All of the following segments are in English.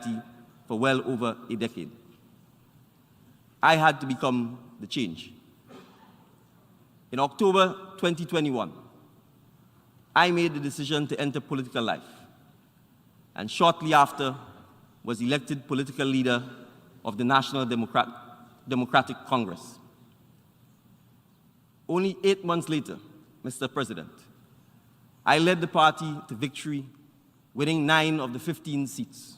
society for well over a decade. I had to become the change. In October 2021, I made the decision to enter political life, and shortly after was elected political leader of the National Democratic Congress. Only 8 months later, Mr. President, I led the party to victory, winning 9 of the 15 seats.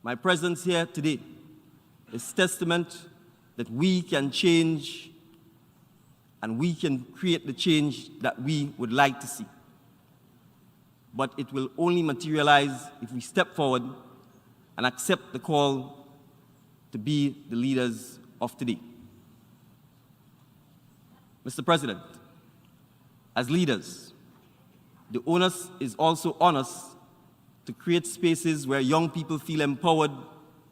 My presence here today is testament that we can change and we can create the change that we would like to see. But it will only materialize if we step forward and accept the call to be the leaders of today. Mr. President, as leaders, the onus is also on us to create spaces where young people feel empowered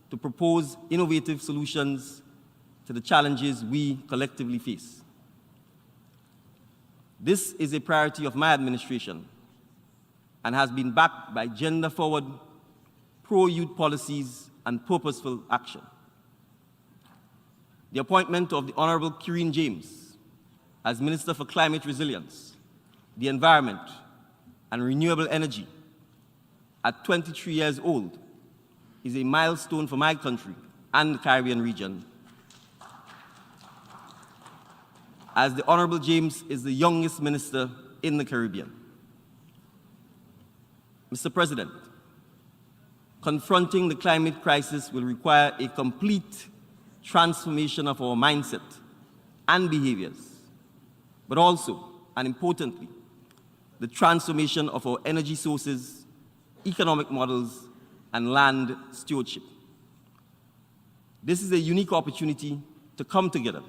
to propose innovative solutions to the challenges we collectively face. This is a priority of my administration and has been backed by gender-forward, pro-youth policies and purposeful action. The appointment of the Honorable Kireen James as Minister for Climate Resilience, the Environment, and Renewable Energy at 23 years old is a milestone for my country and the Caribbean region, as the Honorable James is the youngest minister in the Caribbean. Mr. President, confronting the climate crisis will require a complete transformation of our mindset and behaviors, but also, and importantly, the transformation of our energy sources, economic models, and land stewardship. This is a unique opportunity to come together,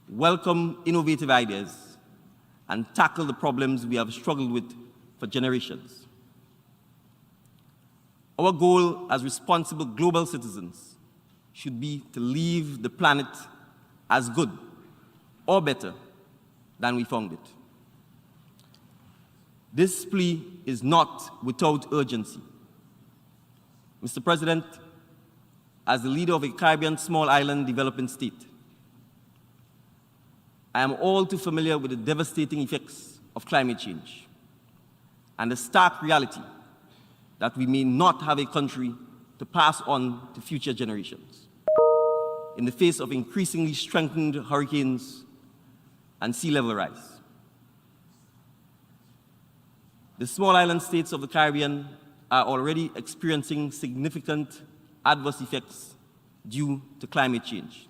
welcome innovative ideas, and tackle the problems we have struggled with for generations. Our goal as responsible global citizens should be to leave the planet as good or better than we found it. This plea is not without urgency. Mr. President, as the leader of a Caribbean small island developing state, I am all too familiar with the devastating effects of climate change and the stark reality that we may not have a country to pass on to future generations in the face of increasingly strengthened hurricanes and sea level rise. The small island states of the Caribbean are already experiencing significant adverse effects due to climate change.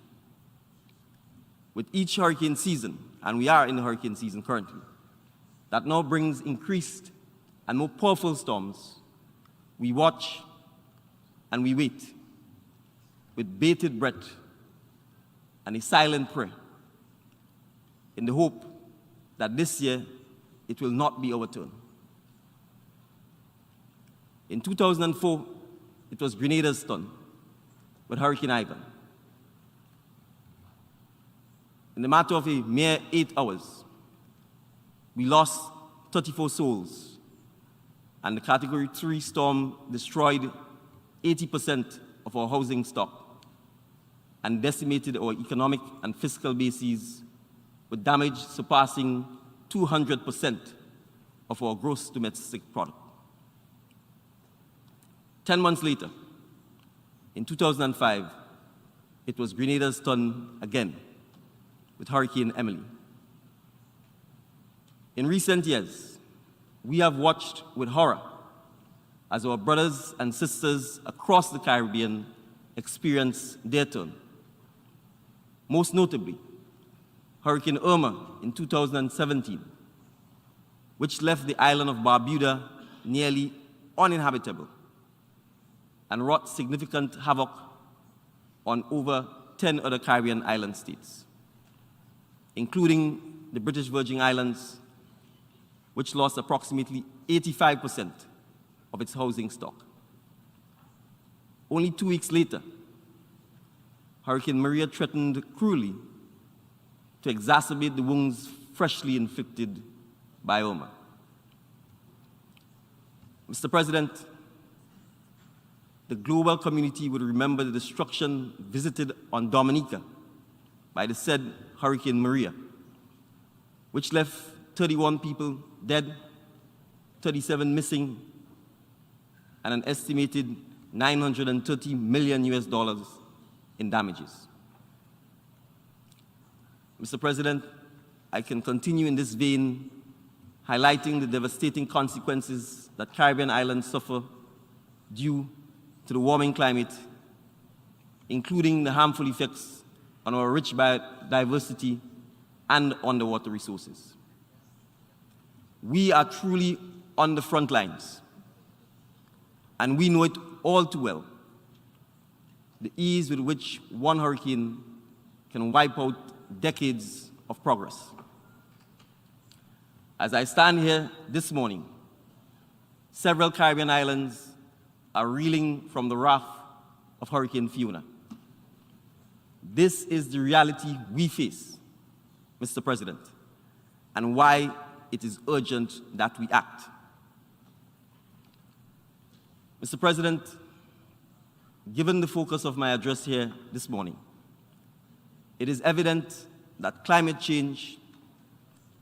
With each hurricane season, and we are in the hurricane season currently, that now brings increased and more powerful storms, we watch and we wait with bated breath and a silent prayer in the hope that this year it will not be our turn. In 2004, it was Grenada's turn with Hurricane Ivan. In the matter of a mere 8 hours, we lost 34 souls, and the Category 3 storm destroyed 80% of our housing stock and decimated our economic and fiscal bases with damage surpassing 200% of our gross domestic product. 10 months later, in 2005, it was Grenada's turn again with Hurricane Emily. In recent years, we have watched with horror as our brothers and sisters across the Caribbean experience their turn. Most notably, Hurricane Irma in 2017, which left the island of Barbuda nearly uninhabitable and wrought significant havoc on over 10 other Caribbean island states, including the British Virgin Islands, which lost approximately 85% of its housing stock. Only 2 weeks later, Hurricane Maria threatened cruelly to exacerbate the wounds freshly inflicted by Irma. Mr. President, the global community would remember the destruction visited on Dominica by the said Hurricane Maria, which left 31 people dead, 37 missing, and an estimated $930 million in damages. Mr. President, I can continue in this vein, highlighting the devastating consequences that Caribbean islands suffer due to the warming climate, including the harmful effects on our rich biodiversity and underwater resources. We are truly on the front lines, and we know it all too well, the ease with which one hurricane can wipe out decades of progress. As I stand here this morning, several Caribbean islands are reeling from the wrath of Hurricane Fiona. This is the reality we face, Mr. President, and why it is urgent that we act. Mr. President, given the focus of my address here this morning, it is evident that climate change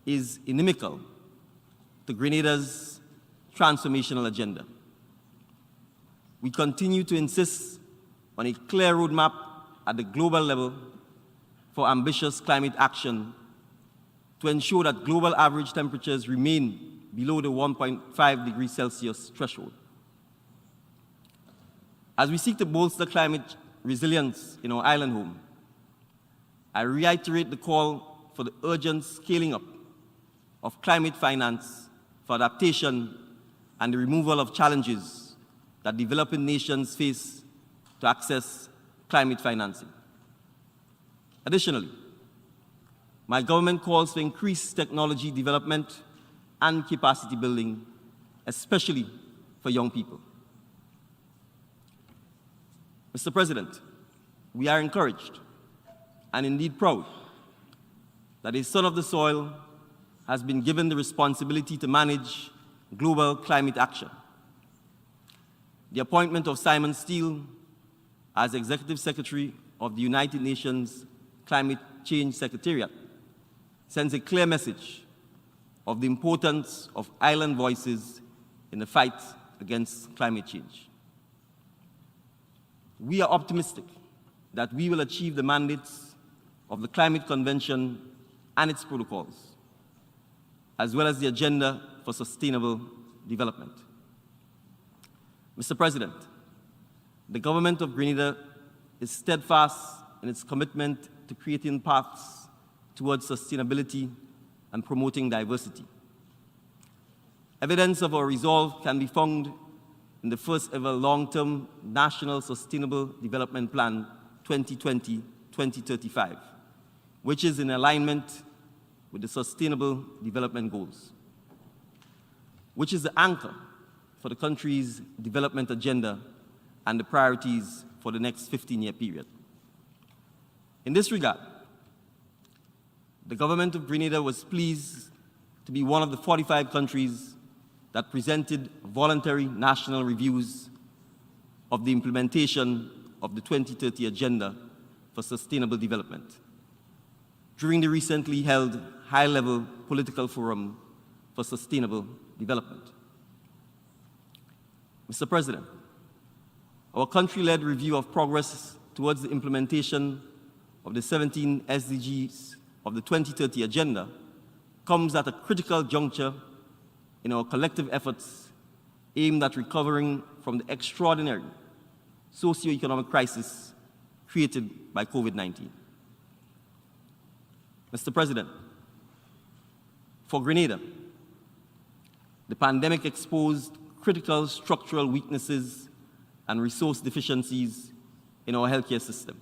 is inimical to Grenada's transformational agenda. We continue to insist on a clear roadmap at the global level for ambitious climate action to ensure that global average temperatures remain below the 1.5 degrees Celsius threshold. As we seek to bolster climate resilience in our island home, I reiterate the call for the urgent scaling up of climate finance for adaptation and the removal of challenges that developing nations face to access climate financing. Additionally, my government calls for increased technology development and capacity building, especially for young people. Mr. President, we are encouraged and indeed proud that a son of the soil has been given the responsibility to manage global climate action. The appointment of Simon Steele as Executive Secretary of the United Nations Climate Change Secretariat sends a clear message of the importance of island voices in the fight against climate change. We are optimistic that we will achieve the mandates of the Climate Convention and its protocols, as well as the Agenda for Sustainable Development. Mr. President, the government of Grenada is steadfast in its commitment to creating paths towards sustainability and promoting diversity. Evidence of our resolve can be found in the first ever long-term National Sustainable Development Plan 2020-2035, which is in alignment with the Sustainable Development Goals, which is the anchor for the country's development agenda and the priorities for the next 15-year period. In this regard, the government of Grenada was pleased to be one of the 45 countries that presented voluntary national reviews of the implementation of the 2030 Agenda for Sustainable Development during the recently held high-level political forum for sustainable development. Mr. President, our country-led review of progress towards the implementation of the 17 SDGs of the 2030 Agenda comes at a critical juncture in our collective efforts aimed at recovering from the extraordinary socio-economic crisis created by COVID-19. Mr. President, for Grenada, the pandemic exposed critical structural weaknesses and resource deficiencies in our healthcare system.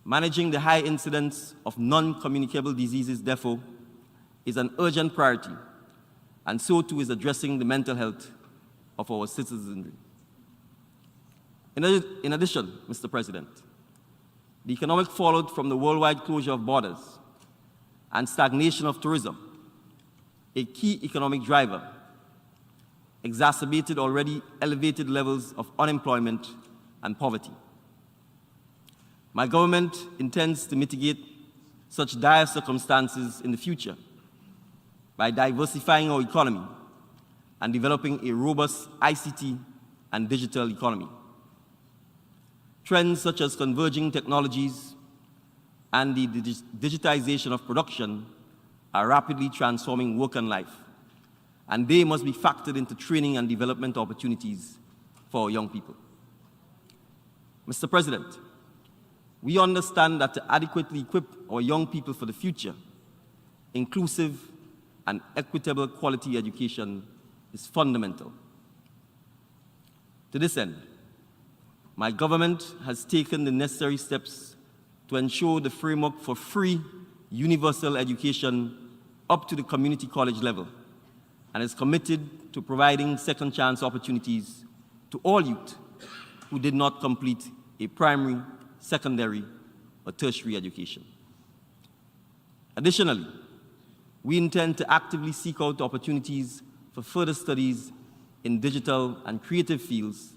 Managing the high incidence of non-communicable diseases, therefore, is an urgent priority, and so too is addressing the mental health of our citizenry. In addition, Mr. President, the economic fallout from the worldwide closure of borders and stagnation of tourism, a key economic driver, exacerbated already elevated levels of unemployment and poverty. My government intends to mitigate such dire circumstances in the future by diversifying our economy and developing a robust ICT and digital economy. Trends such as converging technologies and the digitization of production are rapidly transforming work and life, and they must be factored into training and development opportunities for our young people. Mr. President, we understand that to adequately equip our young people for the future, inclusive and equitable quality education is fundamental. To this end, my government has taken the necessary steps to ensure the framework for free universal education up to the community college level, and is committed to providing second chance opportunities to all youth who did not complete a primary, secondary, or tertiary education. Additionally, we intend to actively seek out opportunities for further studies in digital and creative fields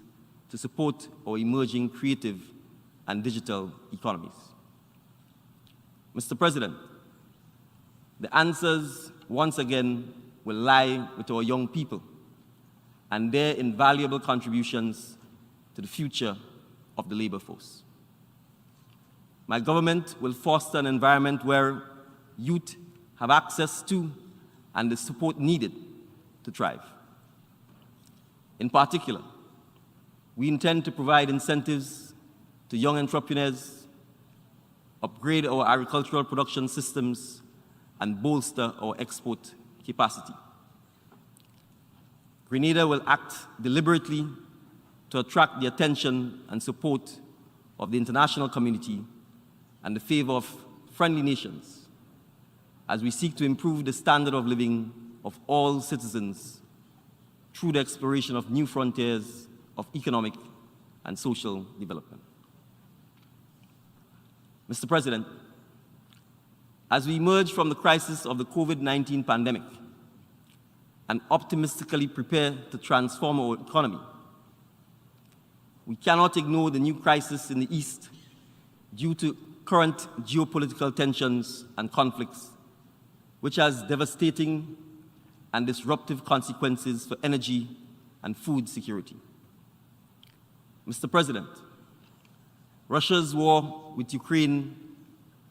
to support our emerging creative and digital economies. Mr. President, the answers, once again, will lie with our young people and their invaluable contributions to the future of the labor force. My government will foster an environment where youth have access to and the support needed to thrive. In particular, we intend to provide incentives to young entrepreneurs, upgrade our agricultural production systems, and bolster our export capacity. Grenada will act deliberately to attract the attention and support of the international community and the favor of friendly nations as we seek to improve the standard of living of all citizens through the exploration of new frontiers of economic and social development. Mr. President, as we emerge from the crisis of the COVID-19 pandemic and optimistically prepare to transform our economy, we cannot ignore the new crisis in the East due to current geopolitical tensions and conflicts, which has devastating and disruptive consequences for energy and food security. Mr. President, Russia's war with Ukraine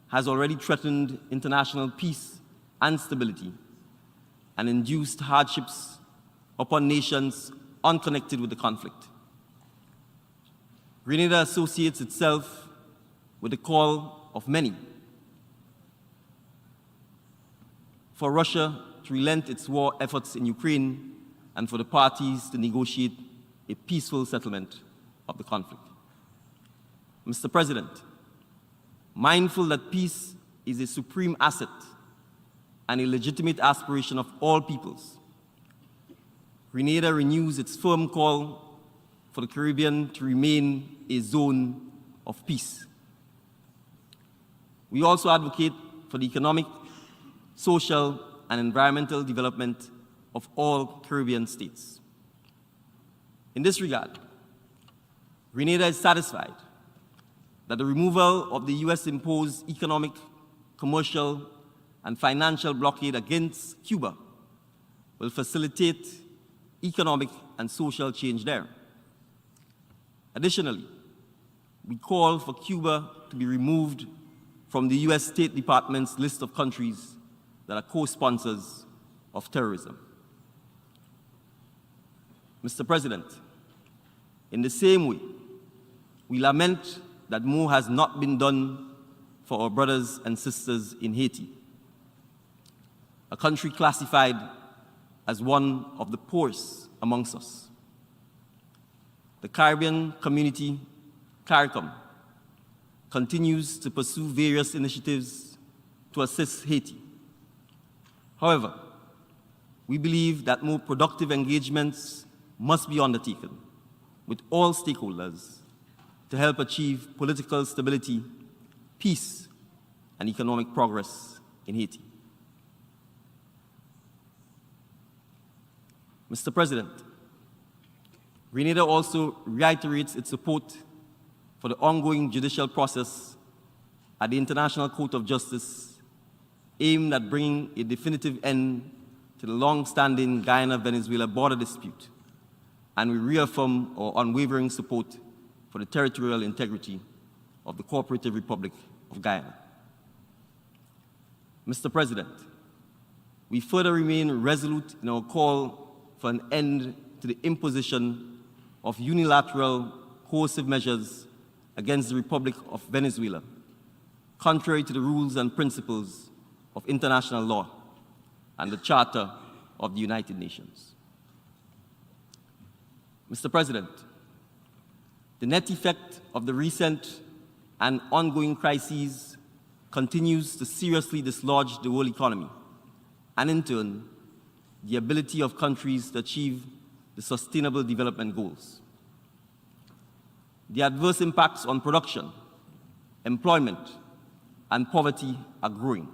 has already threatened international peace and stability and induced hardships upon nations unconnected with the conflict. Grenada associates itself with the call of many for Russia to relent its war efforts in Ukraine and for the parties to negotiate a peaceful settlement of the conflict. Mr. President, mindful that peace is a supreme asset and a legitimate aspiration of all peoples, Grenada renews its firm call for the Caribbean to remain a zone of peace. We also advocate for the economic, social, and environmental development of all Caribbean states. In this regard, Grenada is satisfied that the removal of the US-imposed economic, commercial, and financial blockade against Cuba will facilitate economic and social change there. Additionally, we call for Cuba to be removed from the US State Department's list of countries that are co-sponsors of terrorism. Mr. President, in the same way, we lament that more has not been done for our brothers and sisters in Haiti, a country classified as one of the poorest amongst us. The Caribbean community, CARICOM, continues to pursue various initiatives to assist Haiti. However, we believe that more productive engagements must be undertaken with all stakeholders to help achieve political stability, peace, and economic progress in Haiti. Mr. President, Grenada also reiterates its support for the ongoing judicial process at the International Court of Justice aimed at bringing a definitive end to the long-standing Guyana-Venezuela border dispute, and we reaffirm our unwavering support for the territorial integrity of the Cooperative Republic of Guyana. Mr. President, we further remain resolute in our call for an end to the imposition of unilateral coercive measures against the Republic of Venezuela, contrary to the rules and principles of international law and the Charter of the United Nations. Mr. President, the net effect of the recent and ongoing crises continues to seriously dislodge the world economy and, in turn, the ability of countries to achieve the Sustainable Development Goals. The adverse impacts on production, employment, and poverty are growing,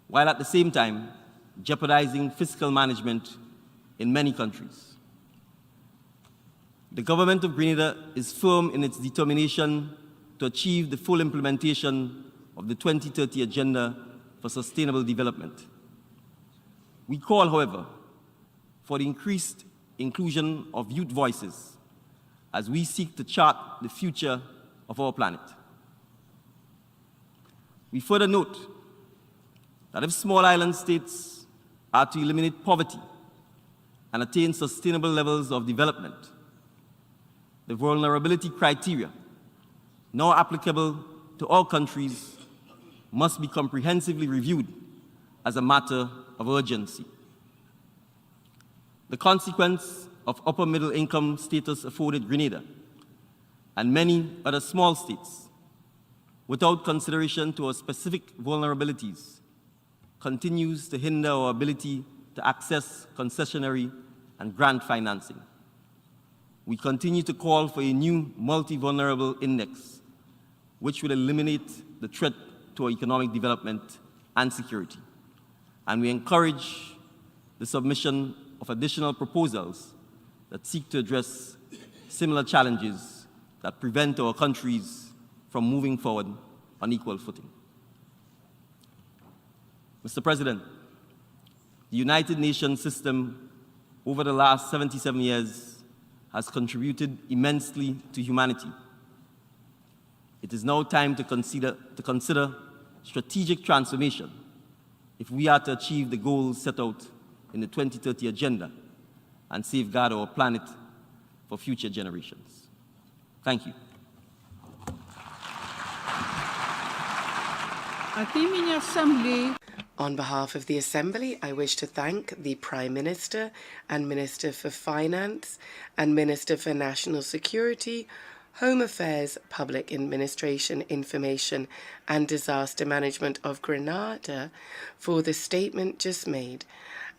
while at the same time jeopardizing fiscal management in many countries. The government of Grenada is firm in its determination to achieve the full implementation of the 2030 Agenda for Sustainable Development. We call, however, for the increased inclusion of youth voices as we seek to chart the future of our planet. We further note that if small island states are to eliminate poverty and attain sustainable levels of development, the vulnerability criteria, now applicable to all countries, must be comprehensively reviewed as a matter of urgency. The consequence of upper middle income status afforded Grenada and many other small states, without consideration to our specific vulnerabilities, continues to hinder our ability to access concessionary and grant financing. We continue to call for a new multi-vulnerable index, which will eliminate the threat to our economic development and security. And we encourage the submission of additional proposals that seek to address similar challenges that prevent our countries from moving forward on equal footing. Mr. President, the United Nations system over the last 77 years has contributed immensely to humanity. It is now time to consider strategic transformation if we are to achieve the goals set out in the 2030 Agenda and safeguard our planet for future generations. Thank you. On behalf of the Assembly, I wish to thank the Prime Minister and Minister for Finance and Minister for National Security, Home Affairs, Public Administration, Information and Disaster Management of Grenada for the statement just made.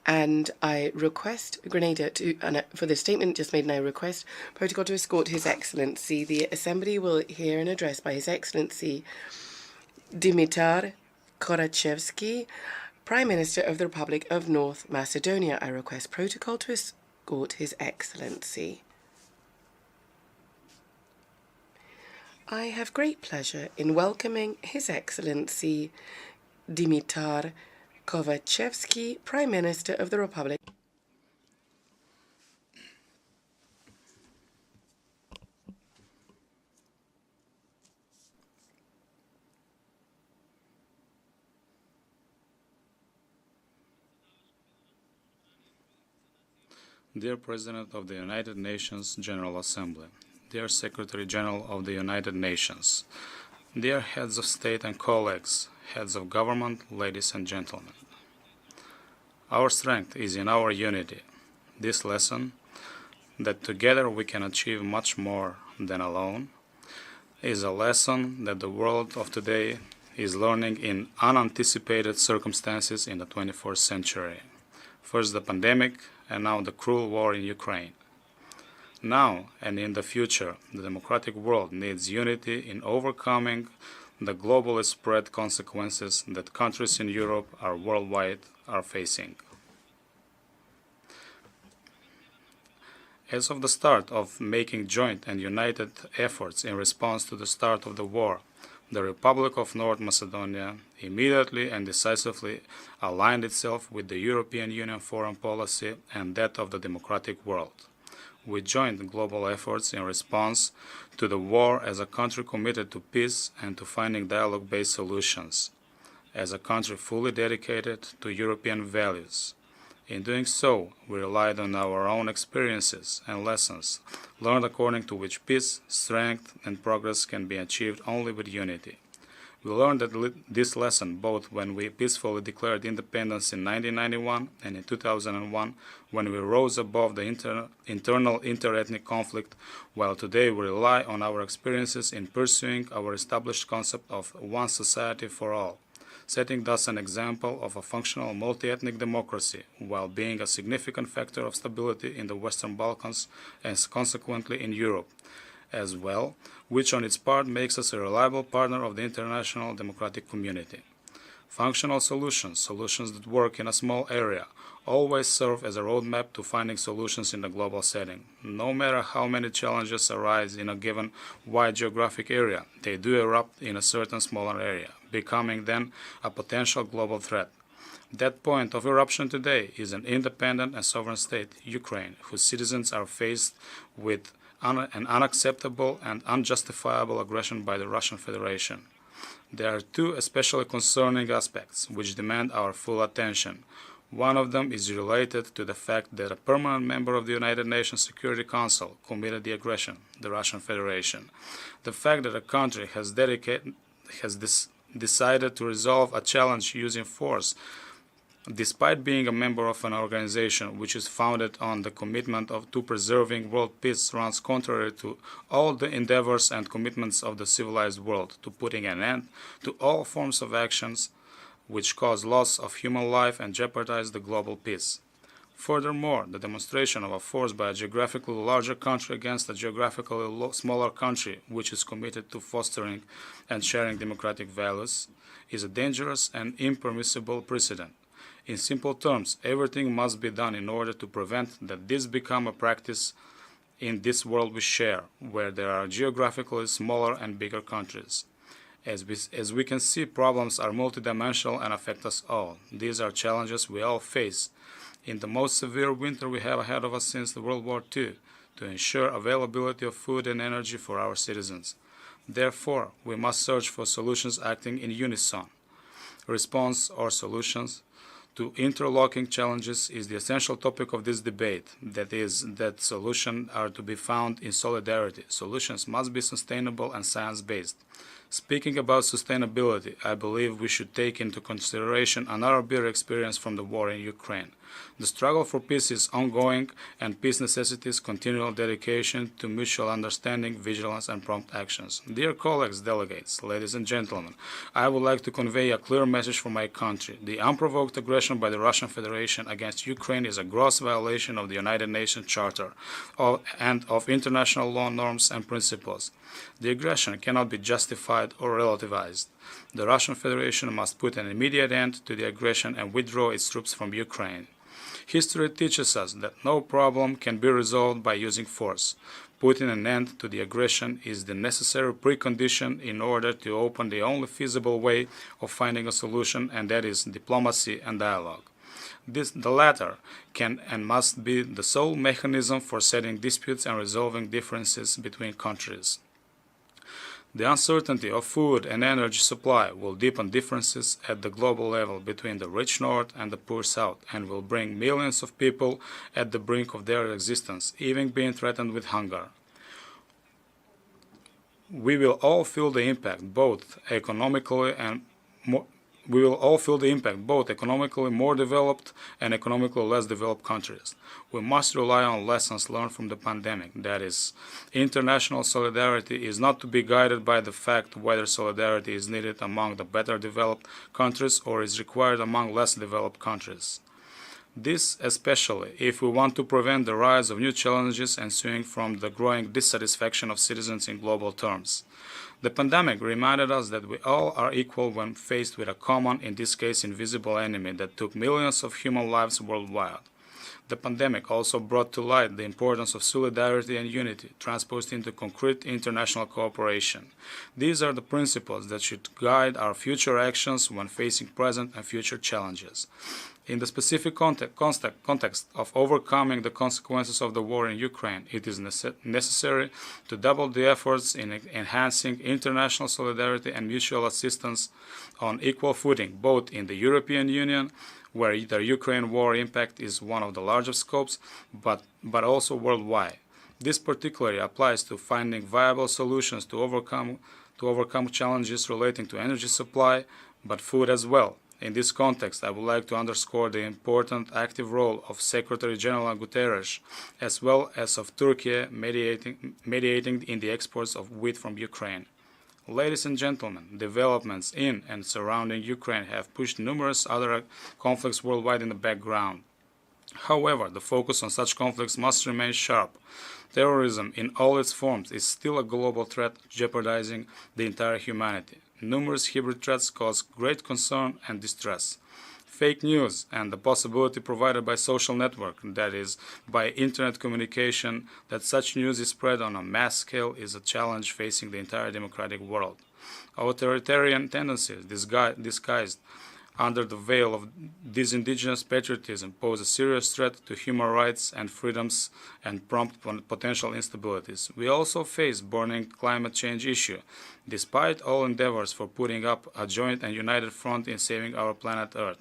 And I request Grenada to, for the statement just made, and I request Protocol to escort His Excellency. The Assembly will hear an address by His Excellency Dimitar Korachevsky, Prime Minister of the Republic of North Macedonia. I request Protocol to escort His Excellency. I have great pleasure in welcoming His Excellency Dimitar Korachevsky, Prime Minister of the Republic. Dear President of the United Nations General Assembly, dear Secretary General of the United Nations, dear heads of state and colleagues, heads of government, ladies and gentlemen. Our strength is in our unity. This lesson, that together we can achieve much more than alone, is a lesson that the world of today is learning in unanticipated circumstances in the 21st century. First the pandemic, and now the cruel war in Ukraine. Now and in the future, the democratic world needs unity in overcoming the globally spread consequences that countries in Europe or worldwide are facing. As of the start of making joint and united efforts in response to the start of the war, the Republic of North Macedonia immediately and decisively aligned itself with the European Union foreign policy and that of the democratic world. We joined global efforts in response to the war as a country committed to peace and to finding dialogue-based solutions, as a country fully dedicated to European values. In doing so, we relied on our own experiences and lessons, learned according to which peace, strength, and progress can be achieved only with unity. We learned this lesson both when we peacefully declared independence in 1991 and in 2001, when we rose above the internal interethnic conflict, while today we rely on our experiences in pursuing our established concept of one society for all, setting thus an example of a functional multi-ethnic democracy, while being a significant factor of stability in the Western Balkans and consequently in Europe as well, which on its part makes us a reliable partner of the international democratic community. Functional solutions, solutions that work in a small area, always serve as a roadmap to finding solutions in the global setting. No matter how many challenges arise in a given wide geographic area, they do erupt in a certain smaller area, becoming then a potential global threat. That point of eruption today is an independent and sovereign state, Ukraine, whose citizens are faced with an unacceptable and unjustifiable aggression by the Russian Federation. There are two especially concerning aspects which demand our full attention. One of them is related to the fact that a permanent member of the United Nations Security Council committed the aggression, the Russian Federation. The fact that a country has decided to resolve a challenge using force, despite being a member of an organization which is founded on the commitment to preserving world peace, runs contrary to all the endeavors and commitments of the civilized world to putting an end to all forms of actions which cause loss of human life and jeopardize the global peace. Furthermore, the demonstration of a force by a geographically larger country against a geographically smaller country which is committed to fostering and sharing democratic values is a dangerous and impermissible precedent. In simple terms, everything must be done in order to prevent that this become a practice in this world we share, where there are geographically smaller and bigger countries. As we can see, problems are multidimensional and affect us all. These are challenges we all face in the most severe winter we have ahead of us since World War II, to ensure availability of food and energy for our citizens. Therefore, we must search for solutions acting in unison. Response or solutions to interlocking challenges is the essential topic of this debate. That is, that solutions are to be found in solidarity. Solutions must be sustainable and science-based. Speaking about sustainability, I believe we should take into consideration another bitter experience from the war in Ukraine. The struggle for peace is ongoing, and peace necessitates continual dedication to mutual understanding, vigilance, and prompt actions. Dear colleagues, delegates, ladies and gentlemen, I would like to convey a clear message from my country. The unprovoked aggression by the Russian Federation against Ukraine is a gross violation of the United Nations Charter and of international law norms and principles. The aggression cannot be justified or relativized. The Russian Federation must put an immediate end to the aggression and withdraw its troops from Ukraine. History teaches us that no problem can be resolved by using force. Putting an end to the aggression is the necessary precondition in order to open the only feasible way of finding a solution, and that is diplomacy and dialogue. The latter can and must be the sole mechanism for settling disputes and resolving differences between countries. The uncertainty of food and energy supply will deepen differences at the global level between the rich North and the poor South, and will bring millions of people at the brink of their existence, even being threatened with hunger. We will all feel the impact, both economically more developed and economically less developed countries. We must rely on lessons learned from the pandemic. That is, international solidarity is not to be guided by the fact whether solidarity is needed among the better developed countries or is required among less developed countries. This especially if we want to prevent the rise of new challenges ensuing from the growing dissatisfaction of citizens in global terms. The pandemic reminded us that we all are equal when faced with a common, in this case invisible enemy, that took millions of human lives worldwide. The pandemic also brought to light the importance of solidarity and unity, transposed into concrete international cooperation. These are the principles that should guide our future actions when facing present and future challenges. In the specific context of overcoming the consequences of the war in Ukraine, it is necessary to double the efforts in enhancing international solidarity and mutual assistance on equal footing, both in the European Union, where the Ukraine war impact is one of the largest scopes, but also worldwide. This particularly applies to finding viable solutions to overcome challenges relating to energy supply, but food as well. In this context, I would like to underscore the important active role of Secretary General Guterres, as well as of Turkey mediating in the exports of wheat from Ukraine. Ladies and gentlemen, developments in and surrounding Ukraine have pushed numerous other conflicts worldwide in the background. However, the focus on such conflicts must remain sharp. Terrorism in all its forms is still a global threat jeopardizing the entire humanity. Numerous hybrid threats cause great concern and distress. Fake news and the possibility provided by social network, that is, by internet communication, that such news is spread on a mass scale is a challenge facing the entire democratic world. Authoritarian tendencies disguised under the veil of this indigenous patriotism pose a serious threat to human rights and freedoms and prompt potential instabilities. We also face burning climate change issue, despite all endeavors for putting up a joint and united front in saving our planet Earth.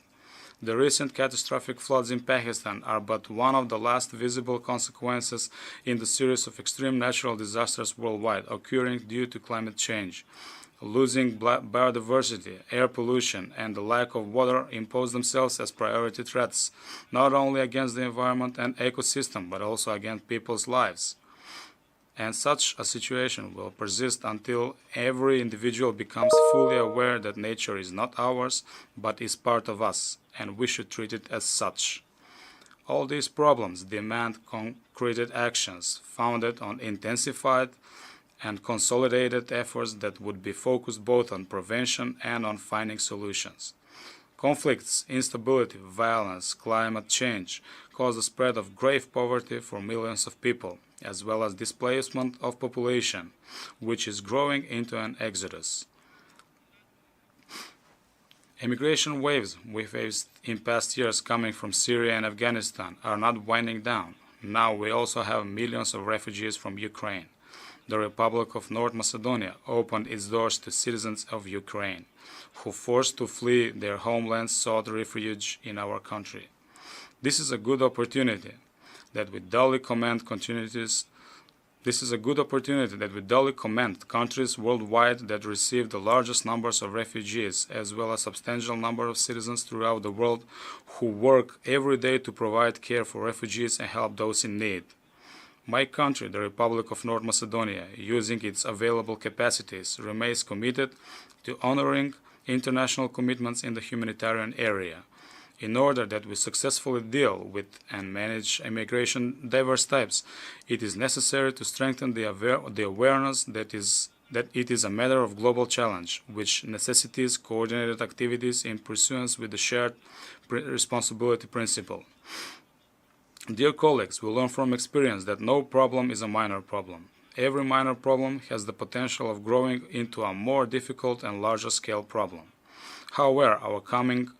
The recent catastrophic floods in Pakistan are but one of the last visible consequences in the series of extreme natural disasters worldwide occurring due to climate change. Losing biodiversity, air pollution, and the lack of water impose themselves as priority threats, not only against the environment and ecosystem, but also against people's lives. And such a situation will persist until every individual becomes fully aware that nature is not ours, but is part of us, and we should treat it as such. All these problems demand concrete actions founded on intensified and consolidated efforts that would be focused both on prevention and on finding solutions. Conflicts, instability, violence, climate change cause the spread of grave poverty for millions of people, as well as displacement of population, which is growing into an exodus. Immigration waves we faced in past years coming from Syria and Afghanistan are not winding down. Now we also have millions of refugees from Ukraine. The Republic of North Macedonia opened its doors to citizens of Ukraine, who, forced to flee their homelands, sought refuge in our country. This is a good opportunity that we duly commend countries worldwide that receive the largest numbers of refugees, as well as a substantial number of citizens throughout the world who work every day to provide care for refugees and help those in need. My country, the Republic of North Macedonia, using its available capacities, remains committed to honoring international commitments in the humanitarian area. In order that we successfully deal with and manage immigration diverse types, it is necessary to strengthen the awareness that it is a matter of global challenge, which necessitates coordinated activities in pursuance with the shared responsibility principle. Dear colleagues, we learn from experience that no problem is a minor problem. Every minor problem has the potential of growing into a more difficult and larger scale problem. However, our coming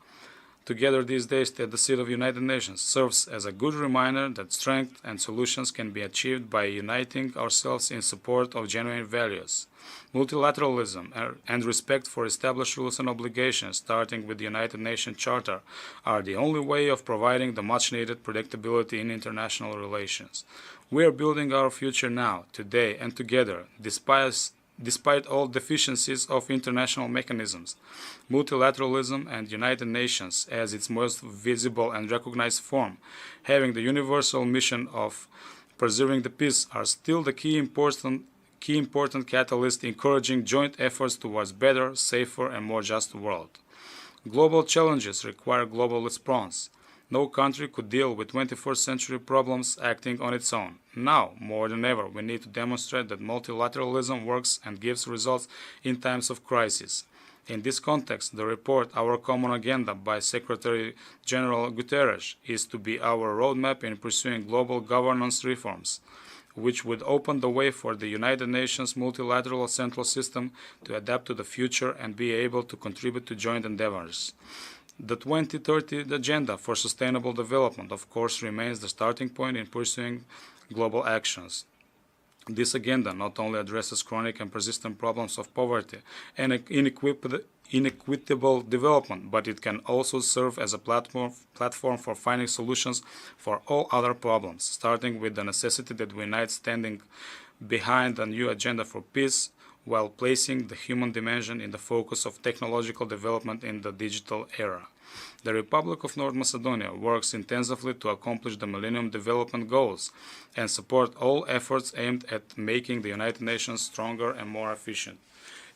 together these days at the seat of United Nations serves as a good reminder that strength and solutions can be achieved by uniting ourselves in support of genuine values. Multilateralism and respect for established rules and obligations, starting with the United Nations Charter, are the only way of providing the much-needed predictability in international relations. We are building our future now, today, and together, despite all deficiencies of international mechanisms. Multilateralism and United Nations, as its most visible and recognized form, having the universal mission of preserving the peace, are still the key important catalyst encouraging joint efforts towards better, safer, and more just world. Global challenges require global response. No country could deal with 21st century problems acting on its own. Now, more than ever, we need to demonstrate that multilateralism works and gives results in times of crisis. In this context, the report, Our Common Agenda by Secretary General Guterres, is to be our roadmap in pursuing global governance reforms, which would open the way for the United Nations multilateral central system to adapt to the future and be able to contribute to joint endeavors. The 2030 Agenda for Sustainable Development, of course, remains the starting point in pursuing global actions. This agenda not only addresses chronic and persistent problems of poverty and inequitable development, but it can also serve as a platform for finding solutions for all other problems, starting with the necessity that we unite standing behind a new agenda for peace, while placing the human dimension in the focus of technological development in the digital era. The Republic of North Macedonia works intensively to accomplish the Millennium Development Goals and support all efforts aimed at making the United Nations stronger and more efficient.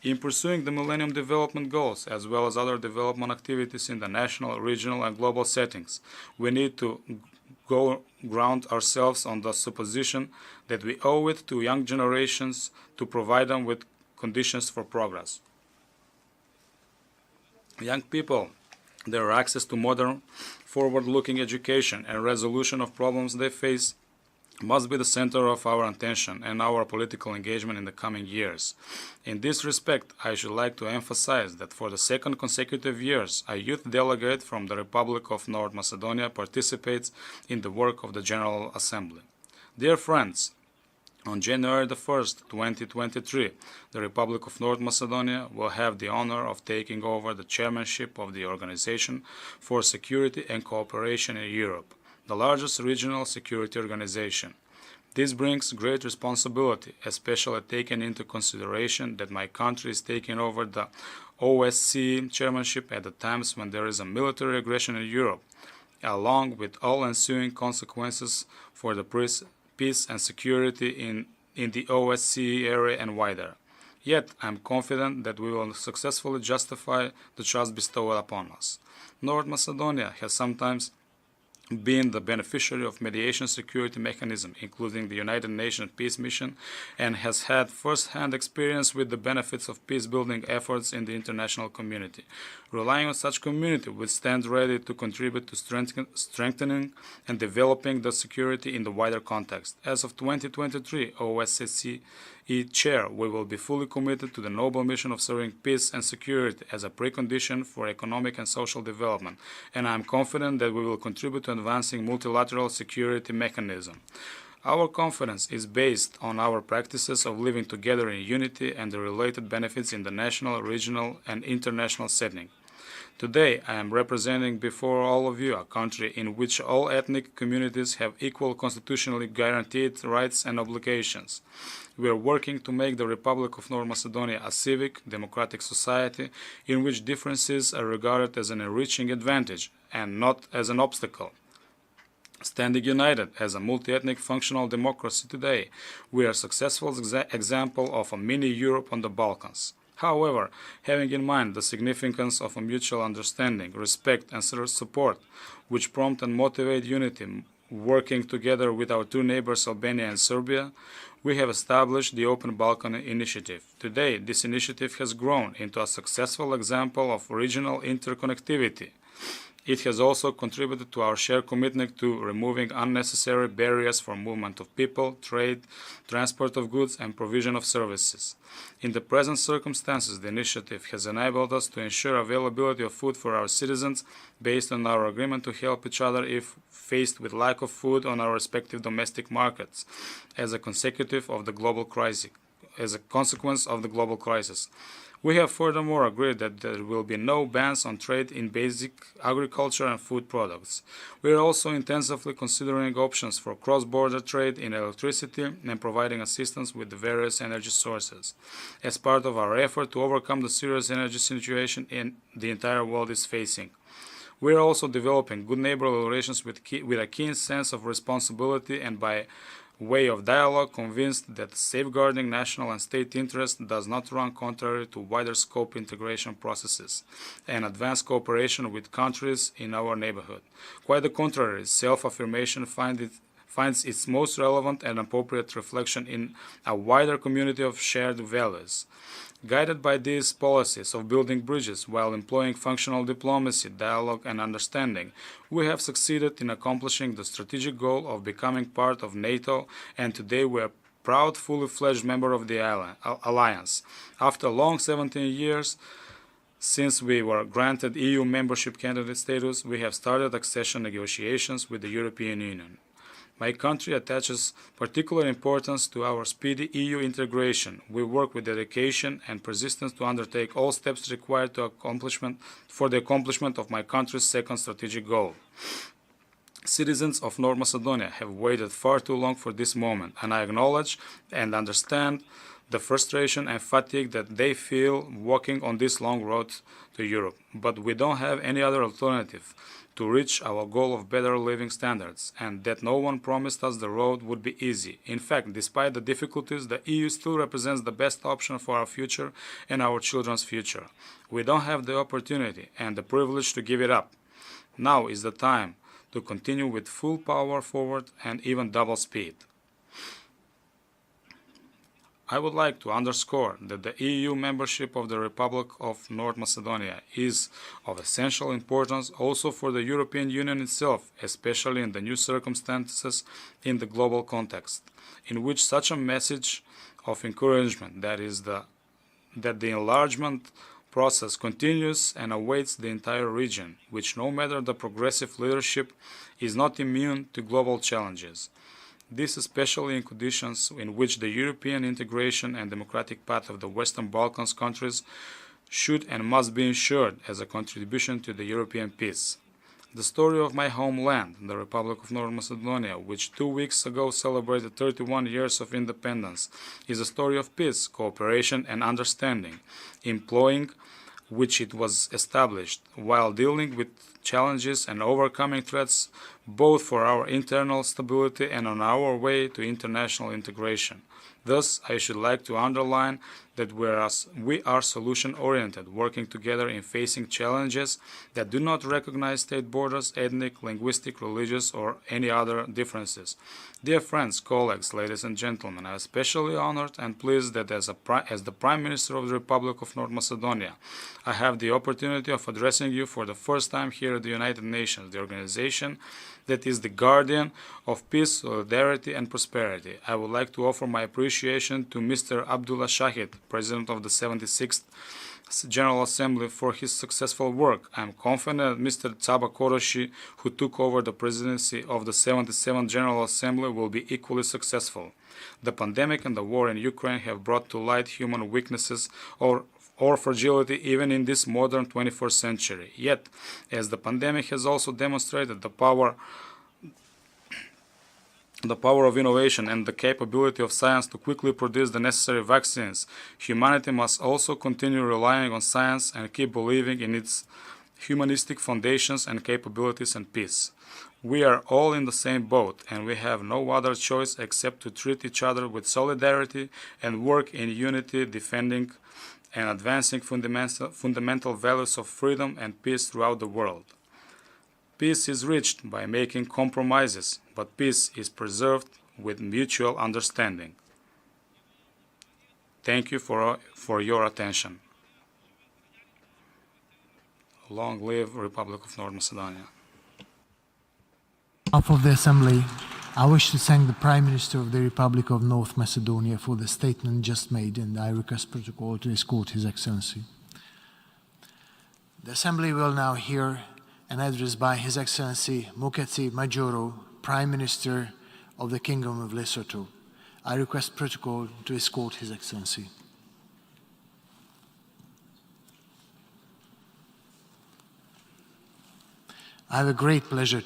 In pursuing the Millennium Development Goals, as well as other development activities in the national, regional, and global settings, we need to ground ourselves on the supposition that we owe it to young generations to provide them with conditions for progress. Young people, their access to modern, forward-looking education and resolution of problems they face must be the center of our attention and our political engagement in the coming years. In this respect, I should like to emphasize that for the second consecutive years, a youth delegate from the Republic of North Macedonia participates in the work of the General Assembly. Dear friends, on January 1st, 2023, the Republic of North Macedonia will have the honor of taking over the chairmanship of the Organization for Security and Cooperation in Europe, the largest regional security organization. This brings great responsibility, especially taking into consideration that my country is taking over the OSCE chairmanship at the times when there is a military aggression in Europe, along with all ensuing consequences for the peace and security in the OSCE area and wider. Yet, I am confident that we will successfully justify the trust bestowed upon us. North Macedonia has sometimes been the beneficiary of mediation security mechanism, including the United Nations Peace Mission, and has had first-hand experience with the benefits of peace-building efforts in the international community. Relying on such community, we stand ready to contribute to strengthening and developing the security in the wider context. As of 2023, OSCE Chair, we will be fully committed to the noble mission of serving peace and security as a precondition for economic and social development, and I am confident that we will contribute to advancing multilateral security mechanism. Our confidence is based on our practices of living together in unity and the related benefits in the national, regional, and international setting. Today, I am representing before all of you a country in which all ethnic communities have equal constitutionally guaranteed rights and obligations. We are working to make the Republic of North Macedonia a civic, democratic society in which differences are regarded as an enriching advantage and not as an obstacle. Standing united as a multi-ethnic functional democracy today, we are a successful example of a mini-Europe on the Balkans. However, having in mind the significance of a mutual understanding, respect and support, which prompt and motivate unity, working together with our two neighbors Albania and Serbia, we have established the Open Balkan Initiative. Today, this initiative has grown into a successful example of regional interconnectivity. It has also contributed to our shared commitment to removing unnecessary barriers for movement of people, trade, transport of goods, and provision of services. In the present circumstances, the initiative has enabled us to ensure availability of food for our citizens based on our agreement to help each other if faced with lack of food on our respective domestic markets as a consequence of the global crisis. We have furthermore agreed that there will be no bans on trade in basic agriculture and food products. We are also intensively considering options for cross-border trade in electricity and providing assistance with the various energy sources, as part of our effort to overcome the serious energy situation the entire world is facing. We are also developing good neighborly relations with a keen sense of responsibility and by way of dialogue, convinced that safeguarding national and state interests does not run contrary to wider scope integration processes and advanced cooperation with countries in our neighborhood. Quite the contrary, self-affirmation finds its most relevant and appropriate reflection in a wider community of shared values. Guided by these policies of building bridges while employing functional diplomacy, dialogue, and understanding, we have succeeded in accomplishing the strategic goal of becoming part of NATO, and today we are proud, fully fledged member of the alliance. After a long 17 years, since we were granted EU membership candidate status, we have started accession negotiations with the European Union. My country attaches particular importance to our speedy EU integration. We work with dedication and persistence to undertake all steps required for the accomplishment of my country's second strategic goal. Citizens of North Macedonia have waited far too long for this moment, and I acknowledge and understand the frustration and fatigue that they feel walking on this long road to Europe. But we don't have any other alternative to reach our goal of better living standards, and that no one promised us the road would be easy. In fact, despite the difficulties, the EU still represents the best option for our future and our children's future. We don't have the opportunity and the privilege to give it up. Now is the time to continue with full power forward and even double speed. I would like to underscore that the EU membership of the Republic of North Macedonia is of essential importance also for the European Union itself, especially in the new circumstances in the global context, in which such a message of encouragement, that the enlargement process continues and awaits the entire region, which, no matter the progressive leadership, is not immune to global challenges. This especially in conditions in which the European integration and democratic path of the Western Balkans countries should and must be ensured as a contribution to the European peace. The story of my homeland, the Republic of North Macedonia, which 2 weeks ago celebrated 31 years of independence, is a story of peace, cooperation, and understanding, employing which it was established, while dealing with challenges and overcoming threats both for our internal stability and on our way to international integration. Thus, I should like to underline that we are solution-oriented, working together in facing challenges that do not recognize state borders, ethnic, linguistic, religious, or any other differences. Dear friends, colleagues, ladies and gentlemen, I am especially honored and pleased that as the Prime Minister of the Republic of North Macedonia, I have the opportunity of addressing you for the first time here at the United Nations, the organization that is the guardian of peace, solidarity, and prosperity. I would like to offer my appreciation to Mr. Abdullah Shahid, President of the 76th General Assembly, for his successful work. I am confident that Mr. Tsaba Koroshi, who took over the presidency of the 77th General Assembly, will be equally successful. The pandemic and the war in Ukraine have brought to light human weaknesses or fragility even in this modern 21st century. Yet, as the pandemic has also demonstrated the power of innovation and the capability of science to quickly produce the necessary vaccines, humanity must also continue relying on science and keep believing in its humanistic foundations and capabilities and peace. We are all in the same boat, and we have no other choice except to treat each other with solidarity and work in unity, defending and advancing fundamental values of freedom and peace throughout the world. Peace is reached by making compromises, but peace is preserved with mutual understanding. Thank you for your attention. Long live Republic of North Macedonia. On behalf of the Assembly, I wish to thank the Prime Minister of the Republic of North Macedonia for the statement just made, and I request protocol to escort His Excellency. The Assembly will now hear an address by His Excellency Muketsi Majoro, Prime Minister of the Kingdom of Lesotho. I request protocol to escort His Excellency. I have a great pleasure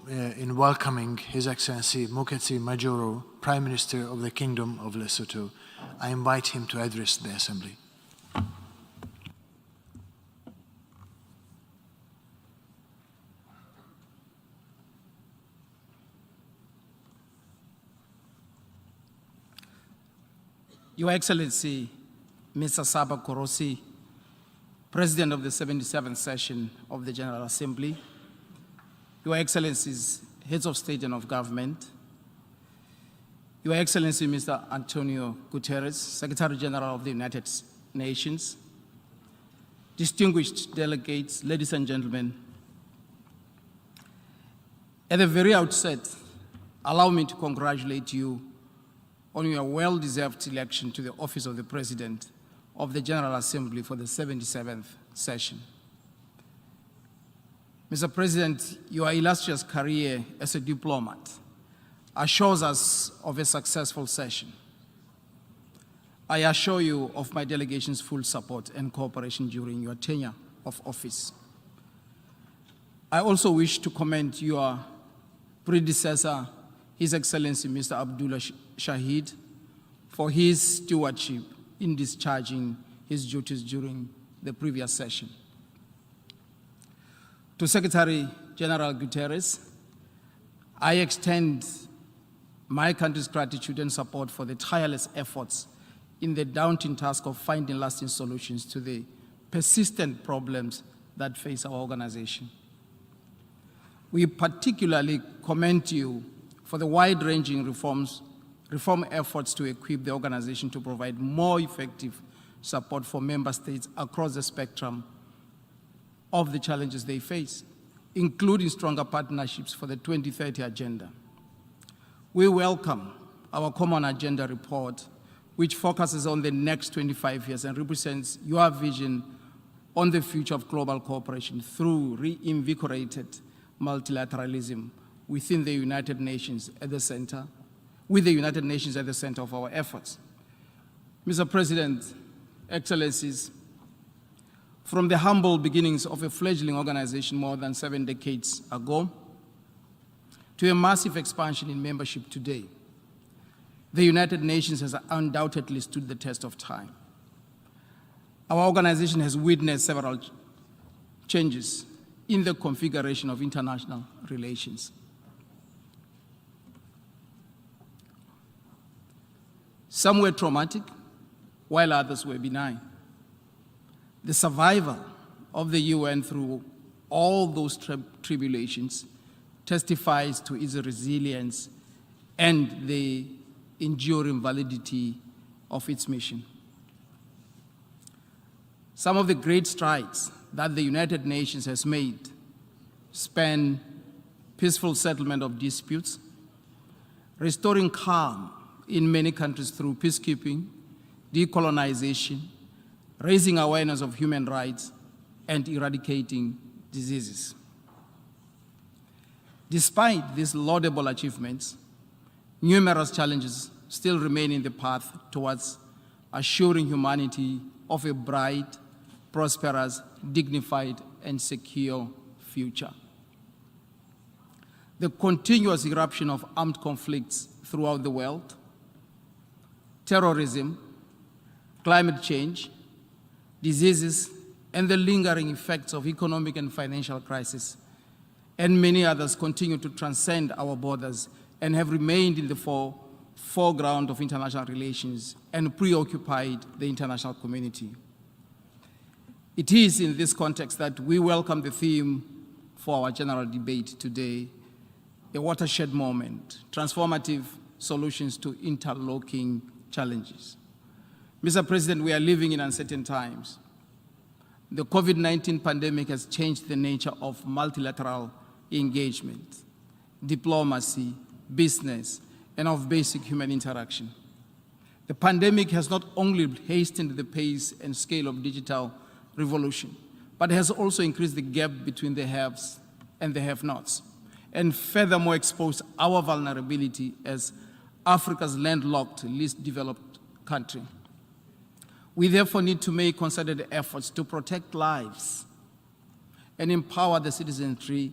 in welcoming His Excellency Muketsi Majoro, Prime Minister of the Kingdom of Lesotho. I invite him to address the Assembly. Your Excellency, Mr. Saba Korosi, President of the 77th session of the General Assembly, Your Excellencies, Heads of State and of Government, Your Excellency, Mr. Antonio Guterres, Secretary General of the United Nations, distinguished delegates, ladies and gentlemen, at the very outset, allow me to congratulate you on your well-deserved election to the office of the President of the General Assembly for the 77th session. Mr. President, your illustrious career as a diplomat assures us of a successful session. I assure you of my delegation's full support and cooperation during your tenure of office. I also wish to commend your predecessor, His Excellency Mr. Abdullah Shahid, for his stewardship in discharging his duties during the previous session. To Secretary General Guterres, I extend my country's gratitude and support for the tireless efforts in the daunting task of finding lasting solutions to the persistent problems that face our organization. We particularly commend you for the wide-ranging reform efforts to equip the organization to provide more effective support for member states across the spectrum of the challenges they face, including stronger partnerships for the 2030 agenda. We welcome our Common Agenda report, which focuses on the next 25 years and represents your vision on the future of global cooperation through reinvigorated multilateralism within the United Nations at the center, with the United Nations at the center of our efforts. Mr. President, Excellencies, from the humble beginnings of a fledgling organization more than 7 decades ago to a massive expansion in membership today, the United Nations has undoubtedly stood the test of time. Our organization has witnessed several changes in the configuration of international relations. Some were traumatic, while others were benign. The survival of the UN through all those tribulations testifies to its resilience and the enduring validity of its mission. Some of the great strides that the United Nations has made span peaceful settlement of disputes, restoring calm in many countries through peacekeeping, decolonization, raising awareness of human rights, and eradicating diseases. Despite these laudable achievements, numerous challenges still remain in the path towards assuring humanity of a bright, prosperous, dignified, and secure future. The continuous eruption of armed conflicts throughout the world, terrorism, climate change, diseases, and the lingering effects of economic and financial crisis, and many others continue to transcend our borders and have remained in the foreground of international relations and preoccupied the international community. It is in this context that we welcome the theme for our general debate today, a watershed moment, transformative solutions to interlocking challenges. Mr. President, we are living in uncertain times. The COVID-19 pandemic has changed the nature of multilateral engagement, diplomacy, business, and of basic human interaction. The pandemic has not only hastened the pace and scale of digital revolution, but has also increased the gap between the haves and the have-nots, and furthermore exposed our vulnerability as Africa's landlocked, least developed country. We therefore need to make concerted efforts to protect lives and empower the citizenry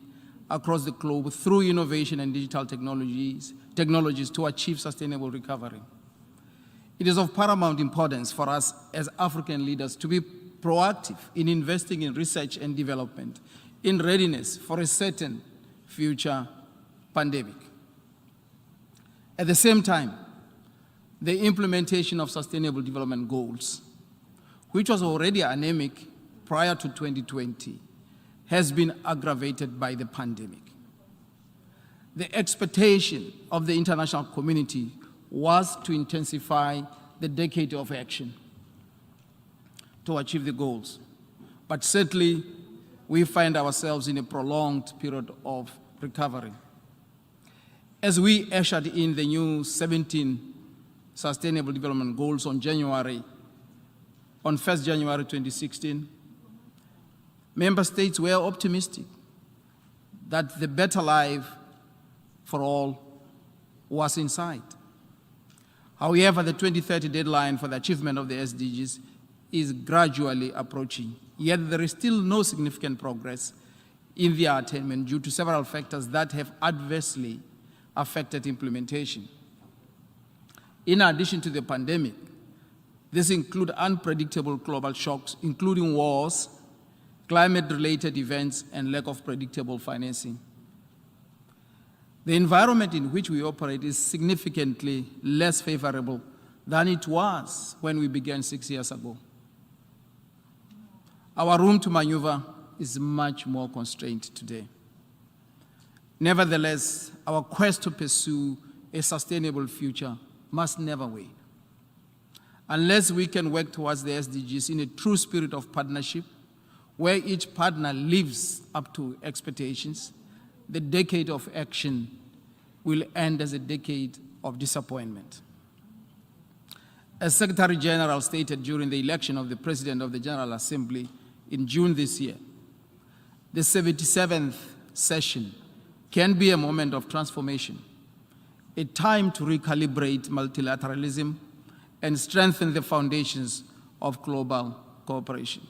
across the globe through innovation and digital technologies to achieve sustainable recovery. It is of paramount importance for us as African leaders to be proactive in investing in research and development in readiness for a certain future pandemic. At the same time, the implementation of Sustainable Development Goals, which was already anemic prior to 2020, has been aggravated by the pandemic. The expectation of the international community was to intensify the decade of action to achieve the goals. But certainly, we find ourselves in a prolonged period of recovery. As we ushered in the new 17 Sustainable Development Goals on 1 January 2016, member states were optimistic that the better life for all was in sight. However, the 2030 deadline for the achievement of the SDGs is gradually approaching, yet there is still no significant progress in their attainment due to several factors that have adversely affected implementation. In addition to the pandemic, this includes unpredictable global shocks, including wars, climate-related events, and lack of predictable financing. The environment in which we operate is significantly less favorable than it was when we began 6 years ago. Our room to maneuver is much more constrained today. Nevertheless, our quest to pursue a sustainable future must never wane. Unless we can work towards the SDGs in a true spirit of partnership, where each partner lives up to expectations, the decade of action will end as a decade of disappointment. As Secretary General stated during the election of the President of the General Assembly in June this year, the 77th session can be a moment of transformation, a time to recalibrate multilateralism and strengthen the foundations of global cooperation.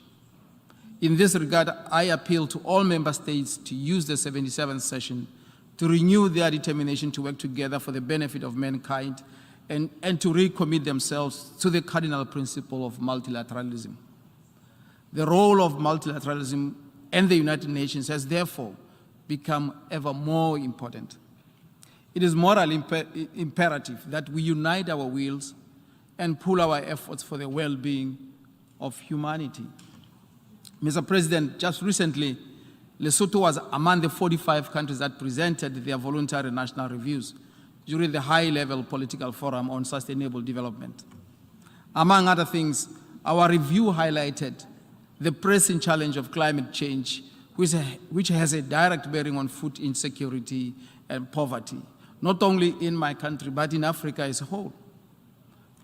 In this regard, I appeal to all member states to use the 77th session to renew their determination to work together for the benefit of mankind and to recommit themselves to the cardinal principle of multilateralism. The role of multilateralism and the United Nations has therefore become ever more important. It is morally imperative that we unite our wills and pool our efforts for the well-being of humanity. Mr. President, just recently, Lesotho was among the 45 countries that presented their voluntary national reviews during the high-level political forum on sustainable development. Among other things, our review highlighted the pressing challenge of climate change, which has a direct bearing on food insecurity and poverty, not only in my country, but in Africa as a whole.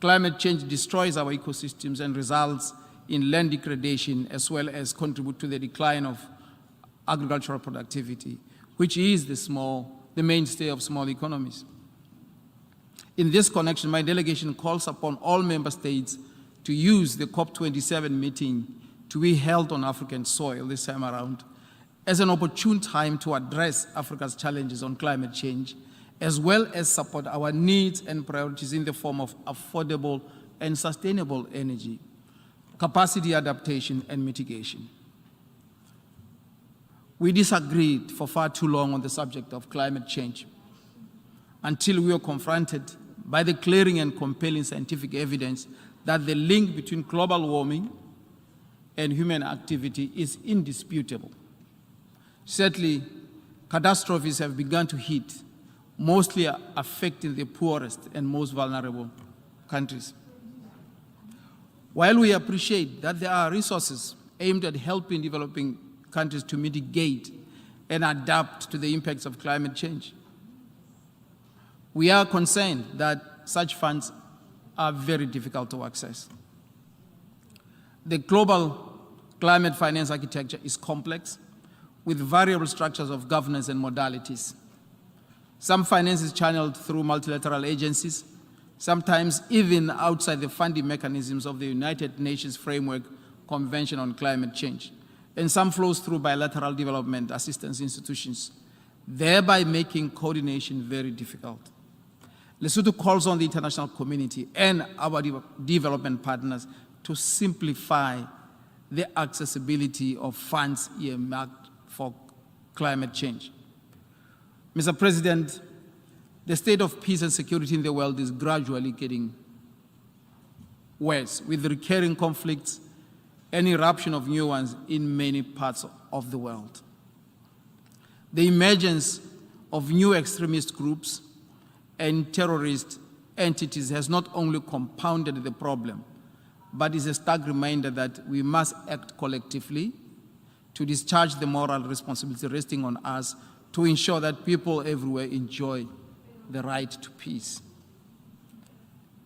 Climate change destroys our ecosystems and results in land degradation, as well as contribute to the decline of agricultural productivity, which is the mainstay of small economies. In this connection, my delegation calls upon all member states to use the COP27 meeting to be held on African soil this time around as an opportune time to address Africa's challenges on climate change, as well as support our needs and priorities in the form of affordable and sustainable energy, capacity adaptation, and mitigation. We disagreed for far too long on the subject of climate change until we were confronted by the clearing and compelling scientific evidence that the link between global warming and human activity is indisputable. Certainly, catastrophes have begun to hit, mostly affecting the poorest and most vulnerable countries. While we appreciate that there are resources aimed at helping developing countries to mitigate and adapt to the impacts of climate change, we are concerned that such funds are very difficult to access. The global climate finance architecture is complex, with variable structures of governance and modalities. Some finance is channeled through multilateral agencies, sometimes even outside the funding mechanisms of the United Nations Framework Convention on Climate Change, and some flows through bilateral development assistance institutions, thereby making coordination very difficult. Lesotho calls on the international community and our development partners to simplify the accessibility of funds earmarked for climate change. Mr. President, the state of peace and security in the world is gradually getting worse, with recurring conflicts and eruption of new ones in many parts of the world. The emergence of new extremist groups and terrorist entities has not only compounded the problem, but is a stark reminder that we must act collectively to discharge the moral responsibility resting on us to ensure that people everywhere enjoy the right to peace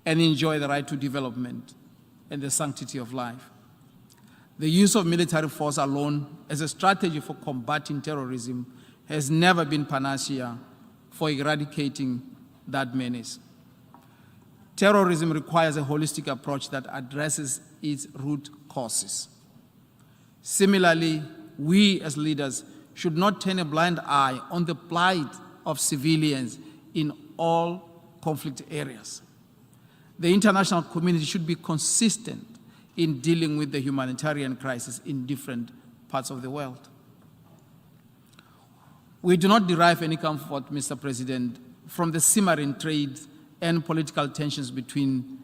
and enjoy the right to development and the sanctity of life. The use of military force alone as a strategy for combating terrorism has never been panacea for eradicating that menace. Terrorism requires a holistic approach that addresses its root causes. Similarly, we as leaders should not turn a blind eye on the plight of civilians in all conflict areas. The international community should be consistent in dealing with the humanitarian crisis in different parts of the world. We do not derive any comfort, Mr. President, from the simmering trade and political tensions between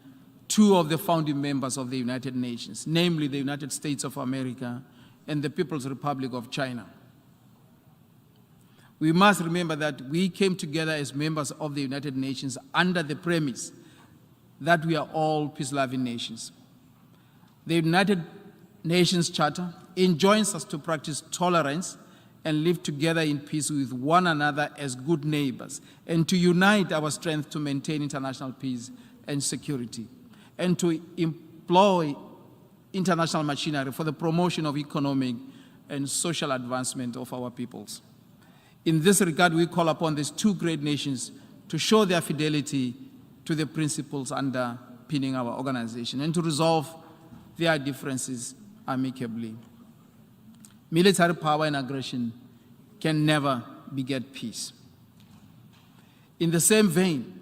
two of the founding members of the United Nations, namely the United States of America and the People's Republic of China. We must remember that we came together as members of the United Nations under the premise that we are all peace-loving nations. The United Nations Charter enjoins us to practice tolerance and live together in peace with one another as good neighbors, and to unite our strength to maintain international peace and security, and to employ international machinery for the promotion of economic and social advancement of our peoples. In this regard, we call upon these two great nations to show their fidelity to the principles underpinning our organization and to resolve their differences amicably. Military power and aggression can never beget peace. In the same vein,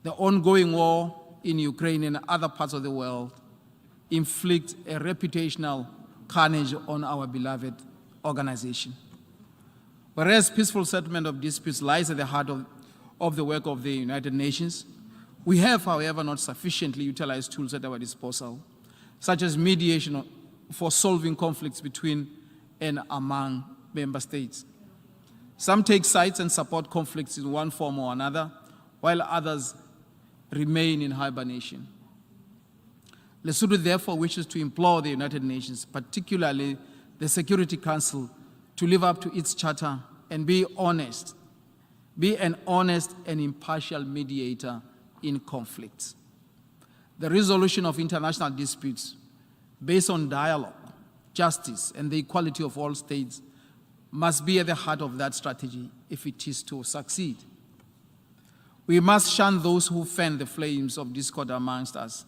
the ongoing war in Ukraine and other parts of the world inflict a reputational carnage on our beloved organization. Whereas peaceful settlement of disputes lies at the heart of the work of the United Nations, we have, however, not sufficiently utilized tools at our disposal, such as mediation for solving conflicts between and among member states. Some take sides and support conflicts in one form or another, while others remain in hibernation. Lesotho therefore wishes to implore the United Nations, particularly the Security Council, to live up to its charter and be an honest and impartial mediator in conflicts. The resolution of international disputes based on dialogue, justice, and the equality of all states must be at the heart of that strategy if it is to succeed. We must shun those who fan the flames of discord amongst us,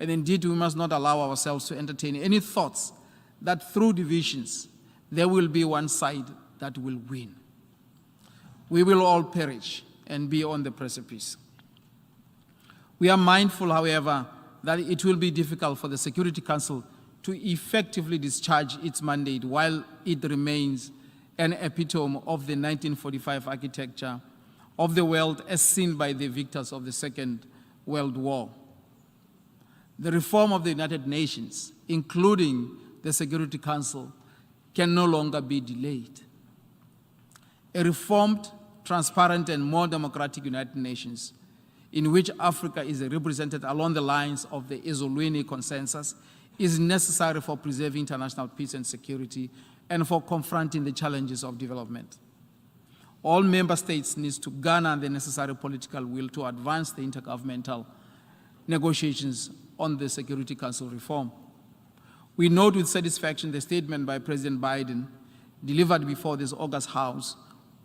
and indeed we must not allow ourselves to entertain any thoughts that through divisions there will be one side that will win. We will all perish and be on the precipice. We are mindful, however, that it will be difficult for the Security Council to effectively discharge its mandate while it remains an epitome of the 1945 architecture of the world as seen by the victors of the Second World War. The reform of the United Nations, including the Security Council, can no longer be delayed. A reformed, transparent, and more democratic United Nations, in which Africa is represented along the lines of the Ezulwini Consensus, is necessary for preserving international peace and security and for confronting the challenges of development. All member states need to garner the necessary political will to advance the intergovernmental negotiations on the Security Council reform. We note with satisfaction the statement by President Biden delivered before this August House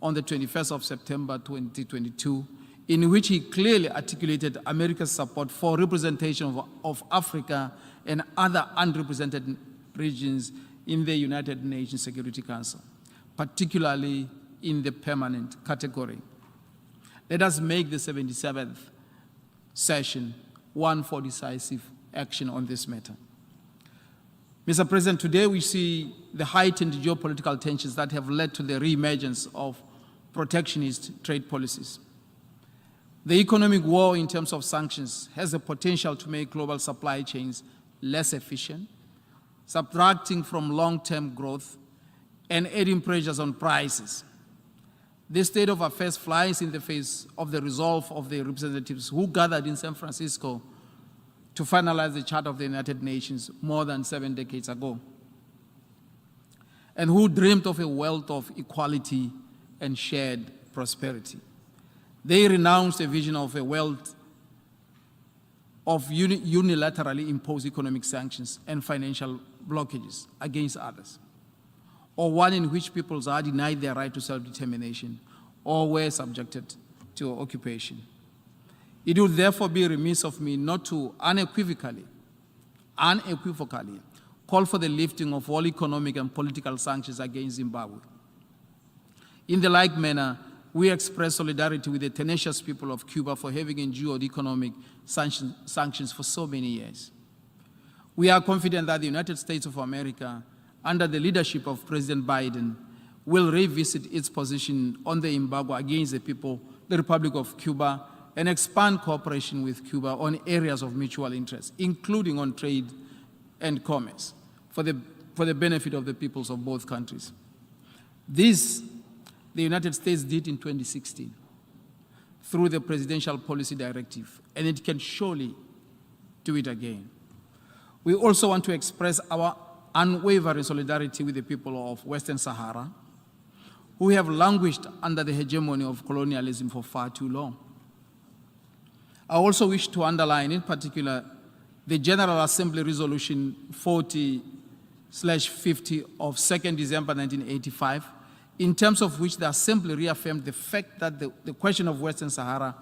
on the 21st of September 2022, in which he clearly articulated America's support for representation of Africa and other underrepresented regions in the United Nations Security Council, particularly in the permanent category. Let us make the 77th session one for decisive action on this matter. Mr. President, today we see the heightened geopolitical tensions that have led to the re-emergence of protectionist trade policies. The economic war in terms of sanctions has the potential to make global supply chains less efficient, subtracting from long-term growth and adding pressures on prices. This state of affairs flies in the face of the resolve of the representatives who gathered in San Francisco to finalize the Charter of the United Nations more than 7 decades ago, and who dreamed of a world of equality and shared prosperity. They renounced a vision of a world of unilaterally imposed economic sanctions and financial blockages against others, or one in which peoples are denied their right to self-determination or were subjected to occupation. It would therefore be remiss of me not to unequivocally call for the lifting of all economic and political sanctions against Zimbabwe. In the like manner, we express solidarity with the tenacious people of Cuba for having endured economic sanctions for so many years. We are confident that the United States of America, under the leadership of President Biden, will revisit its position on the embargo against the Republic of Cuba, and expand cooperation with Cuba on areas of mutual interest, including on trade and commerce, for the benefit of the peoples of both countries. This, the United States did in 2016 through the Presidential Policy Directive, and it can surely do it again. We also want to express our unwavering solidarity with the people of Western Sahara, who have languished under the hegemony of colonialism for far too long. I also wish to underline, in particular, the General Assembly Resolution 40/50 of 2nd December 1985, in terms of which the Assembly reaffirmed the fact that the question of Western Sahara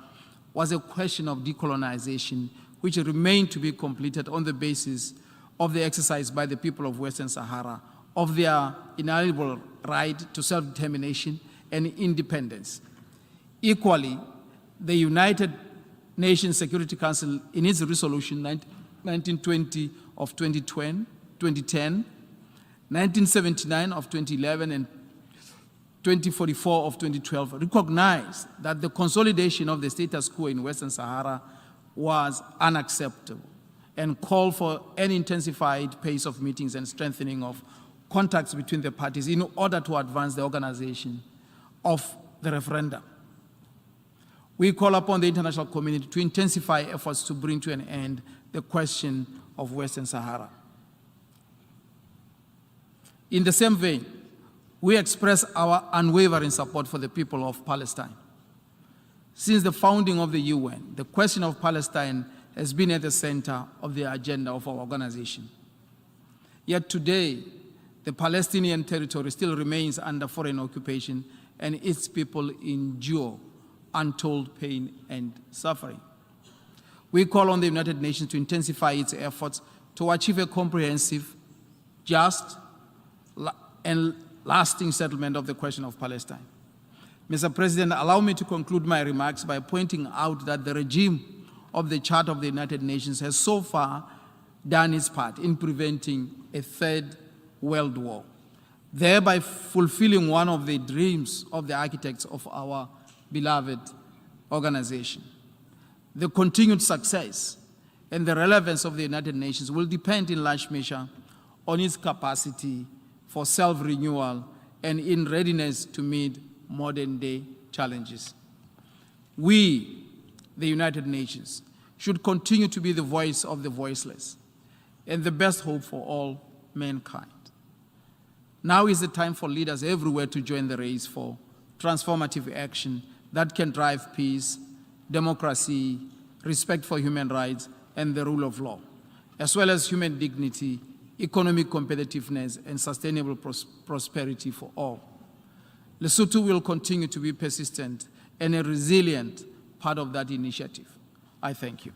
was a question of decolonization, which remained to be completed on the basis of the exercise by the people of Western Sahara of their inalienable right to self-determination and independence. Equally, the United Nations Security Council, in its resolution 1920 of 2010, 1979 of 2011, and 2044 of 2012, recognized that the consolidation of the status quo in Western Sahara was unacceptable and called for an intensified pace of meetings and strengthening of contacts between the parties in order to advance the organization of the referendum. We call upon the international community to intensify efforts to bring to an end the question of Western Sahara. In the same vein, we express our unwavering support for the people of Palestine. Since the founding of the UN, the question of Palestine has been at the center of the agenda of our organization. Yet today, the Palestinian territory still remains under foreign occupation, and its people endure untold pain and suffering. We call on the United Nations to intensify its efforts to achieve a comprehensive, just, and lasting settlement of the question of Palestine. Mr. President, allow me to conclude my remarks by pointing out that the regime of the Charter of the United Nations has so far done its part in preventing a third world war, thereby fulfilling one of the dreams of the architects of our beloved organization. The continued success and the relevance of the United Nations will depend in large measure on its capacity for self-renewal and in readiness to meet modern-day challenges. We, the United Nations, should continue to be the voice of the voiceless and the best hope for all mankind. Now is the time for leaders everywhere to join the race for transformative action that can drive peace, democracy, respect for human rights, and the rule of law, as well as human dignity, economic competitiveness, and sustainable prosperity for all. Lesotho will continue to be persistent and a resilient part of that initiative. I thank you.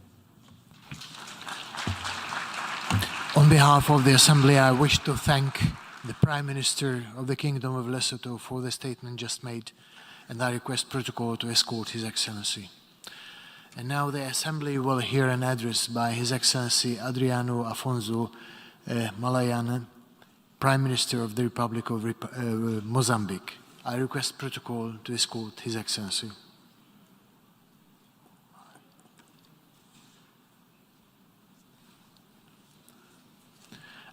On behalf of the Assembly, I wish to thank the Prime Minister of the Kingdom of Lesotho for the statement just made, and I request protocol to escort His Excellency. And now the Assembly will hear an address by His Excellency Adriano Afonso Malayane, Prime Minister of the Republic of Mozambique. I request protocol to escort His Excellency.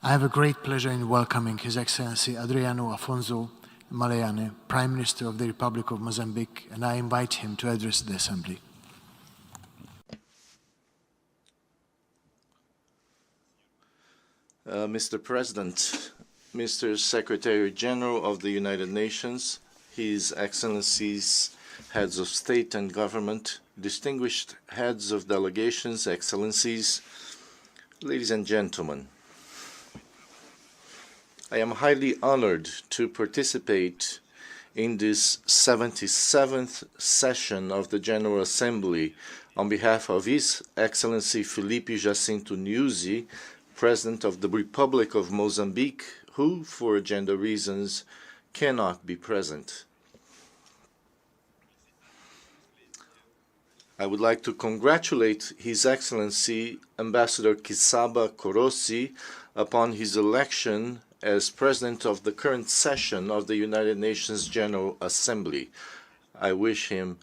I have a great pleasure in welcoming His Excellency Adriano Afonso, Malayane, Prime Minister of the Republic of Mozambique, and I invite him to address the Assembly. Mr. President, Mr. Secretary General of the United Nations, His Excellencies, Heads of State and Government, distinguished heads of delegations, Excellencies, ladies and gentlemen, I am highly honored to participate in this 77th session of the General Assembly on behalf of His Excellency Felipe Jacinto Nyusi, President of the Republic of Mozambique, who, for agenda reasons, cannot be present. I would like to congratulate His Excellency Ambassador Kisaba Korosi upon his election as President of the current session of the United Nations General Assembly. I wish him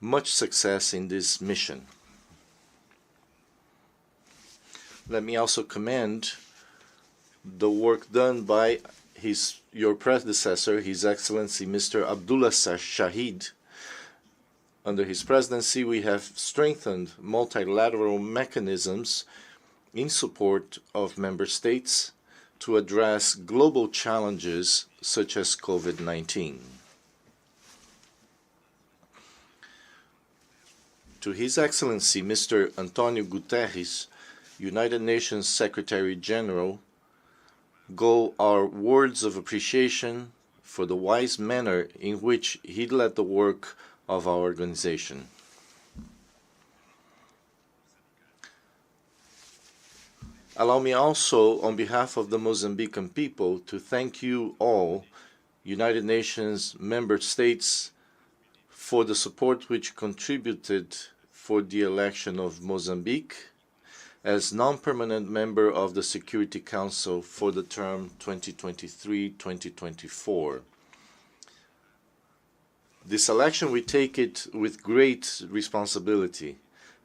much success in this mission. Let me also commend the work done by your predecessor, His Excellency Mr. Abdullah Shahid. Under his presidency, we have strengthened multilateral mechanisms in support of member states to address global challenges such as COVID-19. To His Excellency Mr. Antonio Guterres, United Nations Secretary General, go our words of appreciation for the wise manner in which he led the work of our organization. Allow me also, on behalf of the Mozambican people, to thank you all, United Nations member states, for the support which contributed for the election of Mozambique as non-permanent member of the Security Council for the term 2023-2024. This election, we take it with great responsibility,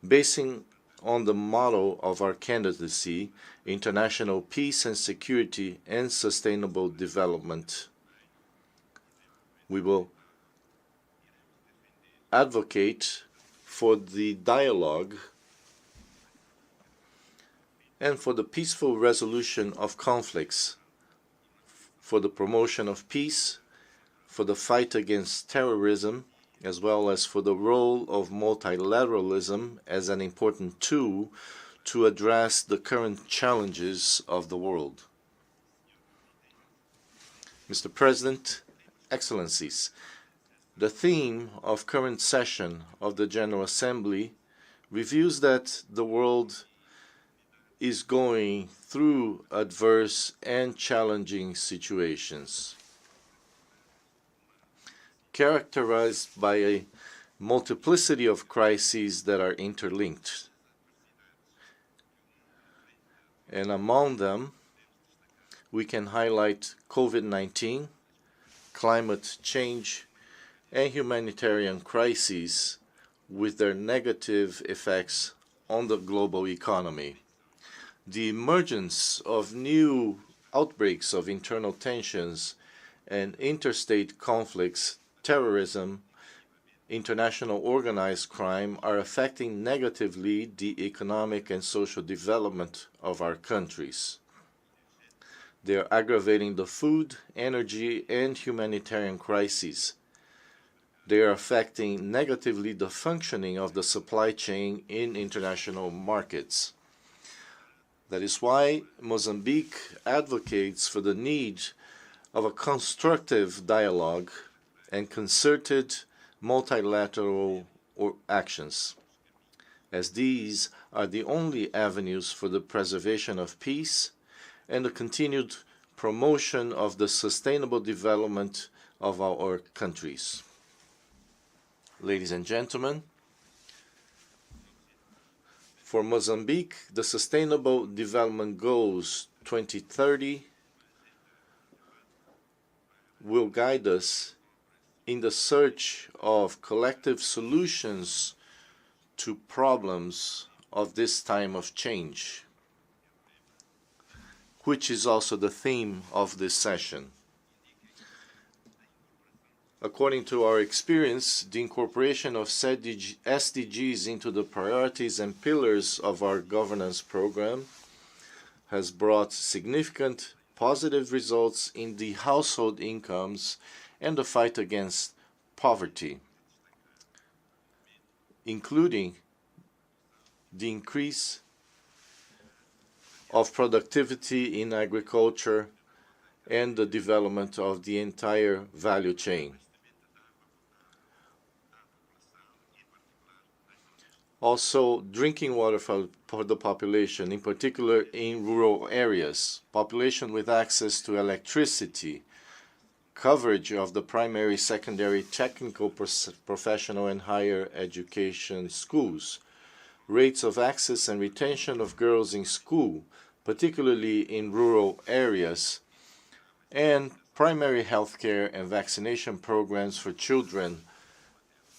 basing on the motto of our candidacy, international peace and security and sustainable development. We will advocate for the dialogue and for the peaceful resolution of conflicts, for the promotion of peace, for the fight against terrorism, as well as for the role of multilateralism as an important tool to address the current challenges of the world. Mr. President, Excellencies, the theme of current session of the General Assembly reveals that the world is going through adverse and challenging situations, characterized by a multiplicity of crises that are interlinked. And among them, we can highlight COVID-19, climate change, and humanitarian crises with their negative effects on the global economy. The emergence of new outbreaks of internal tensions and interstate conflicts, terrorism, international organized crime are affecting negatively the economic and social development of our countries. They are aggravating the food, energy, and humanitarian crises. They are affecting negatively the functioning of the supply chain in international markets. That is why Mozambique advocates for the need of a constructive dialogue and concerted multilateral actions, as these are the only avenues for the preservation of peace and the continued promotion of the sustainable development of our countries. Ladies and gentlemen, for Mozambique, the Sustainable Development Goals 2030 will guide us in the search of collective solutions to problems of this time of change, which is also the theme of this session. According to our experience, the incorporation of SDGs into the priorities and pillars of our governance program has brought significant positive results in the household incomes and the fight against poverty, including the increase of productivity in agriculture and the development of the entire value chain. Also, drinking water for the population, in particular in rural areas, population with access to electricity, coverage of the primary, secondary, technical, professional, and higher education schools, rates of access and retention of girls in school, particularly in rural areas, and primary health care and vaccination programs for children,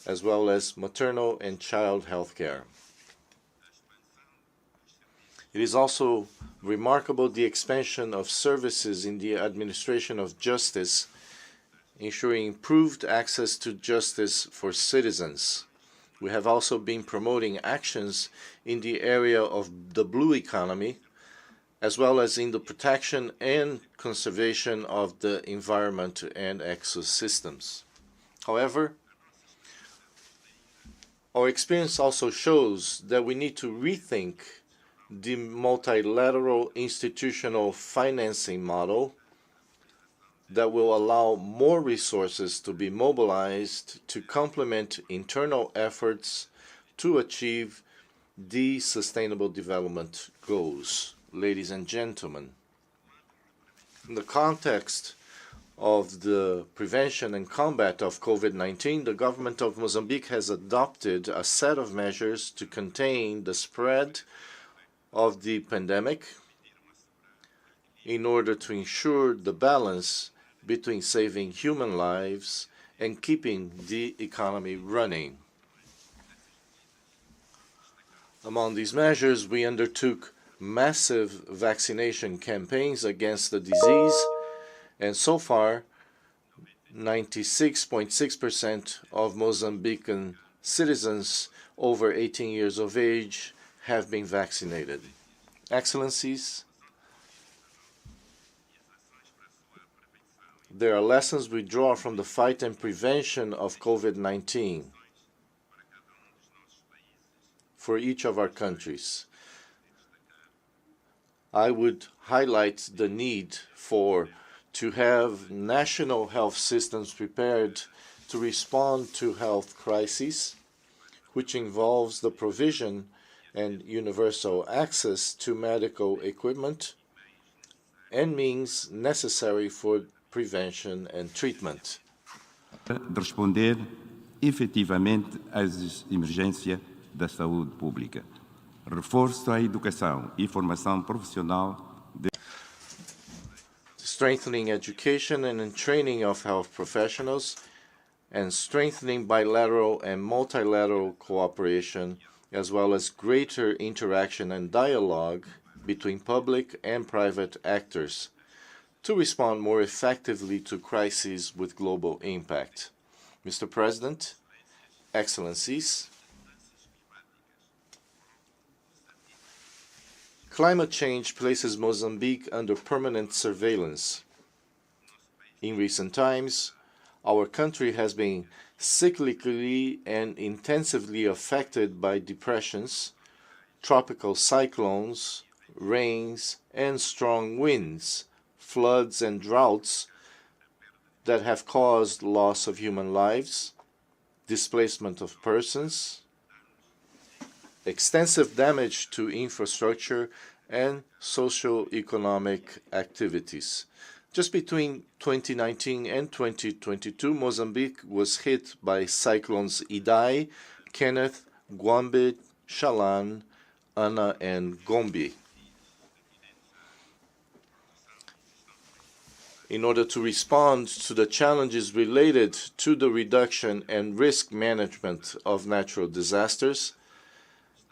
as well as maternal and child health care. It is also remarkable the expansion of services in the administration of justice, ensuring improved access to justice for citizens. We have also been promoting actions in the area of the blue economy, as well as in the protection and conservation of the environment and ecosystems. However, our experience also shows that we need to rethink the multilateral institutional financing model that will allow more resources to be mobilized to complement internal efforts to achieve the Sustainable Development Goals. Ladies and gentlemen, in the context of the prevention and combat of COVID-19, the government of Mozambique has adopted a set of measures to contain the spread of the pandemic in order to ensure the balance between saving human lives and keeping the economy running. Among these measures, we undertook massive vaccination campaigns against the disease, and so far, 96.6% of Mozambican citizens over 18 years of age have been vaccinated. Excellencies, there are lessons we draw from the fight and prevention of COVID-19 for each of our countries. I would highlight the need to have national health systems prepared to respond to health crises, which involves the provision and universal access to medical equipment and means necessary for prevention and treatment. De responder efetivamente às emergências da saúde pública. Reforço à educação e formação profissional. Strengthening education and training of health professionals, and strengthening bilateral and multilateral cooperation, as well as greater interaction and dialogue between public and private actors to respond more effectively to crises with global impact. Mr. President, Excellencies, climate change places Mozambique under permanent surveillance. In recent times, our country has been cyclically and intensively affected by depressions, tropical cyclones, rains, and strong winds, floods and droughts that have caused loss of human lives, displacement of persons, extensive damage to infrastructure, and socio-economic activities. Just between 2019 and 2022, Mozambique was hit by cyclones Idai, Kenneth, Guambe, Shalan, Ana, and Gombe. In order to respond to the challenges related to the reduction and risk management of natural disasters,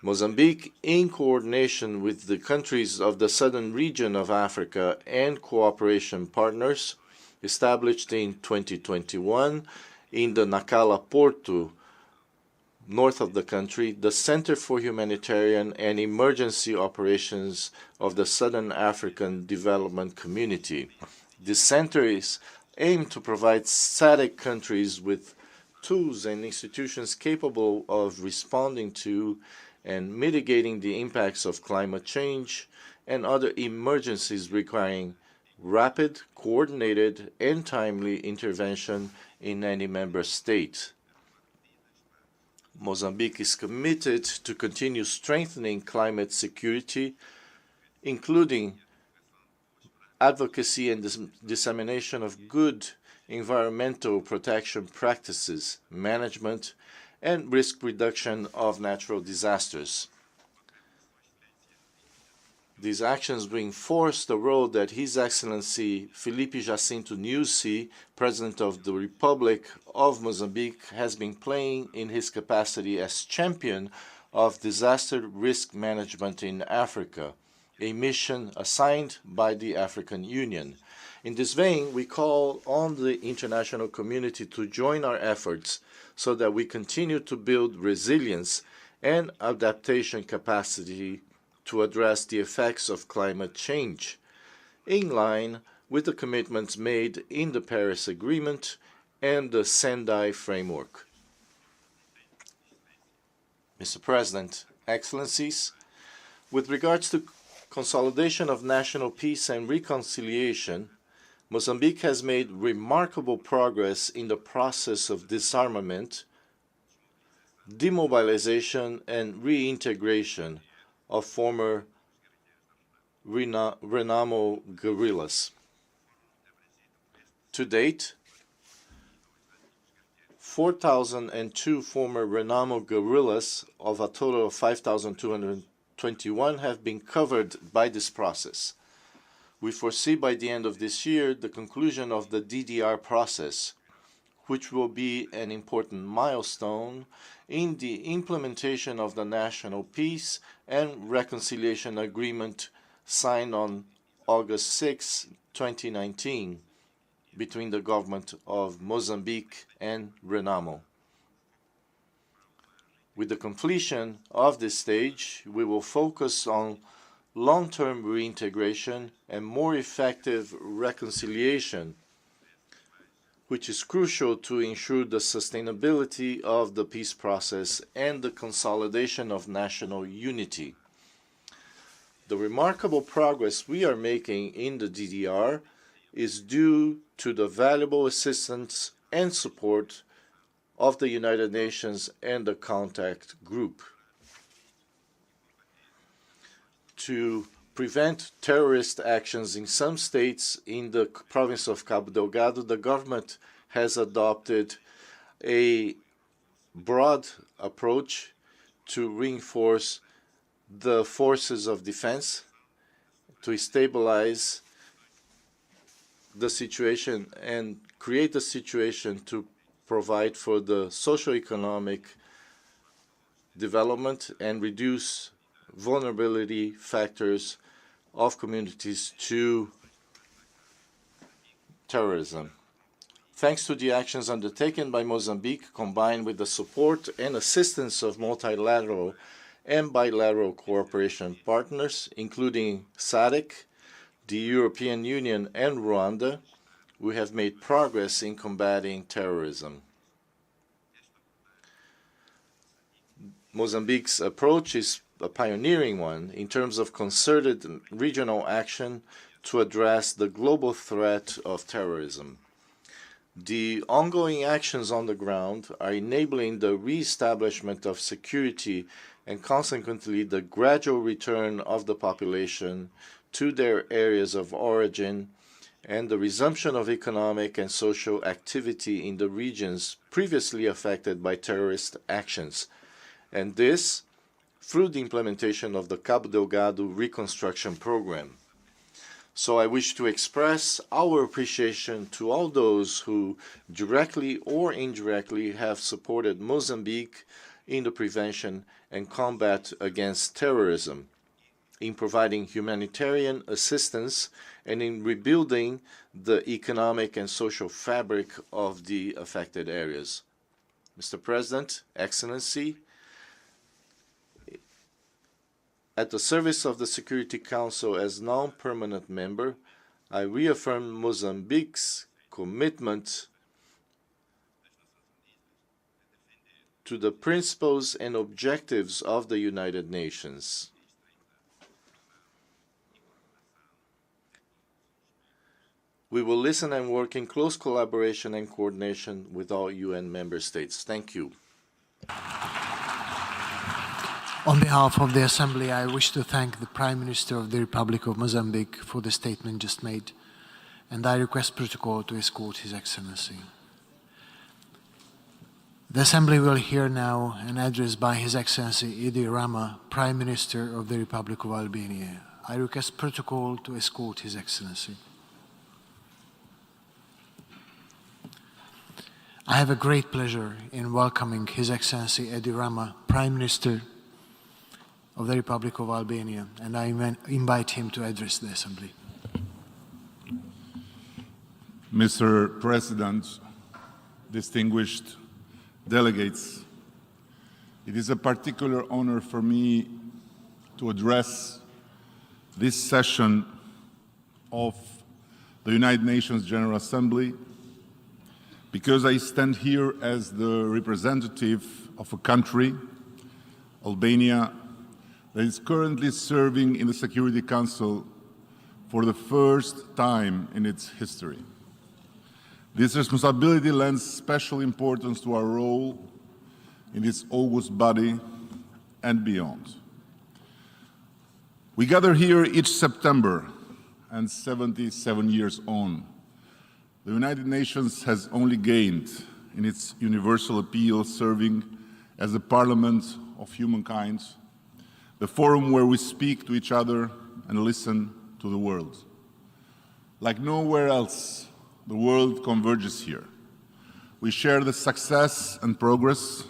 Mozambique, in coordination with the countries of the southern region of Africa and cooperation partners, established in 2021 in the Nacala Porto, north of the country, the Center for Humanitarian and Emergency Operations of the Southern African Development Community. This center is aimed to provide SADC countries with tools and institutions capable of responding to and mitigating the impacts of climate change and other emergencies requiring rapid, coordinated, and timely intervention in any member state. Mozambique is committed to continue strengthening climate security, including advocacy and dissemination of good environmental protection practices, management, and risk reduction of natural disasters. These actions reinforce the role that His Excellency Felipe Jacinto Nyusi, President of the Republic of Mozambique, has been playing in his capacity as champion of disaster risk management in Africa, a mission assigned by the African Union. In this vein, we call on the international community to join our efforts so that we continue to build resilience and adaptation capacity to address the effects of climate change, in line with the commitments made in the Paris Agreement and the Sendai Framework. Mr. President, Excellencies, with regards to consolidation of national peace and reconciliation, Mozambique has made remarkable progress in the process of disarmament, demobilization, and reintegration of former Renamo guerrillas. To date, 4,002 former Renamo guerrillas of a total of 5,221 have been covered by this process. We foresee by the end of this year the conclusion of the DDR process, which will be an important milestone in the implementation of the National Peace and Reconciliation Agreement signed on August 6, 2019, between the government of Mozambique and Renamo. With the completion of this stage, we will focus on long-term reintegration and more effective reconciliation, which is crucial to ensure the sustainability of the peace process and the consolidation of national unity. The remarkable progress we are making in the DDR is due to the valuable assistance and support of the United Nations and the Contact Group. To prevent terrorist actions in some states in the province of Cabo Delgado, the government has adopted a broad approach to reinforce the forces of defense, to stabilize the situation and create a situation to provide for the socio-economic development and reduce vulnerability factors of communities to terrorism. Thanks to the actions undertaken by Mozambique, combined with the support and assistance of multilateral and bilateral cooperation partners, including SADC, the European Union, and Rwanda, we have made progress in combating terrorism. Mozambique's approach is a pioneering one in terms of concerted regional action to address the global threat of terrorism. The ongoing actions on the ground are enabling the re-establishment of security and consequently the gradual return of the population to their areas of origin and the resumption of economic and social activity in the regions previously affected by terrorist actions. And this through the implementation of the Cabo Delgado Reconstruction Program. So I wish to express our appreciation to all those who directly or indirectly have supported Mozambique in the prevention and combat against terrorism. in providing humanitarian assistance and in rebuilding the economic and social fabric of the affected areas. Mr. President, Excellency, at the service of the Security Council as non-permanent member, I reaffirm Mozambique's commitment to the principles and objectives of the United Nations. We will listen and work in close collaboration and coordination with all UN member states. Thank you. On behalf of the Assembly, I wish to thank the Prime Minister of the Republic of Mozambique for the statement just made, and I request protocol to escort His Excellency. The Assembly will hear now an address by His Excellency Edi Rama, Prime Minister of the Republic of Albania. I request protocol to escort His Excellency. I have a great pleasure in welcoming His Excellency Edi Rama, Prime Minister of the Republic of Albania, and I invite him to address the Assembly. Mr. President, distinguished delegates, it is a particular honor for me to address this session of the United Nations General Assembly because I stand here as the representative of a country, Albania, that is currently serving in the Security Council for the first time in its history. This responsibility lends special importance to our role in this august body and beyond. We gather here each September, and 77 years on, the United Nations has only gained in its universal appeal, serving as a parliament of humankind, the forum where we speak to each other and listen to the world. Like nowhere else, the world converges here. We share the success and progress,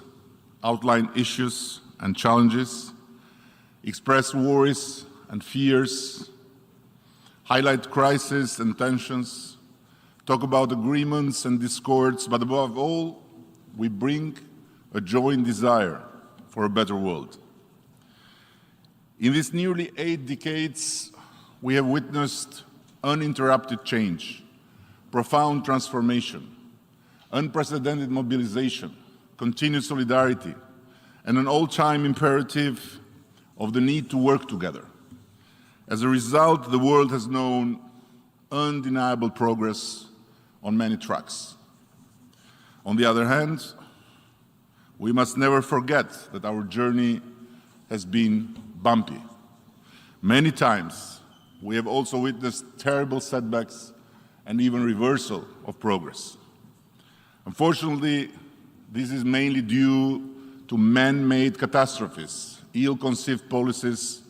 outline issues and challenges, express worries and fears, highlight crises and tensions, talk about agreements and discords, but above all, we bring a joint desire for a better world. In these nearly 8 decades, we have witnessed uninterrupted change, profound transformation, unprecedented mobilization, continued solidarity, and an all-time imperative of the need to work together. As a result, the world has known undeniable progress on many tracks. On the other hand, we must never forget that our journey has been bumpy. Many times, we have also witnessed terrible setbacks and even reversal of progress. Unfortunately, this is mainly due to man-made catastrophes, ill-conceived policies,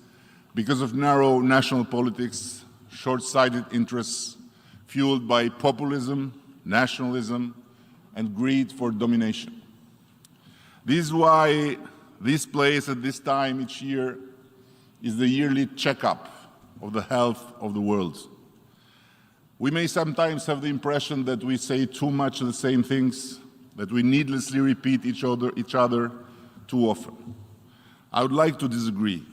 because of narrow national politics, short-sighted interests, fueled by populism, nationalism, and greed for domination. This is why this place at this time each year is the yearly checkup of the health of the world. We may sometimes have the impression that we say too much of the same things, that we needlessly repeat each other too often. I would like to disagree.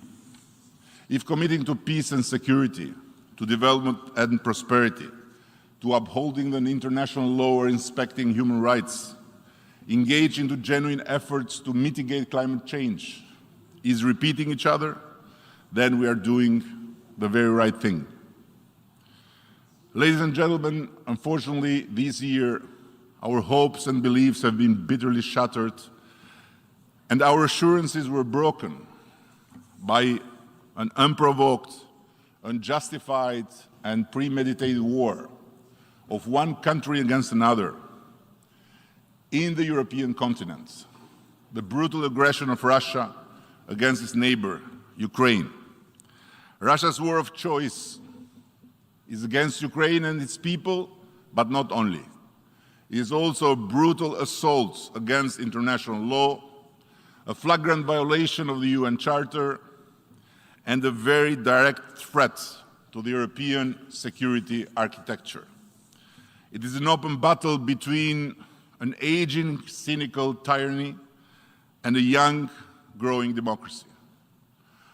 If committing to peace and security, to development and prosperity, to upholding the international law or inspecting human rights, engage into genuine efforts to mitigate climate change, is repeating each other, then we are doing the very right thing. Ladies and gentlemen, unfortunately, this year, our hopes and beliefs have been bitterly shattered, and our assurances were broken by an unprovoked, unjustified, and premeditated war of one country against another in the European continent, the brutal aggression of Russia against its neighbor, Ukraine. Russia's war of choice is against Ukraine and its people, but not only. It is also a brutal assault against international law, a flagrant violation of the UN Charter, and a very direct threat to the European security architecture. It is an open battle between an aging, cynical tyranny and a young, growing democracy.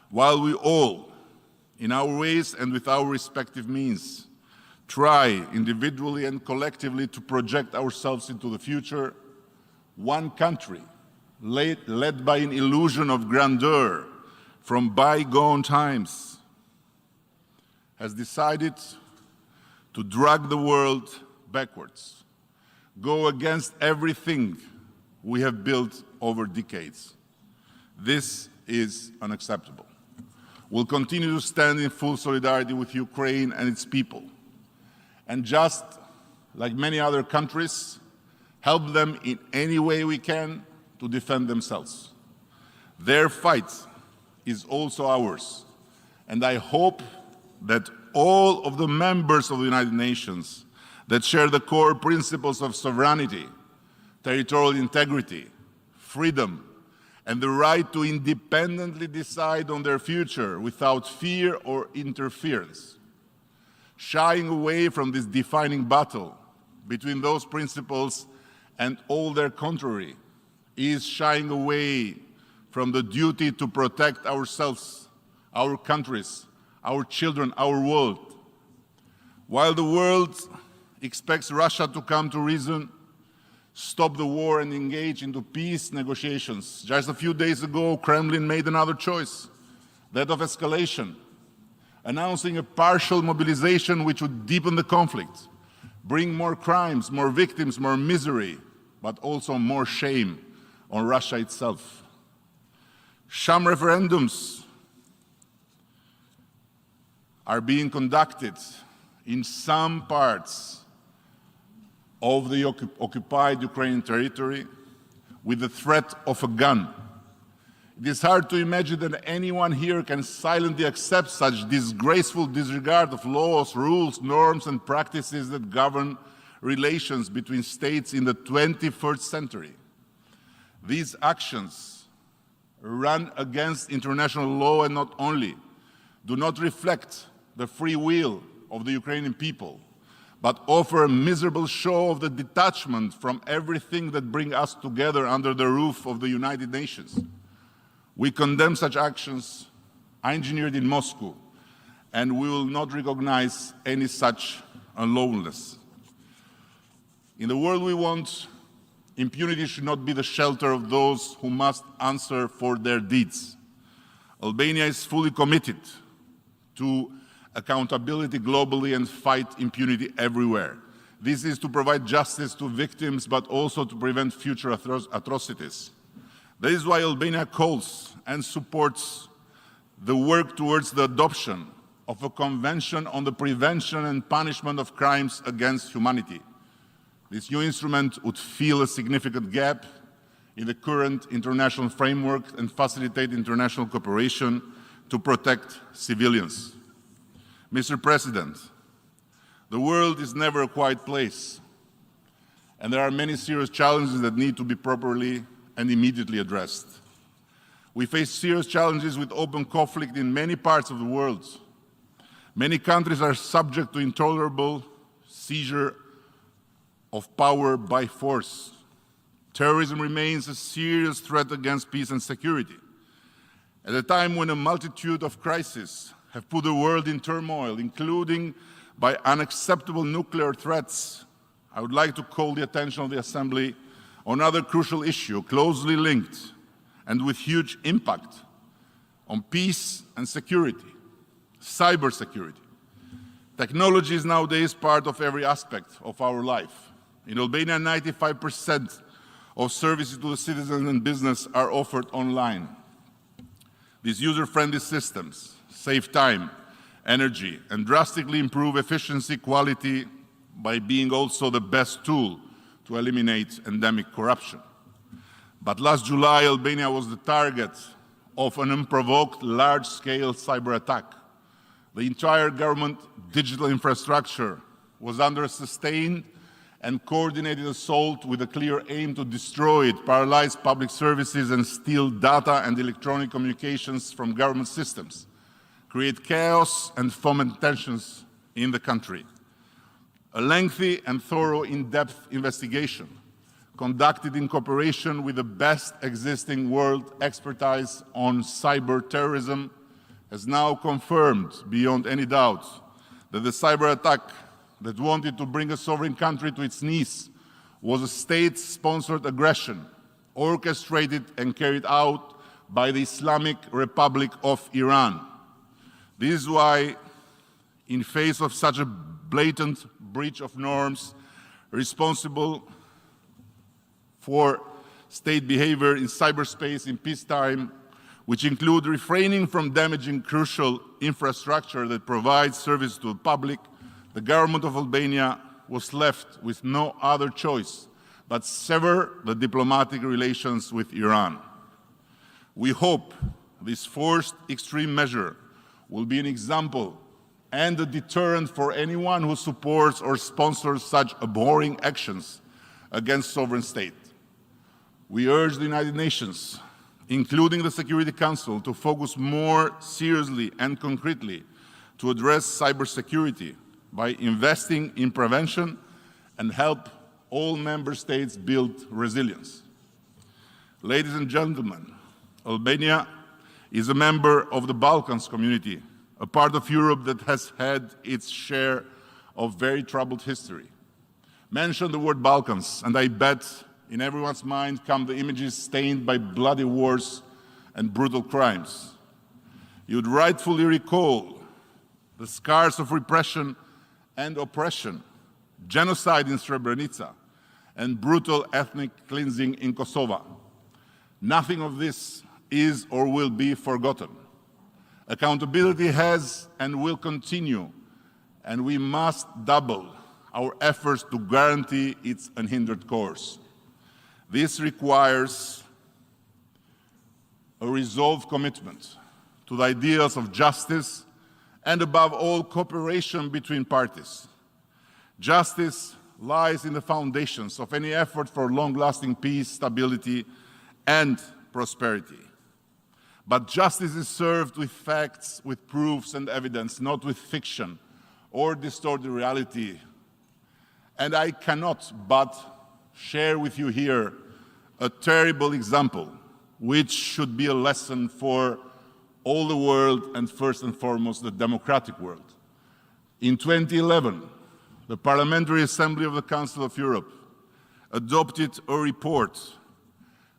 While we all, in our ways and with our respective means, try individually and collectively to project ourselves into the future, one country, led by an illusion of grandeur from bygone times, has decided to drag the world backwards, go against everything we have built over decades. This is unacceptable. We'll continue to stand in full solidarity with Ukraine and its people, and just like many other countries, help them in any way we can to defend themselves. Their fight is also ours, and I hope that all of the members of the United Nations that share the core principles of sovereignty, territorial integrity, freedom, and the right to independently decide on their future without fear or interference, shying away from this defining battle between those principles and all their contrary, is shying away from the duty to protect ourselves, our countries, our children, our world. While the world expects Russia to come to reason, stop the war and engage into peace negotiations, just a few days ago, Kremlin made another choice, that of escalation, announcing a partial mobilization which would deepen the conflict, bring more crimes, more victims, more misery, but also more shame on Russia itself. Sham referendums are being conducted in some parts of the occupied Ukrainian territory with the threat of a gun. It is hard to imagine that anyone here can silently accept such disgraceful disregard of laws, rules, norms, and practices that govern relations between states in the 21st century. These actions run against international law and not only do not reflect the free will of the Ukrainian people, but offer a miserable show of the detachment from everything that brings us together under the roof of the United Nations. We condemn such actions engineered in Moscow, and we will not recognize any such unlawfulness. In the world we want, impunity should not be the shelter of those who must answer for their deeds. Albania is fully committed to accountability globally and fight impunity everywhere. This is to provide justice to victims, but also to prevent future atrocities. That is why Albania calls and supports the work towards the adoption of a convention on the prevention and punishment of crimes against humanity. This new instrument would fill a significant gap in the current international framework and facilitate international cooperation to protect civilians. Mr. President, the world is never a quiet place, and there are many serious challenges that need to be properly and immediately addressed. We face serious challenges with open conflict in many parts of the world. Many countries are subject to intolerable seizure of power by force. Terrorism remains a serious threat against peace and security. At a time when a multitude of crises have put the world in turmoil, including by unacceptable nuclear threats, I would like to call the attention of the Assembly on another crucial issue closely linked and with huge impact on peace and security, cybersecurity. Technology is nowadays part of every aspect of our life. In Albania, 95% of services to the citizens and business are offered online. These user-friendly systems save time, energy, and drastically improve efficiency, quality, by being also the best tool to eliminate endemic corruption. But last July, Albania was the target of an unprovoked large-scale cyber attack. The entire government digital infrastructure was under a sustained and coordinated assault with a clear aim to destroy it, paralyze public services, and steal data and electronic communications from government systems. create chaos and foment tensions in the country. A lengthy and thorough in-depth investigation conducted in cooperation with the best existing world expertise on cyber terrorism has now confirmed beyond any doubt that the cyber attack that wanted to bring a sovereign country to its knees was a state-sponsored aggression orchestrated and carried out by the Islamic Republic of Iran. This is why, in face of such a blatant breach of norms responsible for state behavior in cyberspace in peacetime, which include refraining from damaging crucial infrastructure that provides service to the public, the government of Albania was left with no other choice but sever the diplomatic relations with Iran. We hope this forced extreme measure will be an example and a deterrent for anyone who supports or sponsors such abhorring actions against sovereign state. We urge the United Nations, including the Security Council, to focus more seriously and concretely to address cybersecurity by investing in prevention and help all member states build resilience. Ladies and gentlemen, Albania is a member of the Balkans community, a part of Europe that has had its share of very troubled history. Mention the word Balkans, and I bet in everyone's mind come the images stained by bloody wars and brutal crimes. You'd rightfully recall the scars of repression and oppression, genocide in Srebrenica, and brutal ethnic cleansing in Kosovo. Nothing of this is or will be forgotten. Accountability has and will continue, and we must double our efforts to guarantee its unhindered course. This requires a resolved commitment to the ideals of justice and, above all, cooperation between parties. Justice lies in the foundations of any effort for long-lasting peace, stability, and prosperity. But justice is served with facts, with proofs and evidence, not with fiction or distorted reality. And I cannot but share with you here a terrible example, which should be a lesson for all the world and first and foremost the democratic world. In 2011, the Parliamentary Assembly of the Council of Europe adopted a report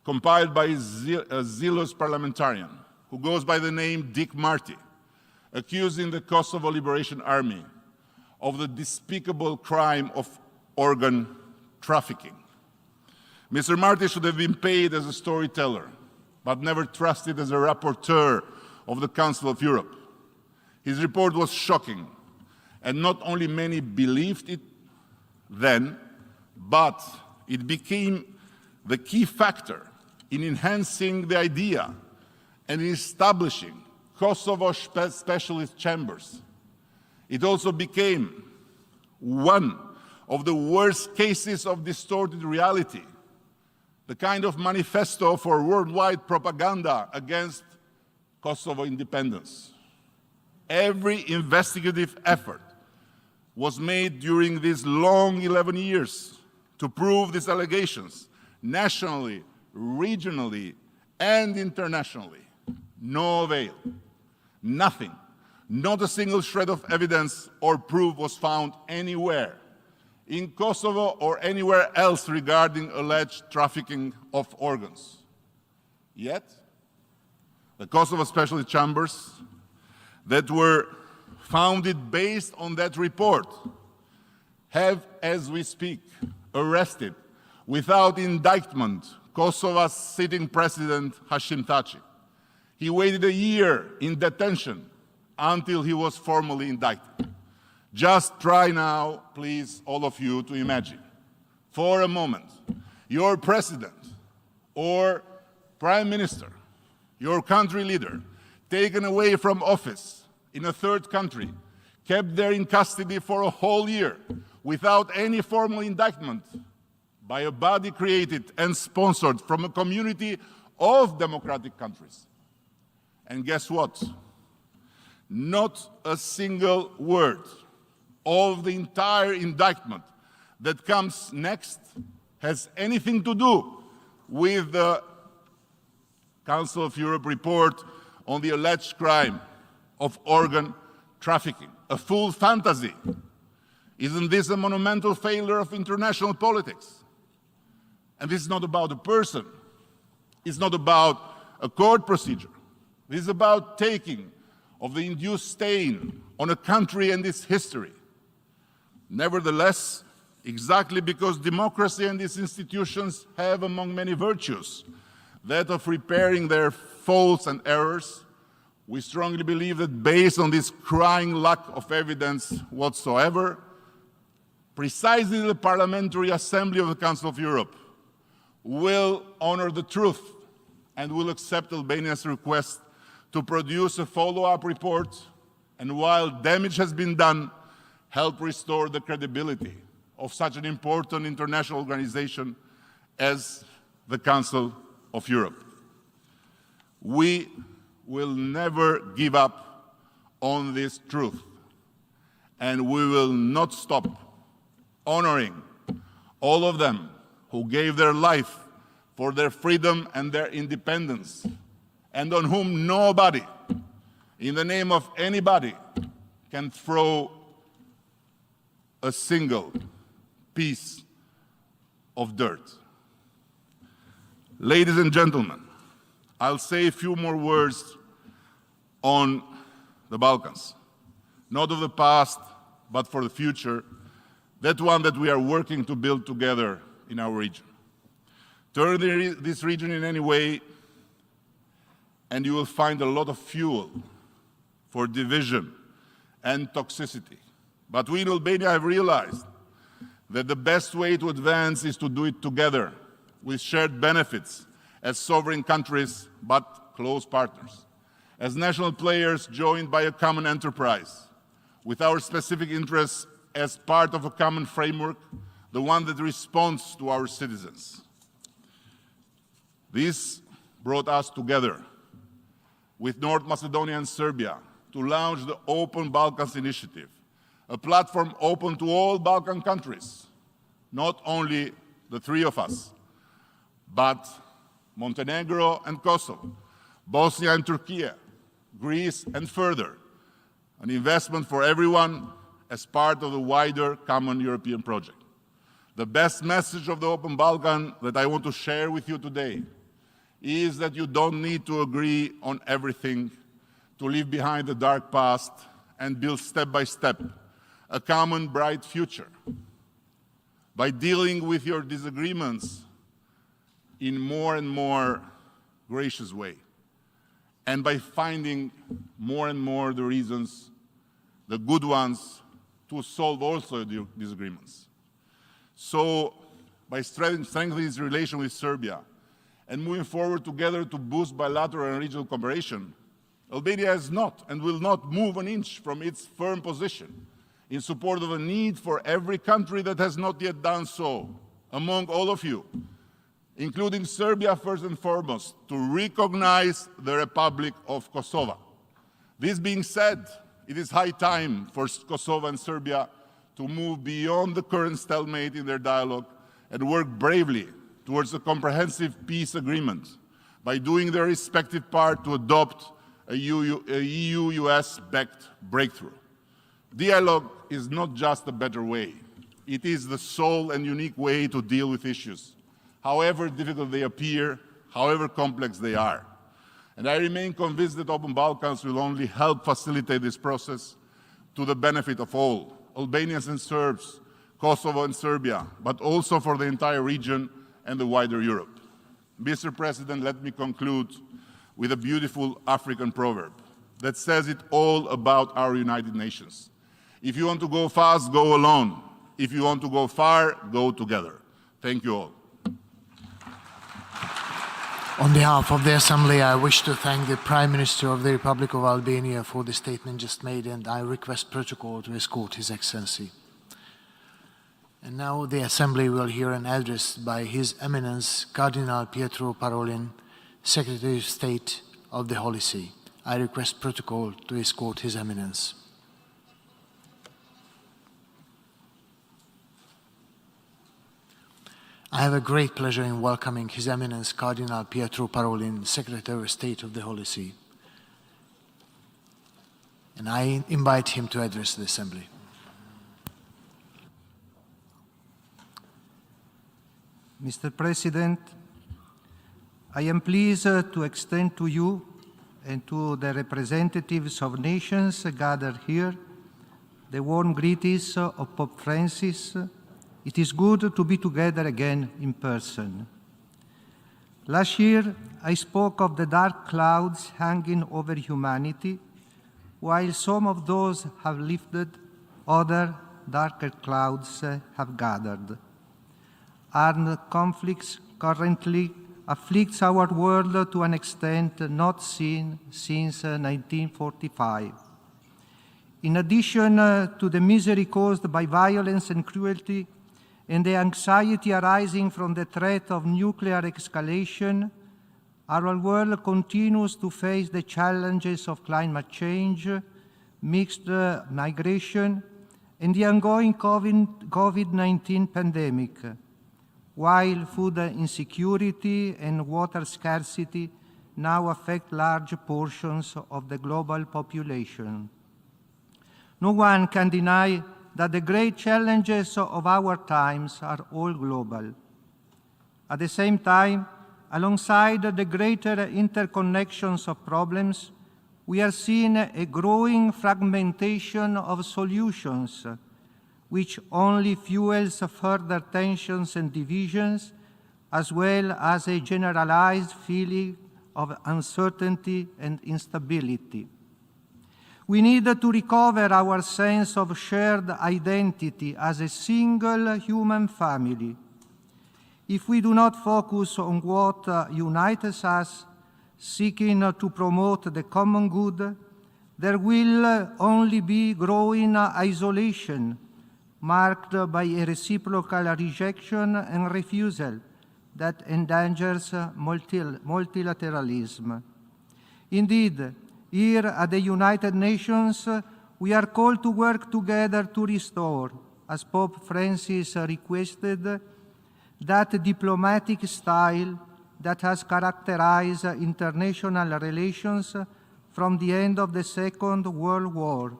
compiled by a zealous parliamentarian who goes by the name Dick Marty, accusing the Kosovo Liberation Army of the despicable crime of organ trafficking. Mr. Marty should have been paid as a storyteller, but never trusted as a rapporteur of the Council of Europe. His report was shocking, and not only many believed it then, but it became the key factor in enhancing the idea and in establishing Kosovo specialist chambers. It also became one of the worst cases of distorted reality, the kind of manifesto for worldwide propaganda against Kosovo independence. Every investigative effort was made during these long 11 years to prove these allegations nationally, regionally, and internationally. No avail. Nothing. Not a single shred of evidence or proof was found anywhere in Kosovo or anywhere else regarding alleged trafficking of organs. Yet, the Kosovo Specialist Chambers that were founded based on that report have, as we speak, arrested without indictment Kosovo's sitting president Hashim Thaçi. He waited a year in detention until he was formally indicted. Just try now, please, all of you, to imagine, for a moment, your president or prime minister, your country leader, taken away from office in a third country, kept there in custody for a whole year without any formal indictment by a body created and sponsored from a community of democratic countries. And guess what? Not a single word of the entire indictment that comes next has anything to do with the Council of Europe report on the alleged crime of organ trafficking. A full fantasy. Isn't this a monumental failure of international politics? And this is not about a person. It's not about a court procedure. This is about taking of the induced stain on a country and its history. Nevertheless, exactly because democracy and its institutions have, among many virtues, that of repairing their faults and errors, we strongly believe that based on this crying lack of evidence whatsoever, precisely the Parliamentary Assembly of the Council of Europe will honor the truth and will accept Albania's request to produce a follow-up report, and while damage has been done, help restore the credibility of such an important international organization as the Council of Europe. We will never give up on this truth, and we will not stop honoring all of them who gave their life for their freedom and their independence, and on whom nobody, in the name of anybody, can throw a single piece of dirt. Ladies and gentlemen, I'll say a few more words on the Balkans, not of the past, but for the future, that one that we are working to build together in our region. Turn this region in any way, and you will find a lot of fuel for division and toxicity. But we in Albania have realized that the best way to advance is to do it together, with shared benefits as sovereign countries, but close partners. As national players joined by a common enterprise, with our specific interests as part of a common framework, the one that responds to our citizens. This brought us together with North Macedonia and Serbia to launch the Open Balkans Initiative, a platform open to all Balkan countries, not only the three of us, but Montenegro and Kosovo, Bosnia and Turkey, Greece and further, an investment for everyone as part of the wider common European project. The best message of the Open Balkan that I want to share with you today is that you don't need to agree on everything to leave behind the dark past and build step by step a common bright future. By dealing with your disagreements in more and more gracious way, and by finding more and more the reasons, the good ones, to solve also the disagreements. So, by strengthening this relation with Serbia and moving forward together to boost bilateral and regional cooperation, Albania has not and will not move an inch from its firm position in support of a need for every country that has not yet done so, among all of you, including Serbia first and foremost, to recognize the Republic of Kosovo. This being said, it is high time for Kosovo and Serbia to move beyond the current stalemate in their dialogue and work bravely towards a comprehensive peace agreement by doing their respective part to adopt a EU-US-backed breakthrough. Dialogue is not just a better way. It is the sole and unique way to deal with issues, however difficult they appear, however complex they are. And I remain convinced that Open Balkans will only help facilitate this process to the benefit of all, Albanians and Serbs, Kosovo and Serbia, but also for the entire region and the wider Europe. Mr. President, let me conclude with a beautiful African proverb that says it all about our United Nations. If you want to go fast, go alone. If you want to go far, go together. Thank you all. On behalf of the Assembly, I wish to thank the Prime Minister of the Republic of Albania for the statement just made, and I request protocol to escort His Excellency. And now the Assembly will hear an address by His Eminence Cardinal Pietro Parolin, Secretary of State of the Holy See. I request protocol to escort His Eminence. I have a great pleasure in welcoming His Eminence Cardinal Pietro Parolin, Secretary of State of the Holy See. And I invite him to address the Assembly. Mr. President, I am pleased to extend to you and to the representatives of nations gathered here the warm greetings of Pope Francis. It is good to be together again in person. Last year, I spoke of the dark clouds hanging over humanity. While some of those have lifted, other darker clouds have gathered. Armed conflicts currently afflicts our world to an extent not seen since 1945. In addition to the misery caused by violence and cruelty and the anxiety arising from the threat of nuclear escalation, our world continues to face the challenges of climate change, mixed migration, and the ongoing COVID-19 pandemic, while food insecurity and water scarcity now affect large portions of the global population. No one can deny that the great challenges of our times are all global. At the same time, alongside the greater interconnections of problems, we are seeing a growing fragmentation of solutions, which only fuels further tensions and divisions, as well as a generalized feeling of uncertainty and instability. We need to recover our sense of shared identity as a single human family. If we do not focus on what unites us, seeking to promote the common good, there will only be growing isolation, marked by a reciprocal rejection and refusal that endangers multilateralism. Indeed, here at the United Nations, we are called to work together to restore, as Pope Francis requested, that diplomatic style that has characterized international relations from the end of the Second World War,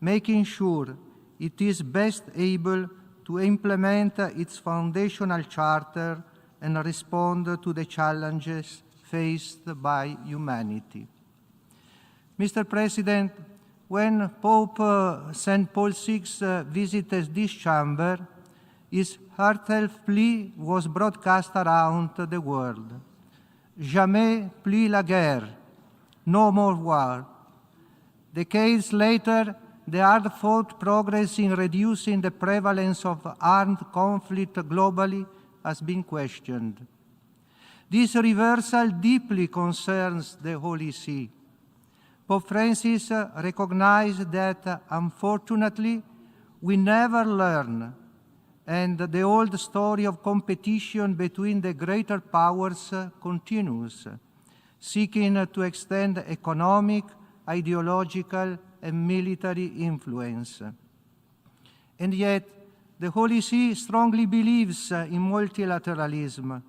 making sure it is best able to implement its foundational charter and respond to the challenges faced by humanity. Mr. President, when Pope St. Paul VI visited this chamber, his heartfelt plea was broadcast around the world. Jamais plus la guerre, no more war. Decades later, the hard-fought progress in reducing the prevalence of armed conflict globally has been questioned. This reversal deeply concerns the Holy See. Pope Francis recognized that, unfortunately, we never learn, and the old story of competition between the greater powers continues, seeking to extend economic, ideological, and military influence. And yet, the Holy See strongly believes in multilateralism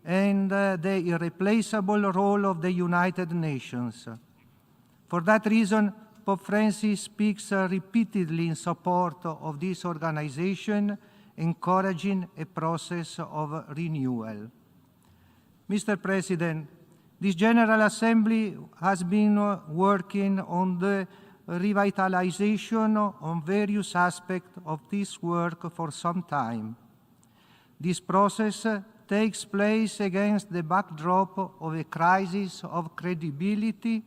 and the irreplaceable role of the United Nations. For that reason, Pope Francis speaks repeatedly in support of this organization, encouraging a process of renewal. Mr. President, this General Assembly has been working on the revitalization on various aspects of this work for some time. This process takes place against the backdrop of a crisis of credibility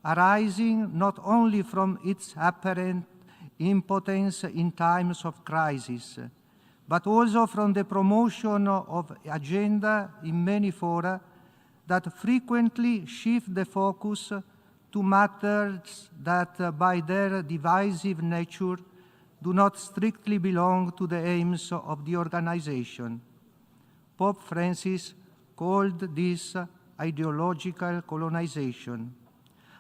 arising not only from its apparent impotence in times of crisis, but also from the promotion of agenda in many fora that frequently shift the focus to matters that, by their divisive nature, do not strictly belong to the aims of the organization. Pope Francis called this ideological colonization.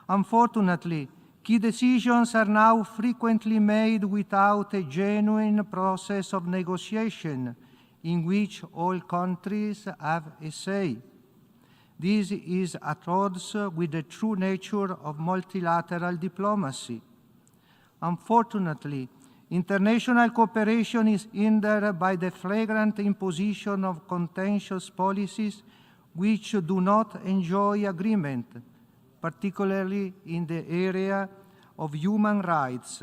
Unfortunately, key decisions are now frequently made without a genuine process of negotiation in which all countries have a say. This is at odds with the true nature of multilateral diplomacy. Unfortunately, international cooperation is hindered by the flagrant imposition of contentious policies which do not enjoy agreement, particularly in the area of human rights.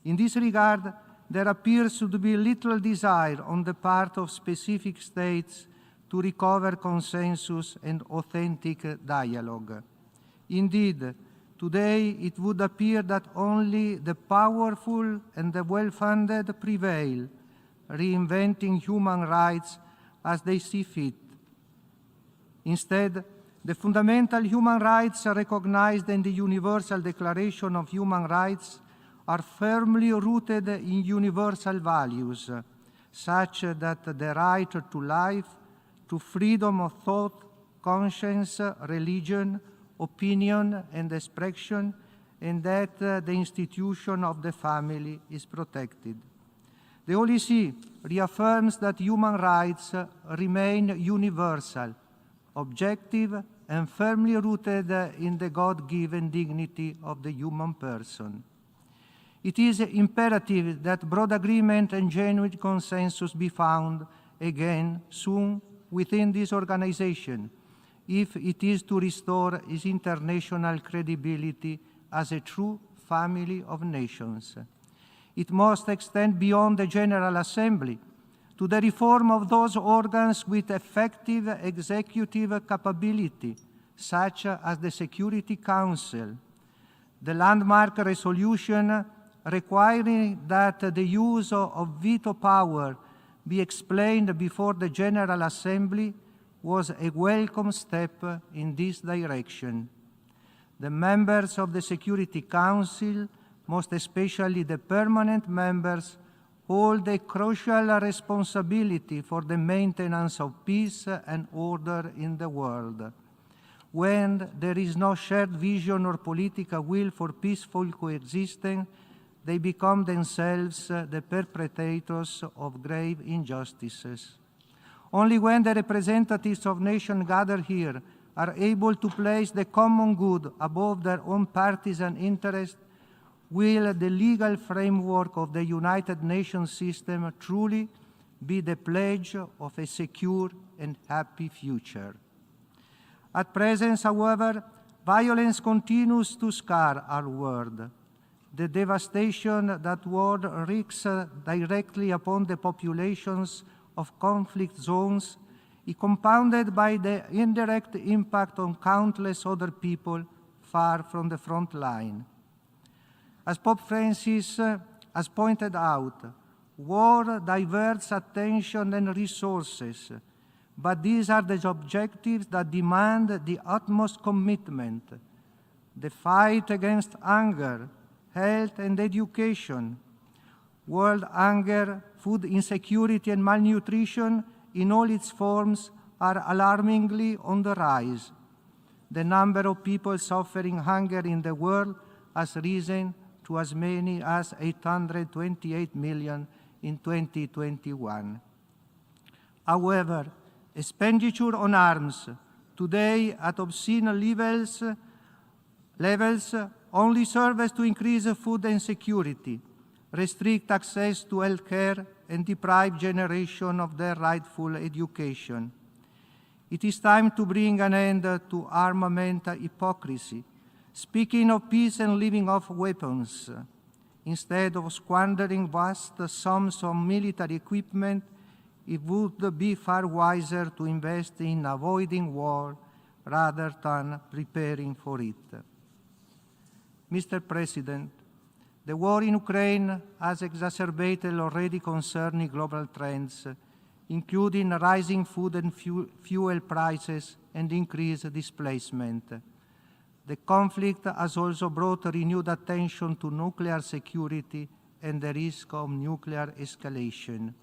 In this regard, there appears to be little desire on the part of specific states to recover consensus and authentic dialogue. Indeed, today it would appear that only the powerful and the well-funded prevail, reinventing human rights as they see fit. Instead, the fundamental human rights recognized in the Universal Declaration of Human Rights are firmly rooted in universal values, such that the right to life, to freedom of thought, conscience, religion, opinion, and expression, and that the institution of the family is protected. The Holy See reaffirms that human rights remain universal, objective, and firmly rooted in the God-given dignity of the human person. It is imperative that broad agreement and genuine consensus be found again soon within this organization, if it is to restore its international credibility as a true family of nations. It must extend beyond the General Assembly to the reform of those organs with effective executive capability, such as the Security Council. The landmark resolution requiring that the use of veto power be explained before the General Assembly was a welcome step in this direction. The members of the Security Council, most especially the permanent members, hold a crucial responsibility for the maintenance of peace and order in the world. When there is no shared vision or political will for peaceful coexistence, they become themselves the perpetrators of grave injustices. Only when the representatives of nations gathered here are able to place the common good above their own partisan interests will the legal framework of the United Nations system truly be the pledge of a secure and happy future. At present, however, violence continues to scar our world. The devastation that war wreaks directly upon the populations of conflict zones is compounded by the indirect impact on countless other people far from the front line. As Pope Francis has pointed out, war diverts attention and resources, but these are the objectives that demand the utmost commitment. The fight against hunger, health and education, world hunger, food insecurity and malnutrition in all its forms are alarmingly on the rise. The number of people suffering hunger in the world has risen to as many as 828 million in 2021. However, expenditure on arms, today at obscene levels only serves to increase food insecurity, restrict access to health care, and deprive generations of their rightful education. It is time to bring an end to armament hypocrisy, speaking of peace and living off weapons. Instead of squandering vast sums on military equipment, it would be far wiser to invest in avoiding war rather than preparing for it. Mr. President, the war in Ukraine has exacerbated already concerning global trends, including rising food and fuel prices and increased displacement. The conflict has also brought renewed attention to nuclear security and the risk of nuclear escalation.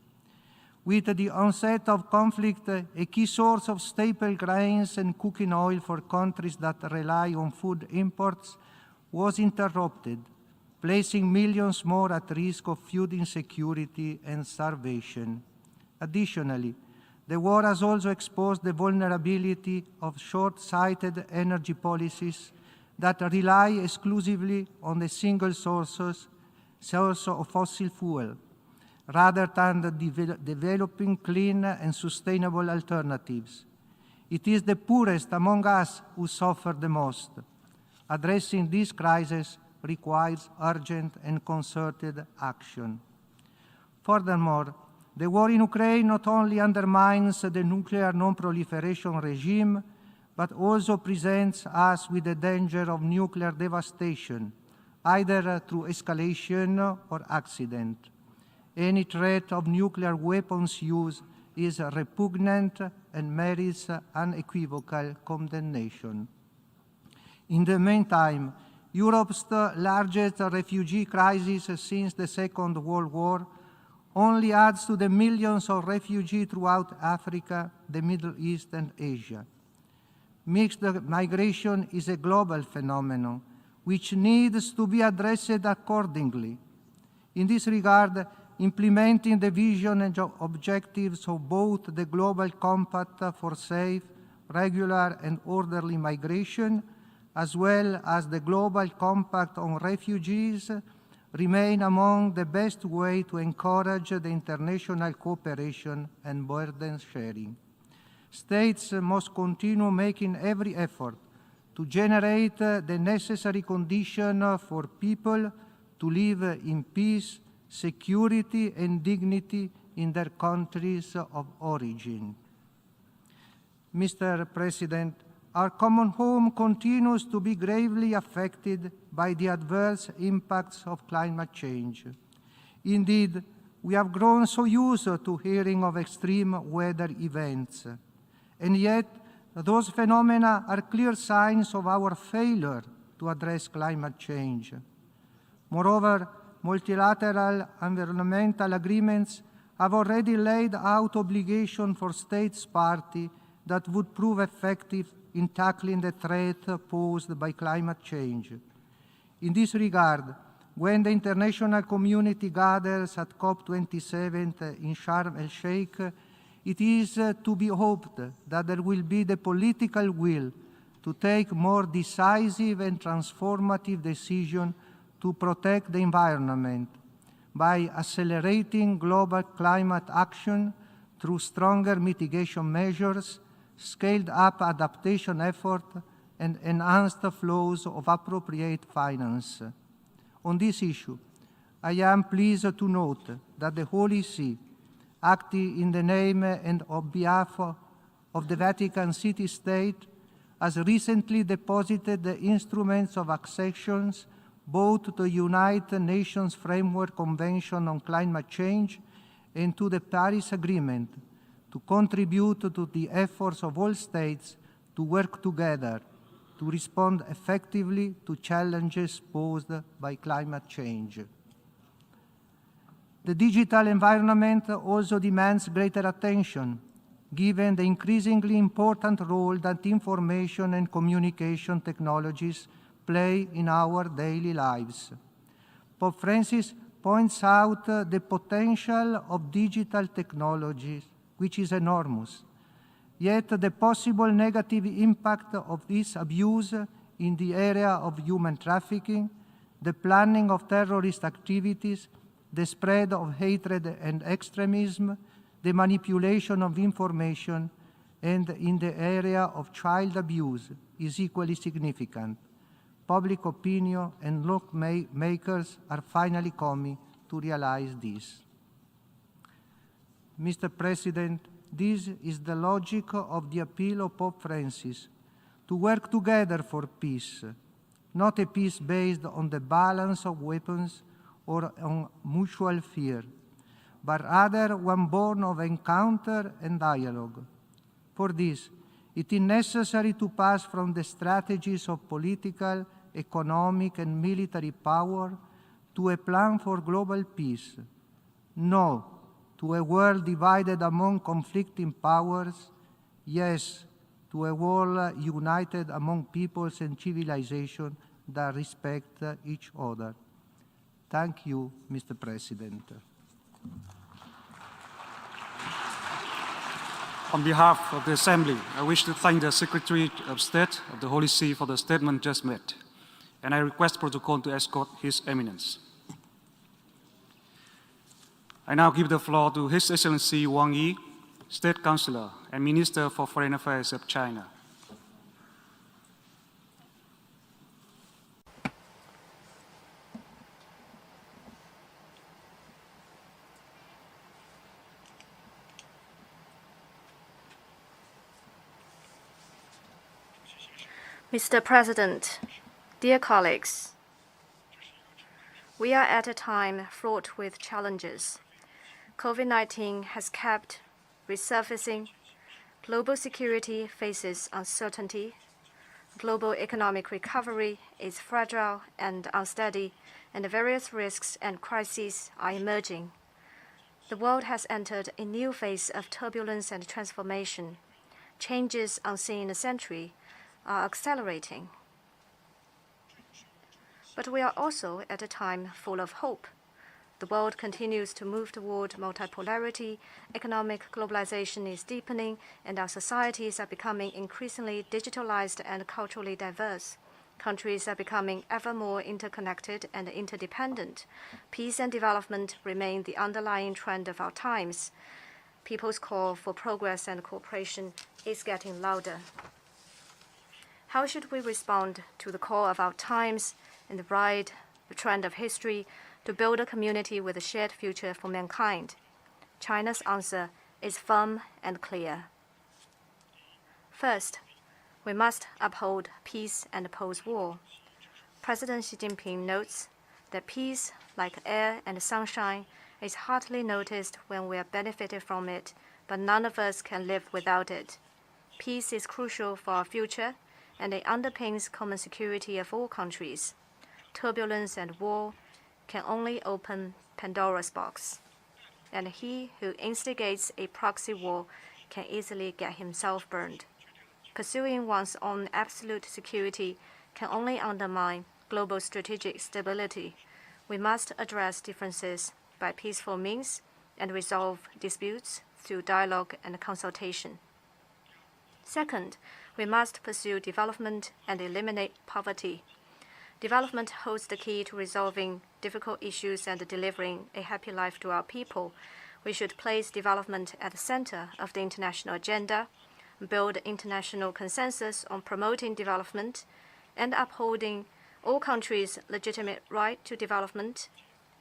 With the onset of conflict, a key source of staple grains and cooking oil for countries that rely on food imports was interrupted, placing millions more at risk of food insecurity and starvation. Additionally, the war has also exposed the vulnerability of short-sighted energy policies that rely exclusively on a single source of fossil fuel, rather than developing clean and sustainable alternatives. It is the poorest among us who suffer the most. Addressing this crisis requires urgent and concerted action. Furthermore, the war in Ukraine not only undermines the nuclear non-proliferation regime, but also presents us with the danger of nuclear devastation, either through escalation or accident. Any threat of nuclear weapons use is repugnant and merits unequivocal condemnation. In the meantime, Europe's largest refugee crisis since the Second World War only adds to the millions of refugees throughout Africa, the Middle East, and Asia. Mixed migration is a global phenomenon which needs to be addressed accordingly. In this regard, implementing the vision and objectives of both the Global Compact for safe, regular, and orderly migration, as well as the Global Compact on refugees, remain among the best ways to encourage the international cooperation and burden sharing. States must continue making every effort to generate the necessary conditions for people to live in peace, security, and dignity in their countries of origin. Mr. President, our common home continues to be gravely affected by the adverse impacts of climate change. Indeed, we have grown so used to hearing of extreme weather events, and yet those phenomena are clear signs of our failure to address climate change. Moreover, multilateral environmental agreements have already laid out obligations for states party that would prove effective in tackling the threat posed by climate change. In this regard, when the international community gathers at COP27 in Sharm el-Sheikh, it is to be hoped that there will be the political will to take more decisive and transformative decisions to protect the environment by accelerating global climate action through stronger mitigation measures, scaled-up adaptation efforts, and enhanced flows of appropriate finance. On this issue, I am pleased to note that the Holy See, acting in the name and on behalf of the Vatican City State, has recently deposited the instruments of accessions both to the United Nations Framework Convention on Climate Change and to the Paris Agreement to contribute to the efforts of all states to work together to respond effectively to challenges posed by climate change. The digital environment also demands greater attention, given the increasingly important role that information and communication technologies play in our daily lives. Pope Francis points out the potential of digital technologies, which is enormous. Yet the possible negative impact of this abuse in the area of human trafficking, the planning of terrorist activities, the spread of hatred and extremism, the manipulation of information, and in the area of child abuse is equally significant. Public opinion and lawmakers are finally coming to realize this. Mr. President, this is the logic of the appeal of Pope Francis to work together for peace, not a peace based on the balance of weapons or on mutual fear, but rather one born of encounter and dialogue. For this, it is necessary to pass from the strategies of political, economic, and military power to a plan for global peace. No, to a world divided among conflicting powers, yes, to a world united among peoples and civilizations that respect each other. Thank you, Mr. President. On behalf of the Assembly, I wish to thank the Secretary of State of the Holy See for the statement just made, and I request protocol to escort His Eminence. I now give the floor to His Excellency Wang Yi, State Councillor and Minister for Foreign Affairs of China. Mr. President, dear colleagues, we are at a time fraught with challenges. COVID-19 has kept resurfacing. Global security faces uncertainty. Global economic recovery is fragile and unsteady, and various risks and crises are emerging. The world has entered a new phase of turbulence and transformation. Changes unseen in a century are accelerating. But we are also at a time full of hope. The world continues to move toward multipolarity, economic globalization is deepening, and our societies are becoming increasingly digitalized and culturally diverse. Countries are becoming ever more interconnected and interdependent. Peace and development remain the underlying trend of our times. People's call for progress and cooperation is getting louder. How should we respond to the call of our times and ride the trend of history to build a community with a shared future for mankind? China's answer is firm and clear. First, we must uphold peace and oppose war. President Xi Jinping notes that peace, like air and sunshine, is hardly noticed when we are benefited from it, but none of us can live without it. Peace is crucial for our future, and it underpins common security of all countries. Turbulence and war can only open Pandora's box, and he who instigates a proxy war can easily get himself burned. Pursuing one's own absolute security can only undermine global strategic stability. We must address differences by peaceful means and resolve disputes through dialogue and consultation. Second, we must pursue development and eliminate poverty. Development holds the key to resolving difficult issues and delivering a happy life to our people. We should place development at the center of the international agenda, build international consensus on promoting development and upholding all countries' legitimate right to development.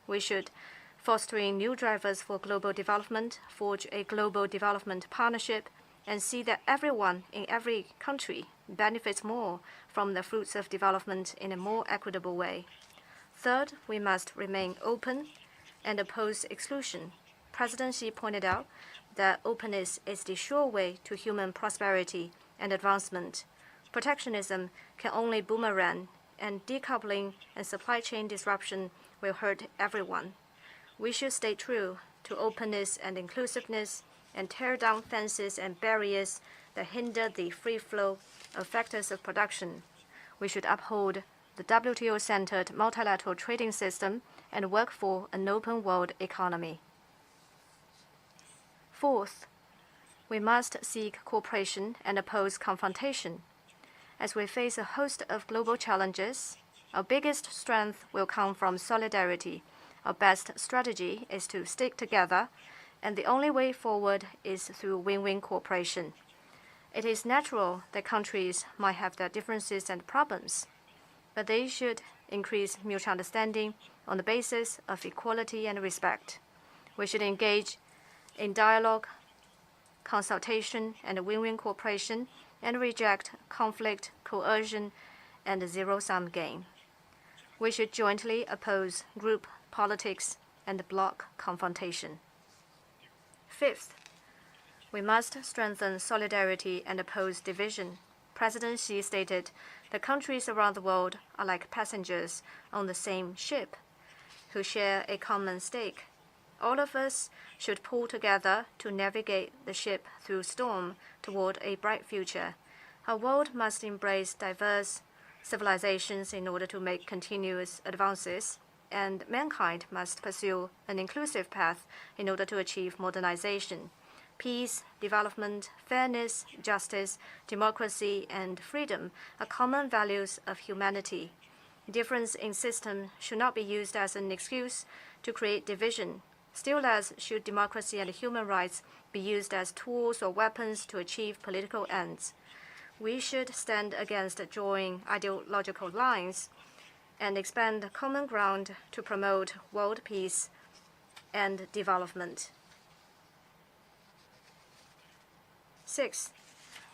We should, fostering new drivers for global development, forge a global development partnership and see that everyone in every country benefits more from the fruits of development in a more equitable way. Third, we must remain open and oppose exclusion. President Xi pointed out that openness is the sure way to human prosperity and advancement. Protectionism can only boomerang, and decoupling and supply chain disruption will hurt everyone. We should stay true to openness and inclusiveness and tear down fences and barriers that hinder the free flow of factors of production. We should uphold the WTO-centered multilateral trading system and work for an open world economy. Fourth, we must seek cooperation and oppose confrontation. As we face a host of global challenges, our biggest strength will come from solidarity. Our best strategy is to stick together, and the only way forward is through win-win cooperation. It is natural that countries might have their differences and problems, but they should increase mutual understanding on the basis of equality and respect. We should engage in dialogue, consultation, and win-win cooperation, and reject conflict, coercion, and zero-sum game. We should jointly oppose group politics and bloc confrontation. Fifth, we must strengthen solidarity and oppose division. President Xi stated that countries around the world are like passengers on the same ship who share a common stake. all of us should pull together to navigate the ship through storm toward a bright future. Our world must embrace diverse civilizations in order to make continuous advances, and mankind must pursue an inclusive path in order to achieve modernization. Peace, development, fairness, justice, democracy, and freedom are common values of humanity. Difference in system should not be used as an excuse to create division. Still less should democracy and human rights be used as tools or weapons to achieve political ends. We should stand against drawing ideological lines and expand common ground to promote world peace and development. 6.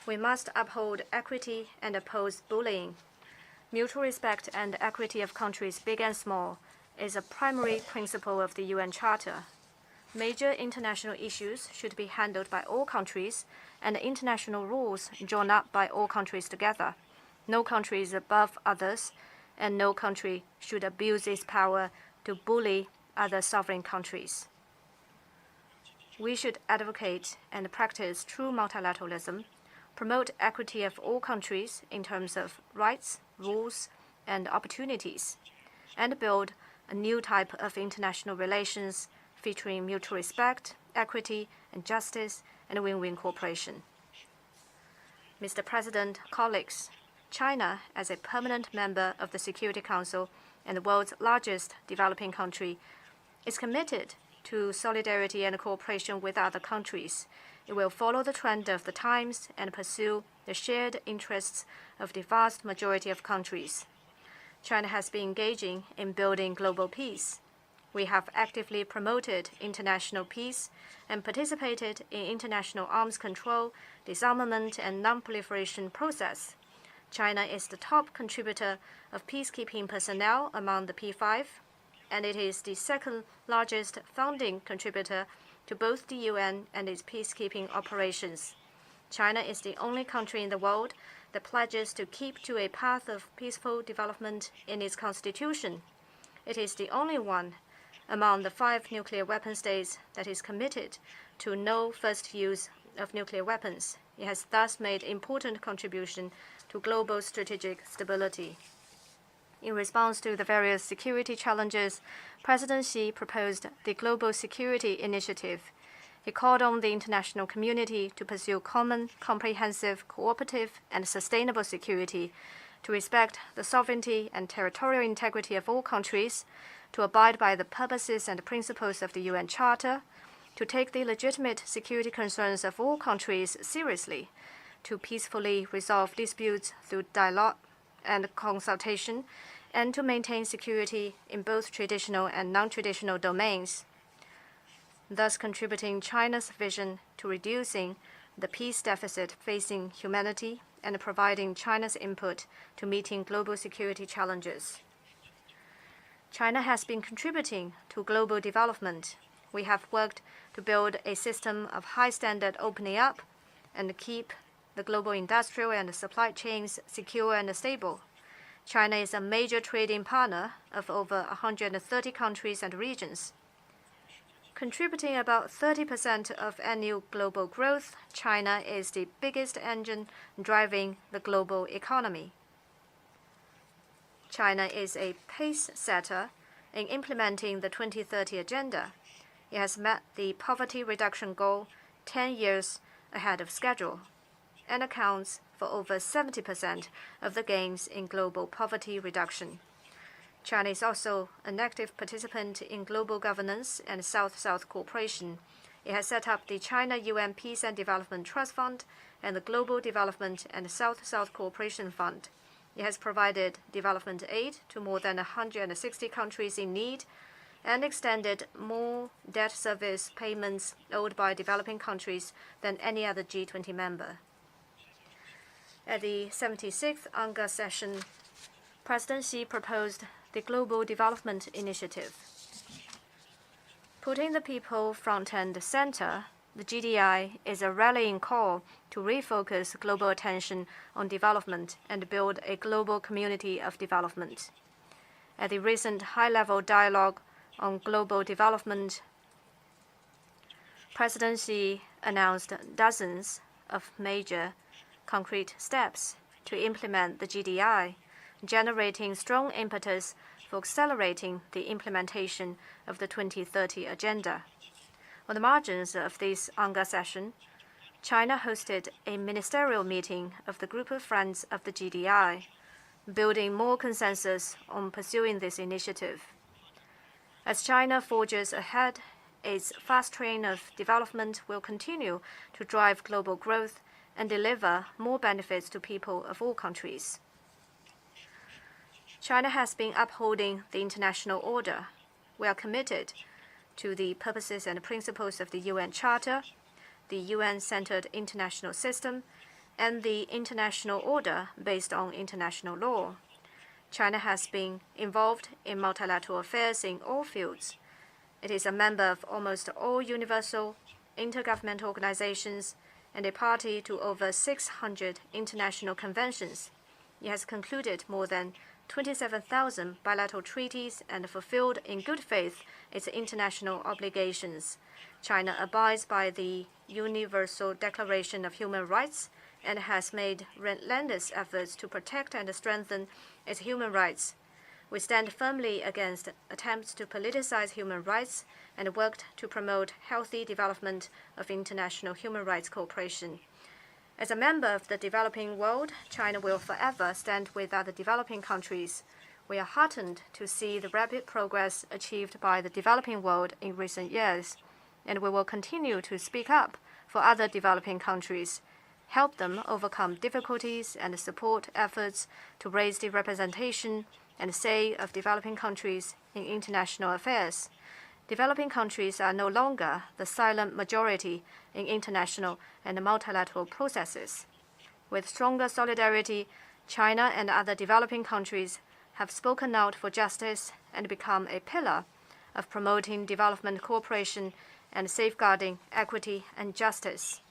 We must uphold equity and oppose bullying. Mutual respect and equity of countries big and small is a primary principle of the UN Charter. Major international issues should be handled by all countries and international rules drawn up by all countries together. No country is above others, and no country should abuse its power to bully other sovereign countries. We should advocate and practice true multilateralism, promote equity of all countries in terms of rights, rules, and opportunities, and build a new type of international relations featuring mutual respect, equity, and justice, and win-win cooperation. Mr. President, colleagues, China, as a permanent member of the Security Council and the world's largest developing country, is committed to solidarity and cooperation with other countries. It will follow the trend of the times and pursue the shared interests of the vast majority of countries. China has been engaging in building global peace. We have actively promoted international peace and participated in international arms control, disarmament, and non-proliferation process. China is the top contributor of peacekeeping personnel among the P5, and it is the second largest founding contributor to both the UN and its peacekeeping operations. China is the only country in the world that pledges to keep to a path of peaceful development in its constitution. It is the only one among the 5 nuclear weapon states that is committed to no first use of nuclear weapons. It has thus made important contribution to global strategic stability. In response to the various security challenges, President Xi proposed the Global Security Initiative. He called on the international community to pursue common, comprehensive, cooperative, and sustainable security, to respect the sovereignty and territorial integrity of all countries, to abide by the purposes and principles of the UN Charter, to take the legitimate security concerns of all countries seriously, to peacefully resolve disputes through dialogue and consultation, and to maintain security in both traditional and non-traditional domains, thus contributing China's vision to reducing the peace deficit facing humanity and providing China's input to meeting global security challenges. China has been contributing to global development. We have worked to build a system of high-standard opening up and keep the global industrial and supply chains secure and stable. China is a major trading partner of over 130 countries and regions. Contributing about 30% of annual global growth, China is the biggest engine driving the global economy. China is a pace setter in implementing the 2030 Agenda. It has met the poverty reduction goal 10 years ahead of schedule and accounts for over 70% of the gains in global poverty reduction. China is also an active participant in global governance and South-South cooperation. It has set up the China-UN Peace and Development Trust Fund and the Global Development and South-South Cooperation Fund. It has provided development aid to more than 160 countries in need and extended more debt service payments owed by developing countries than any other G20 member. At the 76th UNGA session, President Xi proposed the Global Development Initiative. Putting the people front and center, the GDI is a rallying call to refocus global attention on development and build a global community of development. At the recent high-level dialogue on global development, President Xi announced dozens of major concrete steps to implement the GDI, generating strong impetus for accelerating the implementation of the 2030 Agenda. On the margins of this UNGA session, China hosted a ministerial meeting of the Group of Friends of the GDI, building more consensus on pursuing this initiative. As China forges ahead, its fast train of development will continue to drive global growth and deliver more benefits to people of all countries. China has been upholding the international order. We are committed to the purposes and principles of the UN Charter, the UN-centered international system, and the international order based on international law. China has been involved in multilateral affairs in all fields. It is a member of almost all universal intergovernmental organizations and a party to over 600 international conventions. It has concluded more than 27,000 bilateral treaties and fulfilled in good faith its international obligations. China abides by the Universal Declaration of Human Rights and has made relentless efforts to protect and strengthen its human rights. We stand firmly against attempts to politicize human rights and worked to promote healthy development of international human rights cooperation. As a member of the developing world, China will forever stand with other developing countries. We are heartened to see the rapid progress achieved by the developing world in recent years, and we will continue to speak up for other developing countries, help them overcome difficulties, and support efforts to raise the representation and say of developing countries in international affairs. Developing countries are no longer the silent majority in international and multilateral processes. With stronger solidarity, China and other developing countries have spoken out for justice and become a pillar of promoting development cooperation and safeguarding equity and justice.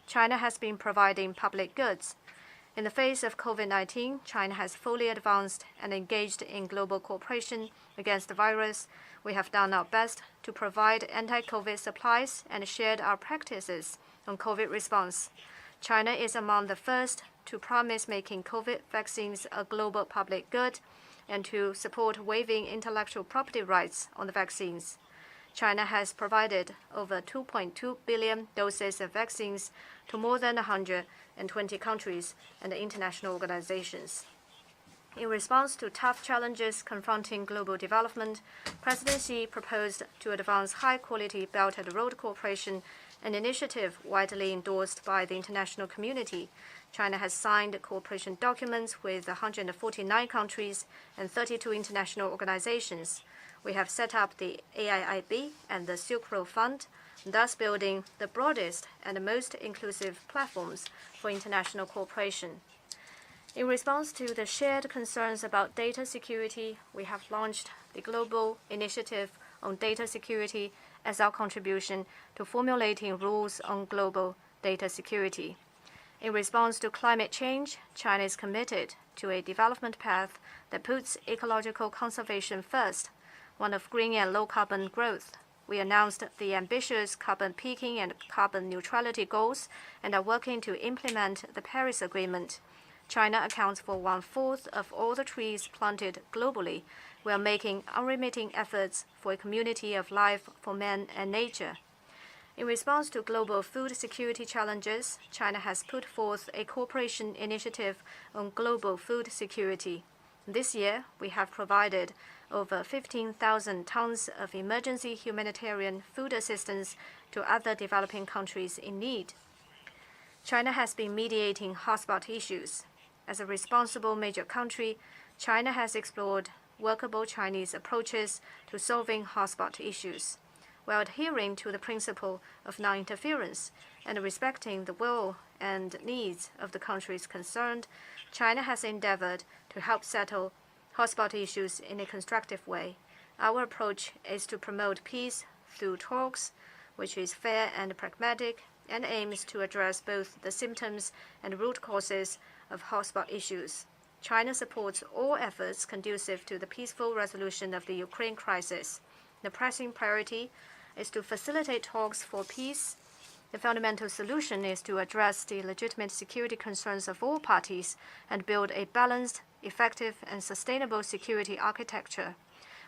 China has been providing public goods. In the face of COVID-19, China has fully advanced and engaged in global cooperation against the virus. We have done our best to provide anti-COVID supplies and shared our practices on COVID response. China is among the first to promise making COVID vaccines a global public good and to support waiving intellectual property rights on the vaccines. China has provided over 2.2 billion doses of vaccines to more than 120 countries and international organizations. In response to tough challenges confronting global development, President Xi proposed to advance high-quality Belt and Road cooperation, an initiative widely endorsed by the international community. China has signed cooperation documents with 149 countries and 32 international organizations. We have set up the AIIB and the Silk Road Fund, thus building the broadest and most inclusive platforms for international cooperation. In response to the shared concerns about data security, we have launched the Global Initiative on Data Security as our contribution to formulating rules on global data security. In response to climate change, China is committed to a development path that puts ecological conservation first, one of green and low-carbon growth. We announced the ambitious carbon peaking and carbon neutrality goals and are working to implement the Paris Agreement. China accounts for 1/4 of all the trees planted globally. We are making unremitting efforts for a community of life for man and nature. In response to global food security challenges, China has put forth a cooperation initiative on global food security. This year, we have provided over 15,000 tons of emergency humanitarian food assistance to other developing countries in need. China has been mediating hotspot issues. As a responsible major country, China has explored workable Chinese approaches to solving hotspot issues. While adhering to the principle of non-interference and respecting the will and needs of the countries concerned, China has endeavored to help settle hotspot issues in a constructive way. Our approach is to promote peace through talks, which is fair and pragmatic, and aims to address both the symptoms and root causes of hotspot issues. China supports all efforts conducive to the peaceful resolution of the Ukraine crisis. The pressing priority is to facilitate talks for peace. The fundamental solution is to address the legitimate security concerns of all parties and build a balanced, effective, and sustainable security architecture.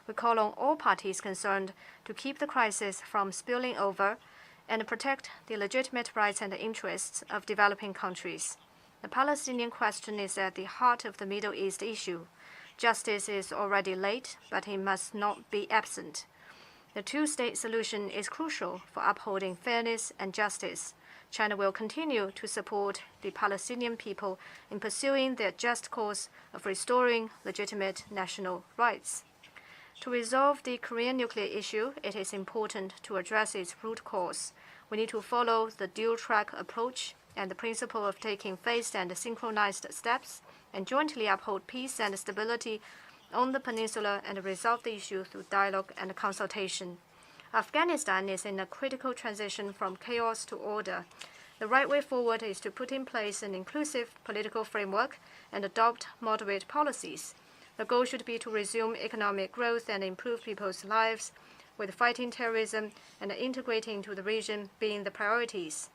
We call on all parties concerned to keep the crisis from spilling over and protect the legitimate rights and interests of developing countries. The Palestinian question is at the heart of the Middle East issue. Justice is already late, but it must not be absent. The two-state solution is crucial for upholding fairness and justice. China will continue to support the Palestinian people in pursuing their just cause of restoring legitimate national rights. To resolve the Korean nuclear issue, it is important to address its root cause. We need to follow the dual-track approach and the principle of taking phased and synchronized steps and jointly uphold peace and stability on the peninsula and resolve the issue through dialogue and consultation. Afghanistan is in a critical transition from chaos to order. The right way forward is to put in place an inclusive political framework and adopt moderate policies. The goal should be to resume economic growth and improve people's lives, with fighting terrorism and integrating into the region being the priorities.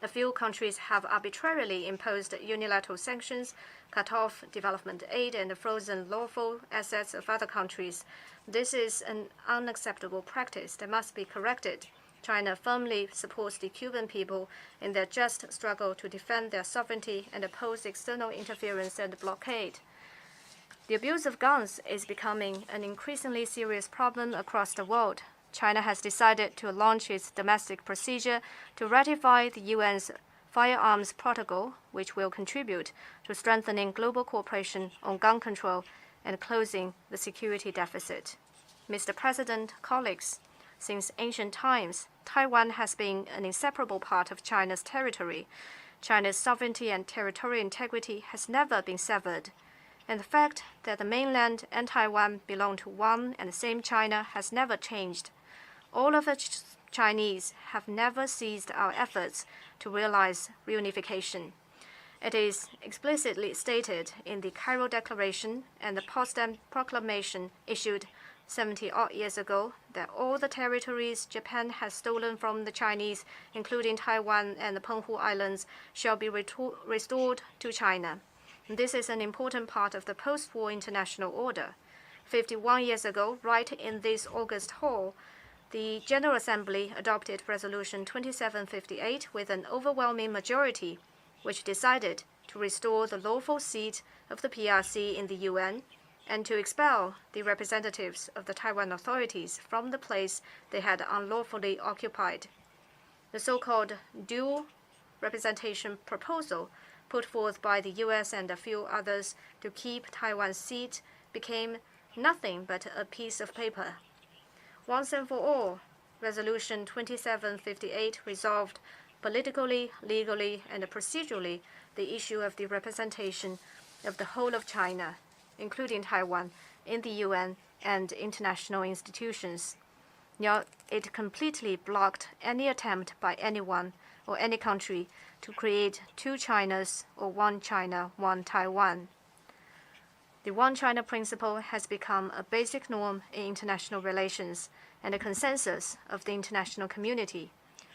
A few countries have arbitrarily imposed unilateral sanctions, cut off development aid, and frozen lawful assets of other countries. This is an unacceptable practice that must be corrected. China firmly supports the Cuban people in their just struggle to defend their sovereignty and oppose external interference and blockade. The abuse of guns is becoming an increasingly serious problem across the world. China has decided to launch its domestic procedure to ratify the UN's Firearms Protocol, which will contribute to strengthening global cooperation on gun control and closing the security deficit. Mr. President, colleagues, since ancient times, Taiwan has been an inseparable part of China's territory. China's sovereignty and territorial integrity has never been severed, and the fact that the mainland and Taiwan belong to one and the same China has never changed. All of us Chinese have never ceased our efforts to realize reunification. It is explicitly stated in the Cairo Declaration and the Potsdam Proclamation issued 70-odd years ago that all the territories Japan has stolen from the Chinese, including Taiwan and the Penghu Islands, shall be restored to China. This is an important part of the post-war international order. 51 years ago, right in this August hall, the General Assembly adopted Resolution 2758 with an overwhelming majority, which decided to restore the lawful seat of the PRC in the UN and to expel the representatives of the Taiwan authorities from the place they had unlawfully occupied. The so-called dual representation proposal put forth by the US and a few others to keep Taiwan's seat became nothing but a piece of paper. Once and for all, Resolution 2758 resolved politically, legally, and procedurally the issue of the representation of the whole of China, including Taiwan, in the UN and international institutions. Now, it completely blocked any attempt by anyone or any country to create two Chinas or one China, one Taiwan. The One China principle has become a basic norm in international relations and a consensus of the international community.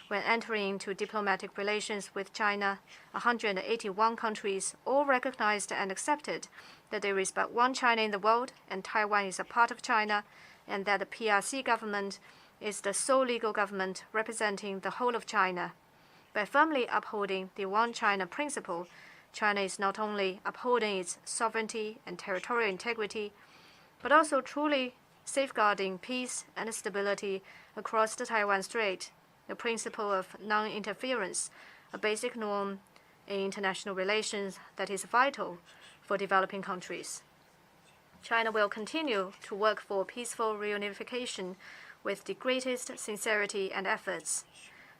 When entering into diplomatic relations with China, 181 countries all recognized and accepted that there is but one China in the world and Taiwan is a part of China, and that the PRC government is the sole legal government representing the whole of China. By firmly upholding the One China principle, China is not only upholding its sovereignty and territorial integrity, but also truly safeguarding peace and stability across the Taiwan Strait, the principle of non-interference, a basic norm in international relations that is vital for developing countries. China will continue to work for peaceful reunification with the greatest sincerity and efforts.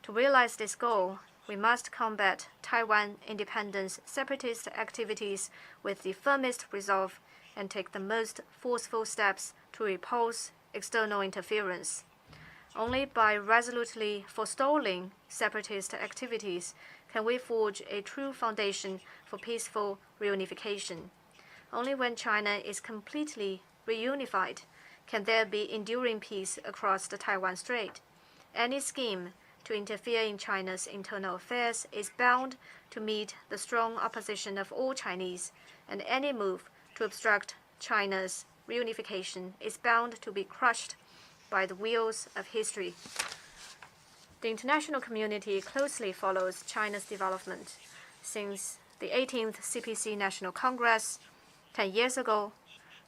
To realize this goal, we must combat Taiwan independence separatist activities with the firmest resolve and take the most forceful steps to repulse external interference. Only by resolutely forestalling separatist activities can we forge a true foundation for peaceful reunification. Only when China is completely reunified can there be enduring peace across the Taiwan Strait. any scheme to interfere in China's internal affairs is bound to meet the strong opposition of all Chinese, and any move to obstruct China's reunification is bound to be crushed by the wheels of history. The international community closely follows China's development. Since the 18th CPC National Congress 10 years ago,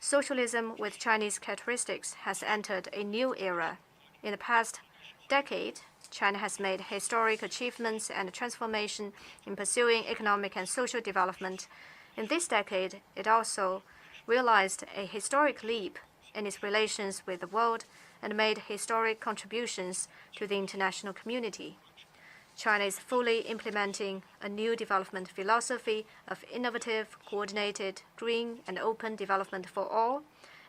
socialism with Chinese characteristics has entered a new era. In the past decade, China has made historic achievements and transformation in pursuing economic and social development. In this decade, it also realized a historic leap in its relations with the world and made historic contributions to the international community. China is fully implementing a new development philosophy of innovative, coordinated, green, and open development for all,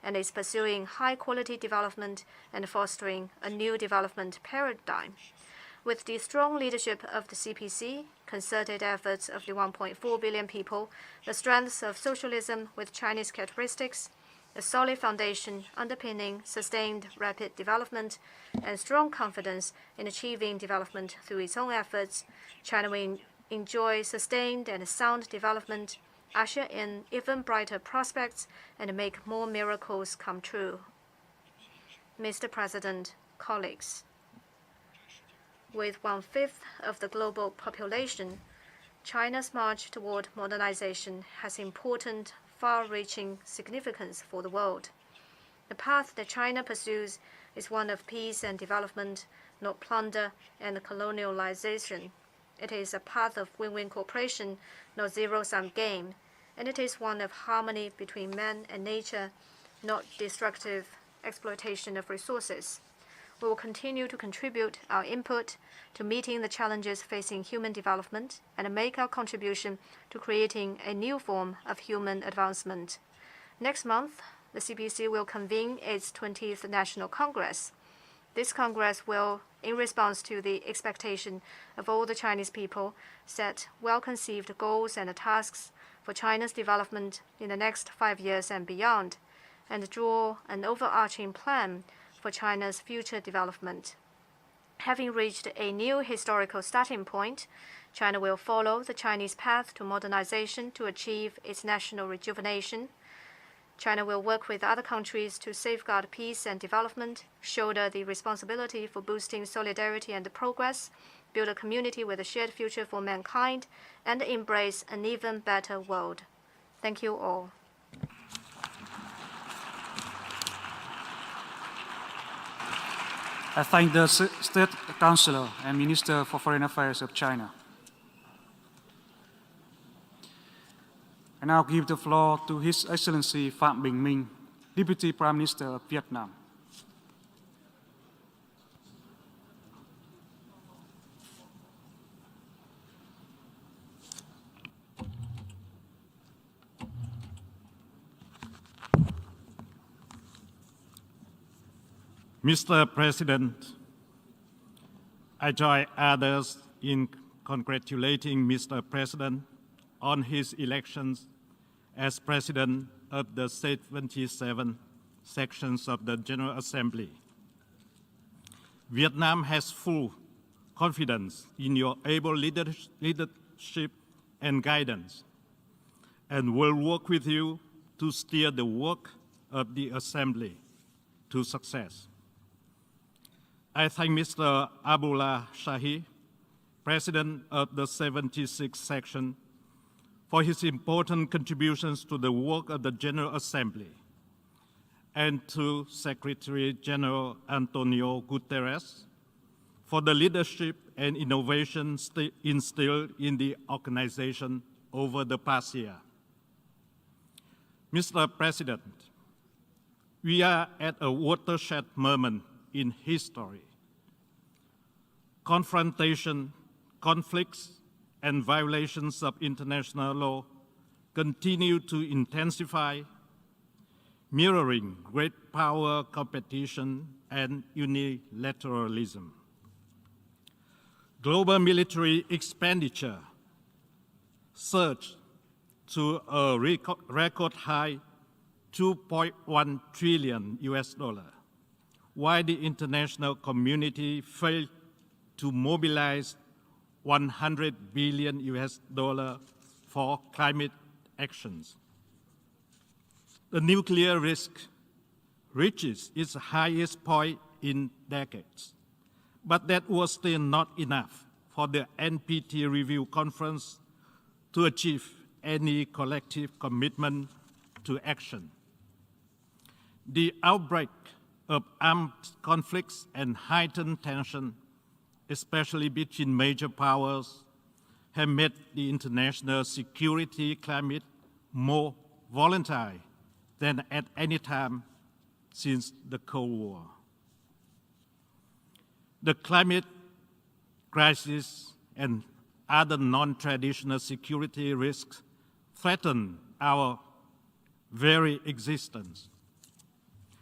and is pursuing high-quality development and fostering a new development paradigm. With the strong leadership of the CPC, concerted efforts of the 1.4 billion people, the strengths of socialism with Chinese characteristics, a solid foundation underpinning sustained rapid development, and strong confidence in achieving development through its own efforts, China will enjoy sustained and sound development, usher in even brighter prospects, and make more miracles come true. Mr. President, colleagues, with 1/5 of the global population, China's march toward modernization has important, far-reaching significance for the world. The path that China pursues is one of peace and development, not plunder and colonialization. It is a path of win-win cooperation, not zero-sum game, and it is one of harmony between man and nature, not destructive exploitation of resources. We will continue to contribute our input to meeting the challenges facing human development and make our contribution to creating a new form of human advancement. Next month, the CPC will convene its 20th National Congress. This Congress will, in response to the expectation of all the Chinese people, set well-conceived goals and tasks for China's development in the next 5 years and beyond, and draw an overarching plan for China's future development. Having reached a new historical starting point, China will follow the Chinese path to modernization to achieve its national rejuvenation. China will work with other countries to safeguard peace and development, shoulder the responsibility for boosting solidarity and progress, build a community with a shared future for mankind, and embrace an even better world. Thank you all. I thank the State Councillor and Minister for Foreign Affairs of China. I now give the floor to His Excellency Phạm Bình Minh, Deputy Prime Minister of Vietnam. Mr. President, I join others in congratulating Mr. President on his elections as President of the 77 sections of the General Assembly. Vietnam has full confidence in your able leadership and guidance, and will work with you to steer the work of the Assembly to success. I thank Mr. Abdullah Shahi, President of the 76th section, for his important contributions to the work of the General Assembly, and to Secretary General Antonio Guterres for the leadership and innovation instilled in the organization over the past year. Mr. President, we are at a watershed moment in history. Confrontation, conflicts, and violations of international law continue to intensify, mirroring great power competition and unilateralism. Global military expenditure surged to a record high $2.1 trillion, why the international community failed to mobilize $100 billion for climate actions. The nuclear risk reaches its highest point in decades, but that was still not enough for the NPT Review Conference to achieve any collective commitment to action. The outbreak of armed conflicts and heightened tension, especially between major powers, have made the international security climate more volatile than at any time since the Cold War. The climate crisis and other non-traditional security risks threaten our very existence.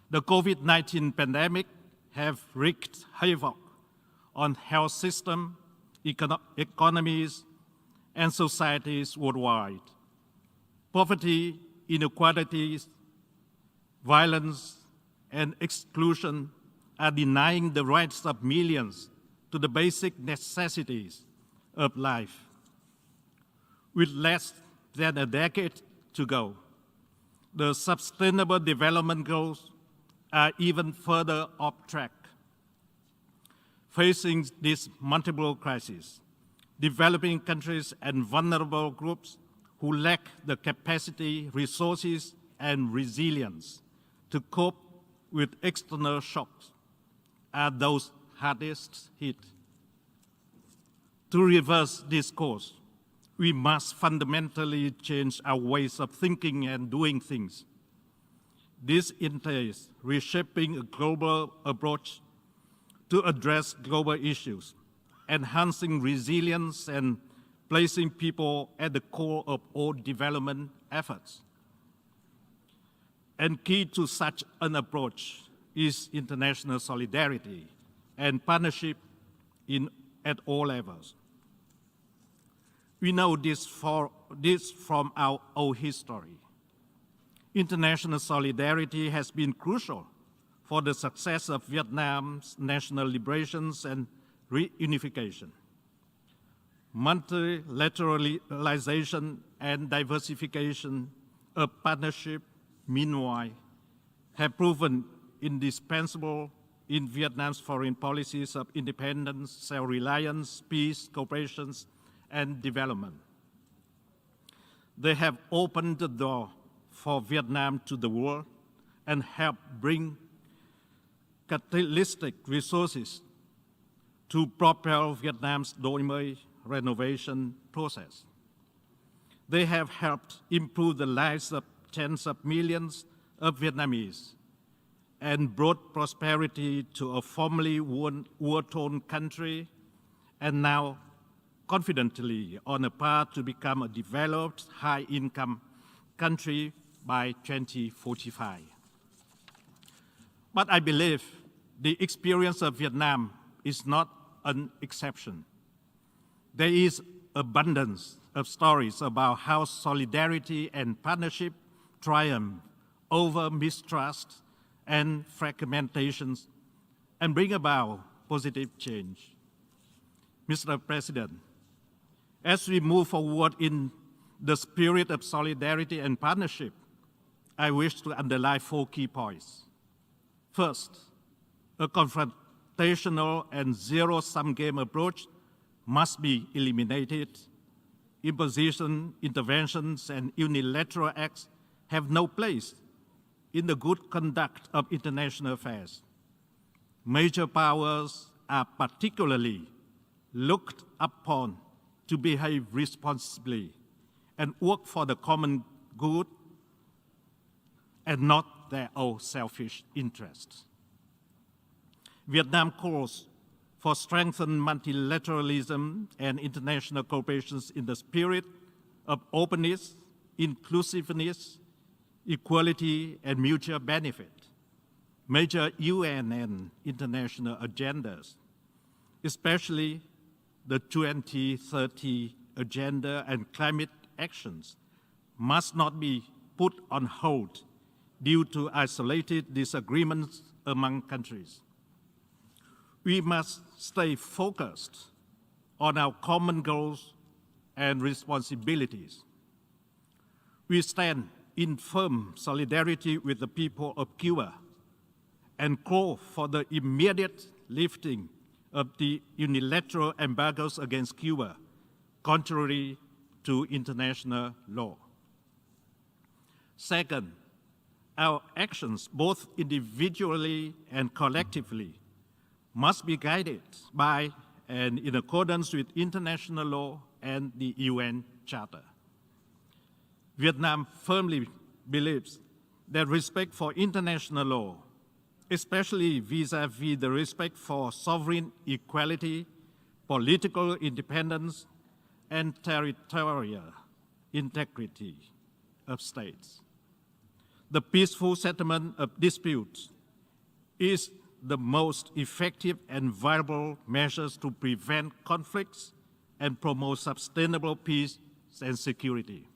The COVID-19 pandemic have wreaked havoc on health systems, economies, and societies worldwide. Poverty, inequalities, violence, and exclusion are denying the rights of millions to the basic necessities of life. With less than a decade to go, the Sustainable Development Goals are even further off track. Facing these multiple crises, developing countries and vulnerable groups who lack the capacity, resources, and resilience to cope with external shocks are those hardest hit. To reverse this course, we must fundamentally change our ways of thinking and doing things. This entails reshaping a global approach to address global issues, enhancing resilience, and placing people at the core of all development efforts. And key to such an approach is international solidarity and partnership at all levels. We know this from our own history. International solidarity has been crucial for the success of Vietnam's national liberations and reunification. Multilateralization and diversification of partnership, meanwhile, have proven indispensable in Vietnam's foreign policies of independence, self-reliance, peace, cooperation, and development. They have opened the door for Vietnam to the world and helped bring catalytic resources to propel Vietnam's đổi mới renovation process. They have helped improve the lives of tens of millions of Vietnamese and brought prosperity to a formerly war-torn country and now confidently on a path to become a developed, high-income country by 2045. But I believe the experience of Vietnam is not an exception. There is abundance of stories about how solidarity and partnership triumph over mistrust and fragmentations and bring about positive change. Mr. President, as we move forward in the spirit of solidarity and partnership, I wish to underline 4 key points. First, a confrontational and zero-sum game approach must be eliminated. Imposition, interventions, and unilateral acts have no place in the good conduct of international affairs. Major powers are particularly looked upon to behave responsibly and work for the common good and not their own selfish interests. Vietnam calls for strengthened multilateralism and international cooperation in the spirit of openness, inclusiveness, equality, and mutual benefit. Major UN and international agendas, especially the 2030 Agenda and climate actions, must not be put on hold due to isolated disagreements among countries. we must stay focused on our common goals and responsibilities. We stand in firm solidarity with the people of Cuba and call for the immediate lifting of the unilateral embargoes against Cuba, contrary to international law. Second, our actions, both individually and collectively, must be guided by and in accordance with international law and the UN Charter. Vietnam firmly believes that respect for international law, especially vis-à-vis the respect for sovereign equality, political independence, and territorial integrity of states. The peaceful settlement of disputes is the most effective and viable measures to prevent conflicts and promote sustainable peace and security.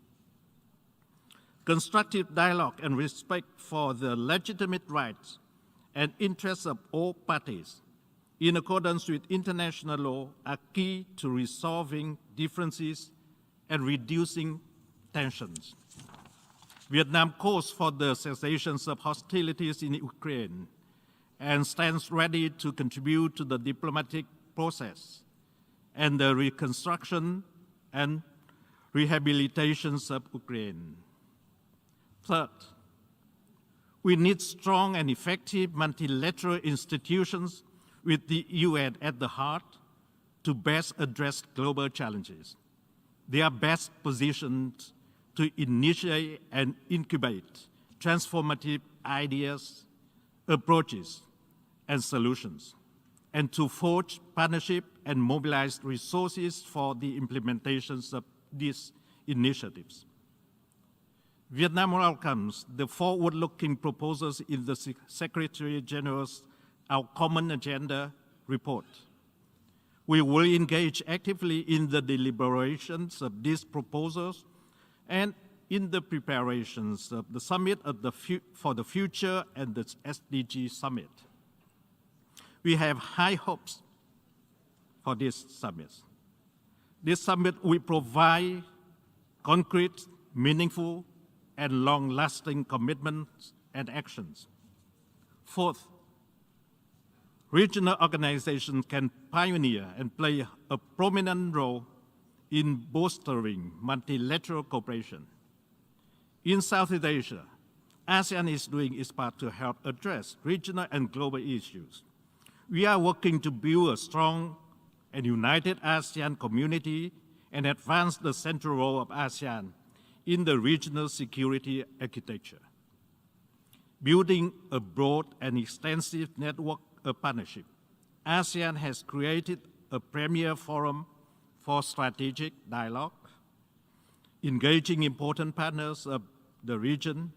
Constructive dialogue and respect for the legitimate rights and interests of all parties in accordance with international law are key to resolving differences and reducing tensions. Vietnam calls for the cessation of hostilities in Ukraine and stands ready to contribute to the diplomatic process and the reconstruction and rehabilitation of Ukraine. Third, we need strong and effective multilateral institutions with the UN at the heart to best address global challenges. They are best positioned to initiate and incubate transformative ideas, approaches, and solutions, and to forge partnership and mobilize resources for the implementations of these initiatives. Vietnam welcomes the forward-looking proposals in the Secretary General's Our Common Agenda report. We will engage actively in the deliberations of these proposals and in the preparations of the Summit for the Future and the SDG Summit. We have high hopes for this summit. This summit will provide concrete, meaningful, and long-lasting commitments and actions. Fourth, regional organizations can pioneer and play a prominent role in bolstering multilateral cooperation. In Southeast Asia, ASEAN is doing its part to help address regional and global issues. We are working to build a strong and united ASEAN community and advance the central role of ASEAN in the regional security architecture. Building a broad and extensive network of partnership, ASEAN has created a premier forum for strategic dialogue, engaging important partners of the region,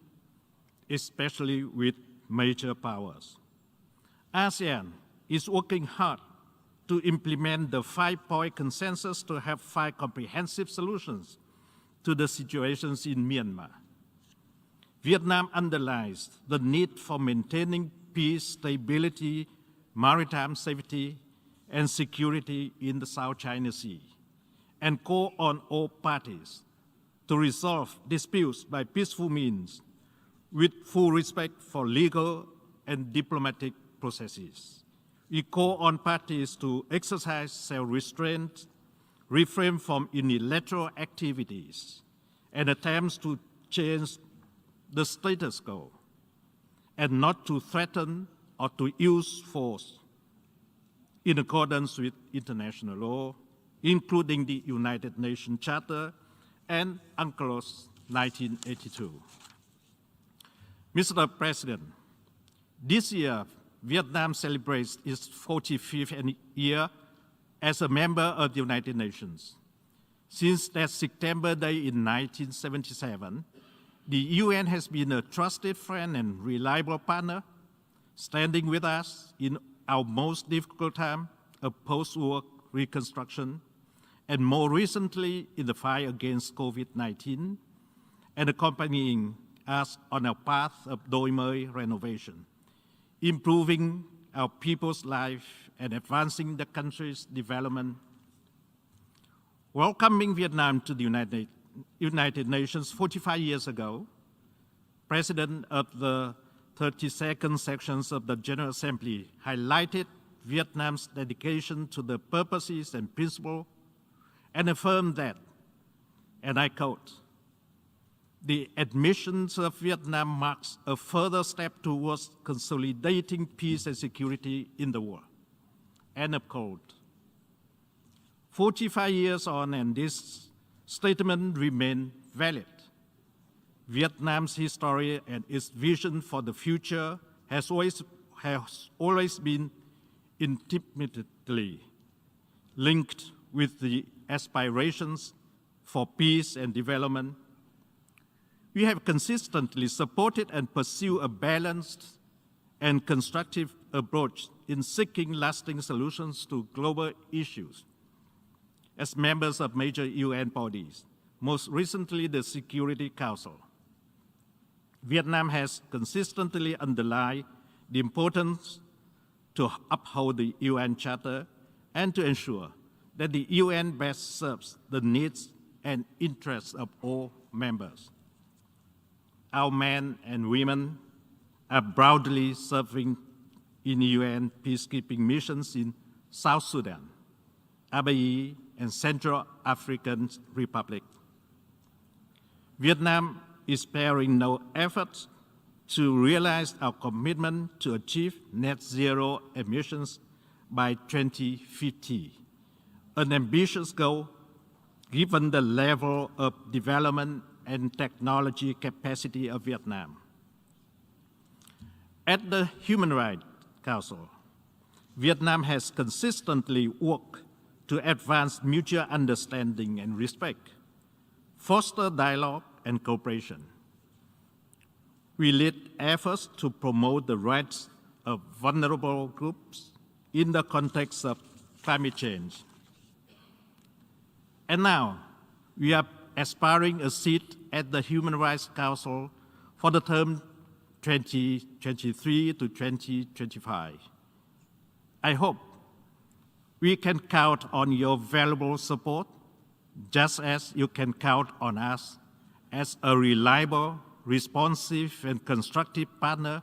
especially with major powers. ASEAN is working hard to implement the 5-point consensus to have 5 comprehensive solutions to the situations in Myanmar. Vietnam underlines the need for maintaining peace, stability, maritime safety, and security in the South China Sea, and call on all parties to resolve disputes by peaceful means with full respect for legal and diplomatic processes. We call on parties to exercise self-restraint, refrain from unilateral activities, and attempts to change the status quo, and not to threaten or to use force in accordance with international law, including the United Nations Charter and UNCLOS 1982. Mr. President, this year, Vietnam celebrates its 45th year as a member of the United Nations. Since that September Day in 1977, the UN has been a trusted friend and reliable partner, standing with us in our most difficult time of post-war reconstruction, and more recently in the fight against COVID-19, and accompanying us on our path of Doi Moi renovation, improving our people's life and advancing the country's development. Welcoming Vietnam to the United Nations 45 years ago, President of the 32nd sections of the General Assembly highlighted Vietnam's dedication to the purposes and principles and affirmed that, and I quote, "The admission of Vietnam marks a further step towards consolidating peace and security in the world." End of quote. 45 years on, and this statement remains valid. Vietnam's history and its vision for the future has always been intimately linked with the aspirations for peace and development. We have consistently supported and pursued a balanced and constructive approach in seeking lasting solutions to global issues. As members of major UN bodies, most recently the Security Council, Vietnam has consistently underlined the importance to uphold the UN Charter and to ensure that the UN best serves the needs and interests of all members. Our men and women are proudly serving in UN peacekeeping missions in South Sudan, Abyei, and Central African Republic. Vietnam is sparing no effort to realize our commitment to achieve net zero emissions by 2050, an ambitious goal given the level of development and technology capacity of Vietnam. At the Human Rights Council, Vietnam has consistently worked to advance mutual understanding and respect, foster dialogue and cooperation. We lead efforts to promote the rights of vulnerable groups in the context of climate change. And now, we are aspiring a seat at the Human Rights Council for the term 2023 to 2025. I hope we can count on your valuable support, just as you can count on us as a reliable, responsive, and constructive partner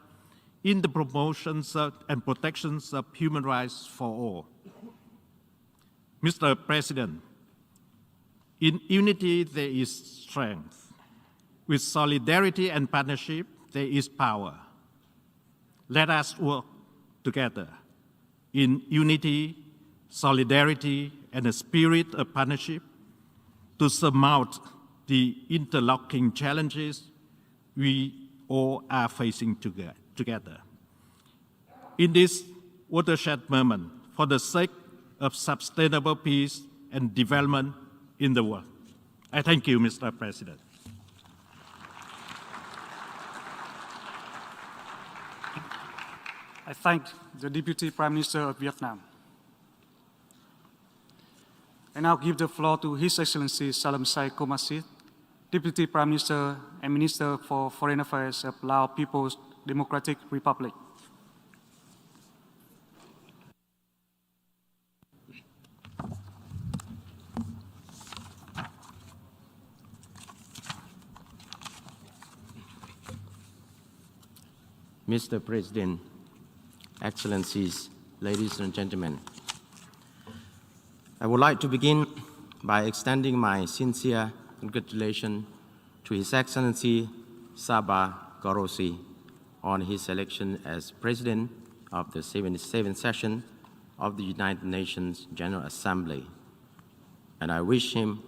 in the promotions and protections of human rights for all. Mr. President, in unity there is strength. With solidarity and partnership, there is power. Let us work together in unity, solidarity, and a spirit of partnership to surmount the interlocking challenges we all are facing together. In this watershed moment, for the sake of sustainable peace and development in the world. I thank you, Mr. President. I thank the Deputy Prime Minister of Vietnam. I now give the floor to His Excellency Salam Sai Komasit, Deputy Prime Minister and Minister for Foreign Affairs of Lao People's Democratic Republic. Mr. President, Excellencies, ladies and gentlemen, I would like to begin by extending my sincere congratulations to His Excellency Sabah Gorosi on his election as President of the 77th session of the United Nations General Assembly, and I wish him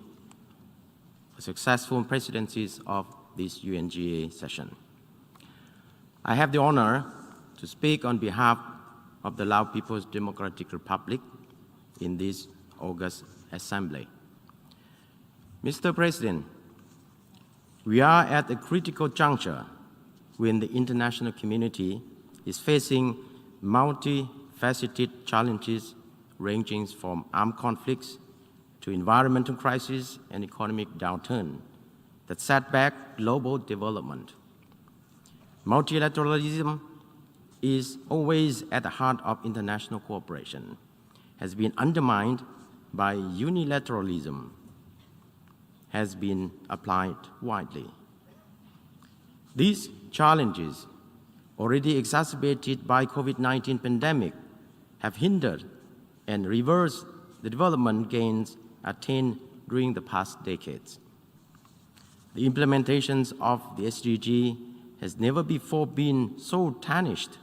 a successful presidency of this UNGA session. I have the honor to speak on behalf of the Lao People's Democratic Republic in this August Assembly. Mr. President, we are at a critical juncture when the international community is facing multifaceted challenges ranging from armed conflicts to environmental crisis and economic downturn that set back global development. Multilateralism is always at the heart of international cooperation, has been undermined by unilateralism, has been applied widely. These challenges, already exacerbated by COVID-19 pandemic, have hindered and reversed the development gains attained during the past decades. The implementations of the SDG has never before been so tarnished.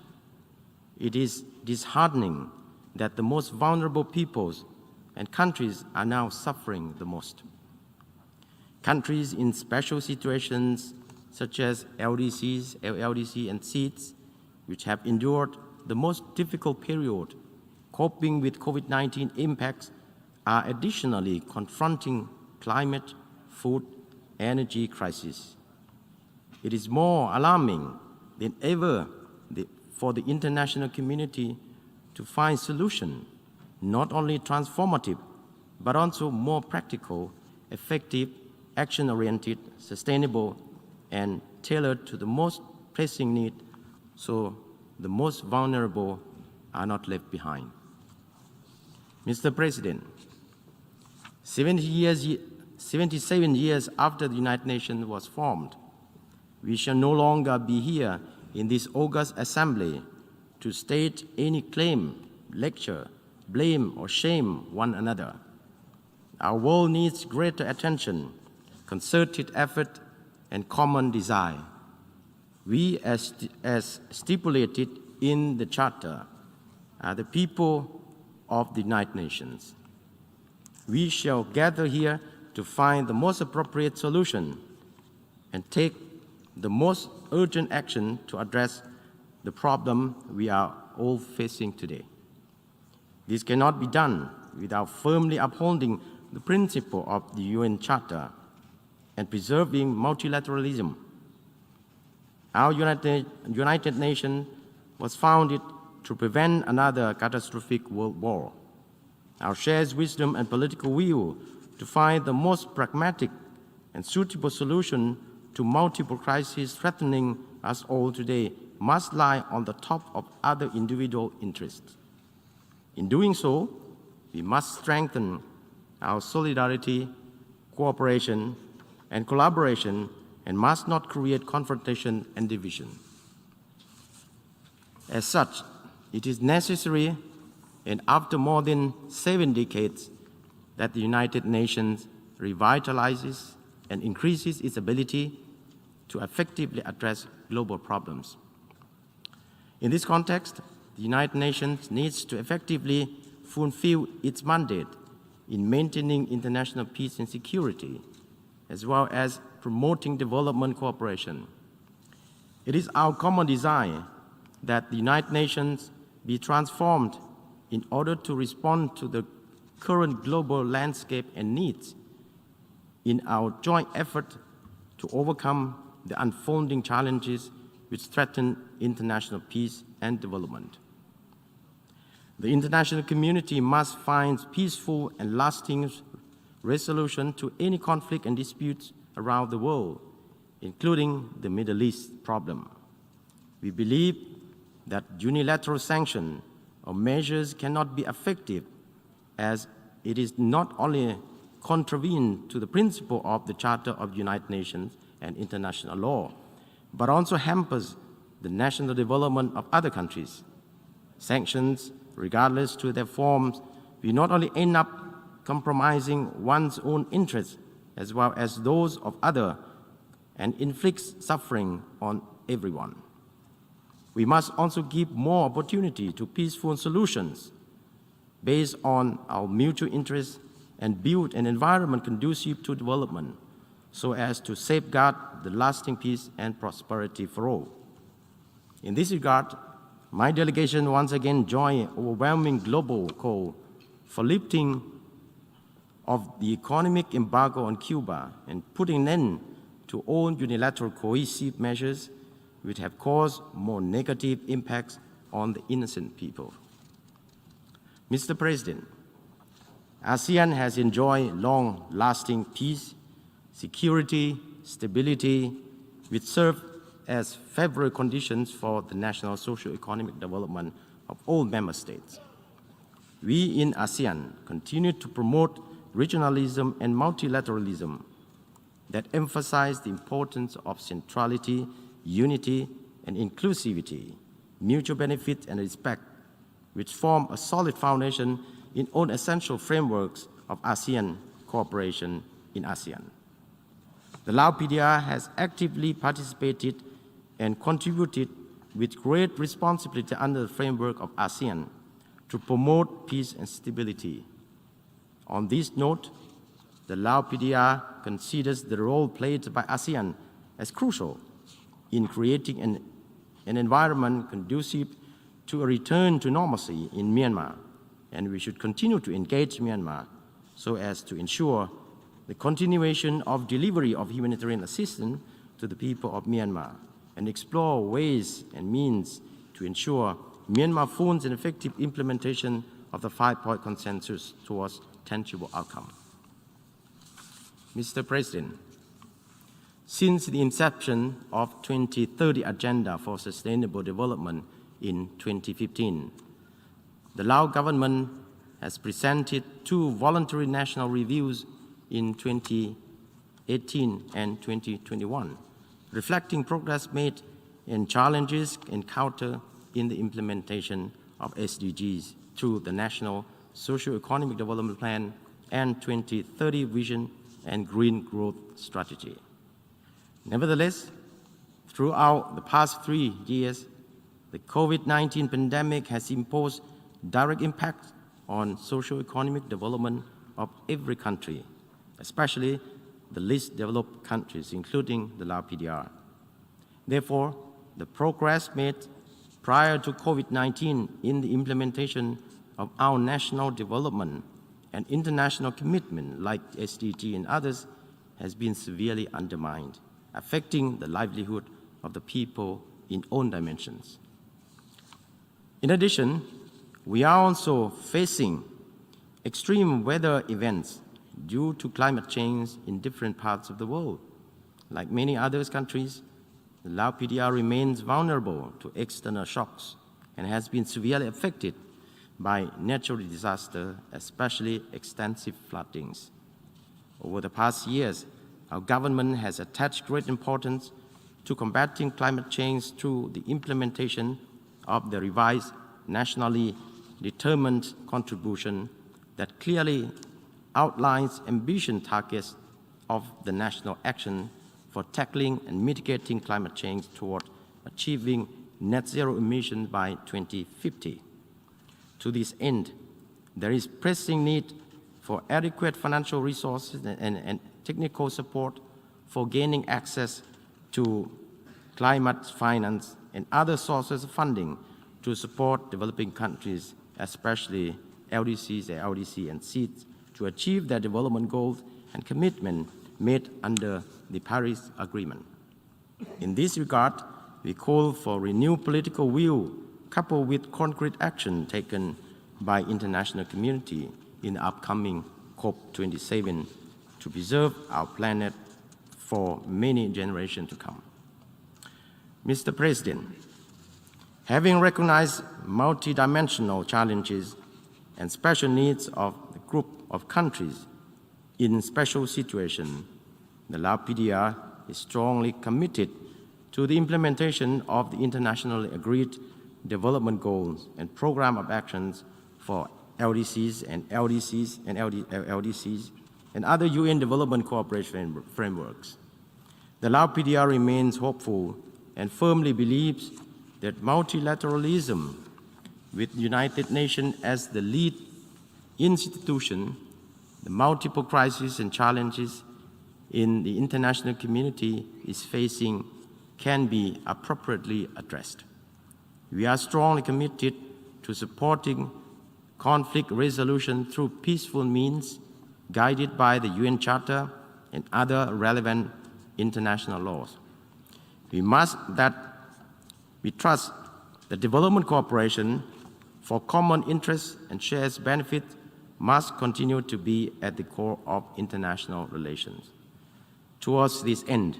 It is disheartening that the most vulnerable peoples and countries are now suffering the most. Countries in special situations such as LDCs, LLDC, and SEEDs, which have endured the most difficult period coping with COVID-19 impacts, are additionally confronting climate, food, energy crisis. It is more alarming than ever for the international community to find solutions, not only transformative, but also more practical, effective, action-oriented, sustainable, and tailored to the most pressing need, so the most vulnerable are not left behind. Mr. President, 77 years after the United Nations was formed, we shall no longer be here in this august assembly to state any claim, lecture, blame, or shame one another. Our world needs greater attention, concerted effort, and common desire. We, as stipulated in the Charter, are the people of the United Nations. We shall gather here to find the most appropriate solution and take the most urgent action to address the problem we are all facing today. This cannot be done without firmly upholding the principle of the UN Charter and preserving multilateralism. Our United Nations was founded to prevent another catastrophic world war. Our shared wisdom and political will to find the most pragmatic and suitable solution to multiple crises threatening us all today must lie on the top of other individual interests. In doing so, we must strengthen our solidarity, cooperation, and collaboration, and must not create confrontation and division. As such, it is necessary, and after more than 7 decades, that the United Nations revitalizes and increases its ability to effectively address global problems. In this context, the United Nations needs to effectively fulfill its mandate in maintaining international peace and security, as well as promoting development cooperation. It is our common desire that the United Nations be transformed in order to respond to the current global landscape and needs in our joint effort to overcome the unfolding challenges which threaten international peace and development. The international community must find peaceful and lasting resolution to any conflict and disputes around the world, including the Middle East problem. We believe that unilateral sanction or measures cannot be effective, as it is not only contravened to the principle of the Charter of the United Nations and international law, but also hampers the national development of other countries. Sanctions, regardless to their forms, will not only end up compromising one's own interests as well as those of others and inflicts suffering on everyone. We must also give more opportunity to peaceful solutions based on our mutual interests and build an environment conducive to development so as to safeguard the lasting peace and prosperity for all. In this regard, my delegation once again joined overwhelming global call for lifting of the economic embargo on Cuba and putting an end to all unilateral coercive measures which have caused more negative impacts on the innocent people. Mr. President, ASEAN has enjoyed long-lasting peace, security, stability, which serve as favorable conditions for the national socio-economic development of all member states. We in ASEAN continue to promote regionalism and multilateralism that emphasize the importance of centrality, unity, and inclusivity, mutual benefit and respect, which form a solid foundation in all essential frameworks of ASEAN cooperation in ASEAN. The Lao PDR has actively participated and contributed with great responsibility under the framework of ASEAN to promote peace and stability. On this note, the Lao PDR considers the role played by ASEAN as crucial in creating an environment conducive to a return to normalcy in Myanmar, and we should continue to engage Myanmar so as to ensure the continuation of delivery of humanitarian assistance to the people of Myanmar and explore ways and means to ensure Myanmar full and effective implementation of the 5-point consensus towards tangible outcome. Mr. President, since the inception of 2030 Agenda for Sustainable Development in 2015, the Lao government has presented 2 voluntary national reviews in 2018 and 2021, reflecting progress made and challenges encountered in the implementation of SDGs through the National Socio-Economic Development Plan and 2030 Vision and Green Growth Strategy. Nevertheless, throughout the past 3 years, the COVID-19 pandemic has imposed direct impact on socio-economic development of every country, especially the least developed countries, including the Lao PDR. Therefore, the progress made prior to COVID-19 in the implementation of our national development and international commitment like SDG and others has been severely undermined, affecting the livelihood of the people in all dimensions. In addition, we are also facing extreme weather events due to climate change in different parts of the world. Like many other countries, the Lao PDR remains vulnerable to external shocks and has been severely affected by natural disaster, especially extensive floodings. Over the past years, our government has attached great importance to combating climate change through the implementation of the revised nationally determined contribution that clearly outlines ambitious targets of the national action for tackling and mitigating climate change toward achieving net zero emissions by 2050. To this end, there is pressing need for adequate financial resources and technical support for gaining access to climate finance and other sources of funding to support developing countries, especially LDCs, LDC, and SEEDs, to achieve their development goals and commitment made under the Paris Agreement. In this regard, we call for renewed political will coupled with concrete action taken by international community in the upcoming COP27 to preserve our planet for many generations to come. Mr. President, having recognized multidimensional challenges and special needs of the group of countries in special situations, the Lao PDR is strongly committed to the implementation of the internationally agreed development goals and program of actions for LDCs and LDCs and other UN development cooperation frameworks. The Lao PDR remains hopeful and firmly believes that multilateralism, with the United Nations as the lead institution, the multiple crises and challenges in the international community is facing can be appropriately addressed. We are strongly committed to supporting conflict resolution through peaceful means guided by the UN Charter and other relevant international laws. We trust that development cooperation for common interests and shared benefits must continue to be at the core of international relations. Towards this end,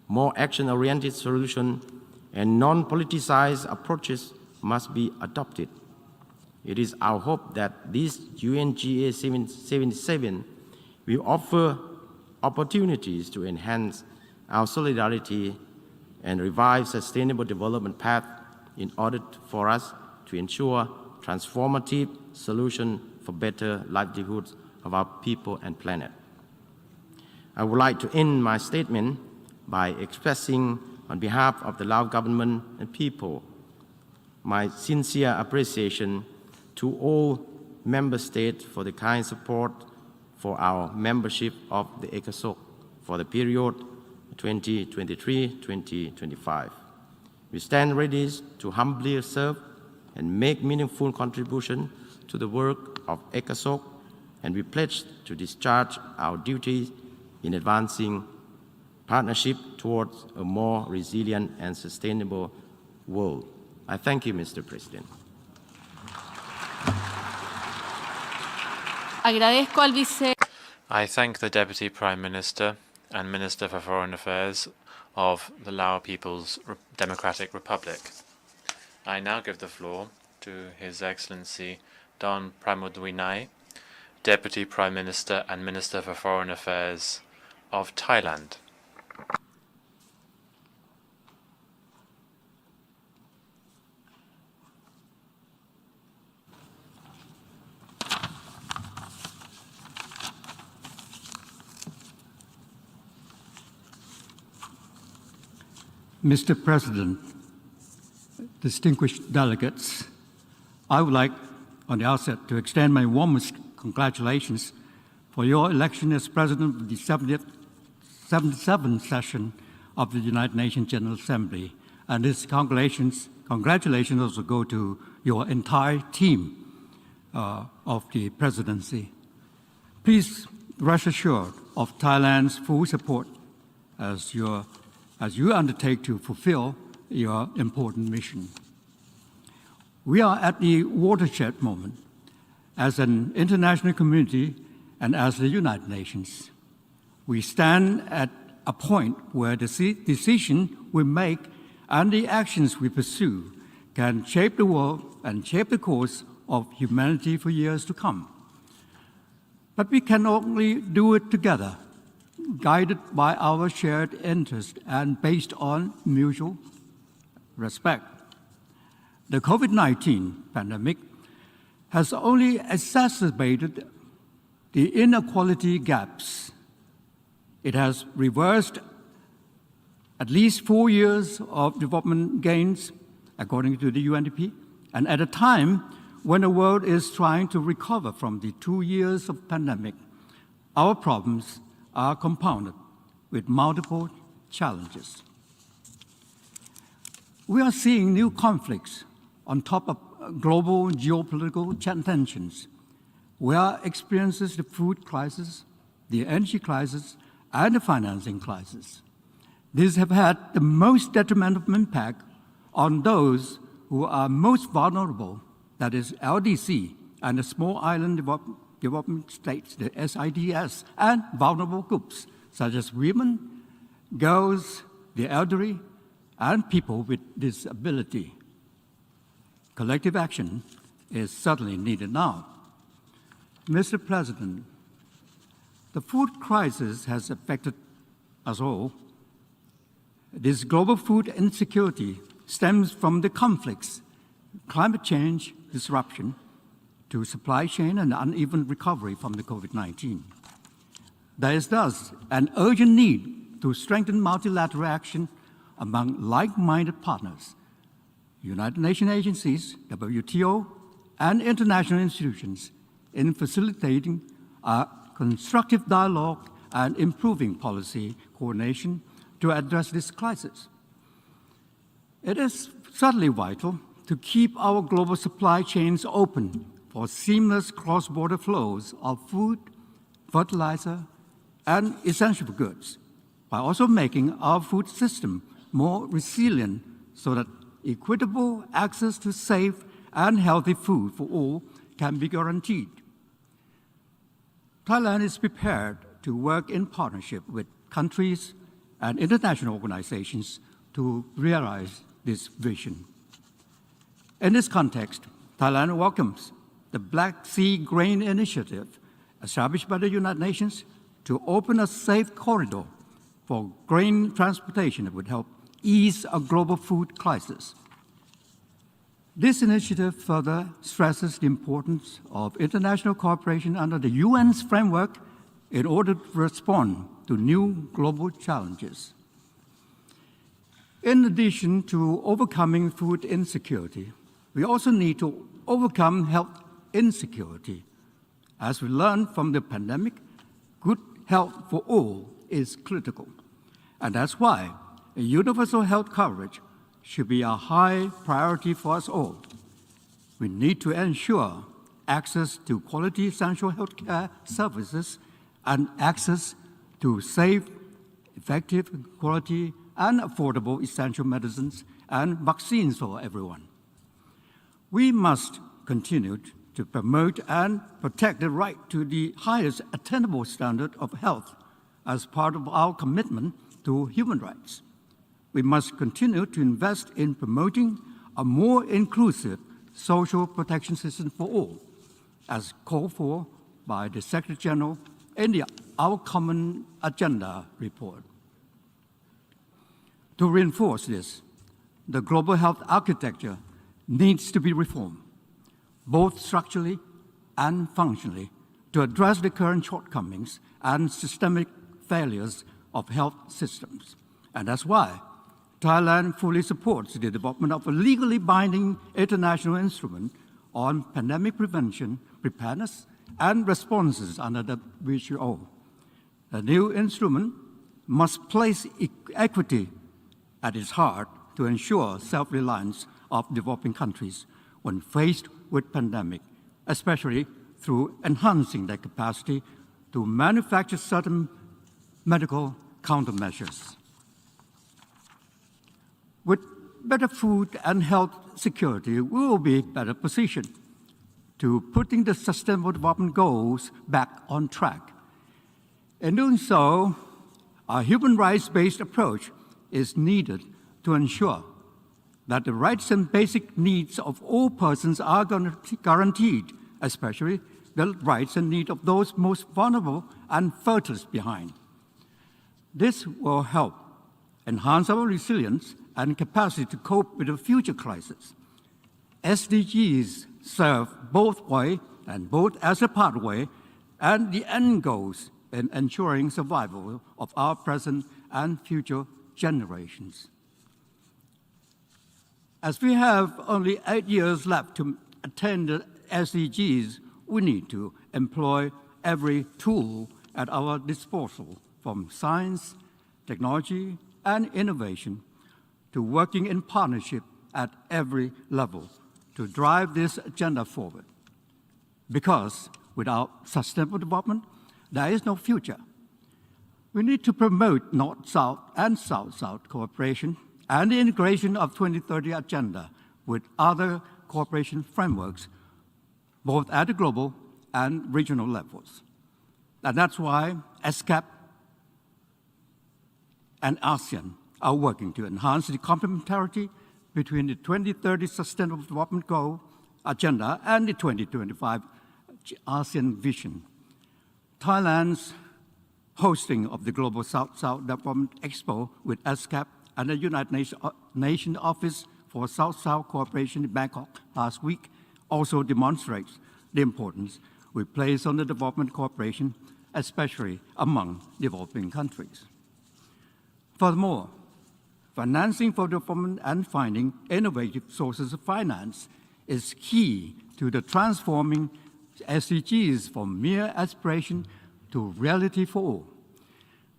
More action-oriented solutions and non-politicized approaches must be adopted. It is our hope that this UNGA 77 will offer opportunities to enhance our solidarity and revive sustainable development path in order for us to ensure transformative solutions for better livelihoods of our people and planet. I would like to end my statement by expressing on behalf of the Lao government and people my sincere appreciation to all member states for the kind support for our membership of the ECOSOC for the period 2023-2025. We stand ready to humbly serve and make meaningful contribution to the work of ECOSOC, and we pledge to discharge our duties in advancing partnership towards a more resilient and sustainable world. I thank you, Mr. President. I thank the Deputy Prime Minister and Minister for Foreign Affairs of the Lao People's Democratic Republic. I now give the floor to His Excellency Don Pramudwinai, Deputy Prime Minister and Minister for Foreign Affairs of Thailand. Mr. President, distinguished delegates, I would like, on the outset, to extend my warmest congratulations for your election as President of the 77th session of the United Nations General Assembly. And this congratulations also go to your entire team of the presidency. Please rest assured of Thailand's full support as you undertake to fulfill your important mission. We are at the watershed moment as an international community and as the United Nations. We stand at a point where the decision we make and the actions we pursue can shape the world and shape the course of humanity for years to come. But we can only do it together, guided by our shared interest and based on mutual respect. The COVID-19 pandemic has only exacerbated the inequality gaps. It has reversed at least 4 years of development gains, according to the UNDP, and at a time when the world is trying to recover from the 2 years of pandemic, our problems are compounded with multiple challenges. We are seeing new conflicts on top of global geopolitical tensions. We are experiencing the food crisis, the energy crisis, and the financing crisis. These have had the most detrimental impact on those who are most vulnerable, that is LDC and the small island development states, the SIDS, and vulnerable groups such as women, girls, the elderly, and people with disability. Collective action is certainly needed now. Mr. President, the food crisis has affected us all. This global food insecurity stems from the conflicts, climate change, disruption, to supply chain and uneven recovery from the COVID-19. There is thus an urgent need to strengthen multilateral action among like-minded partners, United Nations agencies, WTO, and international institutions in facilitating a constructive dialogue and improving policy coordination to address this crisis. It is certainly vital to keep our global supply chains open for seamless cross-border flows of food, fertilizer, and essential goods, while also making our food system more resilient so that equitable access to safe and healthy food for all can be guaranteed. Thailand is prepared to work in partnership with countries and international organizations to realize this vision. In this context, Thailand welcomes the Black Sea Grain Initiative, established by the United Nations to open a safe corridor for grain transportation that would help ease a global food crisis. This initiative further stresses the importance of international cooperation under the UN's framework in order to respond to new global challenges. In addition to overcoming food insecurity, we also need to overcome health insecurity. As we learned from the pandemic, good health for all is critical. And that's why a universal health coverage should be a high priority for us all. We need to ensure access to quality essential health care services and access to safe, effective, quality, and affordable essential medicines and vaccines for everyone. We must continue to promote and protect the right to the highest attainable standard of health as part of our commitment to human rights. We must continue to invest in promoting a more inclusive social protection system for all, as called for by the Secretary General in Our Common Agenda report. To reinforce this, the global health architecture needs to be reformed, both structurally and functionally, to address the current shortcomings and systemic failures of health systems. And that's why Thailand fully supports the development of a legally binding international instrument on pandemic prevention, preparedness, and responses under the WHO. The new instrument must place equity at its heart to ensure self-reliance of developing countries when faced with pandemic, especially through enhancing their capacity to manufacture certain medical countermeasures. With better food and health security, we will be better positioned to putting the Sustainable Development Goals back on track. In doing so, a human rights-based approach is needed to ensure that the rights and basic needs of all persons are guaranteed, especially the rights and needs of those most vulnerable and furthest behind. This will help enhance our resilience and capacity to cope with the future crisis. SDGs serve both ways and both as a pathway and the end goals in ensuring survival of our present and future generations. As we have only 8 years left to attain the SDGs, we need to employ every tool at our disposal, from science, technology, and innovation, to working in partnership at every level to drive this agenda forward. Because without sustainable development, there is no future. We need to promote North-South and South-South cooperation and the integration of 2030 Agenda with other cooperation frameworks, both at the global and regional levels. And that's why ESCAP and ASEAN are working to enhance the complementarity between the 2030 Sustainable Development Goal Agenda and the 2025 ASEAN Vision. Thailand's hosting of the Global South-South Development Expo with ESCAP and the United Nations Office for South-South Cooperation in Bangkok last week also demonstrates the importance we place on the development cooperation, especially among developing countries. Furthermore, financing for development and finding innovative sources of finance is key to the transforming SDGs from mere aspiration to reality for all.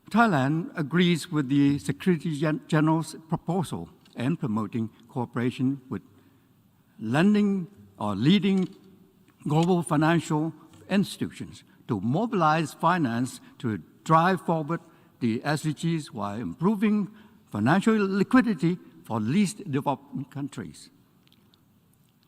Thailand agrees with the Secretary General's proposal in promoting cooperation with lending or leading global financial institutions to mobilize finance to drive forward the SDGs while improving financial liquidity for least developed countries.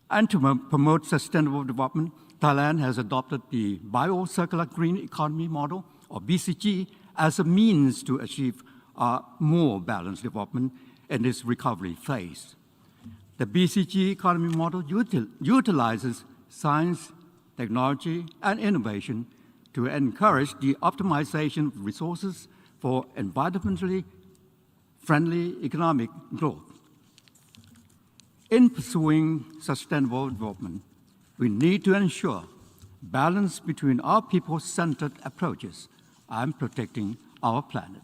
And to promote sustainable development, Thailand has adopted the Bio-Circular Green Economy Model, or BCG, as a means to achieve a more balanced development in this recovery phase. The BCG economy model utilizes science, technology, and innovation to encourage the optimization of resources for environmentally friendly economic growth. In pursuing sustainable development, we need to ensure balance between our people-centered approaches and protecting our planet.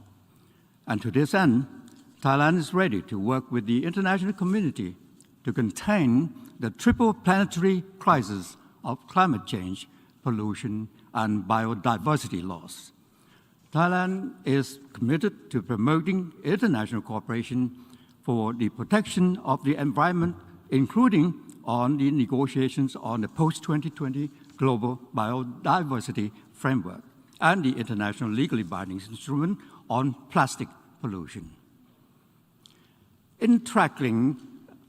And to this end, Thailand is ready to work with the international community to contain the triple planetary crisis of climate change, pollution, and biodiversity loss. Thailand is committed to promoting international cooperation for the protection of the environment, including on the negotiations on the post-2020 Global Biodiversity Framework and the international legally binding instrument on plastic pollution. In tackling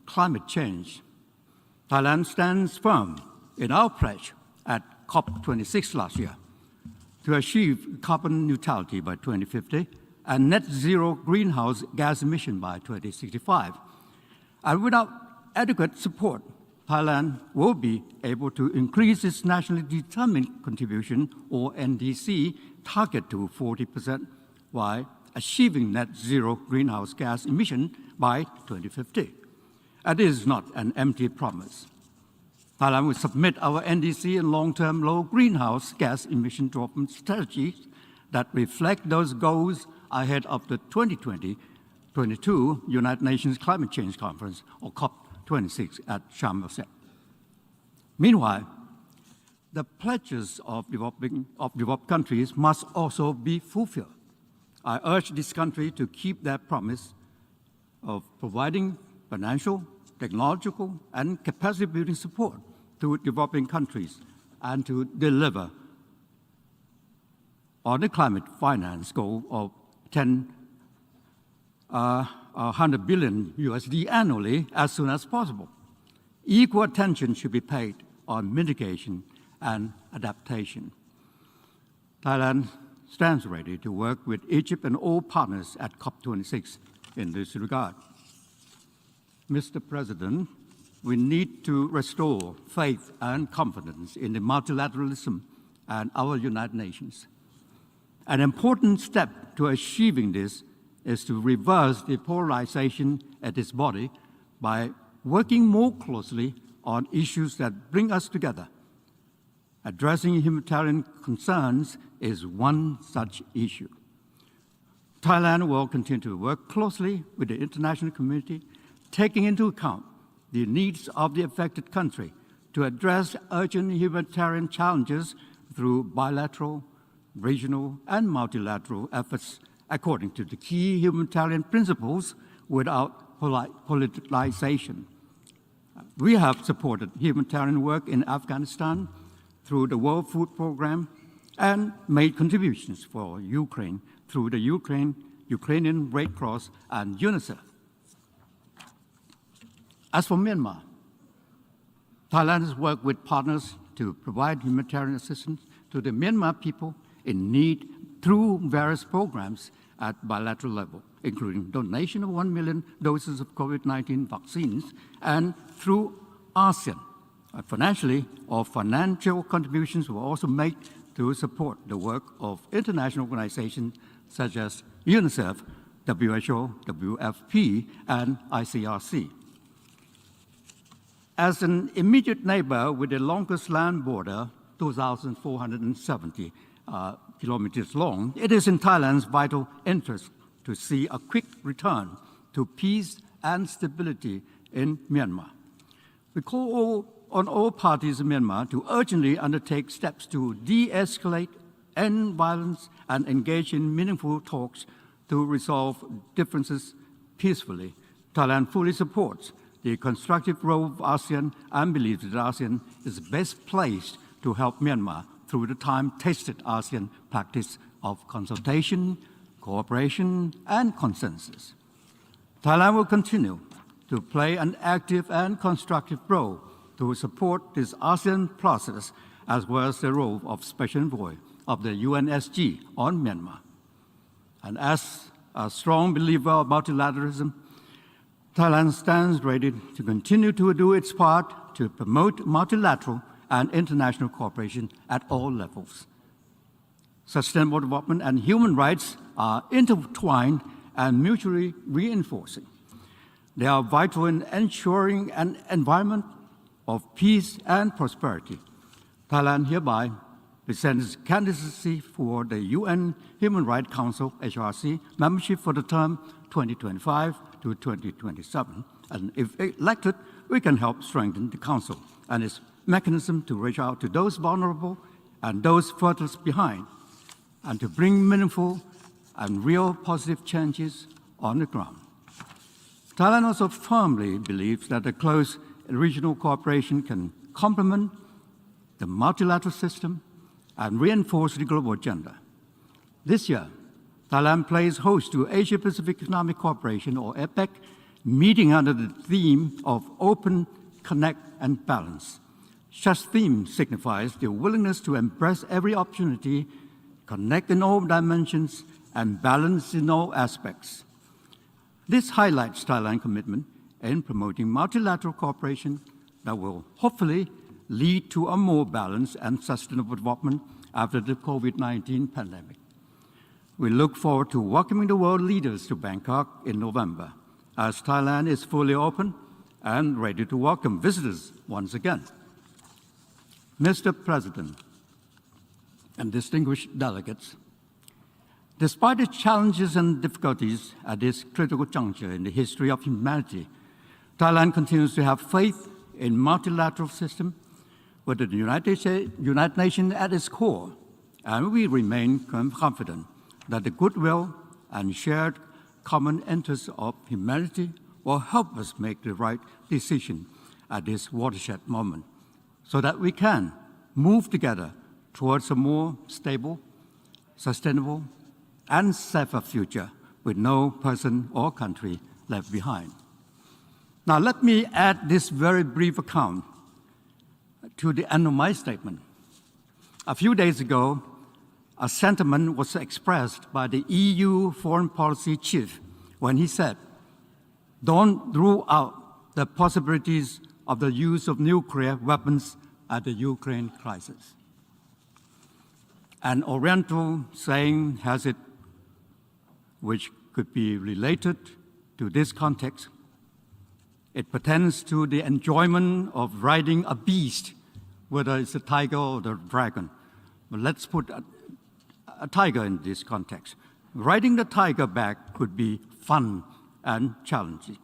climate change, Thailand stands firm in our pledge at COP26 last year to achieve carbon neutrality by 2050 and net zero greenhouse gas emission by 2065. And without adequate support, Thailand will be able to increase its nationally determined contribution, or NDC, target to 40% while achieving net zero greenhouse gas emission by 2050. And this is not an empty promise. Thailand will submit our NDC and long-term low greenhouse gas emission development strategies that reflect those goals ahead of the 2022 United Nations Climate Change Conference, or COP26 at Sharm el-Sheikh. Meanwhile, the pledges of developed countries must also be fulfilled. I urge this country to keep their promise of providing financial, technological, and capacity-building support to developing countries and to deliver on the climate finance goal of 100 billion USD annually as soon as possible. Equal attention should be paid on mitigation and adaptation. Thailand stands ready to work with Egypt and all partners at COP26 in this regard. Mr. President, we need to restore faith and confidence in the multilateralism and our United Nations. An important step to achieving this is to reverse the polarization at this body by working more closely on issues that bring us together. Addressing humanitarian concerns is one such issue. Thailand will continue to work closely with the international community, taking into account the needs of the affected country to address urgent humanitarian challenges through bilateral, regional, and multilateral efforts according to the key humanitarian principles without politicization. We have supported humanitarian work in Afghanistan through the World Food Programme and made contributions for Ukraine through the Ukrainian Red Cross and UNICEF. As for Myanmar, Thailand has worked with partners to provide humanitarian assistance to the Myanmar people in need through various programs at bilateral level, including donation of 1 million doses of COVID-19 vaccines, and through ASEAN. Financially, or financial contributions were also made to support the work of international organizations such as UNICEF, WHO, WFP, and ICRC. As an immediate neighbor with the longest land border, 2,470 kilometers long, it is in Thailand's vital interest to see a quick return to peace and stability in Myanmar. We call on all parties in Myanmar to urgently undertake steps to de-escalate, end violence, and engage in meaningful talks to resolve differences peacefully. Thailand fully supports the constructive role of ASEAN and believes that ASEAN is best placed to help Myanmar through the time-tested ASEAN practice of consultation, cooperation, and consensus. Thailand will continue to play an active and constructive role to support this ASEAN process, as well as the role of Special Envoy of the UNSG on Myanmar. And as a strong believer of multilateralism, Thailand stands ready to continue to do its part to promote multilateral and international cooperation at all levels. Sustainable development and human rights are intertwined and mutually reinforcing. They are vital in ensuring an environment of peace and prosperity. Thailand hereby presents candidacy for the UN Human Rights Council HRC membership for the term 2025 to 2027. And if elected, we can help strengthen the Council and its mechanism to reach out to those vulnerable and those furthest behind, and to bring meaningful and real positive changes on the ground. Thailand also firmly believes that a close regional cooperation can complement the multilateral system and reinforce the global agenda. This year, Thailand plays host to Asia-Pacific Economic Cooperation, or APEC, meeting under the theme of Open, Connect, and Balance. Such theme signifies the willingness to embrace every opportunity, connect in all dimensions, and balance in all aspects. This highlights Thailand's commitment in promoting multilateral cooperation that will hopefully lead to a more balanced and sustainable development after the COVID-19 pandemic. We look forward to welcoming the world leaders to Bangkok in November, as Thailand is fully open and ready to welcome visitors once again. Mr. President and distinguished delegates, despite the challenges and difficulties at this critical juncture in the history of humanity, Thailand continues to have faith in multilateral system with the United Nations at its core, and we remain confident that the goodwill and shared common interests of humanity will help us make the right decision at this watershed moment, so that we can move together towards a more stable, sustainable, and safer future with no person or country left behind. Now, let me add this very brief account to the end of my statement. A few days ago, a sentiment was expressed by the EU foreign policy chief when he said, "Don't rule out the possibilities of the use of nuclear weapons at the Ukraine crisis." An Oriental saying has it, which could be related to this context. It pertains to the enjoyment of riding a beast, whether it's a tiger or the dragon. But let's put a tiger in this context. Riding the tiger back could be fun and challenging.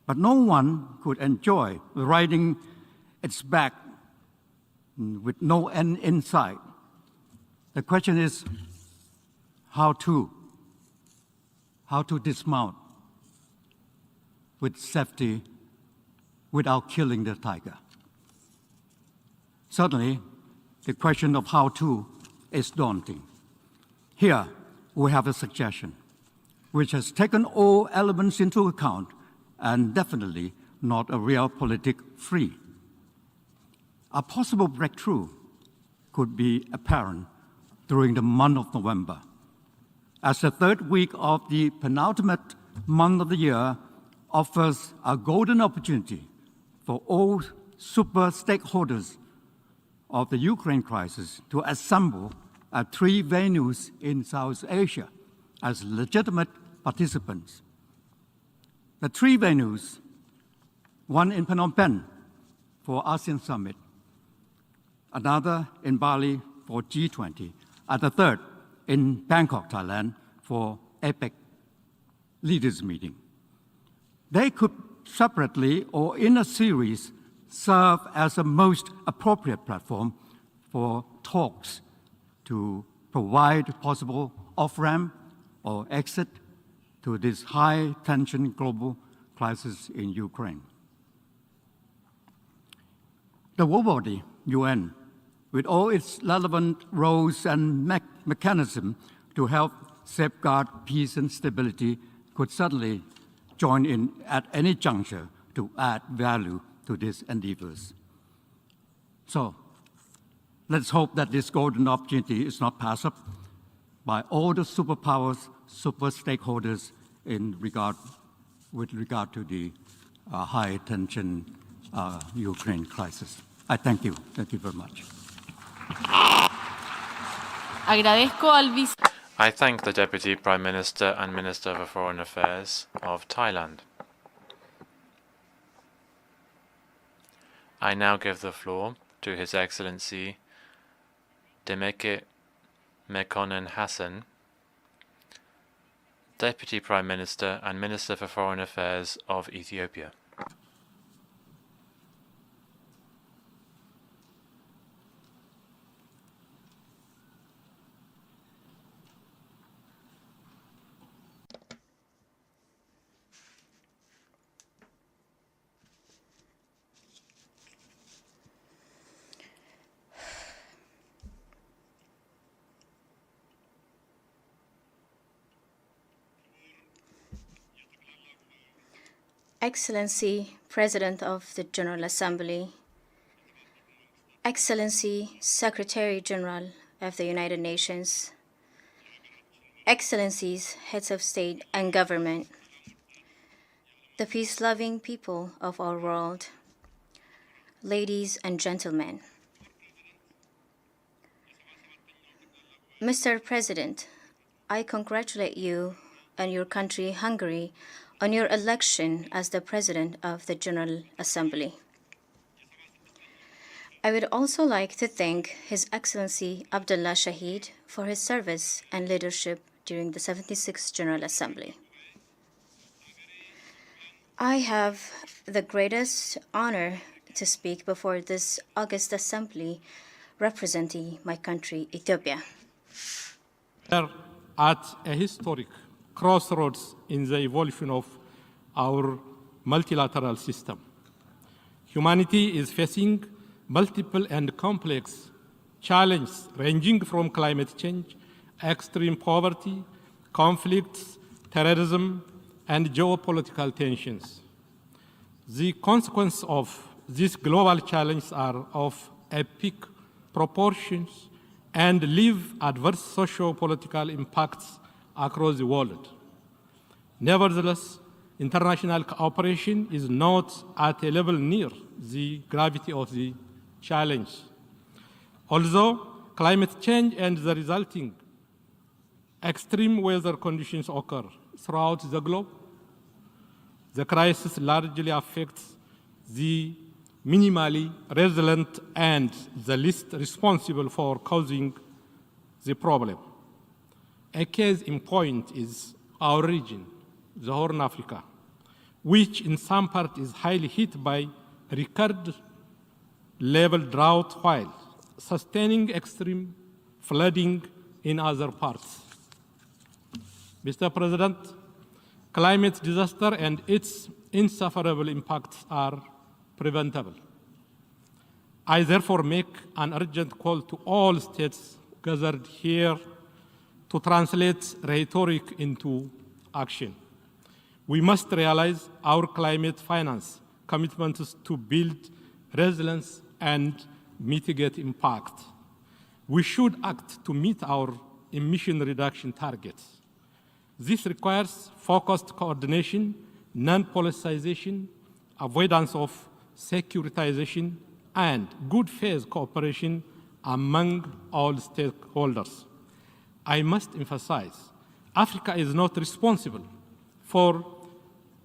But no one could enjoy riding its back with no end in sight. The question is how to dismount with safety without killing the tiger. Certainly, the question of how to is daunting. Here, we have a suggestion which has taken all elements into account and definitely not a realpolitik free. A possible breakthrough could be apparent during the month of November, as the third week of the penultimate month of the year offers a golden opportunity for all super stakeholders of the Ukraine crisis to assemble at 3 venues in South Asia as legitimate participants. The 3 venues, one in Phnom Penh for ASEAN Summit, another in Bali for G20, and the third in Bangkok, Thailand for APEC leaders meeting. They could separately or in a series serve as a most appropriate platform for talks to provide possible off-ramp or exit to this high-tension global crisis in Ukraine. The world body, UN, with all its relevant roles and mechanisms to help safeguard peace and stability, could certainly join in at any juncture to add value to these endeavors. So, let's hope that this golden opportunity is not passed up by all the superpowers, super stakeholders with regard to the high tension Ukraine crisis. I thank you. Thank you very much. I thank the Deputy Prime Minister and Minister for Foreign Affairs of Thailand. I now give the floor to His Excellency Demeke Mekonnen Hassan, Deputy Prime Minister and Minister for Foreign Affairs of Ethiopia. Excellency, President of the General Assembly, Excellency, Secretary General of the United Nations, Excellencies, Heads of State and Government, the peace-loving people of our world, ladies and gentlemen. Mr. President, I congratulate you and your country, Hungary, on your election as the President of the General Assembly. I would also like to thank His Excellency Abdullah Shahid for his service and leadership during the 76th General Assembly. I have the greatest honor to speak before this august assembly representing my country, Ethiopia. We are at a historic crossroads in the evolution of our multilateral system. Humanity is facing multiple and complex challenges ranging from climate change, extreme poverty, conflicts, terrorism, and geopolitical tensions. The consequences of these global challenges are of epic proportions and leave adverse socio-political impacts across the world. Nevertheless, international cooperation is not at a level near the gravity of the challenge. Although climate change and the resulting extreme weather conditions occur throughout the globe, the crisis largely affects the minimally resilient and the least responsible for causing the problem. A case in point is our region, the Horn of Africa, which in some part is highly hit by record-level drought while sustaining extreme flooding in other parts. Mr. President, climate disaster and its insufferable impacts are preventable. I therefore make an urgent call to all states gathered here to translate rhetoric into action. We must realize our climate finance commitments to build resilience and mitigate impact. We should act to meet our emission reduction targets. This requires focused coordination, non-politicization, avoidance of securitization, and good faith cooperation among all stakeholders. I must emphasize, Africa is not responsible for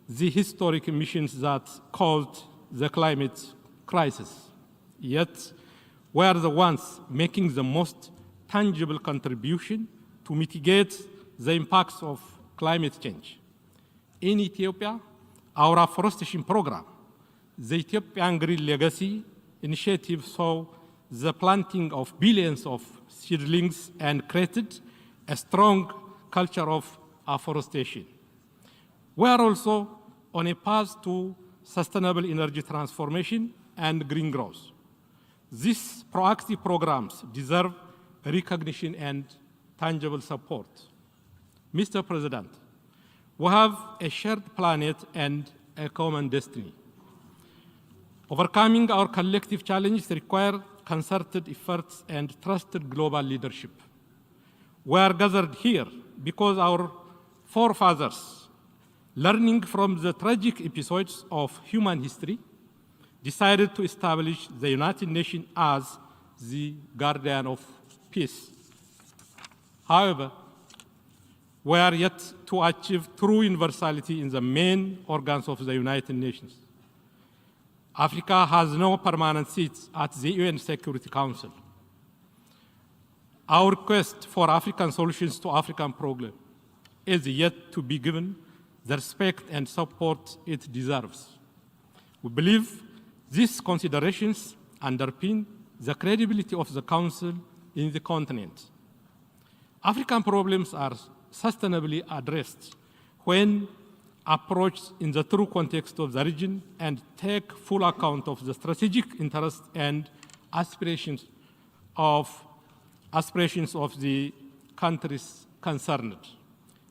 the historic emissions that caused the climate crisis. Yet, we are the ones making the most tangible contribution to mitigate the impacts of climate change. In Ethiopia, our afforestation program, the Ethiopian Green Legacy initiative, saw the planting of billions of seedlings and created a strong culture of afforestation. We are also on a path to sustainable energy transformation and green growth. These proactive programs deserve recognition and tangible support. Mr. President, we have a shared planet and a common destiny. Overcoming our collective challenges require concerted efforts and trusted global leadership. We are gathered here because our forefathers, learning from the tragic episodes of human history, decided to establish the United Nations as the guardian of peace. However, we are yet to achieve true universality in the main organs of the United Nations. Africa has no permanent seats at the UN Security Council. Our quest for African solutions to African problems is yet to be given the respect and support it deserves. We believe these considerations underpin the credibility of the Council in the continent. African problems are sustainably addressed when approached in the true context of the region and take full account of the strategic interests and aspirations of the countries concerned.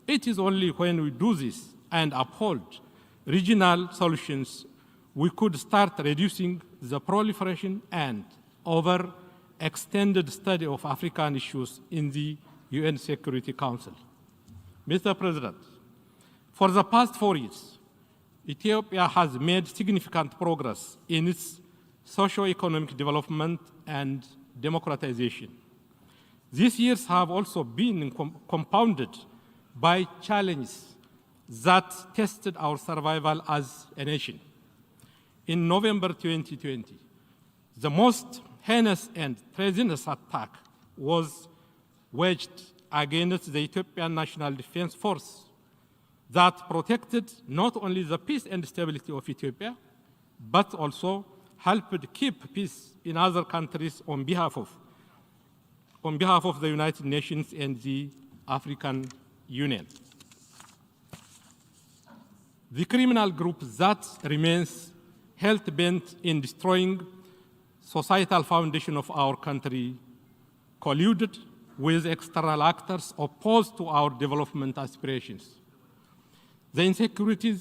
It is only when we do this and uphold regional solutions we could start reducing the proliferation and overextended study of African issues in the UN Security Council. Mr. President, for the past 4 years, Ethiopia has made significant progress in its socio-economic development and democratization. These years have also been compounded by challenges that tested our survival as a nation. In November 2020, the most heinous and treasonous attack was waged against the Ethiopian National Defense Force that protected not only the peace and stability of Ethiopia, but also helped keep peace in other countries on behalf of the United Nations and the African Union. The criminal group that remains hell-bent in destroying societal foundation of our country colluded with external actors opposed to our development aspirations. The insecurity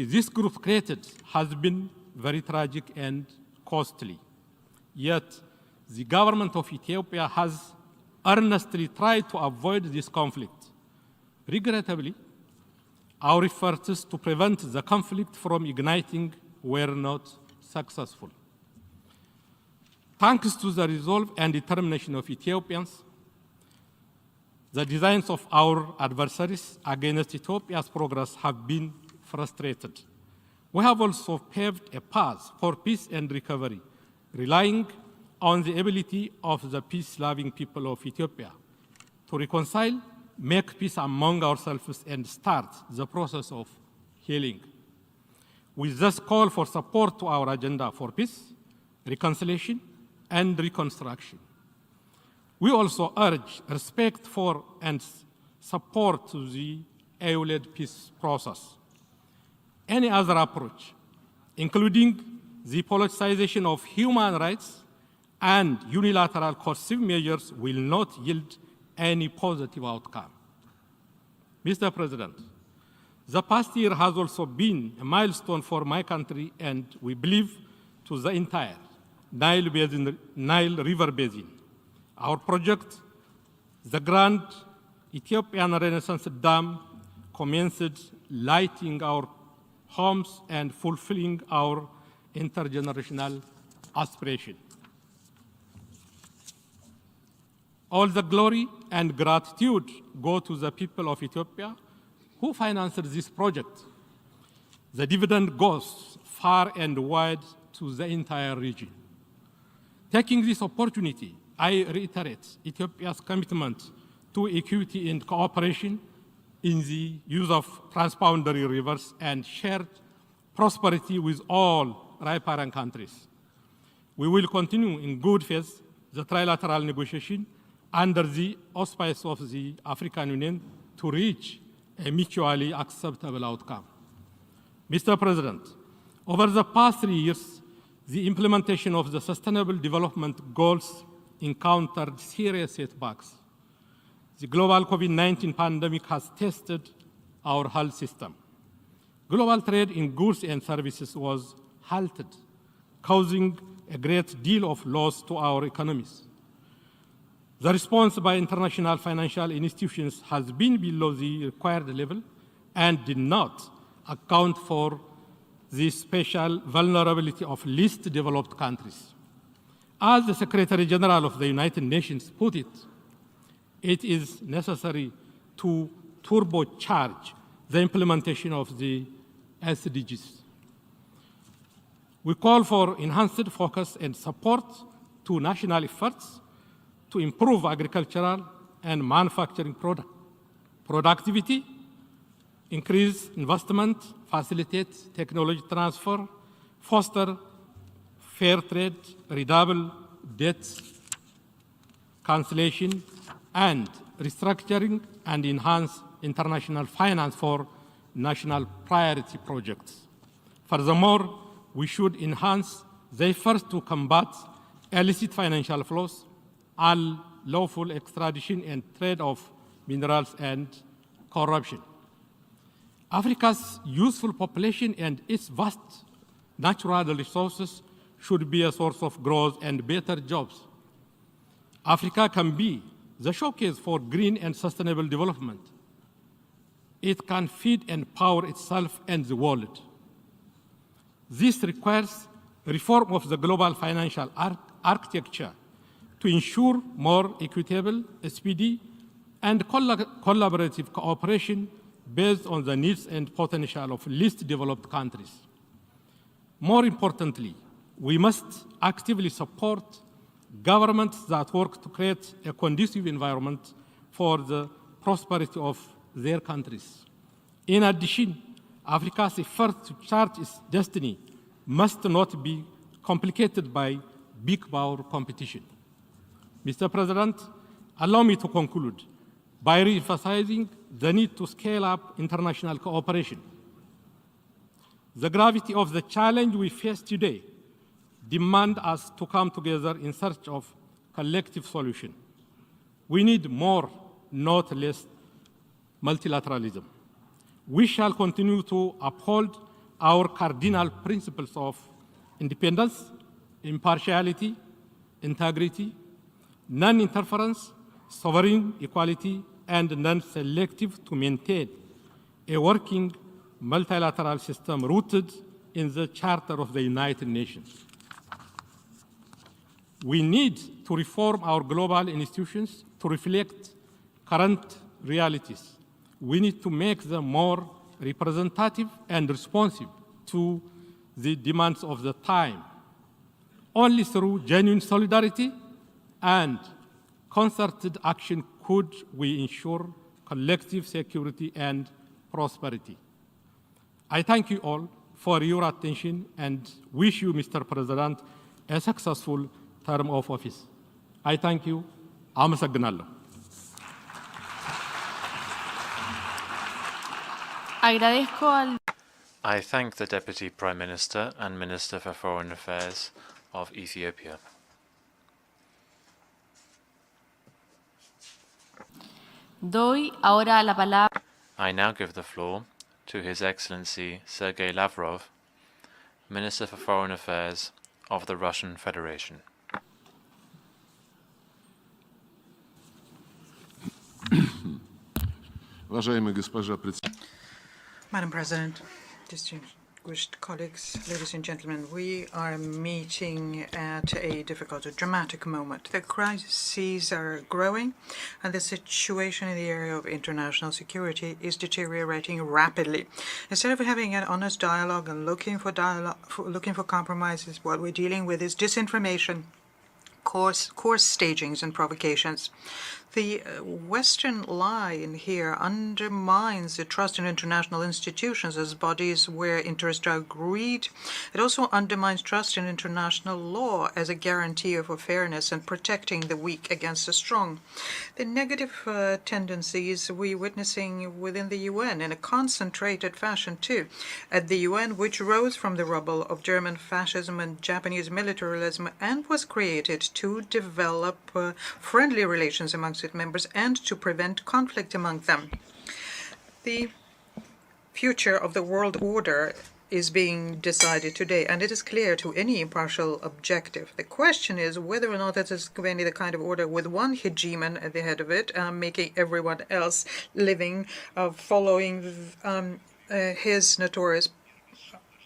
this group created has been very tragic and costly. Yet, the government of Ethiopia has earnestly tried to avoid this conflict. Regrettably, our efforts to prevent the conflict from igniting were not successful. Thanks to the resolve and determination of Ethiopians, the designs of our adversaries against Ethiopia's progress have been frustrated. We have also paved a path for peace and recovery, relying on the ability of the peace-loving people of Ethiopia to reconcile, make peace among ourselves, and start the process of healing. We thus call for support to our agenda for peace, reconciliation, and reconstruction. We also urge respect for and support to the EU-led peace process. Any other approach, including the politicization of human rights and unilateral coercive measures, will not yield any positive outcome. Mr. President, the past year has also been a milestone for my country and we believe to the entire Nile River Basin. Our project, the Grand Ethiopian Renaissance Dam, commenced lighting our homes and fulfilling our intergenerational aspiration. All the glory and gratitude go to the people of Ethiopia who financed this project. The dividend goes far and wide to the entire region. Taking this opportunity, I reiterate Ethiopia's commitment to equity and cooperation in the use of transboundary rivers and shared prosperity with all riparian countries. We will continue in good faith the trilateral negotiation under the auspices of the African Union to reach a mutually acceptable outcome. Mr. President, over the past 3 years, the implementation of the Sustainable Development Goals encountered serious setbacks. The global COVID-19 pandemic has tested our health system. Global trade in goods and services was halted, causing a great deal of loss to our economies. The response by international financial institutions has been below the required level and did not account for the special vulnerability of least developed countries. As the Secretary General of the United Nations put it, it is necessary to turbocharge the implementation of the SDGs. We call for enhanced focus and support to national efforts to improve agricultural and manufacturing productivity, increase investment, facilitate technology transfer, foster fair trade, redouble debt cancellation, and restructuring, and enhance international finance for national priority projects. Furthermore, we should enhance the efforts to combat illicit financial flows, unlawful extradition and trade of minerals, and corruption. Africa's youthful population and its vast natural resources should be a source of growth and better jobs. Africa can be the showcase for green and sustainable development. It can feed and power itself and the world. This requires reform of the global financial architecture to ensure more equitable, speedy, and collaborative cooperation based on the needs and potential of least developed countries. More importantly, we must actively support governments that work to create a conducive environment for the prosperity of their countries. In addition, Africa's effort to chart its destiny must not be complicated by big power competition. Mr. President, allow me to conclude by re-emphasizing the need to scale up international cooperation. The gravity of the challenge we face today demands us to come together in search of collective solution. We need more, not less, multilateralism. We shall continue to uphold our cardinal principles of independence, impartiality, integrity, non-interference, sovereign equality, and non-selective to maintain a working multilateral system rooted in the Charter of the United Nations. We need to reform our global institutions to reflect current realities. We need to make them more representative and responsive to the demands of the time. Only through genuine solidarity and concerted action could we ensure collective security and prosperity. I thank you all for your attention and wish you, Mr. President, a successful term of office. I thank you. አመሰግናለሁ። I thank the Deputy Prime Minister and Minister for Foreign Affairs of Ethiopia. I now give the floor to His Excellency Sergei Lavrov, Minister for Foreign Affairs of the Russian Federation. Madam President, distinguished colleagues, ladies and gentlemen, we are meeting at a difficult, dramatic moment. The crises are growing, and the situation in the area of international security is deteriorating rapidly. Instead of having an honest dialogue and looking for compromises, what we're dealing with is disinformation, coarse stagings, and provocations. The Western line here undermines the trust in international institutions as bodies where interests are agreed. It also undermines trust in international law as a guarantee of fairness and protecting the weak against the strong. The negative tendencies we're witnessing within the UN in a concentrated fashion too. At the UN, which rose from the rubble of German fascism and Japanese militarism and was created to develop friendly relations amongst its members and to prevent conflict among them. The future of the world order is being decided today, and it is clear to any impartial objective. The question is whether or not it is going to be the kind of order with one hegemon at the head of it, making everyone else living, following his notorious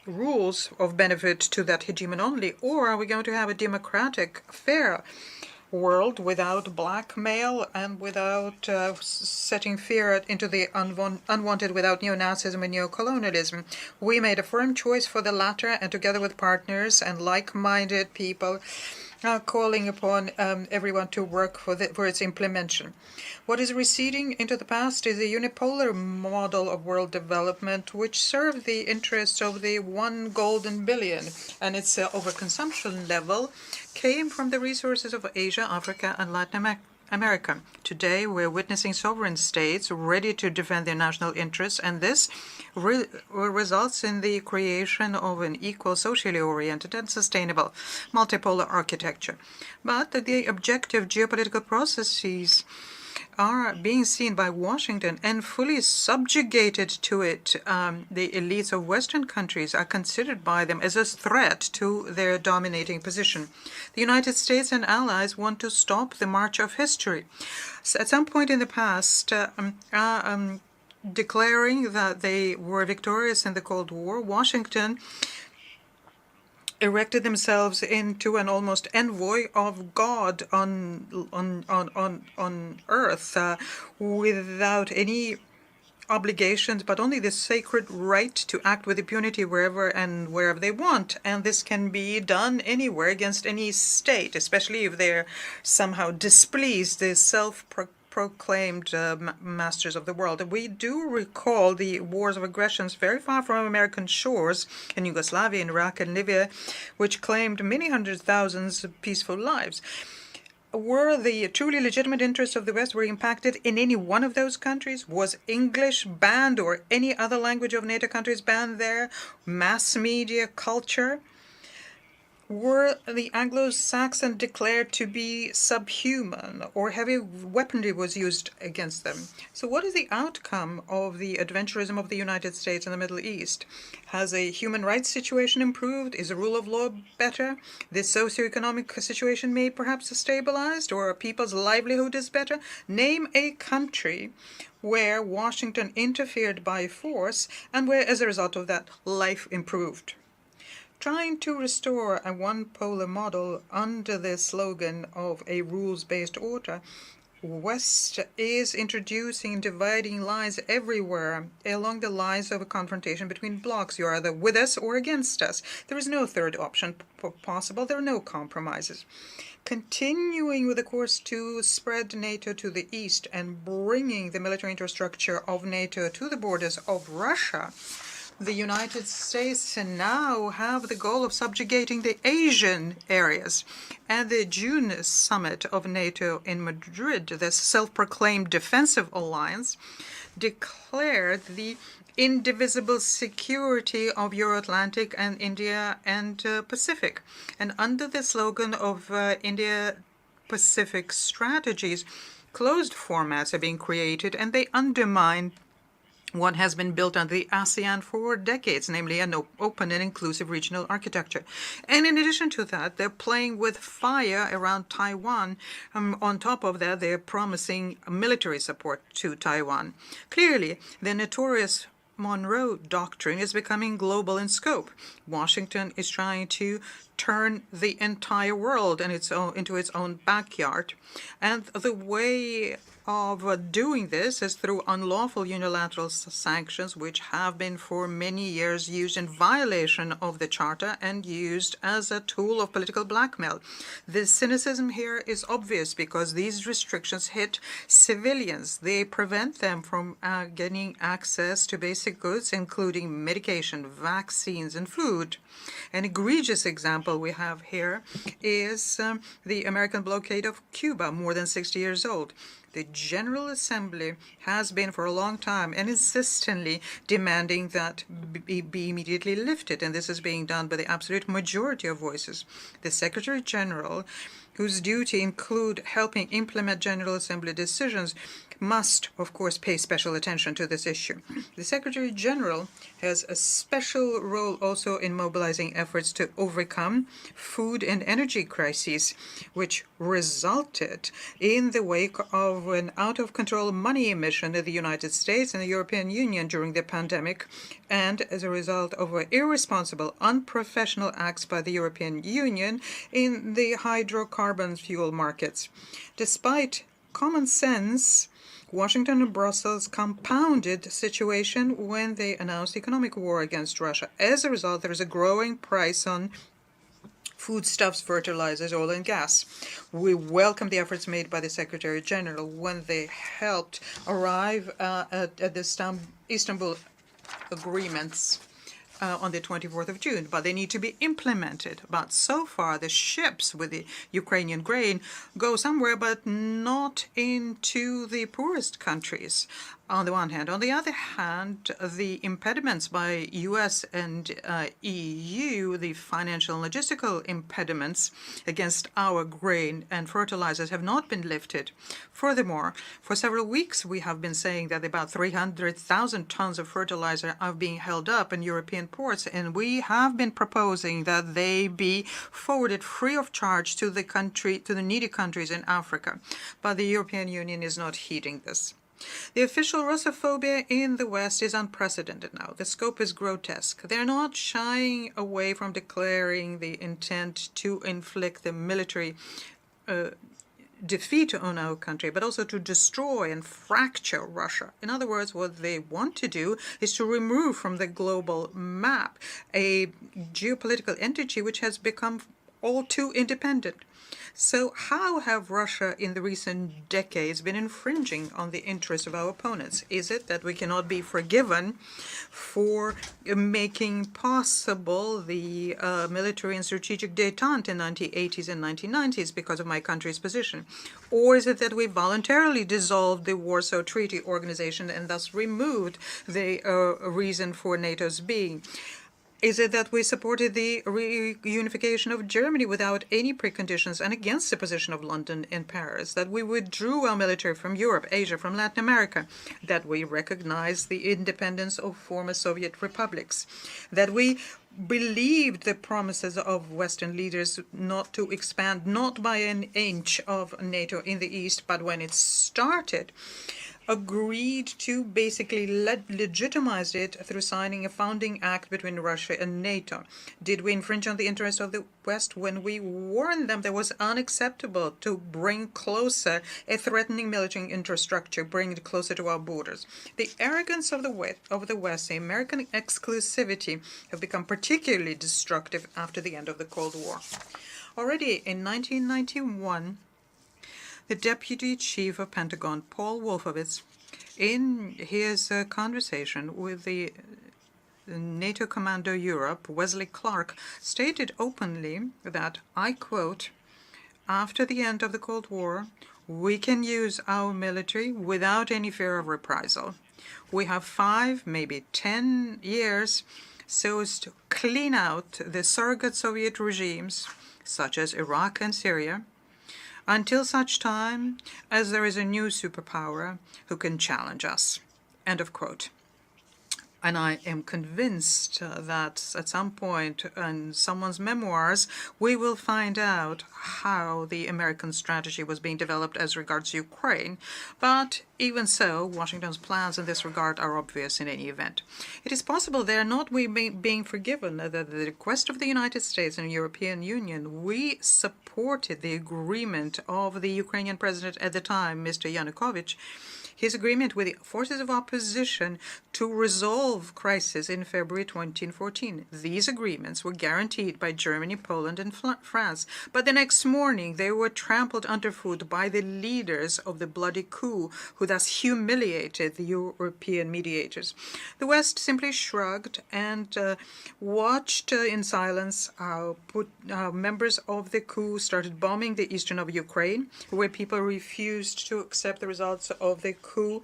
rules of benefit to that hegemon only, or are we going to have a democratic, fair world without blackmail and without setting fear into the unwanted, without neo-Nazism and neo-colonialism? We made a firm choice for the latter, and together with partners and like-minded people, calling upon everyone to work for its implementation. What is receding into the past is a unipolar model of world development which served the interests of the 1 golden billion, and its overconsumption level came from the resources of Asia, Africa, and Latin America. Today, we're witnessing sovereign states ready to defend their national interests, and this results in the creation of an equal, socially oriented, and sustainable multipolar architecture. But the objective geopolitical processes are being seen by Washington and fully subjugated to it. The elites of Western countries are considered by them as a threat to their dominating position. The United States and allies want to stop the march of history. So at some point in the past, declaring that they were victorious in the Cold War, Washington erected themselves into an almost envoy of God on earth, without any obligations, but only the sacred right to act with impunity wherever they want. And this can be done anywhere against any state, especially if they're somehow displeased the self-proclaimed masters of the world. We do recall the wars of aggressions very far from American shores in Yugoslavia, in Iraq, and Libya, which claimed many hundred thousands of peaceful lives. Were the truly legitimate interests of the West were impacted in any one of those countries? Was English banned or any other language of NATO countries banned there? Mass media, culture? Were the Anglo-Saxons declared to be subhuman, or heavy weaponry was used against them? So what is the outcome of the adventurism of the United States in the Middle East? Has a human rights situation improved? Is the rule of law better? The socioeconomic situation may perhaps stabilized, or people's livelihood is better? Name a country where Washington interfered by force and where, as a result of that, life improved. Trying to restore a one-polar model under the slogan of a rules-based order, West is introducing dividing lines everywhere along the lines of a confrontation between blocs. You're either with us or against us. There is no third option possible. There are no compromises. Continuing with the course to spread NATO to the east and bringing the military infrastructure of NATO to the borders of Russia, the United States now have the goal of subjugating the Asian areas. At the June summit of NATO in Madrid, the self-proclaimed defensive alliance declared the indivisible security of Euro-Atlantic and India and Pacific. And under the slogan of India-Pacific strategies, closed formats are being created, and they undermine what has been built under the ASEAN for decades, namely an open and inclusive regional architecture. And in addition to that, they're playing with fire around Taiwan. On top of that, they're promising military support to Taiwan. Clearly, the notorious Monroe Doctrine is becoming global in scope. Washington is trying to turn the entire world into its own backyard. And the way of doing this is through unlawful unilateral sanctions, which have been for many years used in violation of the Charter and used as a tool of political blackmail. The cynicism here is obvious because these restrictions hit civilians. They prevent them from getting access to basic goods, including medication, vaccines, and food. An egregious example we have here is the American blockade of Cuba, more than 60 years old. The General Assembly has been for a long time and insistently demanding that be immediately lifted, and this is being done by the absolute majority of voices. The Secretary General whose duty include helping implement General Assembly decisions, must, of course, pay special attention to this issue. The Secretary General has a special role also in mobilizing efforts to overcome food and energy crises, which resulted in the wake of an out-of-control money emission in the United States and the European Union during the pandemic, and as a result of irresponsible, unprofessional acts by the European Union in the hydrocarbon fuel markets. Despite common sense, Washington and Brussels compounded the situation when they announced economic war against Russia. As a result, there is a growing price on foodstuffs, fertilizers, oil and gas. We welcome the efforts made by the Secretary General when they helped arrive at the Istanbul agreements on the 24th of June, but they need to be implemented. But so far, the ships with the Ukrainian grain go somewhere, but not into the poorest countries, on the one hand. On the other hand, the impediments by US and EU, the financial and logistical impediments against our grain and fertilizers have not been lifted. Furthermore, for several weeks, we have been saying that about 300,000 tons of fertilizer are being held up in European ports, and we have been proposing that they be forwarded free of charge to the needy countries in Africa. But the European Union is not heeding this. The official Russophobia in the West is unprecedented now. The scope is grotesque. They're not shying away from declaring the intent to inflict the military defeat on our country, but also to destroy and fracture Russia. In other words, what they want to do is to remove from the global map a geopolitical entity which has become all too independent. So how have Russia in the recent decades been infringing on the interests of our opponents? Is it that we cannot be forgiven for making possible the military and strategic détente in the 1980s and 1990s because of my country's position? Or is it that we voluntarily dissolved the Warsaw Treaty Organization and thus removed the reason for NATO's being? Is it that we supported the reunification of Germany without any preconditions and against the position of London and Paris? That we withdrew our military from Europe, Asia, from Latin America? That we recognized the independence of former Soviet republics? That we believed the promises of Western leaders not to expand, not by an inch of NATO in the East, but when it started, agreed to basically legitimize it through signing a founding act between Russia and NATO? Did we infringe on the interests of the West when we warned them that it was unacceptable to bring closer a threatening military infrastructure, bring it closer to our borders? The arrogance of the West, the American exclusivity, have become particularly destructive after the end of the Cold War. Already in 1991, the Deputy Chief of Pentagon, Paul Wolfowitz, in his conversation with the NATO Commander Europe, Wesley Clark, stated openly that, I quote, "After the end of the Cold War, we can use our military without any fear of reprisal. We have 5, maybe 10 years so as to clean out the surrogate Soviet regimes, such as Iraq and Syria, until such time as there is a new superpower who can challenge us." End of quote. And I am convinced that at some point in someone's memoirs, we will find out how the American strategy was being developed as regards Ukraine. But even so, Washington's plans in this regard are obvious in any event. It is possible they are not being forgiven that at the request of the United States and the European Union, we supported the agreement of the Ukrainian president at the time, Mr. Yanukovych, his agreement with the forces of opposition to resolve crisis in February 2014. These agreements were guaranteed by Germany, Poland, and France, but the next morning they were trampled underfoot by the leaders of the bloody coup, who thus humiliated the European mediators. The West simply shrugged and watched in silence how members of the coup started bombing the eastern of Ukraine, where people refused to accept the results of the coup,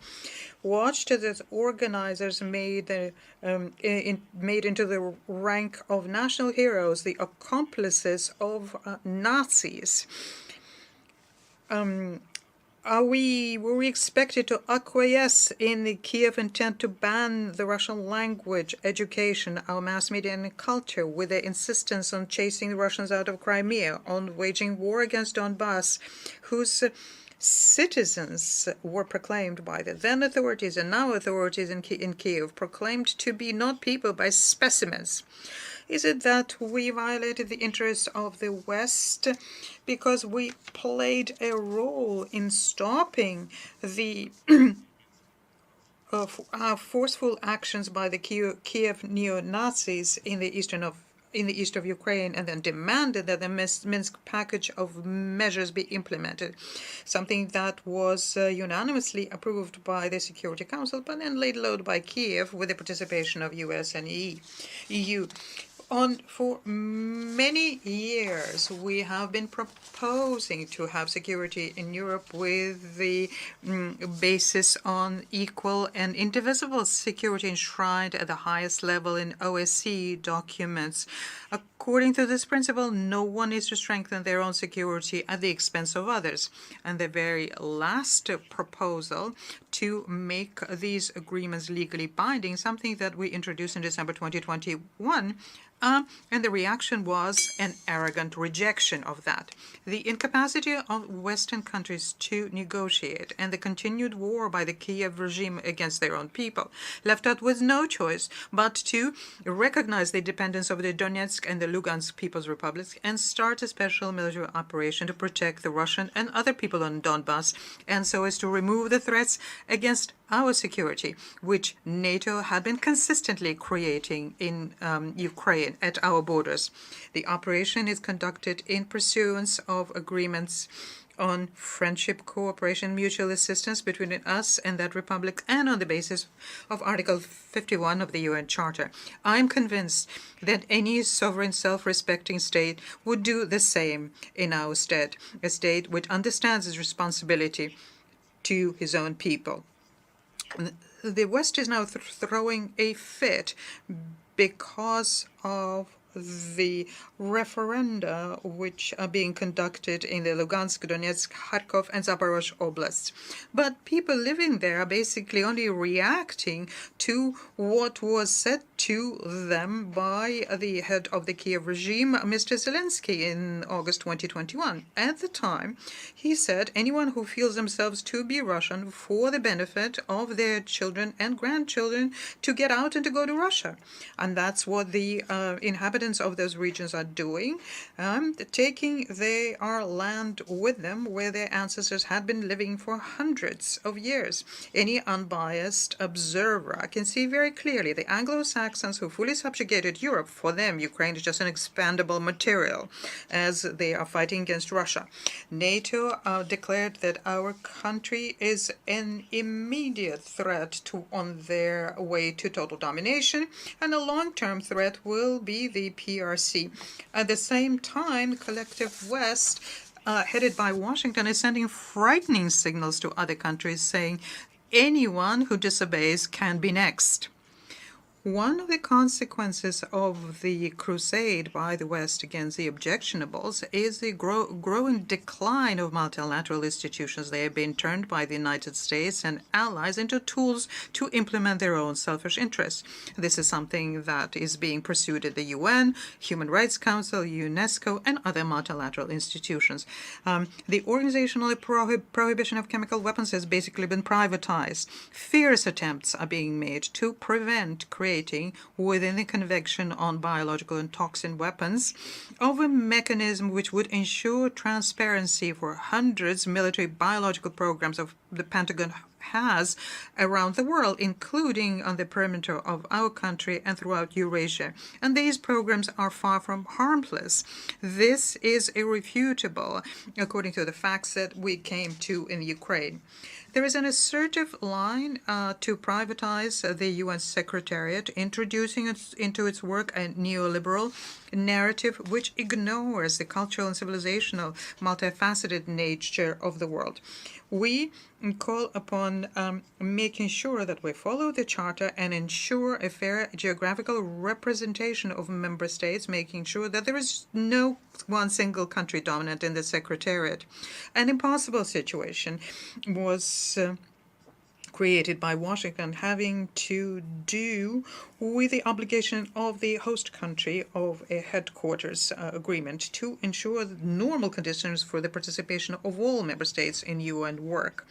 watched as organizers made into the rank of national heroes the accomplices of Nazis. were we expected to acquiesce in the Kiev intent to ban the Russian language, education, our mass media and culture, with their insistence on chasing the Russians out of Crimea, on waging war against Donbass, whose citizens were proclaimed by the then authorities and now authorities in Kiev, proclaimed to be not people but specimens? Is it that we violated the interests of the West because we played a role in stopping the forceful actions by the Kiev neo-Nazis in the east of Ukraine, and then demanded that the Minsk package of measures be implemented, something that was unanimously approved by the Security Council, but then laid low by Kiev with the participation of US and EU. For many years, we have been proposing to have security in Europe with the basis on equal and indivisible security enshrined at the highest level in OSCE documents. According to this principle, no one is to strengthen their own security at the expense of others. And the very last proposal to make these agreements legally binding, something that we introduced in December 2021, and the reaction was an arrogant rejection of that. The incapacity of Western countries to negotiate and the continued war by the Kiev regime against their own people left us with no choice but to recognize the independence of the Donetsk and the Lugansk People's Republics and start a special military operation to protect the Russian and other people on Donbass, and so as to remove the threats against our security, which NATO had been consistently creating in Ukraine at our borders. The operation is conducted in pursuance of agreements on friendship, cooperation, mutual assistance between us and that republic, and on the basis of Article 51 of the UN Charter. I am convinced that any sovereign, self-respecting state would do the same in our stead, a state which understands its responsibility to his own people. The West is now throwing a fit because of the referenda which are being conducted in the Lugansk, Donetsk, Kharkov, and Zaporozhye oblasts. But people living there are basically only reacting to what was said to them by the head of the Kiev regime, Mr. Zelensky, in August 2021. At the time, he said anyone who feels themselves to be Russian for the benefit of their children and grandchildren to get out and to go to Russia. And that's what the inhabitants of those regions are doing, taking their land with them where their ancestors had been living for hundreds of years. Any unbiased observer can see very clearly the Anglo-Saxons who fully subjugated Europe, for them Ukraine is just an expandable material as they are fighting against Russia. NATO declared that our country is an immediate threat on their way to total domination, and a long-term threat will be the PRC. At the same time, the collective West, headed by Washington, is sending frightening signals to other countries, saying anyone who disobeys can be next. One of the consequences of the crusade by the West against the objectionables is the growing decline of multilateral institutions. They have been turned by the United States and allies into tools to implement their own selfish interests. This is something that is being pursued at the UN, Human Rights Council, UNESCO, and other multilateral institutions. The organizational prohibition of chemical weapons has basically been privatized. Fierce attempts are being made to prevent creating within the Convention on Biological and Toxin Weapons of a mechanism which would ensure transparency for hundreds of military biological programs of the Pentagon has around the world, including on the perimeter of our country and throughout Eurasia. And these programs are far from harmless. This is irrefutable, according to the facts that we came to in Ukraine. There is an assertive line to privatize the UN Secretariat, introducing into its work a neoliberal narrative which ignores the cultural and civilizational multifaceted nature of the world. We call upon making sure that we follow the Charter and ensure a fair geographical representation of member states, making sure that there is no one single country dominant in the Secretariat. An impossible situation was created by Washington, having to do with the obligation of the host country of a headquarters agreement to ensure normal conditions for the participation of all member states in UN work.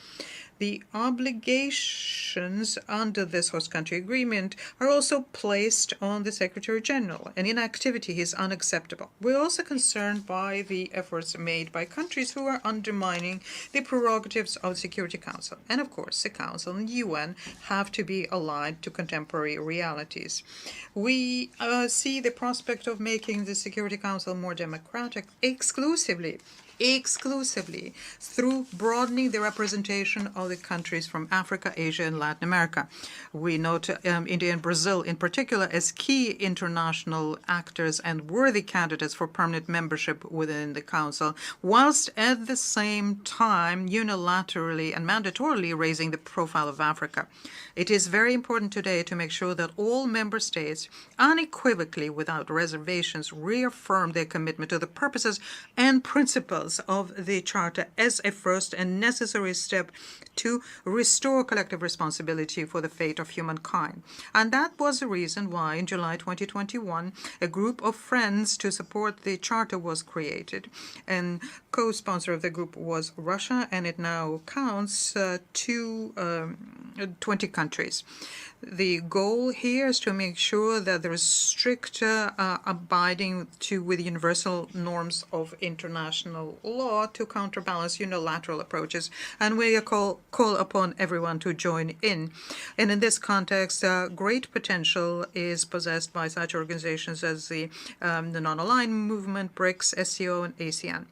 The obligations under this host country agreement are also placed on the Secretary General, and inactivity is unacceptable. We're also concerned by the efforts made by countries who are undermining the prerogatives of the Security Council. And of course, the Council and UN have to be aligned to contemporary realities. We see the prospect of making the Security Council more democratic exclusively through broadening the representation of the countries from Africa, Asia, and Latin America. We note India and Brazil in particular as key international actors and worthy candidates for permanent membership within the Council, whilst at the same time unilaterally and mandatorily raising the profile of Africa. It is very important today to make sure that all member states unequivocally, without reservations, reaffirm their commitment to the purposes and principles of the Charter as a first and necessary step to restore collective responsibility for the fate of humankind. And that was the reason why in July 2021, a group of friends to support the Charter was created. And co-sponsor of the group was Russia, and it now counts 20 countries. The goal here is to make sure that there is strict abiding with universal norms of international law to counterbalance unilateral approaches, and we call upon everyone to join in. And in this context, great potential is possessed by such organizations as the Non-Aligned Movement, BRICS, SCO, and ASEAN.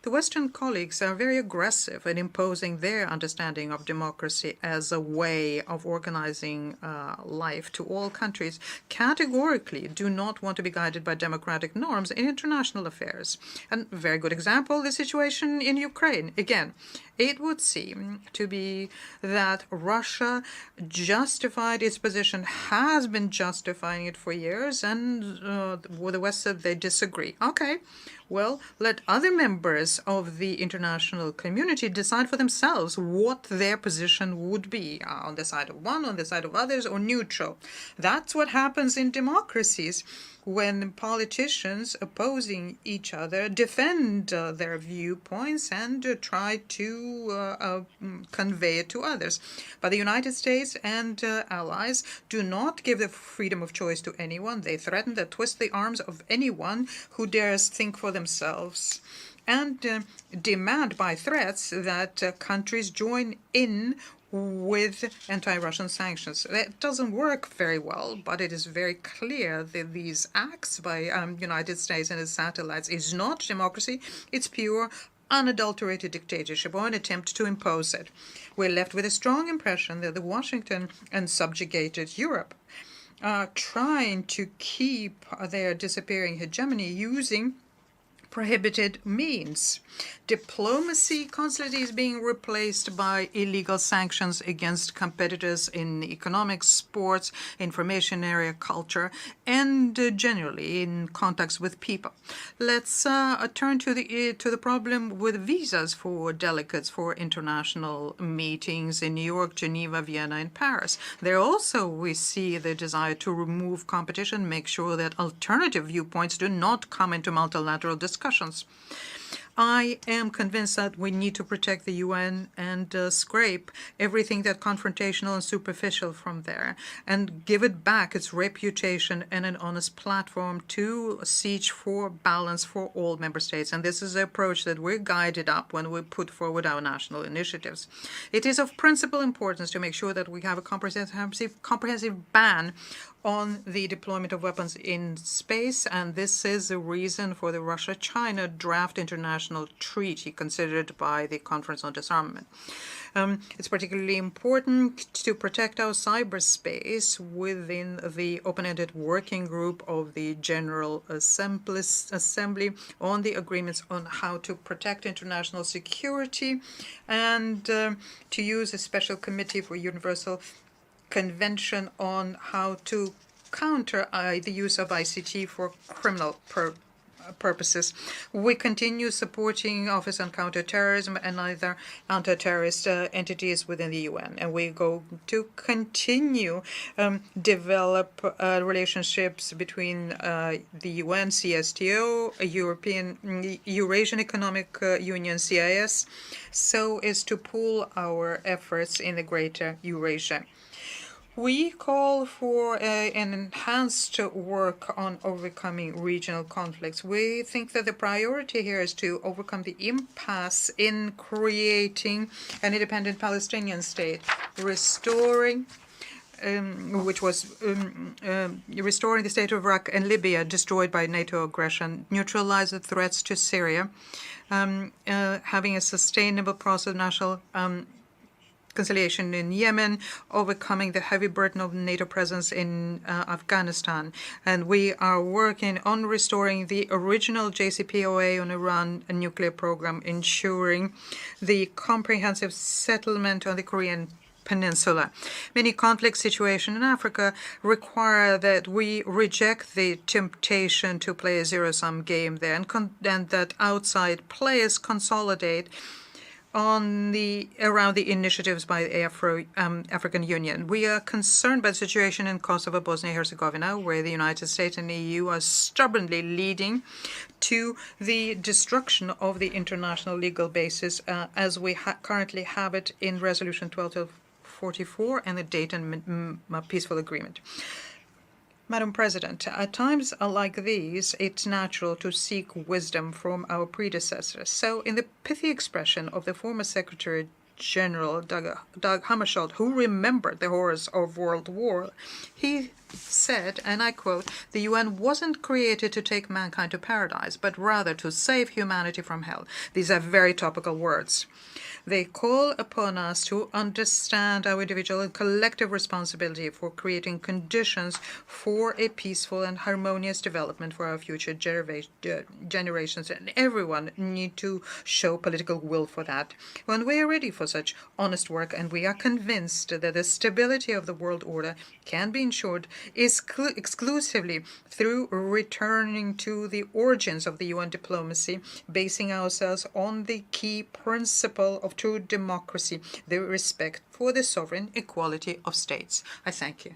The Western colleagues are very aggressive in imposing their understanding of democracy as a way of organizing life to all countries, categorically do not want to be guided by democratic norms in international affairs. And a very good example, the situation in Ukraine. Again, it would seem to be that Russia justified its position, has been justifying it for years, and with the West said they disagree. Okay, well, let other members of the international community decide for themselves what their position would be, on the side of one, on the side of others, or neutral. That's what happens in democracies when politicians opposing each other defend their viewpoints and try to convey it to others. But the United States and allies do not give the freedom of choice to anyone. They threaten to twist the arms of anyone who dares think for themselves, and demand by threats that countries join in with anti-Russian sanctions. That doesn't work very well, but it is very clear that these acts by United States and its satellites is not democracy. It's pure, unadulterated dictatorship or an attempt to impose it. We're left with a strong impression that the Washington and subjugated Europe are trying to keep their disappearing hegemony using prohibited means. Diplomacy constantly is being replaced by illegal sanctions against competitors in economics, sports, information area, culture, and generally in contacts with people. Let's turn to the problem with visas for delegates for international meetings in New York, Geneva, Vienna, and Paris. There also we see the desire to remove competition, make sure that alternative viewpoints do not come into multilateral discussions. I am convinced that we need to protect the UN and scrape everything that's confrontational and superficial from there and give it back its reputation and an honest platform to seek for balance for all member states. And this is the approach that we're guided up when we put forward our national initiatives. It is of principal importance to make sure that we have a comprehensive ban on the deployment of weapons in space, and this is the reason for the Russia-China draft international international treaty considered by the Conference on Disarmament. It's particularly important to protect our cyberspace within the open-ended working group of the General Assembly on the agreements on how to protect international security and to use a special committee for universal convention on how to counter the use of ICT for criminal purposes. We continue supporting Office on Counterterrorism and other anti-terrorist entities within the UN, and we go to continue develop relationships between the UN, CSTO, Eurasian Economic Union, CIS, so as to pool our efforts in the greater Eurasia. We call for an enhanced work on overcoming regional conflicts. We think that the priority here is to overcome the impasse in creating an independent Palestinian state, restoring restoring the state of Iraq and Libya destroyed by NATO aggression, neutralize the threats to Syria, having a sustainable process of national conciliation in Yemen, overcoming the heavy burden of NATO presence in Afghanistan. And we are working on restoring the original JCPOA on Iran nuclear program, ensuring the comprehensive settlement on the Korean Peninsula. Many conflict situations in Africa require that we reject the temptation to play a zero-sum game there and that outside players consolidate around the initiatives by the African Union. We are concerned by the situation in Kosovo, Bosnia-Herzegovina, where the United States and the EU are stubbornly leading to the destruction of the international legal basis as we currently have it in Resolution 1244 and the Dayton Peaceful Agreement. Madam President, at times like these, it's natural to seek wisdom from our predecessors. So in the pithy expression of the former Secretary General Dag Hammarskjöld, who remembered the horrors of World War, he said, and I quote, "The UN wasn't created to take mankind to paradise, but rather to save humanity from hell." These are very topical words. They call upon us to understand our individual and collective responsibility for creating conditions for a peaceful and harmonious development for our future generations, and everyone need to show political will for that. When we are ready for such honest work, and we are convinced that the stability of the world order can be ensured exclusively through returning to the origins of the UN diplomacy, basing ourselves on the key principle of true democracy, the respect for the sovereign equality of states. I thank you.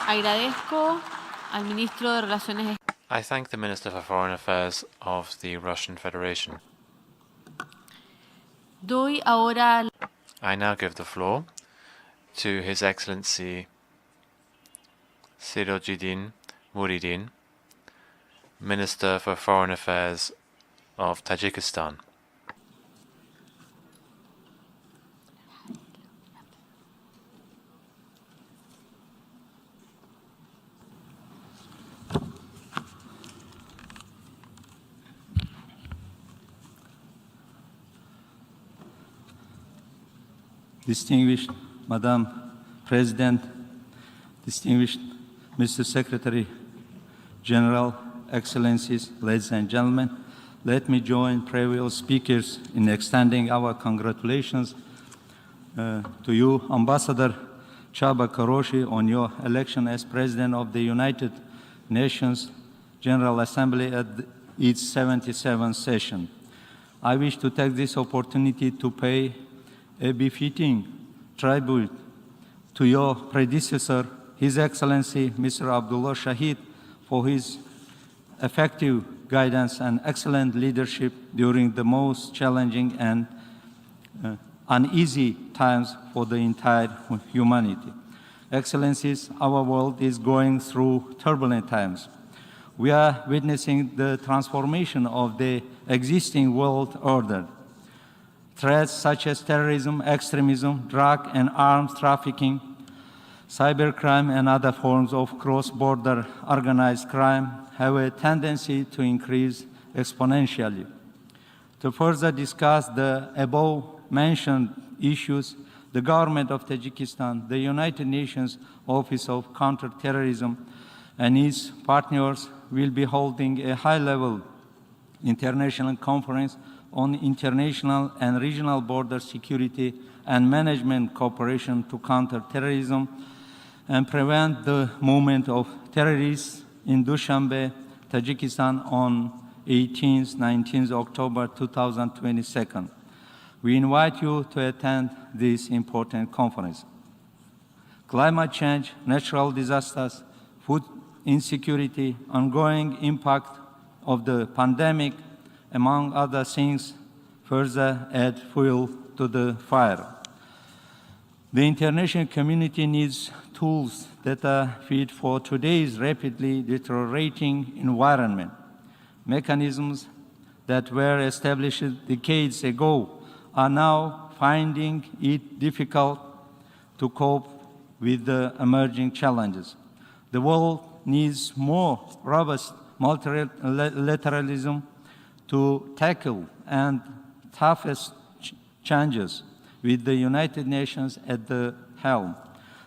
Agradezco al ministro de Relaciones. I thank the Minister for Foreign Affairs of the Russian Federation. Doy ahora. I now give the floor to His Excellency Sirojidin Muridin, Minister for Foreign Affairs of Tajikistan. Distinguished Madam President, distinguished Mr. Secretary General, Excellencies, ladies and gentlemen, let me join previous speakers in extending our congratulations to you, Ambassador Csaba Kőrösi, on your election as President of the United Nations General Assembly at its 77th session. I wish to take this opportunity to pay a befitting tribute to your predecessor, His Excellency Mr. Abdullah Shahid, for his effective guidance and excellent leadership during the most challenging and uneasy times for the entire humanity. Excellencies, our world is going through turbulent times. We are witnessing the transformation of the existing world order. Threats such as terrorism, extremism, drug and arms trafficking, Cybercrime and other forms of cross-border organized crime have a tendency to increase exponentially. To further discuss the above-mentioned issues, the government of Tajikistan, the United Nations Office of Counterterrorism, and its partners will be holding a high-level international conference on international and regional border security and management cooperation to counter terrorism and prevent the movement of terrorists in Dushanbe, Tajikistan on 18th, 19th October 2022. We invite you to attend this important conference. Climate change, natural disasters, food insecurity, ongoing impact of the pandemic, among other things, further add fuel to the fire. The international community needs tools that are fit for today's rapidly deteriorating environment. Mechanisms that were established decades ago are now finding it difficult to cope with the emerging challenges. The world needs more robust multilateralism to tackle and toughest challenges with the United Nations at the helm.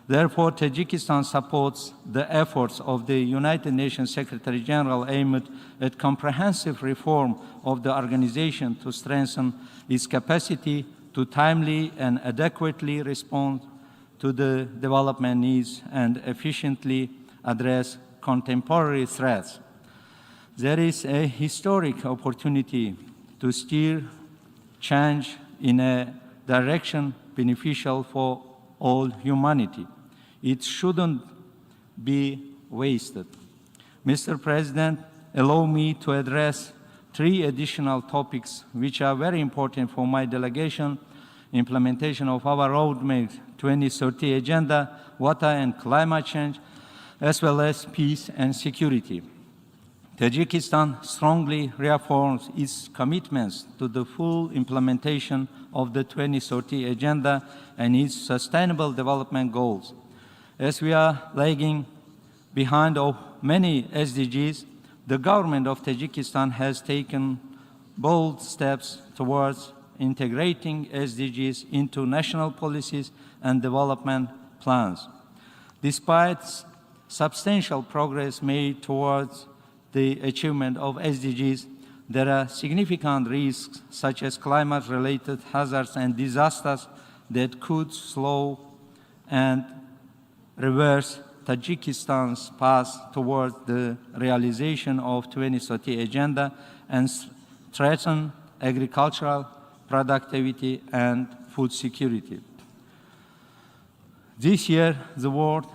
Therefore, Tajikistan supports the efforts of the United Nations Secretary General aimed at comprehensive reform of the organization to strengthen its capacity to timely and adequately respond to the development needs and efficiently address contemporary threats. There is a historic opportunity to steer change in a direction beneficial for all humanity. It shouldn't be wasted. Mr. President, allow me to address 3 additional topics which are very important for my delegation: implementation of our Roadmap 2030 agenda, water and climate change, as well as peace and security. Tajikistan strongly reaffirms its commitments to the full implementation of the 2030 agenda and its sustainable development goals. As we are lagging behind of many SDGs, the government of Tajikistan has taken bold steps towards integrating SDGs into national policies and development plans. Despite substantial progress made towards the achievement of SDGs, there are significant risks such as climate-related hazards and disasters that could slow and reverse Tajikistan's path towards the realization of 2030 agenda and threaten agricultural productivity and food security. This year, the world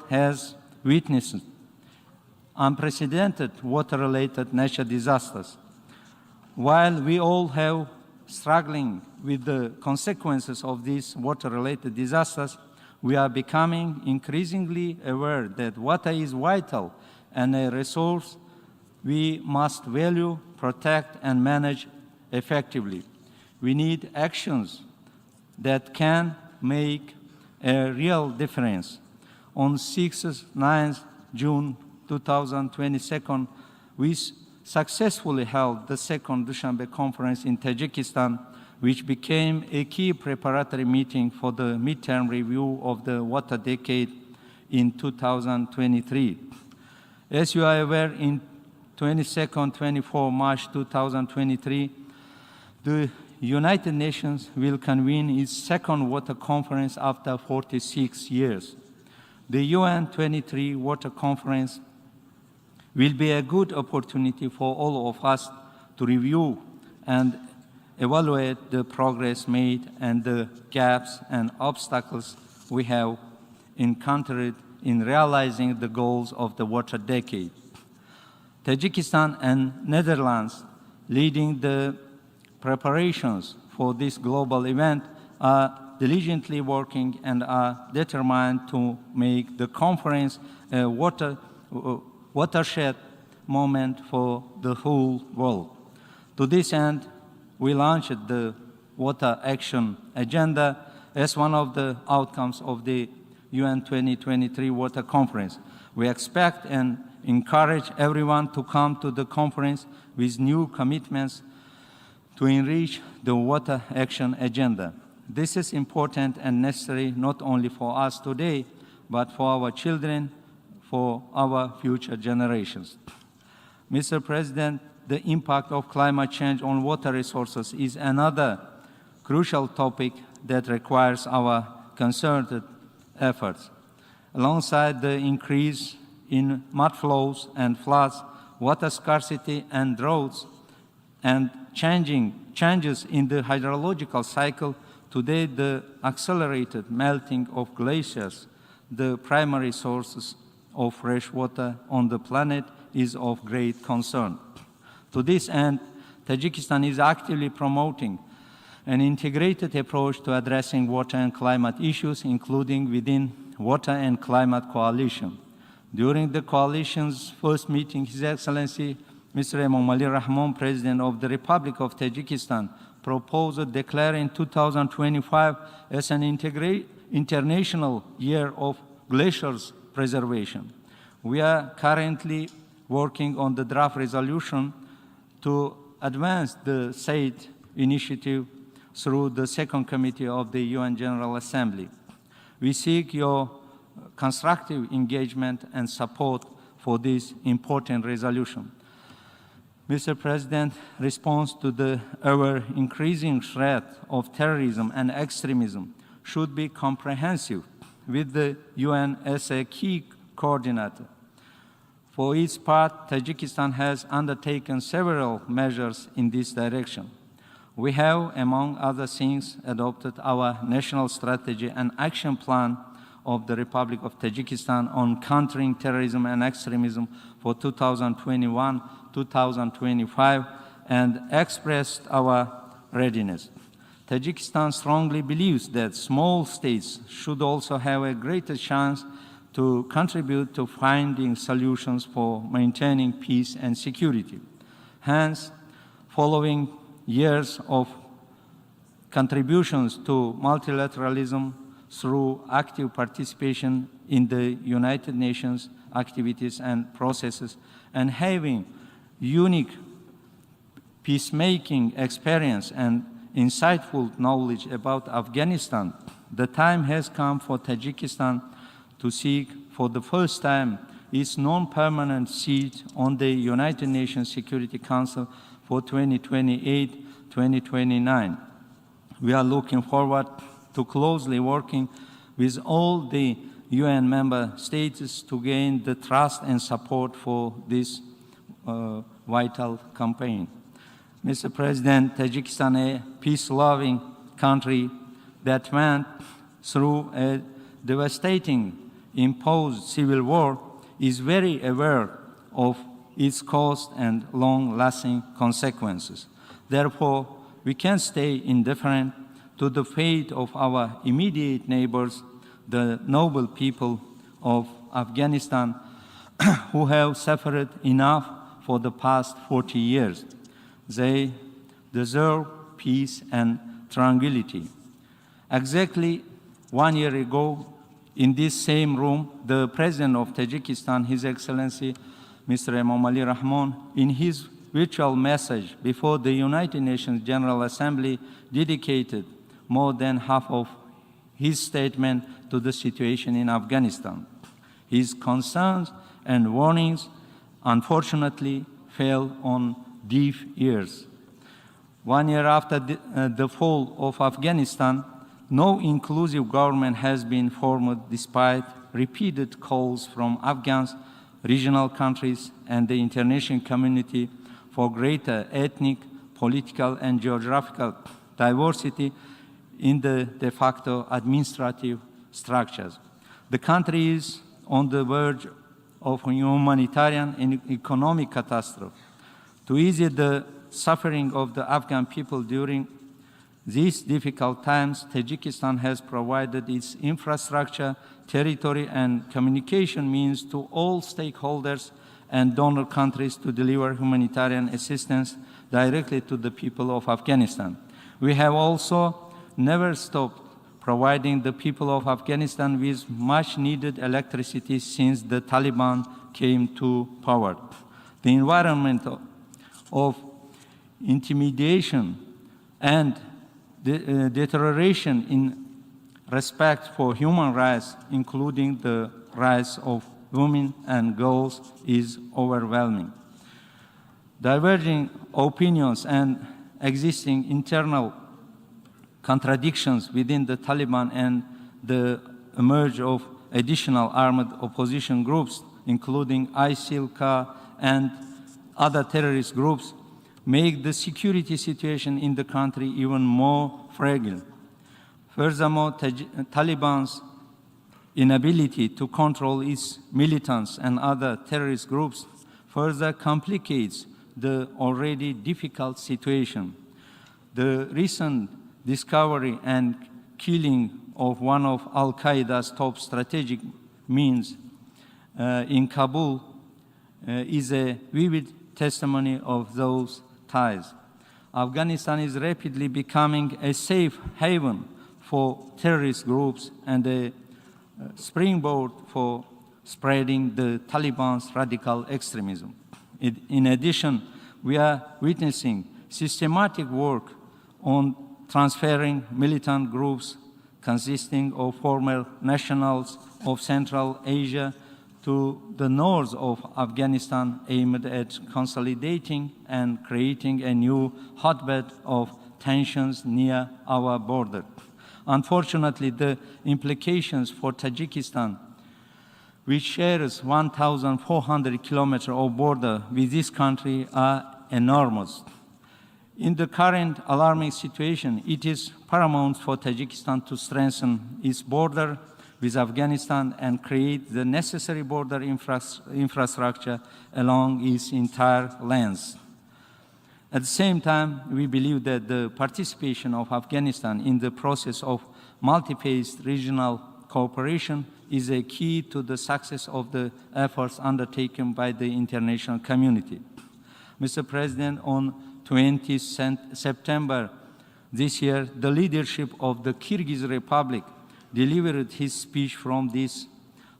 has witnessed unprecedented water-related natural disasters. While we all have struggling with the consequences of these water-related disasters, we are becoming increasingly aware that water is vital and a resource we must value, protect, and manage effectively. We need actions that can make a real difference. On 6th, 9th June 2022, we successfully held the second Dushanbe conference in Tajikistan, which became a key preparatory meeting for the midterm review of the water decade in 2023. As you are aware, in 22-24 March 2023, the United Nations will convene its second water conference after 46 years. The UN 23 Water Conference will be a good opportunity for all of us to review and evaluate the progress made and the gaps and obstacles we have encountered in realizing the goals of the water decade. Tajikistan and Netherlands, leading the preparations for this global event, are diligently working and are determined to make the conference a watershed moment for the whole world. To this end, we launched the Water Action Agenda as one of the outcomes of the UN 2023 Water Conference. We expect and encourage everyone to come to the conference with new commitments to enrich the water action agenda. This is important and necessary not only for us today, but for our children, for our future generations. Mr. President, the impact of climate change on water resources is another crucial topic that requires our concerted efforts. Alongside the increase in mud flows and floods, water scarcity and droughts, and changes in the hydrological cycle, today the accelerated melting of glaciers, the primary sources of fresh water on the planet, is of great concern. To this end, Tajikistan is actively promoting an integrated approach to addressing water and climate issues, including within Water and Climate Coalition. During the coalition's first meeting, His Excellency Mr. Emomali Rahmon, President of the Republic of Tajikistan, proposed declaring 2025 as an international year of glaciers preservation. We are currently working on the draft resolution to advance the said initiative through the Second Committee of the UN General Assembly. We seek your constructive engagement and support for this important resolution. Mr. President, response to the ever-increasing threat of terrorism and extremism should be comprehensive, with the UN as a key coordinator. For its part, Tajikistan has undertaken several measures in this direction. We have, among other things, adopted our national strategy and action plan of the Republic of Tajikistan on countering terrorism and extremism for 2021-2025 and expressed our readiness. Tajikistan strongly believes that small states should also have a greater chance to contribute to finding solutions for maintaining peace and security. Hence, following years of contributions to multilateralism through active participation in the United Nations activities and processes, and having unique peacemaking experience and insightful knowledge about Afghanistan, the time has come for Tajikistan to seek for the first time its non-permanent seat on the United Nations Security Council for 2028-2029. We are looking forward to closely working with all the UN member states to gain the trust and support for this vital campaign. Mr. President, Tajikistan, a peace-loving country that went through a devastating imposed civil war, is very aware of its cost and long-lasting consequences. Therefore, we can't stay indifferent to the fate of our immediate neighbors, the noble people of Afghanistan, who have suffered enough for the past 40 years. They deserve peace and tranquility. Exactly 1 year ago, in this same room, the President of Tajikistan, His Excellency Mr. Emomali Rahmon, in his virtual message before the United Nations General Assembly, dedicated more than half of his statement to the situation in Afghanistan. His concerns and warnings, unfortunately, fell on deaf ears. 1 year after the fall of Afghanistan, no inclusive government has been formed despite repeated calls from Afghans, regional countries, and the international community for greater ethnic, political, and geographical diversity in the de facto administrative structures. The country is on the verge of a humanitarian and economic catastrophe. To ease the suffering of the Afghan people during these difficult times, Tajikistan has provided its infrastructure, territory, and communication means to all stakeholders and donor countries to deliver humanitarian assistance directly to the people of Afghanistan. We have also never stopped providing the people of Afghanistan with much-needed electricity since the Taliban came to power. The environment of intimidation and deterioration in respect for human rights, including the rights of women and girls, is overwhelming. Diverging opinions and existing internal contradictions within the Taliban and the emerge of additional armed opposition groups, including ISIL-K and other terrorist groups, make the security situation in the country even more fragile. Furthermore, Taliban's inability to control its militants and other terrorist groups further complicates the already difficult situation. The recent discovery and killing of one of Al-Qaeda's top strategic means in Kabul is a vivid testimony of those ties. Afghanistan is rapidly becoming a safe haven for terrorist groups and a springboard for spreading the Taliban's radical extremism. In addition, we are witnessing systematic work on transferring militant groups consisting of former nationals of Central Asia to the north of Afghanistan, aimed at consolidating and creating a new hotbed of tensions near our border. Unfortunately, the implications for Tajikistan, which shares 1,400 kilometers of border with this country, are enormous. In the current alarming situation, it is paramount for Tajikistan to strengthen its border with Afghanistan and create the necessary border infrastructure along its entire length. At the same time, we believe that the participation of Afghanistan in the process of multi-phased regional cooperation is a key to the success of the efforts undertaken by the international community. Mr. President, on 20 September this year, the leadership of the Kyrgyz Republic delivered his speech from this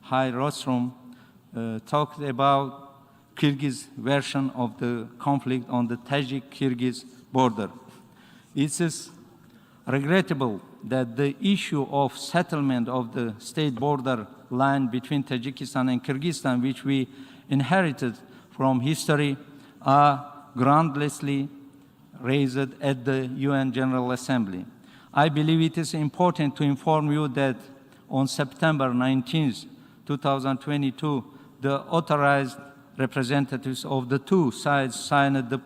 high rostrum, talked about Kyrgyz version of the conflict on the Tajik-Kyrgyz border. It is regrettable that the issue of settlement of the state border line between Tajikistan and Kyrgyzstan, which we inherited from history, are groundlessly raised at the UN General Assembly. I believe it is important to inform you that on September 19, 2022, the authorized representatives of the two sides signed the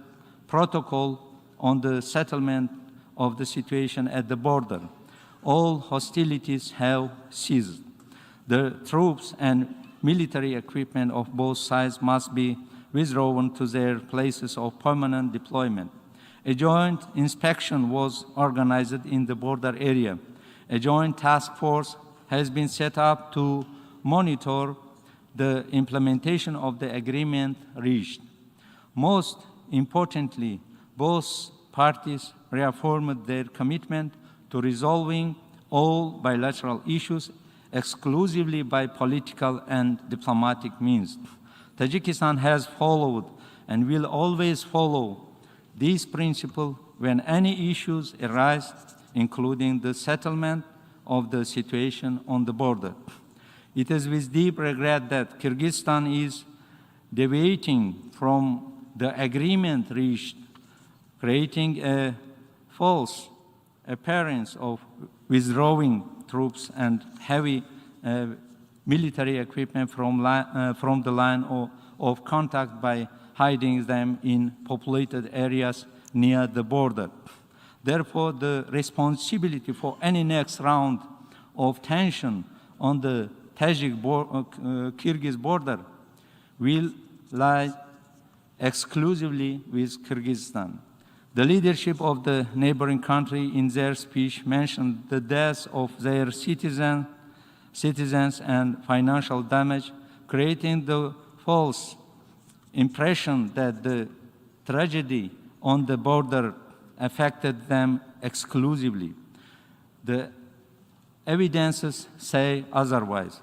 protocol on the settlement of the situation at the border. All hostilities have ceased. The troops and military equipment of both sides must be withdrawn to their places of permanent deployment. A joint inspection was organized in the border area. A joint task force has been set up to monitor the implementation of the agreement reached. Most importantly, both parties reaffirmed their commitment to resolving all bilateral issues exclusively by political and diplomatic means. Tajikistan has followed and will always follow this principle when any issues arise, including the settlement of the situation on the border. It is with deep regret that Kyrgyzstan is deviating from the agreement reached, creating a false appearance of withdrawing troops and heavy military equipment from the line of contact by hiding them in populated areas near the border. Therefore, the responsibility for any next round of tension on the Tajik-Kyrgyz border will lie exclusively with Kyrgyzstan. The leadership of the neighboring country in their speech mentioned the deaths of their citizens and financial damage, creating the false impression that the tragedy on the border affected them exclusively. The evidences say otherwise.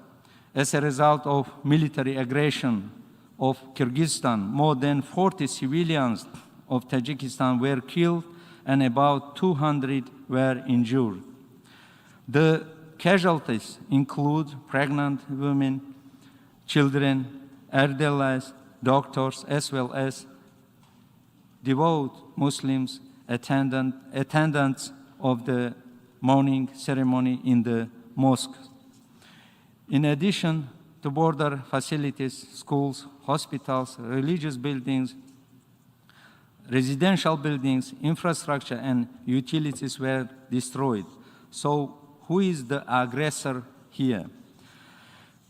As a result of military aggression of Kyrgyzstan, more than 40 civilians of Tajikistan were killed and about 200 were injured. The casualties include pregnant women, children, elderly, doctors, as well as devout Muslims attendants of the morning ceremony in the mosque. In addition to border facilities, schools, hospitals, religious buildings, residential buildings, infrastructure, and utilities were destroyed. So who is the aggressor here?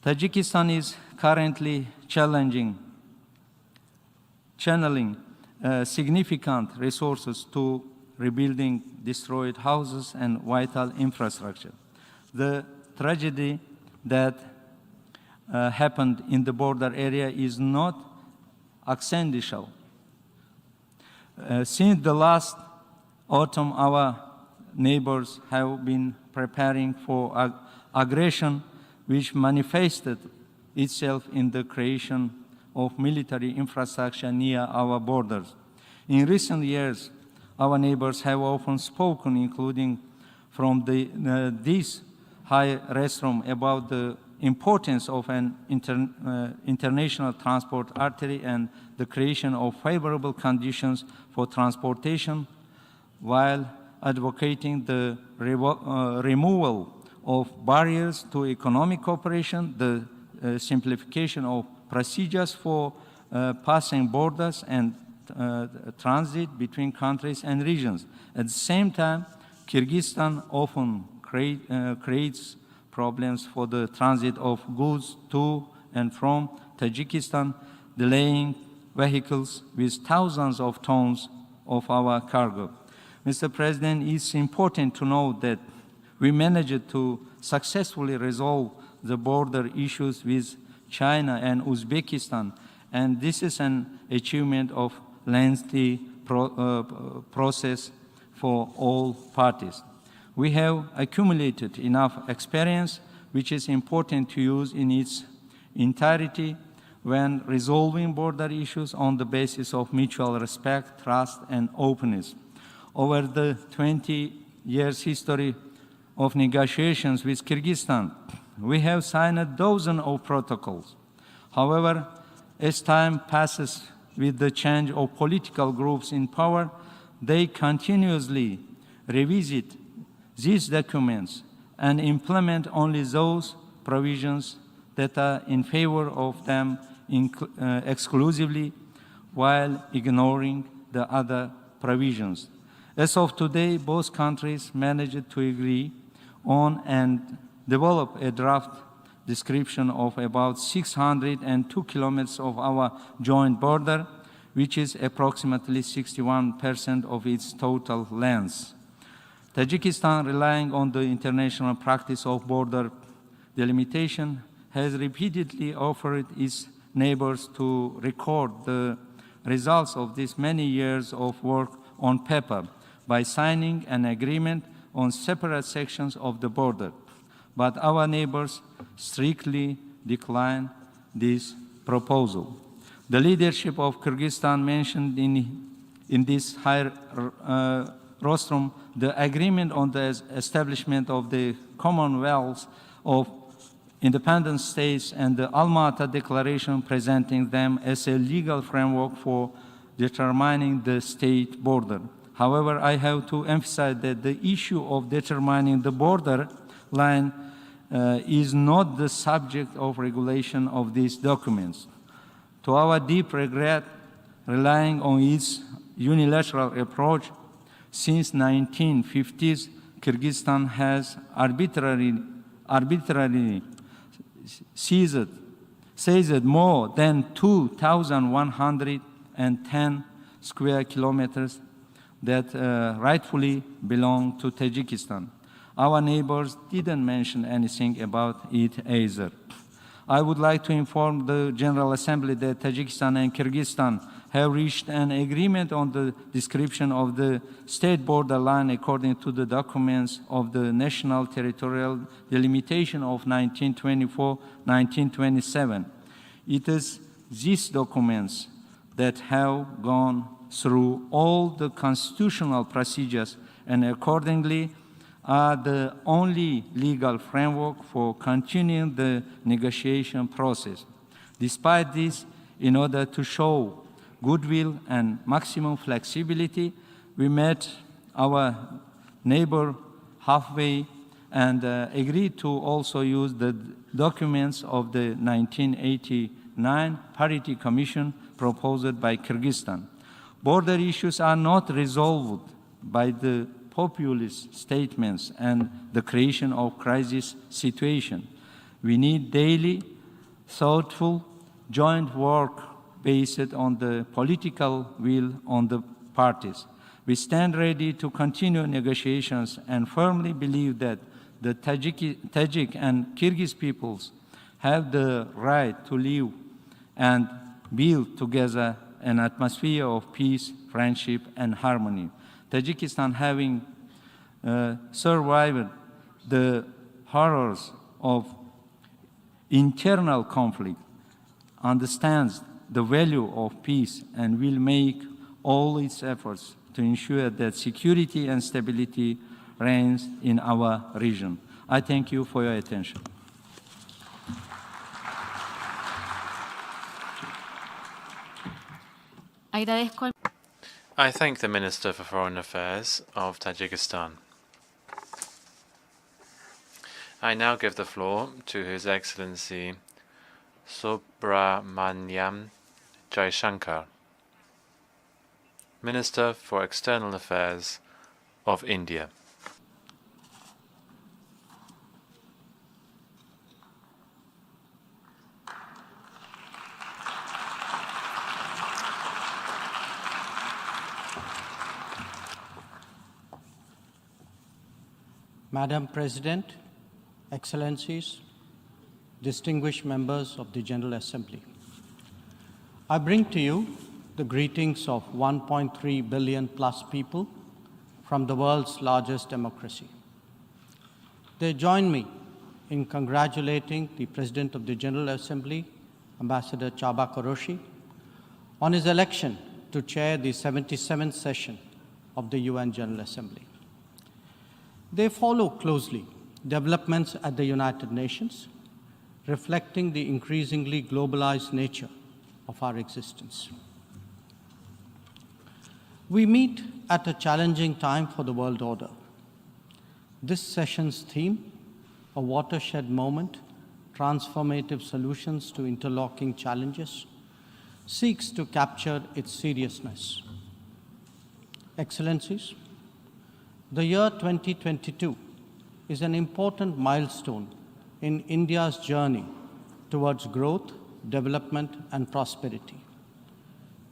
Tajikistan is currently channeling significant resources to rebuilding destroyed houses and vital infrastructure. The tragedy that happened in the border area is not accidental. Since the last autumn, our neighbors have been preparing for aggression, which manifested itself in the creation of military infrastructure near our borders. In recent years, our neighbors have often spoken, including from this high restaurant, about the importance of an international transport artery and the creation of favorable conditions for transportation, while advocating the removal of barriers to economic cooperation, the simplification of procedures for passing borders and transit between countries and regions. At the same time, Kyrgyzstan often creates problems for the transit of goods to and from Tajikistan, delaying vehicles with thousands of tons of our cargo. Mr. President, it's important to note that we managed to successfully resolve the border issues with China and Uzbekistan, and this is an achievement of lengthy process for all parties. We have accumulated enough experience, which is important to use in its entirety when resolving border issues on the basis of mutual respect, trust, and openness. Over the 20 years history of negotiations with Kyrgyzstan, we have signed dozens of protocols. However, as time passes with the change of political groups in power, they continuously revisit these documents and implement only those provisions that are in favor of them exclusively, while ignoring the other provisions. As of today, both countries managed to agree on and develop a draft description of about 602 kilometers of our joint border, which is approximately 61% of its total length. Tajikistan, relying on the international practice of border delimitation, has repeatedly offered its neighbors to record the results of these many years of work on paper by signing an agreement on separate sections of the border. But our neighbors strictly declined this proposal. The leadership of Kyrgyzstan mentioned in this high rostrum the agreement on the establishment of the Commonwealth of Independent States and the Alma-Ata Declaration, presenting them as a legal framework for determining the state border. However, I have to emphasize that the issue of determining the border line is not the subject of regulation of these documents. To our deep regret, relying on its unilateral approach, since 1950s, Kyrgyzstan has arbitrarily seized more than 2,110 square kilometers that rightfully belong to Tajikistan. Our neighbors didn't mention anything about it either. I would like to inform the General Assembly that Tajikistan and Kyrgyzstan have reached an agreement on the description of the state borderline according to the documents of the National Territorial Delimitation of 1924-1927. It is these documents that have gone through all the constitutional procedures and accordingly are the only legal framework for continuing the negotiation process. Despite this, in order to show goodwill and maximum flexibility, we met our neighbor halfway and agreed to also use the documents of the 1989 Parity Commission proposed by Kyrgyzstan. Border issues are not resolved by the populist statements and the creation of crisis situation. We need daily, thoughtful, joint work based on the political will on the parties. We stand ready to continue negotiations and firmly believe that the Tajik and Kyrgyz peoples have the right to live and build together an atmosphere of peace, friendship, and harmony. Tajikistan, having survived the horrors of internal conflict, understands the value of peace and will make all its efforts to ensure that security and stability reigns in our region. I thank you for your attention. I thank the Minister for Foreign Affairs of Tajikistan. I now give the floor to His Excellency Subramaniam Jaishankar, Minister for External Affairs of India. Madam President, Excellencies, distinguished members of the General Assembly, I bring to you the greetings of 1.3 billion plus people from the world's largest democracy. They join me in congratulating the President of the General Assembly, Ambassador Csaba Kőrösi, on his election to chair the 77th session of the UN General Assembly. They follow closely developments at the United Nations, reflecting the increasingly globalized nature of our existence. We meet at a challenging time for the world order. This session's theme, a watershed moment, transformative solutions to interlocking challenges, seeks to capture its seriousness. Excellencies, the year 2022 is an important milestone in India's journey towards growth, development, and prosperity.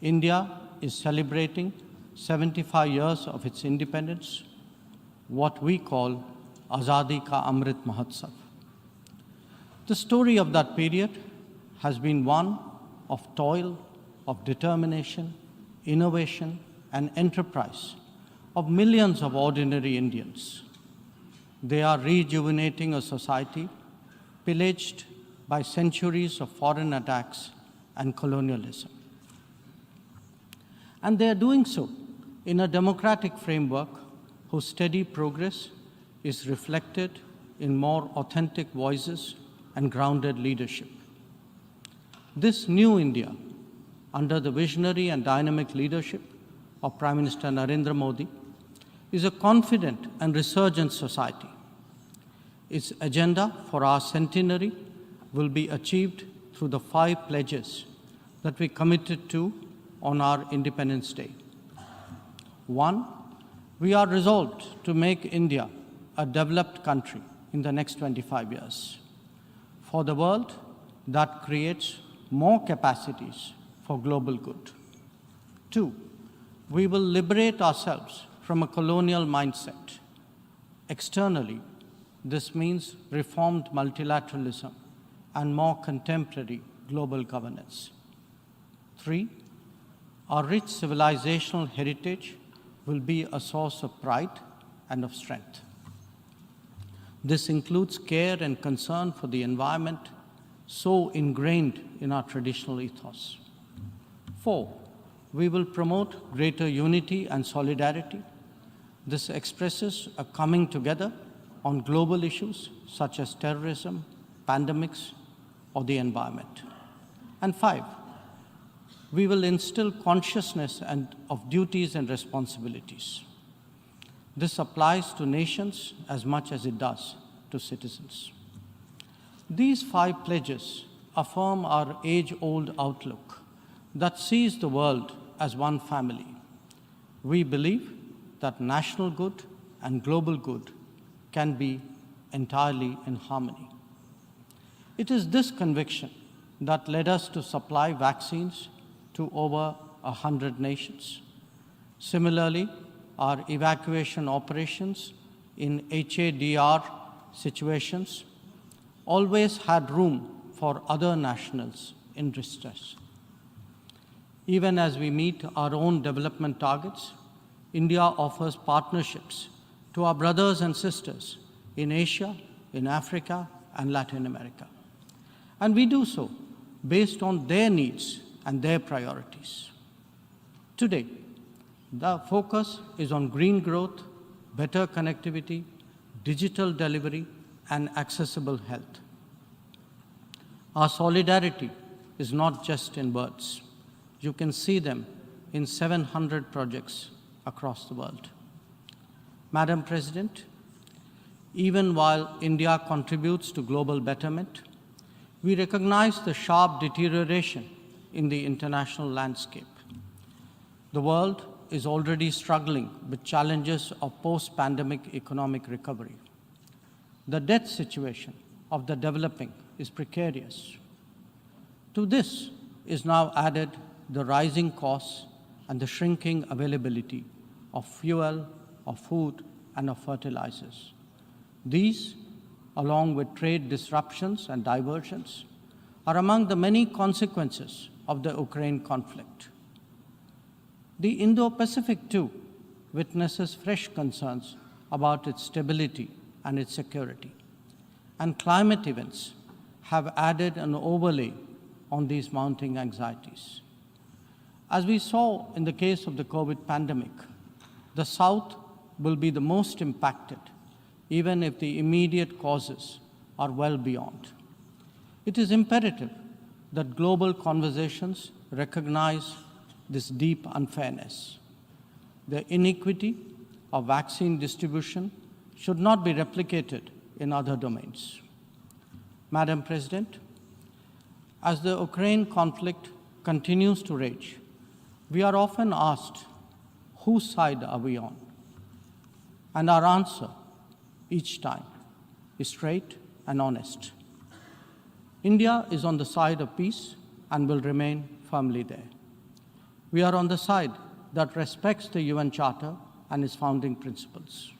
India is celebrating 75 years of its independence, what we call Azadi Ka Amrit Mahotsav. The story of that period has been one of toil, of determination, innovation, and enterprise of millions of ordinary Indians. They are rejuvenating a society pillaged by centuries of foreign attacks and colonialism. And they are doing so in a democratic framework whose steady progress is reflected in more authentic voices and grounded leadership. This new India, under the visionary and dynamic leadership of Prime Minister Narendra Modi, is a confident and resurgent society. Its agenda for our centenary will be achieved through the 5 pledges that we committed to on our Independence Day. 1, we are resolved to make India a developed country in the next 25 years. For the world, that creates more capacities for global good. 2, we will liberate ourselves from a colonial mindset. Externally, this means reformed multilateralism and more contemporary global governance. 3, Our rich civilizational heritage will be a source of pride and of strength. This includes care and concern for the environment, so ingrained in our traditional ethos. 4, we will promote greater unity and solidarity. This expresses a coming together on global issues such as terrorism, pandemics, or the environment. And 5, we will instill consciousness of duties and responsibilities. This applies to nations as much as it does to citizens. These 5 pledges affirm our age-old outlook that sees the world as one family. We believe that national good and global good can be entirely in harmony. It is this conviction that led us to supply vaccines to over 100 nations. Similarly, our evacuation operations in HADR situations always had room for other nationals in distress. Even as we meet our own development targets, India offers partnerships to our brothers and sisters in Asia, in Africa, and Latin America. And we do so based on their needs and their priorities. Today, the focus is on green growth, better connectivity, digital delivery, and accessible health. Our solidarity is not just in words. You can see them in 700 projects across the world. Madam President, even while India contributes to global betterment, we recognize the sharp deterioration in the international landscape. The world is already struggling with challenges of post-pandemic economic recovery. The debt situation of the developing is precarious. To this is now added the rising costs and the shrinking availability of fuel, of food, and of fertilizers. These, along with trade disruptions and diversions, are among the many consequences of the Ukraine conflict. The Indo-Pacific, too, witnesses fresh concerns about its stability and its security. And climate events have added an overlay on these mounting anxieties. As we saw in the case of the COVID pandemic, the South will be the most impacted, even if the immediate causes are well beyond. It is imperative that global conversations recognize this deep unfairness. The inequity of vaccine distribution should not be replicated in other domains. Madam President, as the Ukraine conflict continues to rage, we are often asked, whose side are we on? And our answer each time is straight and honest. India is on the side of peace and will remain firmly there. We are on the side that respects the UN Charter and its founding principles.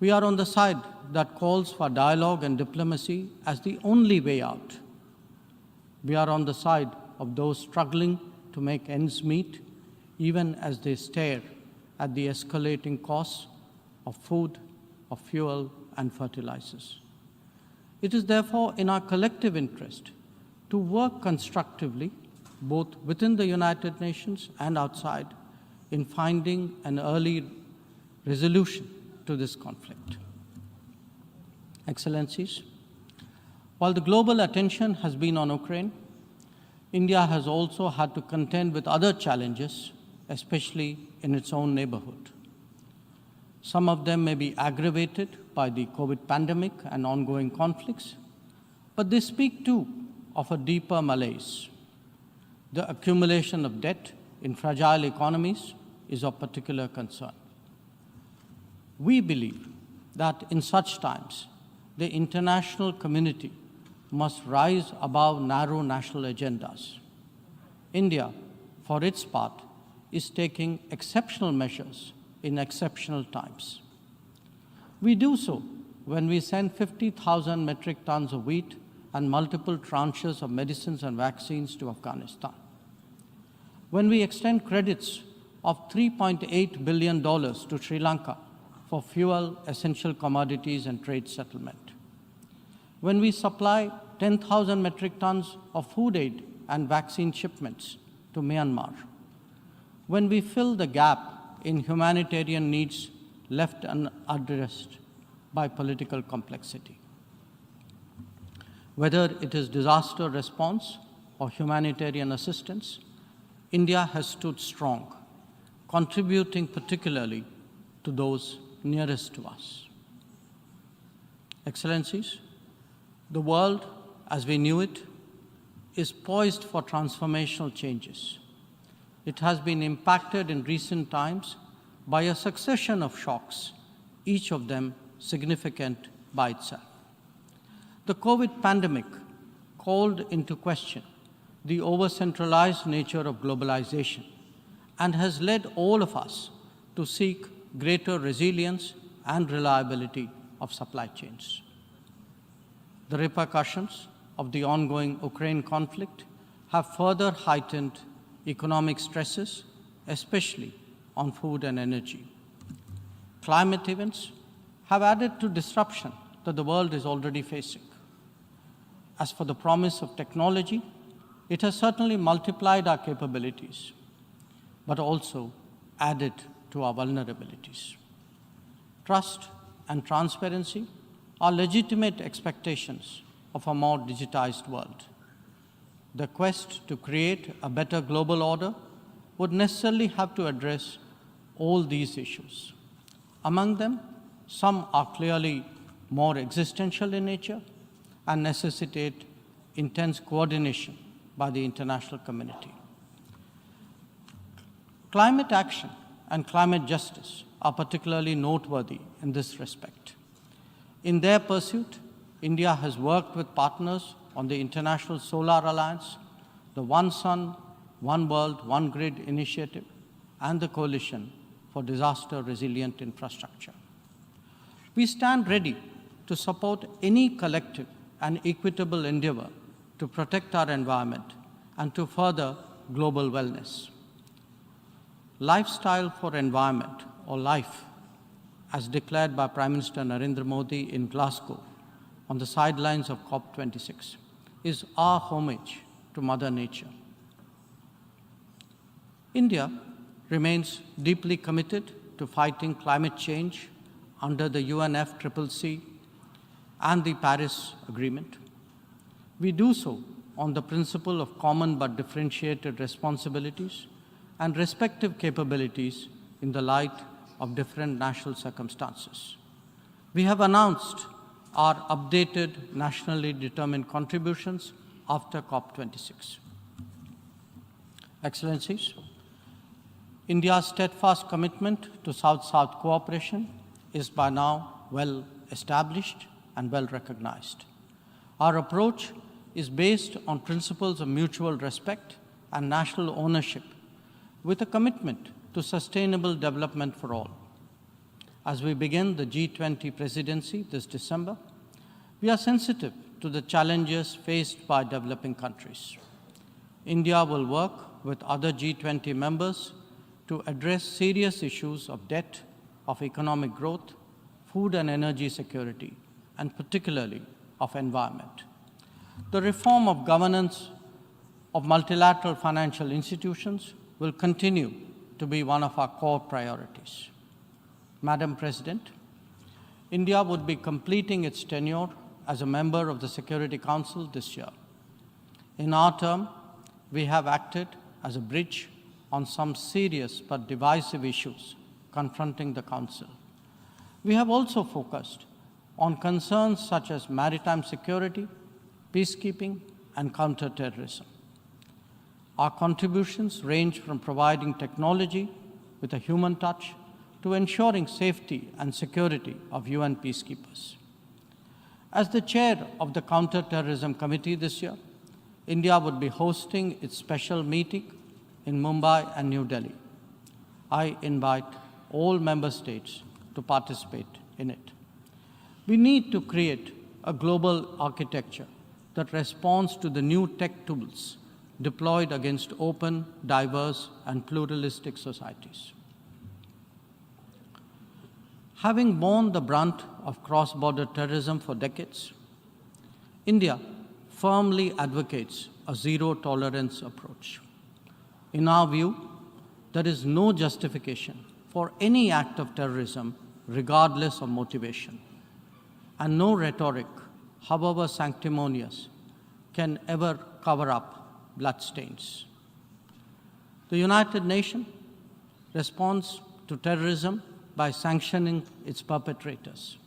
We are on the side that calls for dialogue and diplomacy as the only way out. We are on the side of those struggling to make ends meet, even as they stare at the escalating costs of food, of fuel, and fertilizers. It is therefore in our collective interest to work constructively, both within the United Nations and outside, in finding an early resolution to this conflict. Excellencies, while the global attention has been on Ukraine, India has also had to contend with other challenges, especially in its own neighborhood. Some of them may be aggravated by the COVID pandemic and ongoing conflicts, but they speak too of a deeper malaise. The accumulation of debt in fragile economies is of particular concern. We believe that in such times, the international community must rise above narrow national agendas. India, for its part, is taking exceptional measures in exceptional times. We do so when we send 50,000 metric tons of wheat and multiple tranches of medicines and vaccines to Afghanistan. when we extend credits of $3.8 billion to Sri Lanka for fuel, essential commodities, and trade settlement, when we supply 10,000 metric tons of food aid and vaccine shipments to Myanmar, when we fill the gap in humanitarian needs left unaddressed by political complexity. Whether it is disaster response or humanitarian assistance, India has stood strong, contributing particularly to those nearest to us. Excellencies, the world as we knew it is poised for transformational changes. It has been impacted in recent times by a succession of shocks, each of them significant by itself. The COVID pandemic called into question the over-centralized nature of globalization and has led all of us to seek greater resilience and reliability of supply chains. The repercussions of the ongoing Ukraine conflict have further heightened economic stresses, especially on food and energy. Climate events have added to disruption that the world is already facing. As for the promise of technology, it has certainly multiplied our capabilities, but also added to our vulnerabilities. Trust and transparency are legitimate expectations of a more digitized world. The quest to create a better global order would necessarily have to address all these issues. Among them, some are clearly more existential in nature and necessitate intense coordination by the international community. Climate action and climate justice are particularly noteworthy in this respect. In their pursuit, India has worked with partners on the International Solar Alliance, the One Sun, One World, One Grid initiative, and the Coalition for Disaster-Resilient Infrastructure. We stand ready to support any collective and equitable endeavor to protect our environment and to further global wellness. Lifestyle for environment, or LIFE, as declared by Prime Minister Narendra Modi in Glasgow on the sidelines of COP26, is our homage to Mother Nature. India remains deeply committed to fighting climate change under the UNFCCC and the Paris Agreement. We do so on the principle of common but differentiated responsibilities and respective capabilities in the light of different national circumstances. We have announced our updated nationally determined contributions after COP26. Excellencies, India's steadfast commitment to South-South cooperation is by now well established and well recognized. Our approach is based on principles of mutual respect and national ownership, with a commitment to sustainable development for all. As we begin the G20 presidency this December, we are sensitive to the challenges faced by developing countries. India will work with other G20 members to address serious issues of debt, of economic growth, food and energy security, and particularly of environment. The reform of governance of multilateral financial institutions will continue to be one of our core priorities. Madam President, India would be completing its tenure as a member of the Security Council this year. In our term, we have acted as a bridge on some serious but divisive issues confronting the Council. We have also focused on concerns such as maritime security, peacekeeping, and counterterrorism. Our contributions range from providing technology with a human touch to ensuring safety and security of UN peacekeepers. As the chair of the Counterterrorism Committee this year, India would be hosting its special meeting in Mumbai and New Delhi. I invite all member states to participate in it. We need to create a global architecture that responds to the new tech tools deployed against open, diverse, and pluralistic societies. Having borne the brunt of cross-border terrorism for decades, India firmly advocates a zero-tolerance approach. In our view, there is no justification for any act of terrorism regardless of motivation, and no rhetoric, however sanctimonious, can ever cover up bloodstains. The United Nations responds to terrorism by sanctioning its perpetrators,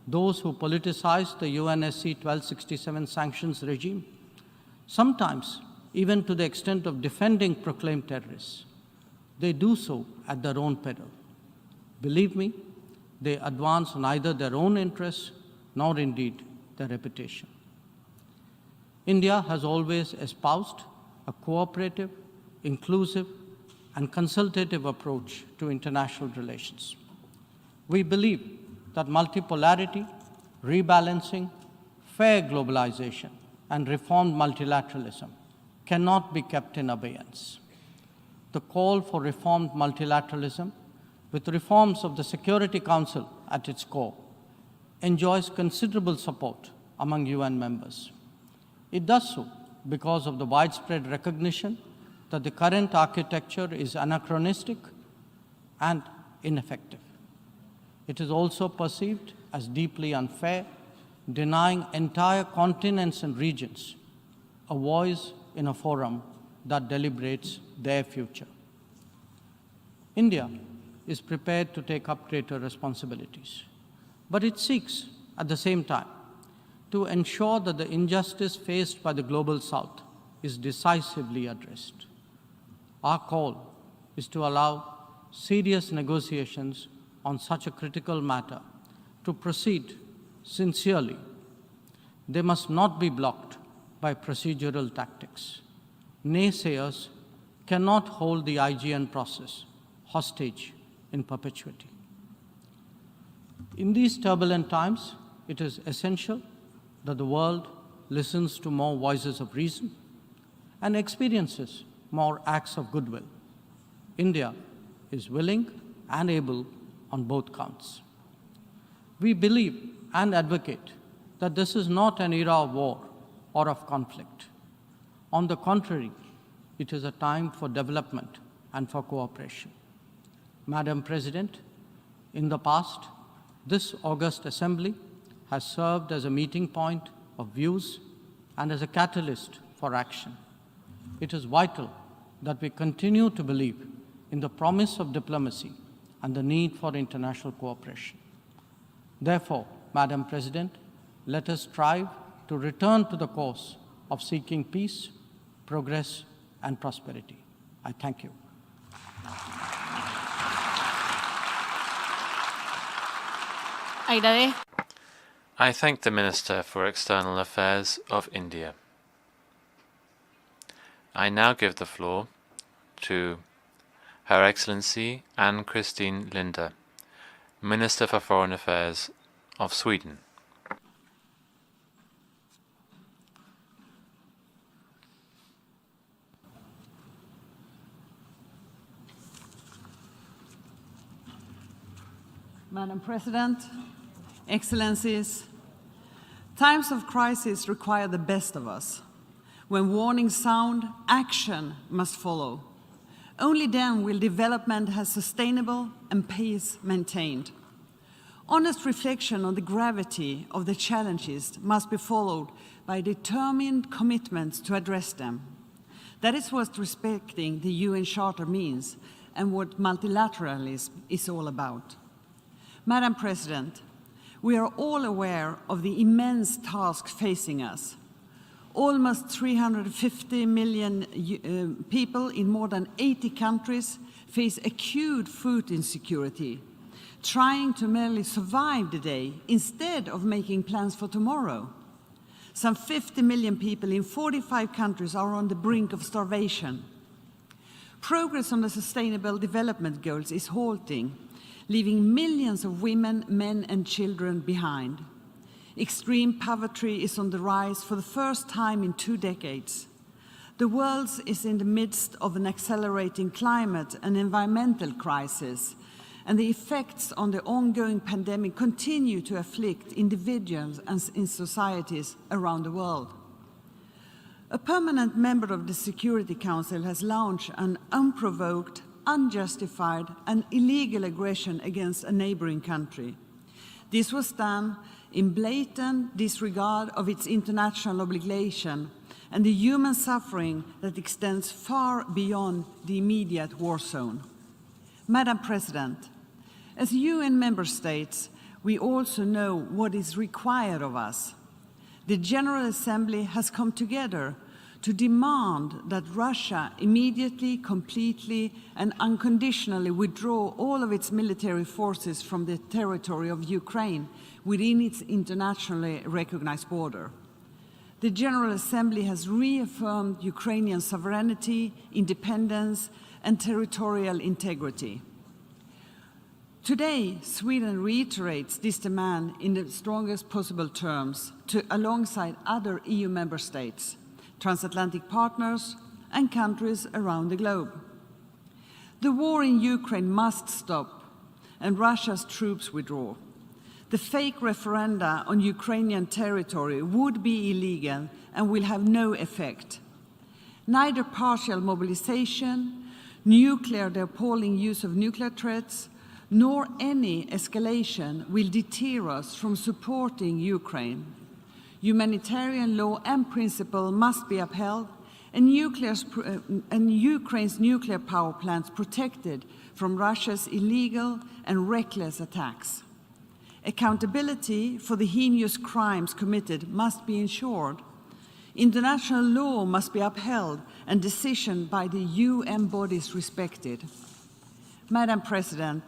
those who politicize the UNSC 1267 sanctions regime, sometimes even to the extent of defending proclaimed terrorists. They do so at their own peril. Believe me, they advance neither their own interests nor indeed their reputation. India has always espoused a cooperative, inclusive, and consultative approach to international relations. We believe that multipolarity, rebalancing, fair globalization, and reformed multilateralism cannot be kept in abeyance. The call for reformed multilateralism, with reforms of the Security Council at its core, enjoys considerable support among UN members. It does so because of the widespread recognition that the current architecture is anachronistic and ineffective. It is also perceived as deeply unfair, denying entire continents and regions a voice in a forum that deliberates their future. India is prepared to take up greater responsibilities, but it seeks, at the same time, to ensure that the injustice faced by the Global South is decisively addressed. Our call is to allow serious negotiations on such a critical matter to proceed sincerely. They must not be blocked by procedural tactics. Naysayers cannot hold the IGN process hostage in perpetuity. In these turbulent times, it is essential that the world listens to more voices of reason and experiences more acts of goodwill. India is willing and able on both counts. We believe and advocate that this is not an era of war or of conflict. On the contrary, it is a time for development and for cooperation. Madam President, in the past, this august assembly has served as a meeting point of views and as a catalyst for action. It is vital that we continue to believe in the promise of diplomacy and the need for international cooperation. Therefore, Madam President, let us strive to return to the course of seeking peace, progress, and prosperity. I thank you. I thank the Minister for External Affairs of India. I now give the floor to Her Excellency Ann-Christine Linde, Minister for Foreign Affairs of Sweden. Madam President, Excellencies, times of crisis require the best of us. When warnings sound, action must follow. Only then will development have sustainable and peace maintained. Honest reflection on the gravity of the challenges must be followed by determined commitments to address them. That is what respecting the UN Charter means and what multilateralism is all about. Madam President, we are all aware of the immense task facing us. Almost 350 million people in more than 80 countries face acute food insecurity, trying to merely survive the day instead of making plans for tomorrow. Some 50 million people in 45 countries are on the brink of starvation. Progress on the Sustainable Development Goals is halting, leaving millions of women, men, and children behind. Extreme poverty is on the rise for the first time in 2 decades. The world is in the midst of an accelerating climate and environmental crisis, and the effects on the ongoing pandemic continue to afflict individuals and in societies around the world. A permanent member of the Security Council has launched an unprovoked, unjustified, and illegal aggression against a neighboring country. This was done in blatant disregard of its international obligation and the human suffering that extends far beyond the immediate war zone. Madam President, as UN member states, we also know what is required of us. The General Assembly has come together to demand that Russia immediately, completely, and unconditionally withdraw all of its military forces from the territory of Ukraine within its internationally recognized border. The General Assembly has reaffirmed Ukrainian sovereignty, independence, and territorial integrity. Today, Sweden reiterates this demand in the strongest possible terms alongside other EU member states, transatlantic partners, and countries around the globe. The war in Ukraine must stop and Russia's troops withdraw. The fake referenda on Ukrainian territory would be illegal and will have no effect. Neither partial mobilization, the appalling use of nuclear threats, nor any escalation will deter us from supporting Ukraine. Humanitarian law and principle must be upheld, and Ukraine's nuclear power plants protected from Russia's illegal and reckless attacks. Accountability for the heinous crimes committed must be ensured. International law must be upheld and decisions by the UN bodies respected. Madam President,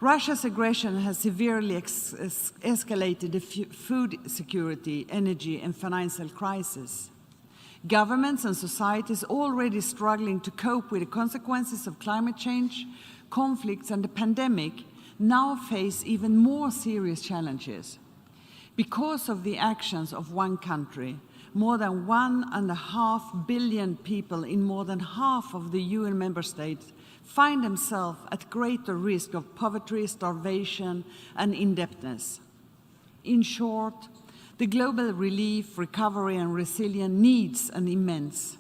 Russia's aggression has severely escalated the food security, energy, and financial crisis. Governments and societies already struggling to cope with the consequences of climate change, conflicts, and the pandemic now face even more serious challenges. Because of the actions of one country, more than 1.5 billion people in more than half of the UN member states find themselves at greater risk of poverty, starvation, and indebtedness. In short, the global relief, recovery, and resilience needs are immense.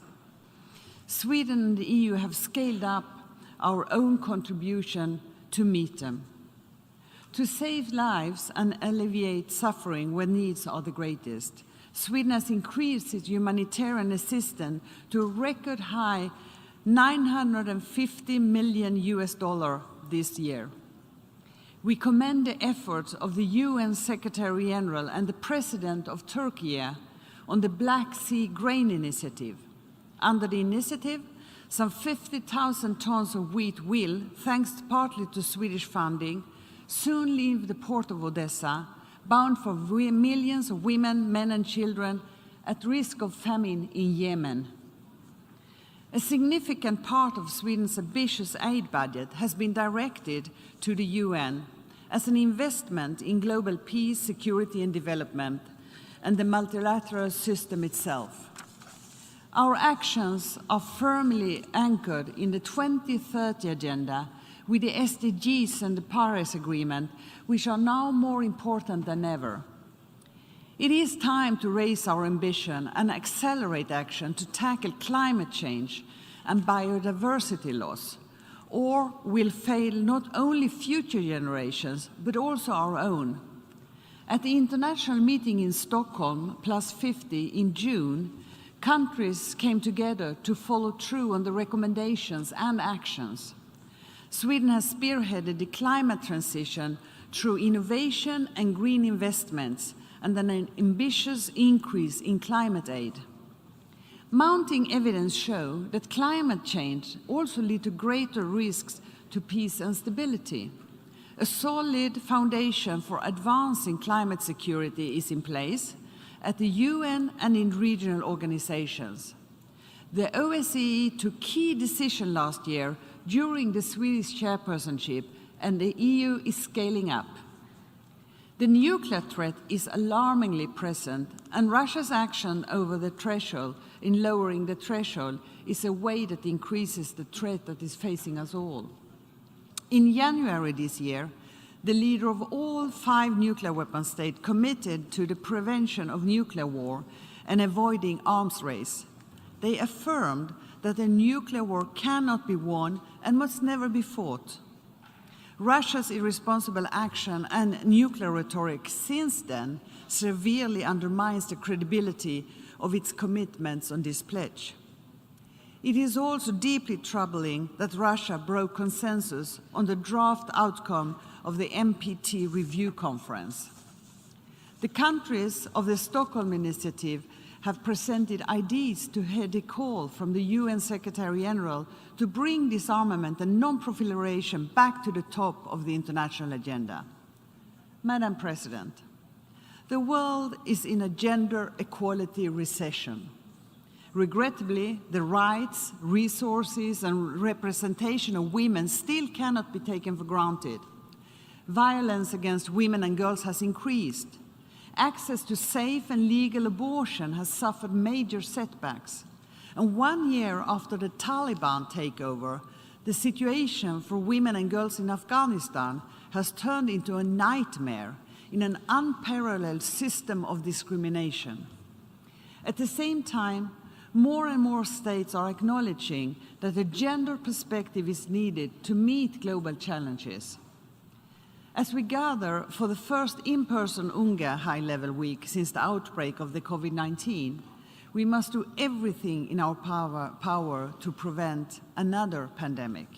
Sweden and the EU have scaled up our own contribution to meet them. To save lives and alleviate suffering where needs are the greatest, Sweden has increased its humanitarian assistance to a record high $950 million this year. We commend the efforts of the UN Secretary General and the President of Turkey on the Black Sea Grain Initiative. Under the initiative, some 50,000 tons of wheat will, thanks partly to Swedish funding, soon leave the port of Odessa, bound for millions of women, men, and children at risk of famine in Yemen. A significant part of Sweden's ambitious aid budget has been directed to the UN as an investment in global peace, security, and development, and the multilateral system itself. Our actions are firmly anchored in the 2030 Agenda with the SDGs and the Paris Agreement, which are now more important than ever. It is time to raise our ambition and accelerate action to tackle climate change and biodiversity loss, or will fail not only future generations, but also our own. At the international meeting in Stockholm, +50 in June, countries came together to follow through on the recommendations and actions. Sweden has spearheaded the climate transition through innovation and green investments and an ambitious increase in climate aid. Mounting evidence show that climate change also leads to greater risks to peace and stability. A solid foundation for advancing climate security is in place at the UN and in regional organizations. The OSCE took key decisions last year during the Swedish chairpersonship, and the EU is scaling up. The nuclear threat is alarmingly present, and Russia's action over the threshold, in lowering the threshold, is a way that increases the threat that is facing us all. In January this year, the leader of all 5 nuclear weapon states committed to the prevention of nuclear war and avoiding arms race. They affirmed that a nuclear war cannot be won and must never be fought. Russia's irresponsible action and nuclear rhetoric since then severely undermines the credibility of its commitments on this pledge. It is also deeply troubling that Russia broke consensus on the draft outcome of the NPT review conference. The countries of the Stockholm Initiative have presented ideas to head a call from the UN Secretary General to bring disarmament and non-proliferation back to the top of the international agenda. Madam President, the world is in a gender equality recession. Regrettably, the rights, resources, and representation of women still cannot be taken for granted. Violence against women and girls has increased. Access to safe and legal abortion has suffered major setbacks. And 1 year after the Taliban takeover, the situation for women and girls in Afghanistan has turned into a nightmare in an unparalleled system of discrimination. At the same time, more and more states are acknowledging that a gender perspective is needed to meet global challenges. As we gather for the first in-person UNGA high-level week since the outbreak of the COVID-19, we must do everything in our power to prevent another pandemic.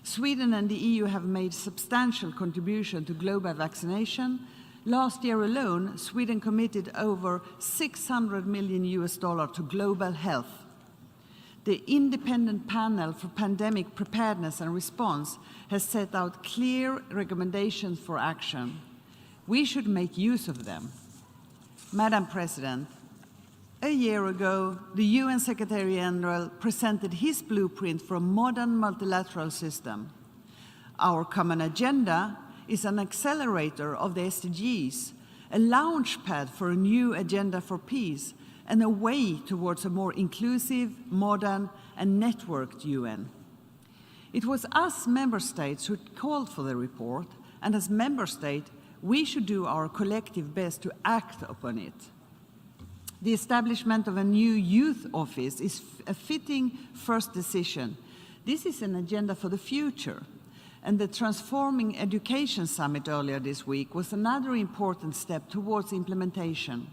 Sweden and the EU have made substantial contribution to global vaccination. Last year alone, Sweden committed over $600 million to global health. The Independent Panel for Pandemic Preparedness and Response has set out clear recommendations for action. We should make use of them. Madam President, a year ago, the UN Secretary General presented his blueprint for a modern multilateral system. Our common agenda is an accelerator of the SDGs, a launchpad for a new agenda for peace, and a way towards a more inclusive, modern, and networked UN. It was us member states who called for the report, and as member state, we should do our collective best to act upon it. The establishment of a new youth office is a fitting first decision. This is an agenda for the future, and the Transforming Education Summit earlier this week was another important step towards implementation.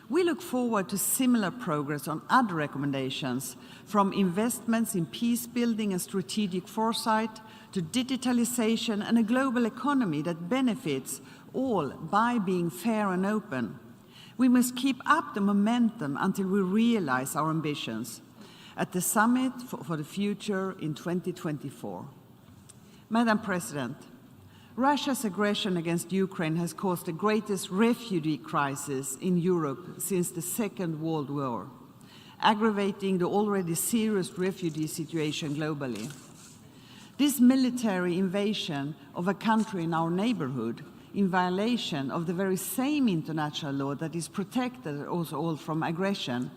We look forward to similar progress on other recommendations, from investments in peace building and strategic foresight to digitalization and a global economy that benefits all by being fair and open. We must keep up the momentum until we realize our ambitions at the Summit for the Future in 2024. Madam President, Russia's aggression against Ukraine has caused the greatest refugee crisis in Europe since the Second World War, aggravating the already serious refugee situation globally. This military invasion of a country in our neighborhood, in violation of the very same international law that is protected us all from aggression,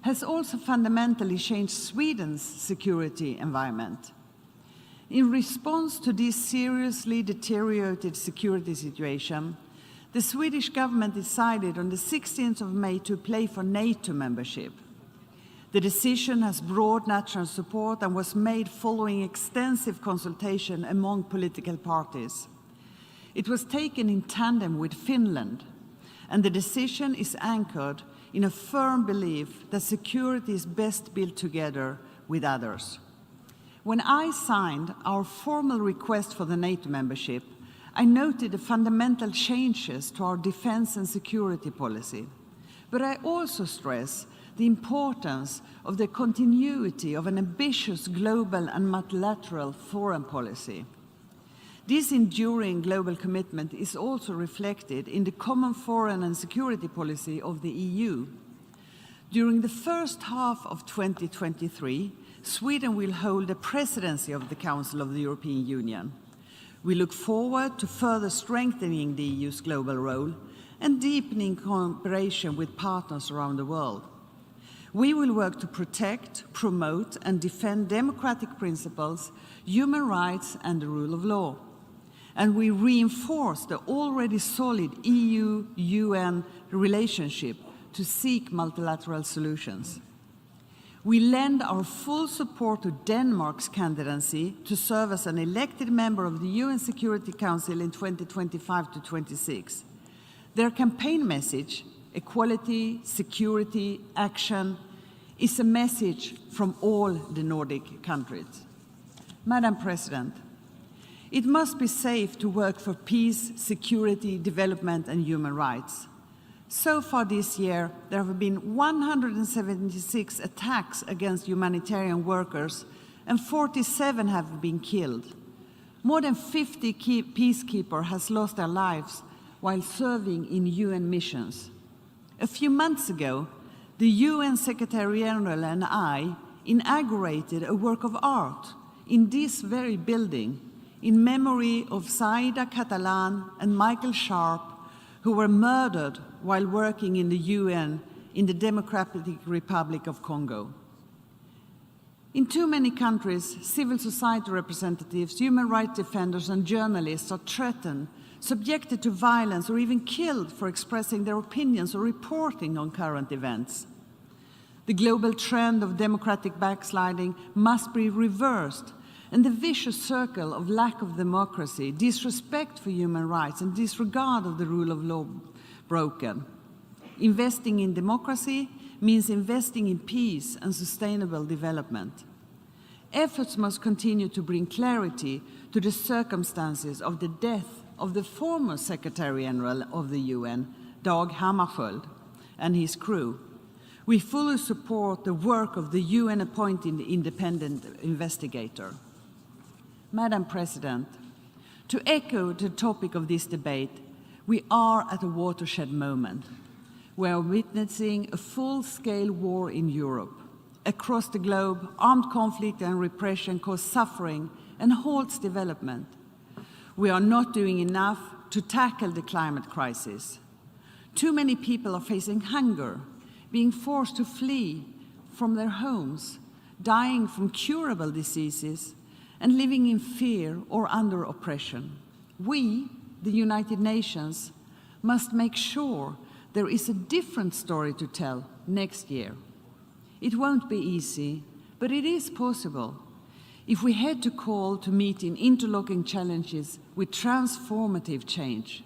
has also fundamentally changed Sweden's security environment. In response to this seriously deteriorated security situation, the Swedish government decided on the 16th of May to apply for NATO membership. The decision has broad national support and was made following extensive consultation among political parties. It was taken in tandem with Finland, and the decision is anchored in a firm belief that security is best built together with others. When I signed our formal request for the NATO membership, I noted the fundamental changes to our defense and security policy. But I also stress the importance of the continuity of an ambitious global and multilateral foreign policy. This enduring global commitment is also reflected in the common foreign and security policy of the EU. During the first half of 2023, Sweden will hold the presidency of the Council of the European Union. We look forward to further strengthening the EU's global role and deepening cooperation with partners around the world. We will work to protect, promote, and defend democratic principles, human rights, and the rule of law. And we reinforce the already solid EU-UN relationship to seek multilateral solutions. We lend our full support to Denmark's candidacy to serve as an elected member of the UN Security Council in 2025 to 26. Their campaign message, equality, security, action, is a message from all the Nordic countries. Madam President, it must be safe to work for peace, security, development, and human rights. So far this year, there have been 176 attacks against humanitarian workers, and 47 have been killed. More than 50 peacekeepers have lost their lives while serving in UN missions. A few months ago, the UN Secretary General and I inaugurated a work of art in this very building in memory of Zaida Catalan and Michael Sharp, who were murdered while working in the UN in the Democratic Republic of Congo. In too many countries, civil society representatives, human rights defenders, and journalists are threatened, subjected to violence, or even killed for expressing their opinions or reporting on current events. The global trend of democratic backsliding must be reversed, and the vicious circle of lack of democracy, disrespect for human rights, and disregard of the rule of law broken. Investing in democracy means investing in peace and sustainable development. Efforts must continue to bring clarity to the circumstances of the death of the former Secretary General of the UN, Dag Hammarskjöld, and his crew. We fully support the work of the UN-appointed independent investigator. Madam President, to echo the topic of this debate, we are at a watershed moment. We are witnessing a full-scale war in Europe. Across the globe, armed conflict and repression cause suffering and halts development. We are not doing enough to tackle the climate crisis. Too many people are facing hunger, being forced to flee from their homes, dying from curable diseases, and living in fear or under oppression. We, the United Nations, must make sure there is a different story to tell next year. It won't be easy, but it is possible if we head to call to meet in interlocking challenges with transformative change.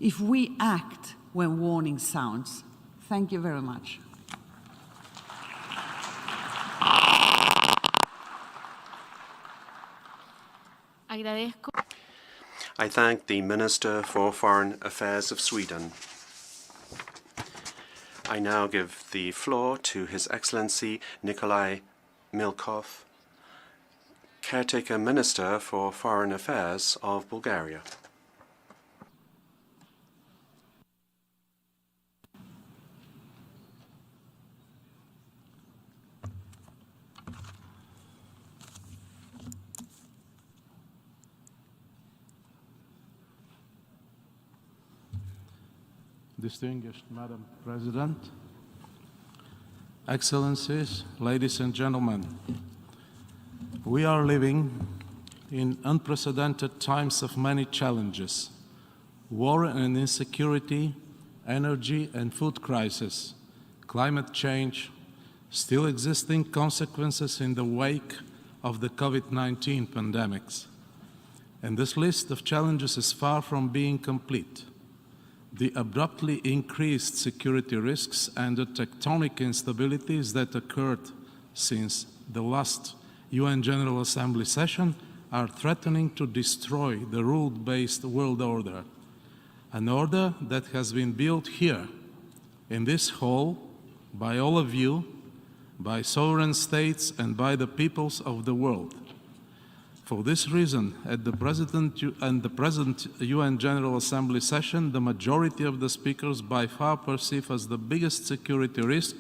If we act when warning sounds. Thank you very much. I thank the Minister for Foreign Affairs of Sweden. I now give the floor to His Excellency Nikolai Milkov, Caretaker Minister for Foreign Affairs of Bulgaria. Distinguished Madam President, Excellencies, ladies and gentlemen, we are living in unprecedented times of many challenges: war and insecurity, energy and food crisis, climate change, still existing consequences in the wake of the COVID-19 pandemics. And this list of challenges is far from being complete. The abruptly increased security risks and the tectonic instabilities that occurred since the last UN General Assembly session are threatening to destroy the rule-based world order, an order that has been built here, in this hall, by all of you, by sovereign states and by the peoples of the world. For this reason, at the present UN General Assembly session, the majority of the speakers by far perceive as the biggest security risk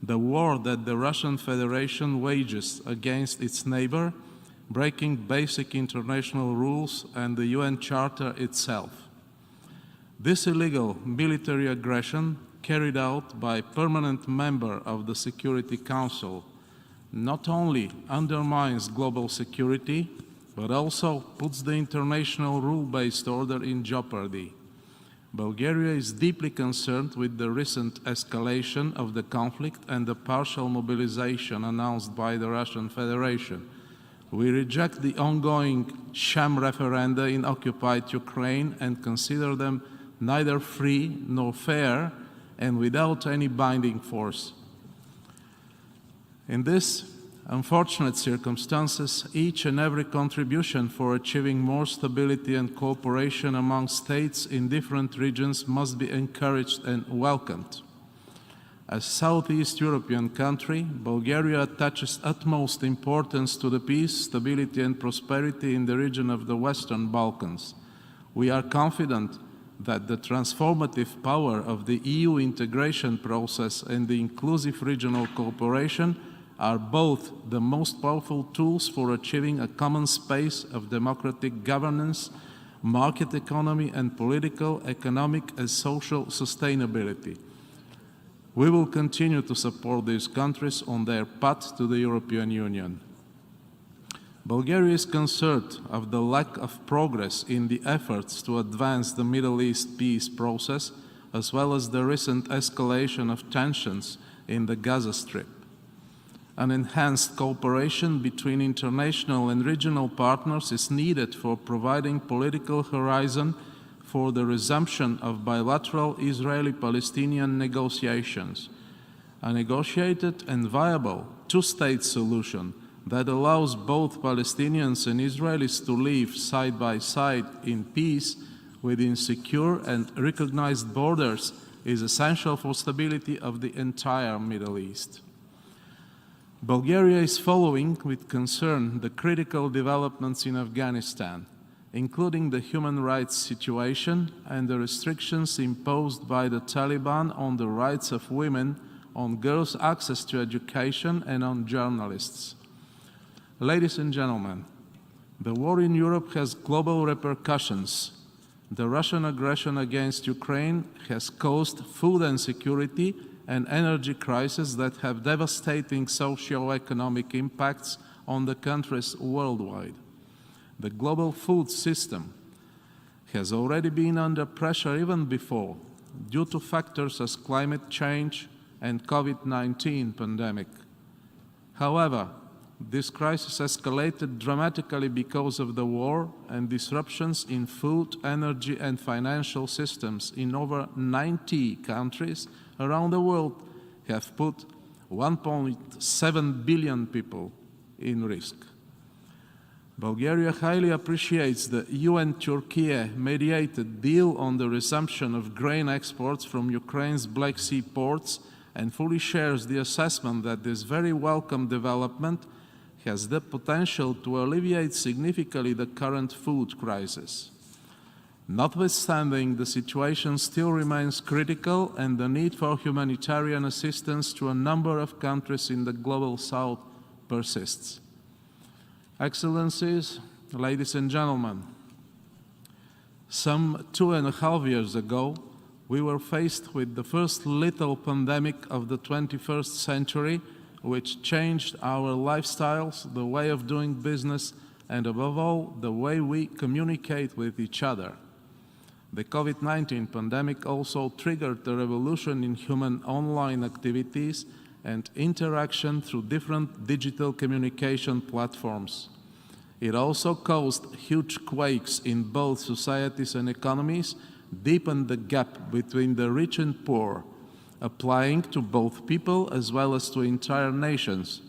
the war that the Russian Federation wages against its neighbor, breaking basic international rules and the UN Charter itself. This illegal military aggression, carried out by a permanent member of the Security Council, not only undermines global security, but also puts the international rule-based order in jeopardy. Bulgaria is deeply concerned with the recent escalation of the conflict and the partial mobilization announced by the Russian Federation. We reject the ongoing sham referenda in occupied Ukraine and consider them neither free nor fair and without any binding force. In this unfortunate circumstances, each and every contribution for achieving more stability and cooperation among states in different regions must be encouraged and welcomed. As a Southeast European country, Bulgaria attaches utmost importance to the peace, stability and prosperity in the region of the Western Balkans. We are confident that the transformative power of the EU integration process and the inclusive regional cooperation are both the most powerful tools for achieving a common space of democratic governance, market economy, and political, economic, and social sustainability. We will continue to support these countries on their path to the European Union. Bulgaria is concerned of the lack of progress in the efforts to advance the Middle East peace process, as well as the recent escalation of tensions in the Gaza Strip. An enhanced cooperation between international and regional partners is needed for providing political horizon for the resumption of bilateral Israeli-Palestinian negotiations. A negotiated and viable two-state solution that allows both Palestinians and Israelis to live side by side in peace within secure and recognized borders is essential for stability of the entire Middle East. Bulgaria is following with concern the critical developments in Afghanistan, including the human rights situation and the restrictions imposed by the Taliban on the rights of women, on girls' access to education, and on journalists. Ladies and gentlemen, the war in Europe has global repercussions. The Russian aggression against Ukraine has caused food insecurity and energy crisis that have devastating socio-economic impacts on the countries worldwide. The global food system has already been under pressure even before, due to factors as climate change and COVID-19 pandemic. However, this crisis escalated dramatically because of the war and disruptions in food, energy, and financial systems in over 90 countries around the world have put 1.7 billion people in risk. Bulgaria highly appreciates the UN-Turkey mediated deal on the resumption of grain exports from Ukraine's Black Sea ports and fully shares the assessment that this very welcome development has the potential to alleviate significantly the current food crisis. Notwithstanding, the situation still remains critical and the need for humanitarian assistance to a number of countries in the global south persists. Excellencies, ladies and gentlemen, some 2.5 years ago, we were faced with the first lethal pandemic of the 21st century, which changed our lifestyles, the way of doing business, and above all, the way we communicate with each other. The COVID-19 pandemic also triggered a revolution in human online activities and interaction through different digital communication platforms. It also caused huge quakes in both societies and economies, deepened the gap between the rich and poor, applying to both people as well as to entire nations,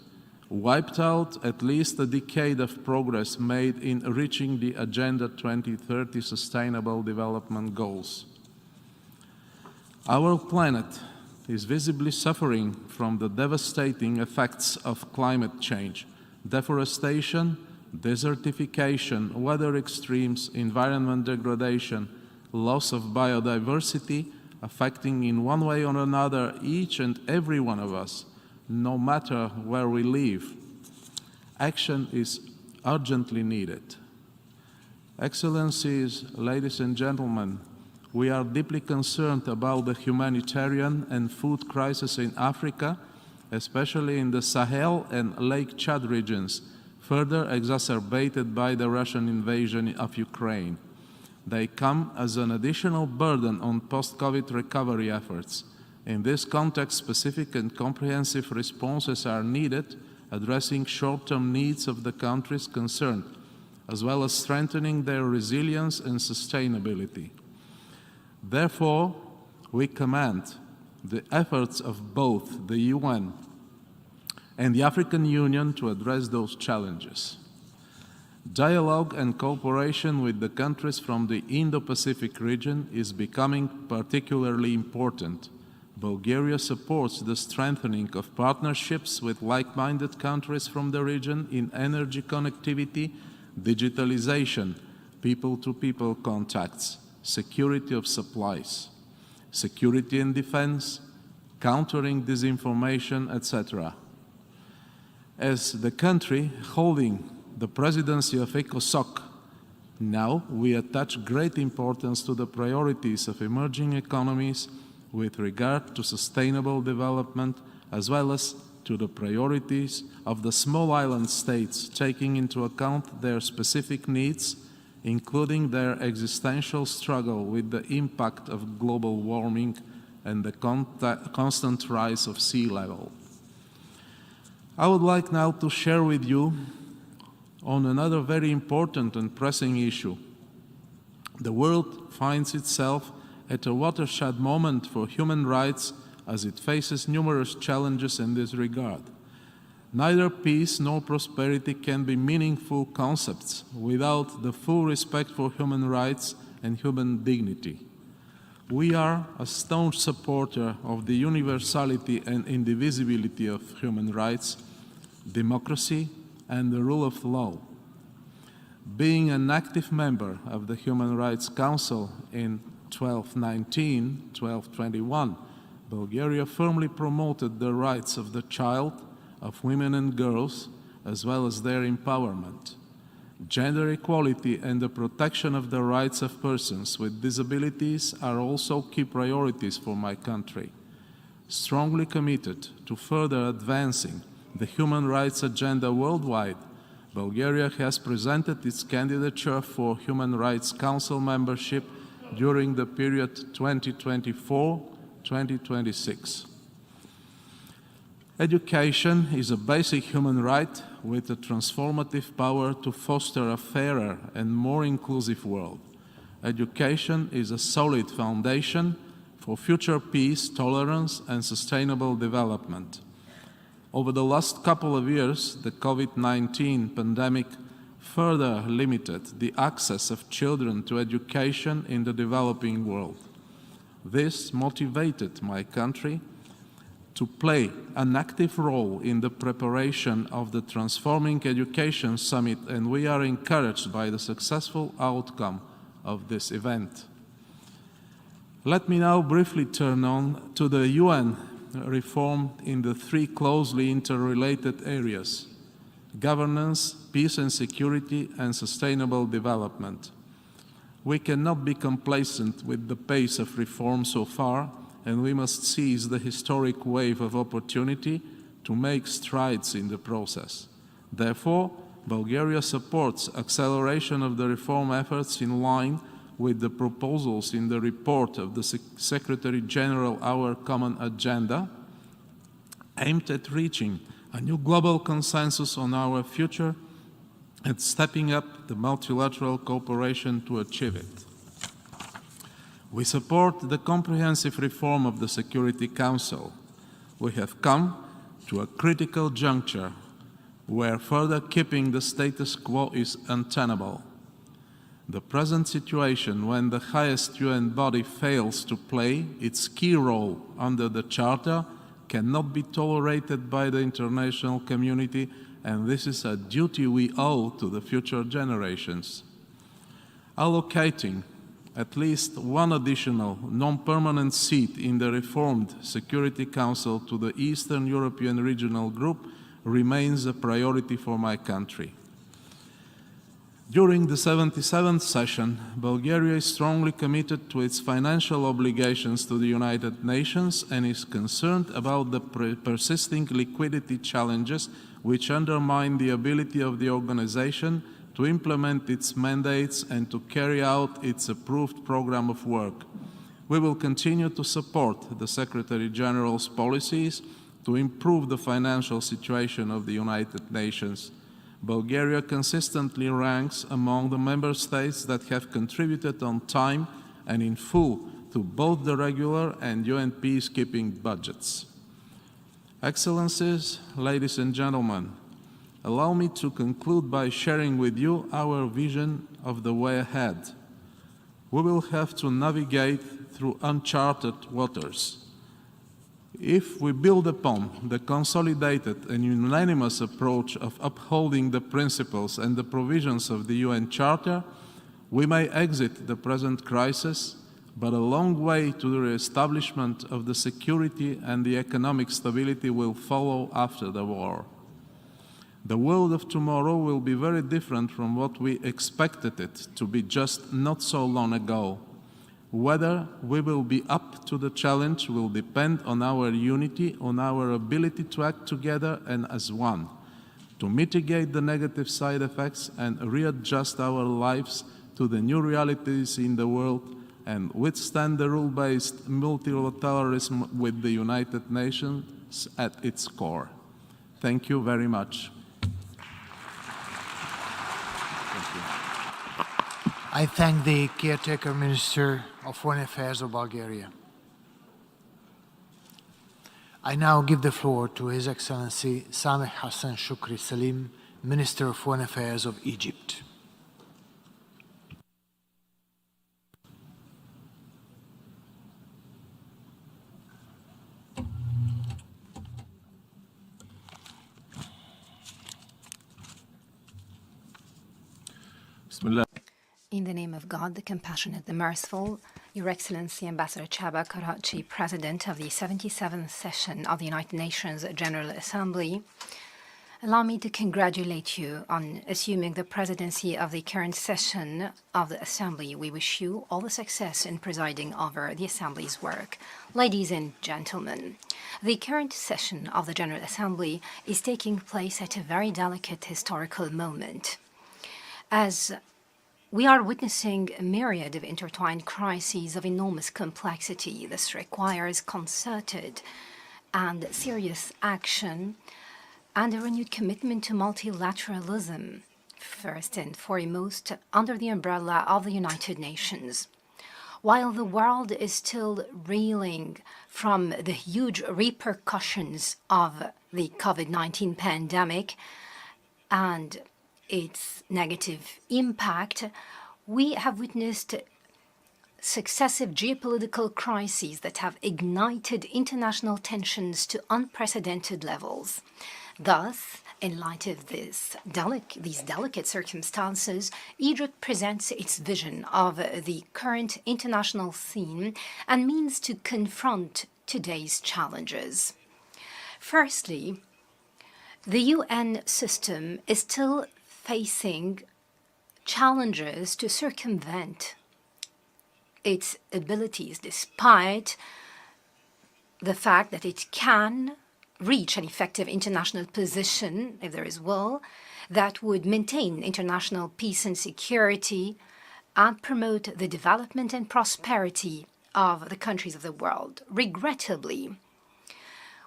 wiped out at least a decade of progress made in reaching the Agenda 2030 Sustainable Development Goals. Our planet is visibly suffering from the devastating effects of climate change, deforestation, desertification, weather extremes, environment degradation, loss of biodiversity, affecting in one way or another each and every one of us, no matter where we live. Action is urgently needed. Excellencies, ladies and gentlemen, we are deeply concerned about the humanitarian and food crisis in Africa, especially in the Sahel and Lake Chad regions, further exacerbated by the Russian invasion of Ukraine. They come as an additional burden on post-COVID recovery efforts. In this context, specific and comprehensive responses are needed, addressing short-term needs of the countries concerned, as well as strengthening their resilience and sustainability. Therefore, we commend the efforts of both the UN and the African Union to address those challenges. Dialogue and cooperation with the countries from the Indo-Pacific region is becoming particularly important. Bulgaria supports the strengthening of partnerships with like-minded countries from the region in energy connectivity, digitalization, people-to-people contacts, security of supplies, security and defense, countering disinformation, etc. As the country holding the presidency of ECOSOC, now we attach great importance to the priorities of emerging economies with regard to sustainable development, as well as to the priorities of the small island states, taking into account their specific needs, including their existential struggle with the impact of global warming and the constant rise of sea level. I would like now to share with you on another very important and pressing issue. The world finds itself at a watershed moment for human rights as it faces numerous challenges in this regard. Neither peace nor prosperity can be meaningful concepts without the full respect for human rights and human dignity. We are a staunch supporter of the universality and indivisibility of human rights, democracy, and the rule of law. Being an active member of the Human Rights Council in 1219, 1221, Bulgaria firmly promoted the rights of the child, of women and girls, as well as their empowerment. Gender equality and the protection of the rights of persons with disabilities are also key priorities for my country. Strongly committed to further advancing the human rights agenda worldwide, Bulgaria has presented its candidature for Human Rights Council membership during the period 2024-2026. Education is a basic human right with a transformative power to foster a fairer and more inclusive world. Education is a solid foundation for future peace, tolerance, and sustainable development. Over the last couple of years, the COVID-19 pandemic further limited the access of children to education in the developing world. This motivated my country to play an active role in the preparation of the Transforming Education Summit, and we are encouraged by the successful outcome of this event. Let me now briefly turn on to the UN reform in the three closely interrelated areas: governance, peace and security, and sustainable development. We cannot be complacent with the pace of reform so far, and we must seize the historic wave of opportunity to make strides in the process. Therefore, Bulgaria supports acceleration of the reform efforts in line with the proposals in the report of the Secretary General, Our Common Agenda, aimed at reaching a new global consensus on our future and stepping up the multilateral cooperation to achieve it. We support the comprehensive reform of the Security Council. We have come to a critical juncture where further keeping the status quo is untenable. The present situation, when the highest UN body fails to play its key role under the Charter, cannot be tolerated by the international community, and this is a duty we owe to the future generations. Allocating at least one additional non-permanent seat in the reformed Security Council to the Eastern European Regional Group remains a priority for my country. During the 77th session, Bulgaria is strongly committed to its financial obligations to the United Nations and is concerned about the persisting liquidity challenges which undermine the ability of the organization to implement its mandates and to carry out its approved program of work. We will continue to support the Secretary General's policies to improve the financial situation of the United Nations. Bulgaria consistently ranks among the member states that have contributed on time and in full to both the regular and UN peacekeeping budgets. Excellencies, ladies and gentlemen, allow me to conclude by sharing with you our vision of the way ahead. We will have to navigate through uncharted waters. If we build upon the consolidated and unanimous approach of upholding the principles and the provisions of the UN Charter, we may exit the present crisis, but a long way to the re-establishment of the security and the economic stability will follow after the war. The world of tomorrow will be very different from what we expected it to be just not so long ago. Whether we will be up to the challenge will depend on our unity, on our ability to act together and as one, to mitigate the negative side effects and readjust our lives to the new realities in the world and withstand the rule-based multilateralism with the United Nations at its core. Thank you very much. I thank the caretaker Minister of Foreign Affairs of Bulgaria. I now give the floor to His Excellency Sameh Hassan Shukri Salim, Minister of Foreign Affairs of Egypt. In the name of God, the Compassionate, the Merciful, Your Excellency Ambassador Chaba Karachi, President of the 77th session of the United Nations General Assembly, allow me to congratulate you on assuming the presidency of the current session of the Assembly. We wish you all the success in presiding over the Assembly's work. Ladies and gentlemen, the current session of the General Assembly is taking place at a very delicate historical moment. As we are witnessing a myriad of intertwined crises of enormous complexity. This requires concerted and serious action and a renewed commitment to multilateralism, first and foremost under the umbrella of the United Nations. While the world is still reeling from the huge repercussions of the COVID-19 pandemic and its negative impact, we have witnessed successive geopolitical crises that have ignited international tensions to unprecedented levels. Thus, in light of these delicate circumstances, Egypt presents its vision of the current international scene and means to confront today's challenges. Firstly, the UN system is still facing challenges to circumvent its abilities, despite the fact that it can reach an effective international position, if there is will, that would maintain international peace and security and promote the development and prosperity of the countries of the world. Regrettably,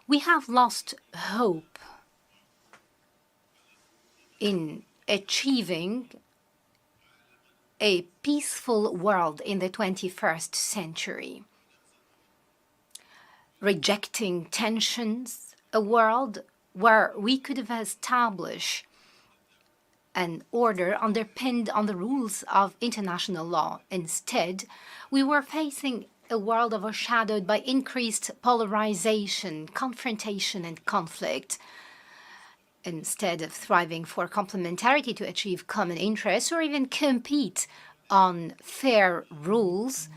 we have lost hope in achieving a peaceful world in the 21st century, rejecting tensions, a world where we could have established an order underpinned on the rules of international law. Instead, we were facing a world overshadowed by increased polarization, confrontation, and conflict. Instead of thriving for complementarity to achieve common interests or even compete on fair rules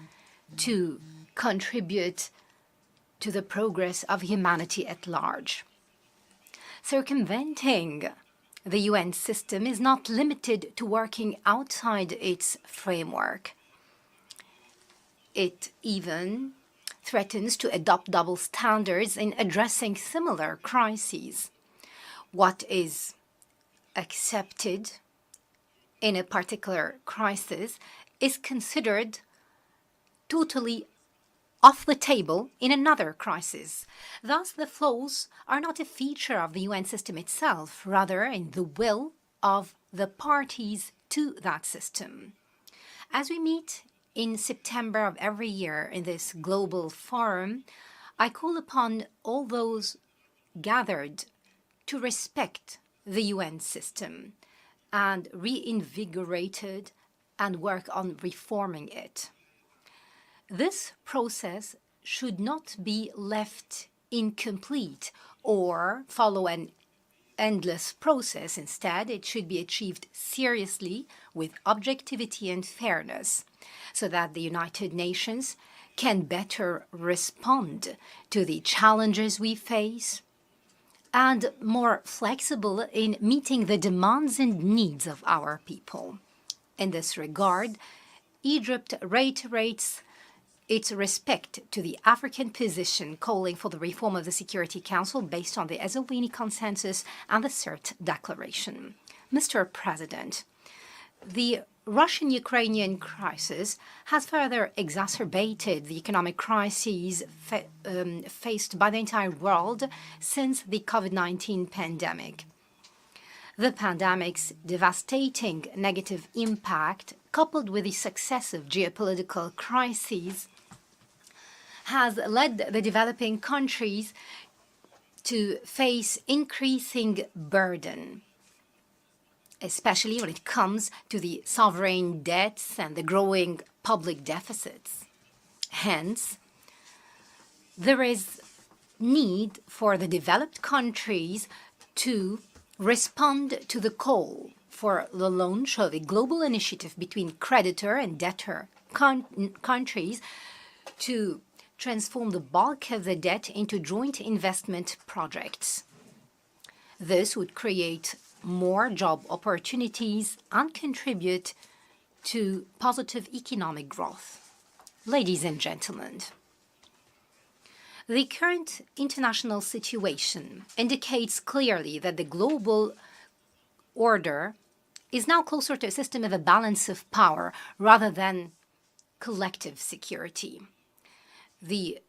to contribute to the progress of humanity at large. Circumventing The UN system is not limited to working outside its framework. It even threatens to adopt double standards in addressing similar crises. What is accepted in a particular crisis is considered totally off the table in another crisis. Thus, the flaws are not a feature of the UN system itself, rather in the will of the parties to that system. As we meet in September of every year in this global forum, I call upon all those gathered to respect the UN system and reinvigorate it and work on reforming it. This process should not be left incomplete or follow an endless process. Instead, it should be achieved seriously with objectivity and fairness so that the United Nations can better respond to the challenges we face and more flexible in meeting the demands and needs of our people. In this regard, Egypt reiterates its respect to the African position calling for the reform of the Security Council based on the Esselstyn Consensus and the CERT Declaration. Mr. President, the Russian-Ukrainian crisis has further exacerbated the economic crises faced by the entire world since the COVID-19 pandemic. The pandemic's devastating negative impact, coupled with the successive geopolitical crises, has led the developing countries to face increasing burden, especially when it comes to the sovereign debts and the growing public deficits. Hence, there is need for the developed countries to respond to the call for the launch of a global initiative between creditor and debtor countries to transform the bulk of the debt into joint investment projects. This would create more job opportunities and contribute to positive economic growth. Ladies and gentlemen, the current international situation indicates clearly that the global order is now closer to a system of a balance of power rather than collective security. The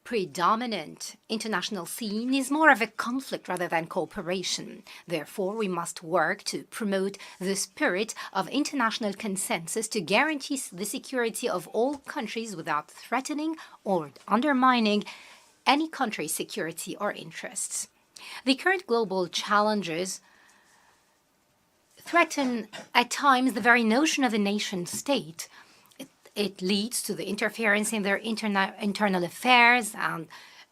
predominant international scene is more of a conflict rather than cooperation. Therefore, we must work to promote the spirit of international consensus to guarantee the security of all countries without threatening or undermining any country's security or interests. The current global challenges threaten at times the very notion of a nation-state. It leads to the interference in their internal affairs and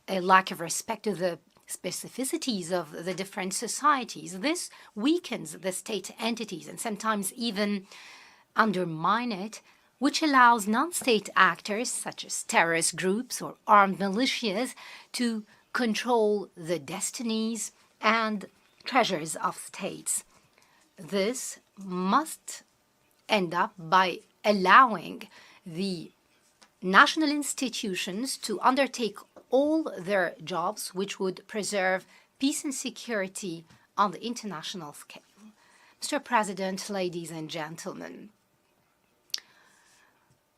a lack of respect to the specificities of the different societies. This weakens the state entities and sometimes even undermine it, which allows non-state actors such as terrorist groups or armed militias to control the destinies and treasures of states. This must end up by allowing the national institutions to undertake all their jobs which would preserve peace and security on the international scale. Mr. President, ladies and gentlemen,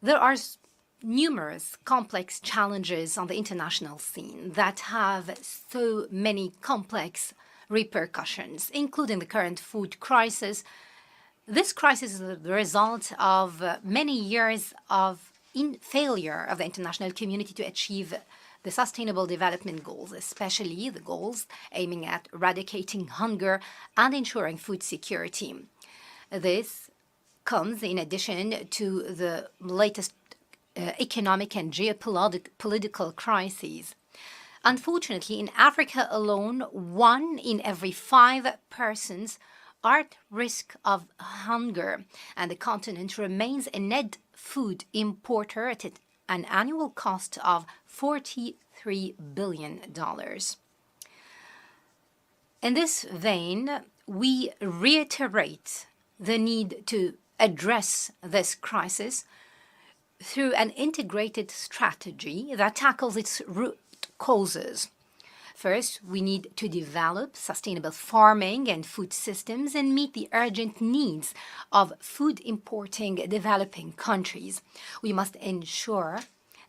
there are numerous complex challenges on the international scene that have so many complex repercussions, including the current food crisis. This crisis is the result of many years of failure of the international community to achieve the Sustainable Development Goals, especially the goals aiming at eradicating hunger and ensuring food security. This comes in addition to the latest economic and geopolitical crises. Unfortunately, in Africa alone, 1 in every 5 persons are at risk of hunger, and the continent remains a net food importer at an annual cost of $43 billion. In this vein, we reiterate the need to address this crisis through an integrated strategy that tackles its root causes. First, we need to develop sustainable farming and food systems and meet the urgent needs of food importing developing countries. We must ensure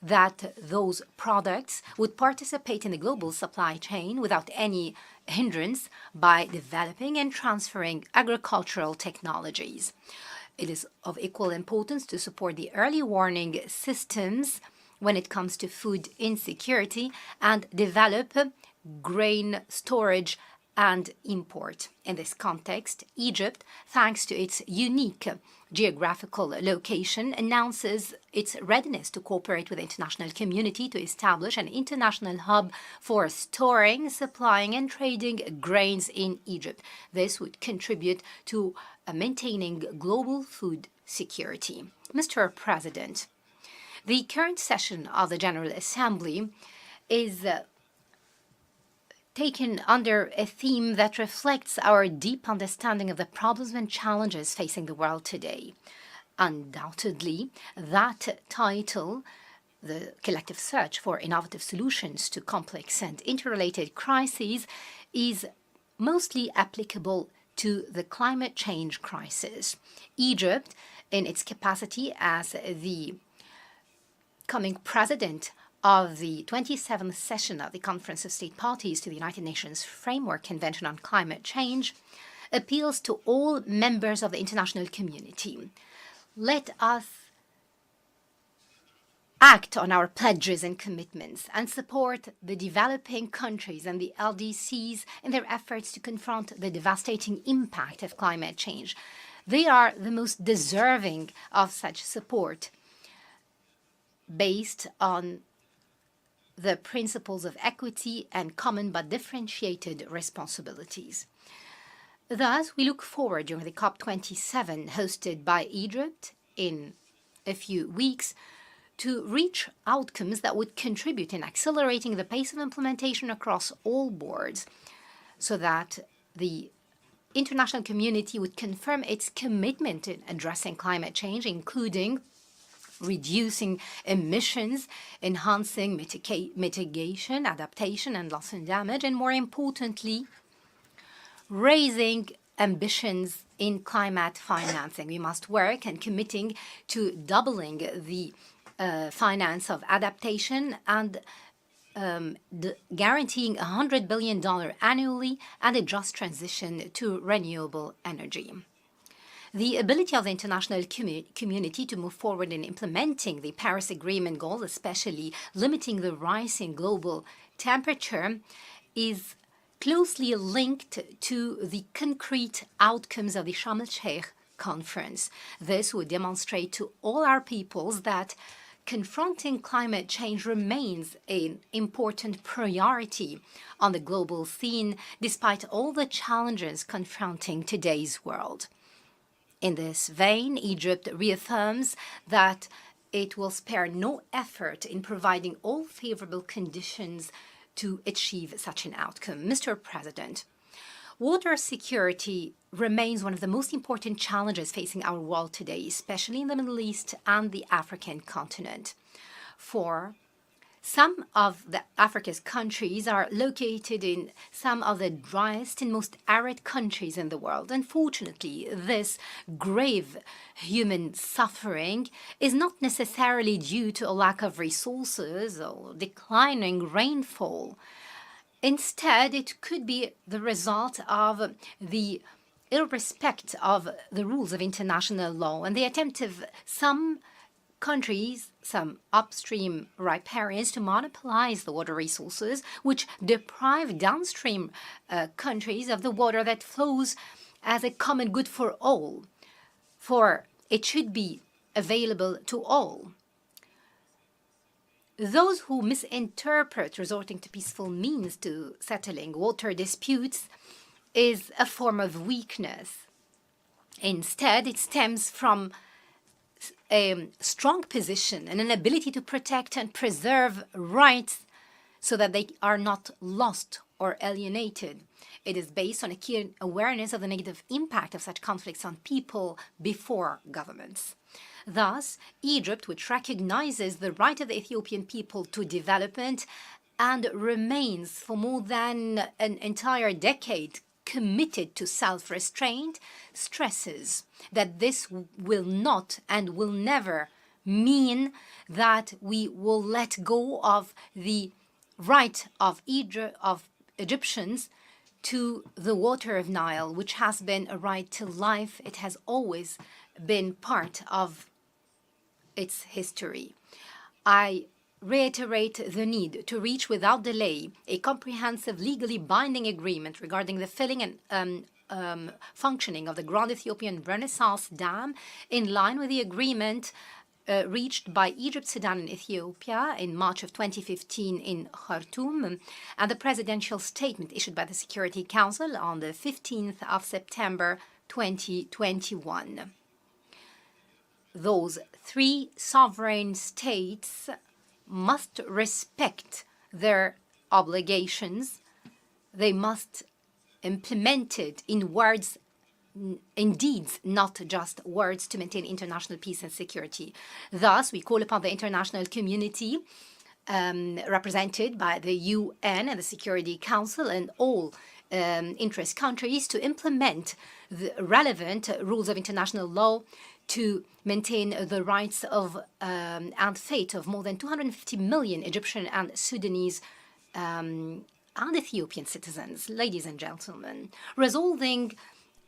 that those products would participate in the global supply chain without any hindrance by developing and transferring agricultural technologies. It is of equal importance to support the early warning systems when it comes to food insecurity and develop grain storage and import. In this context, Egypt, thanks to its unique geographical location, announces its readiness to cooperate with the international community to establish an international hub for storing, supplying, and trading grains in Egypt. This would contribute to maintaining global food security. Mr. President, the current session of the General Assembly is taken under a theme that reflects our deep understanding of the problems and challenges facing the world today. Undoubtedly, that title, The Collective Search for Innovative Solutions to Complex and Interrelated Crises, is mostly applicable to the climate change crisis. Egypt, in its capacity as the coming president of the 27th session of the Conference of State Parties to the United Nations Framework Convention on Climate Change, appeals to all members of the international community. Let us act on our pledges and commitments and support the developing countries and the LDCs in their efforts to confront the devastating impact of climate change. They are the most deserving of such support based on the principles of equity and common but differentiated responsibilities. Thus, we look forward during the COP27 hosted by Egypt in a few weeks to reach outcomes that would contribute in accelerating the pace of implementation across all boards so that the international community would confirm its commitment in addressing climate change, including reducing emissions, enhancing mitigation, adaptation, and loss and damage, and more importantly, raising ambitions in climate financing. We must work and committing to doubling the finance of adaptation and guaranteeing $100 billion annually and a just transition to renewable energy. The ability of the international community to move forward in implementing the Paris Agreement goals, especially limiting the rise in global temperature, is closely linked to the concrete outcomes of the Sharm el-Sheikh conference. This would demonstrate to all our peoples that confronting climate change remains an important priority on the global scene, despite all the challenges confronting today's world. In this vein, Egypt reaffirms that it will spare no effort in providing all favorable conditions to achieve such an outcome. Mr. President, water security remains one of the most important challenges facing our world today, especially in the Middle East and the African continent. For some of Africa's countries are located in some of the driest and most arid countries in the world. Unfortunately, this grave human suffering is not necessarily due to a lack of resources or declining rainfall. Instead, it could be the result of the ill respect of the rules of international law and the attempt of some countries, some upstream riparians, to monopolize the water resources, which deprive downstream countries of the water that flows as a common good for all, for it should be available to all. Those who misinterpret resorting to peaceful means to settling water disputes is a form of weakness. Instead, it stems from a strong position and an ability to protect and preserve rights so that they are not lost or alienated. It is based on a keen awareness of the negative impact of such conflicts on people before governments. Thus, Egypt, which recognizes the right of the Ethiopian people to development and remains for more than an entire decade committed to self-restraint, stresses that this will not and will never mean that we will let go of the right of Egyptians to the water of Nile, which has been a right to life. It has always been part of its history. I reiterate the need to reach without delay a comprehensive, legally binding agreement regarding the filling and functioning of the Grand Ethiopian Renaissance Dam, in line with the agreement reached by Egypt, Sudan, and Ethiopia in March of 2015 in Khartoum, and the presidential statement issued by the Security Council on the 15th of September 2021. Those three sovereign states must respect their obligations. They must implement it in words, in deeds, not just words, to maintain international peace and security. Thus, we call upon the international community, represented by the UN and the Security Council and all interest countries, to implement the relevant rules of international law to maintain the rights of and fate of more than 250 million Egyptian and Sudanese and Ethiopian citizens. Ladies and gentlemen, resolving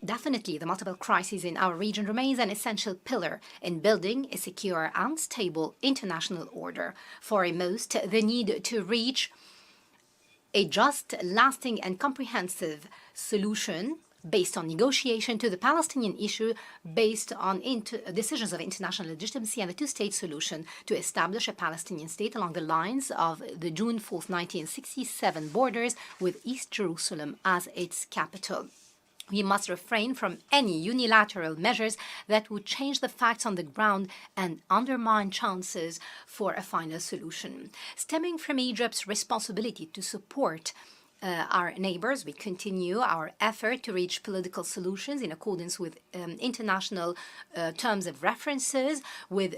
definitely the multiple crises in our region remains an essential pillar in building a secure and stable international order. Foremost, the need to reach a just, lasting, and comprehensive solution based on negotiation to the Palestinian issue, based on decisions of international legitimacy, and the two-state solution to establish a Palestinian state along the lines of the June 4th, 1967 borders, with East Jerusalem as its capital. We must refrain from any unilateral measures that would change the facts on the ground and undermine chances for a final solution. Stemming from Egypt's responsibility to support our neighbors, we continue our effort to reach political solutions in accordance with international terms of references with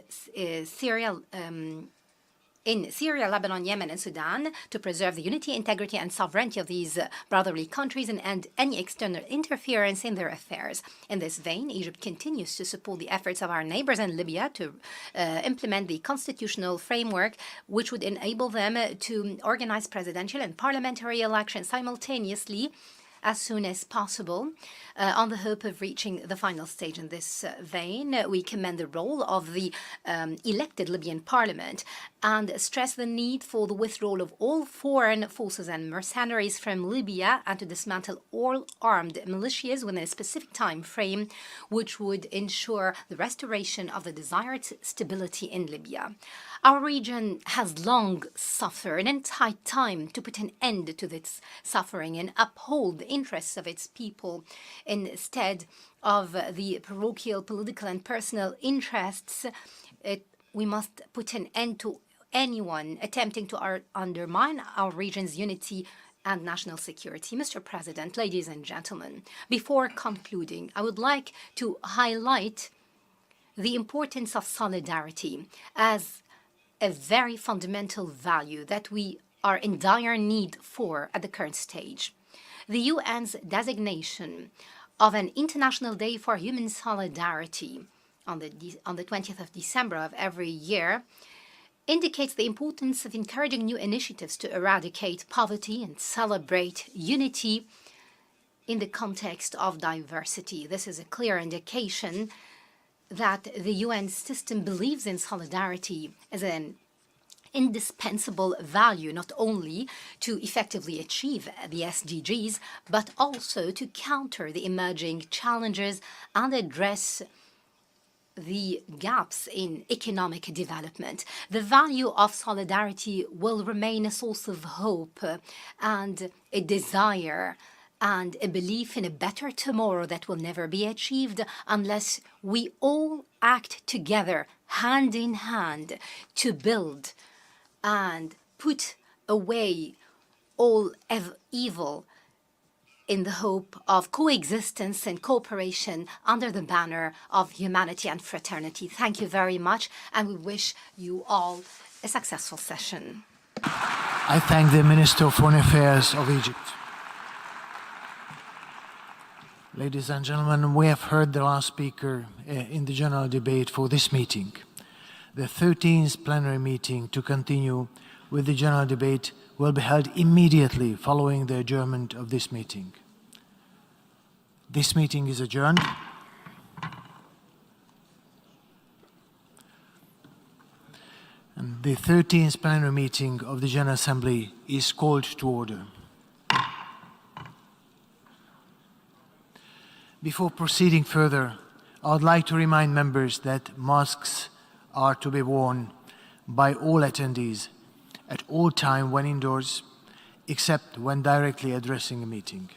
in Syria, Lebanon, Yemen, and Sudan, to preserve the unity, integrity, and sovereignty of these brotherly countries and end any external interference in their affairs. In this vein, Egypt continues to support the efforts of our neighbors in Libya to implement the constitutional framework, which would enable them to organize presidential and parliamentary elections simultaneously as soon as possible, on the hope of reaching the final stage. In this vein, we commend the role of the elected Libyan parliament and stress the need for the withdrawal of all foreign forces and mercenaries from Libya, and to dismantle all armed militias within a specific time frame, which would ensure the restoration of the desired stability in Libya. Our region has long suffered, and it's high time to put an end to this suffering and uphold the interests of its people instead of the parochial, political, and personal interests. We must put an end to anyone attempting to undermine our region's unity and national security. Mr. President, ladies and gentlemen, before concluding, I would like to highlight the importance of solidarity as a very fundamental value that we are in dire need for at the current stage. The UN's designation of an International Day for Human Solidarity on the 20th of December of every year indicates the importance of encouraging new initiatives to eradicate poverty and celebrate unity in the context of diversity. This is a clear indication that the UN system believes in solidarity as an indispensable value, not only to effectively achieve the SDGs, but also to counter the emerging challenges and address the gaps in economic development. The value of solidarity will remain a source of hope and a desire and a belief in a better tomorrow that will never be achieved unless we all act together, hand in hand, to build and put away all evil in the hope of coexistence and cooperation under the banner of humanity and fraternity. Thank you very much, and we wish you all a successful session. I thank the Minister of Foreign Affairs of Egypt. Ladies and gentlemen, we have heard the last speaker in the general debate for this meeting. The 13th plenary meeting to continue with the general debate will be held immediately following the adjournment of this meeting. This meeting is adjourned. And the 13th plenary meeting of the General Assembly is called to order. Before proceeding further, I would like to remind members that masks are to be worn by all attendees at all times when indoors, except when directly addressing a meeting.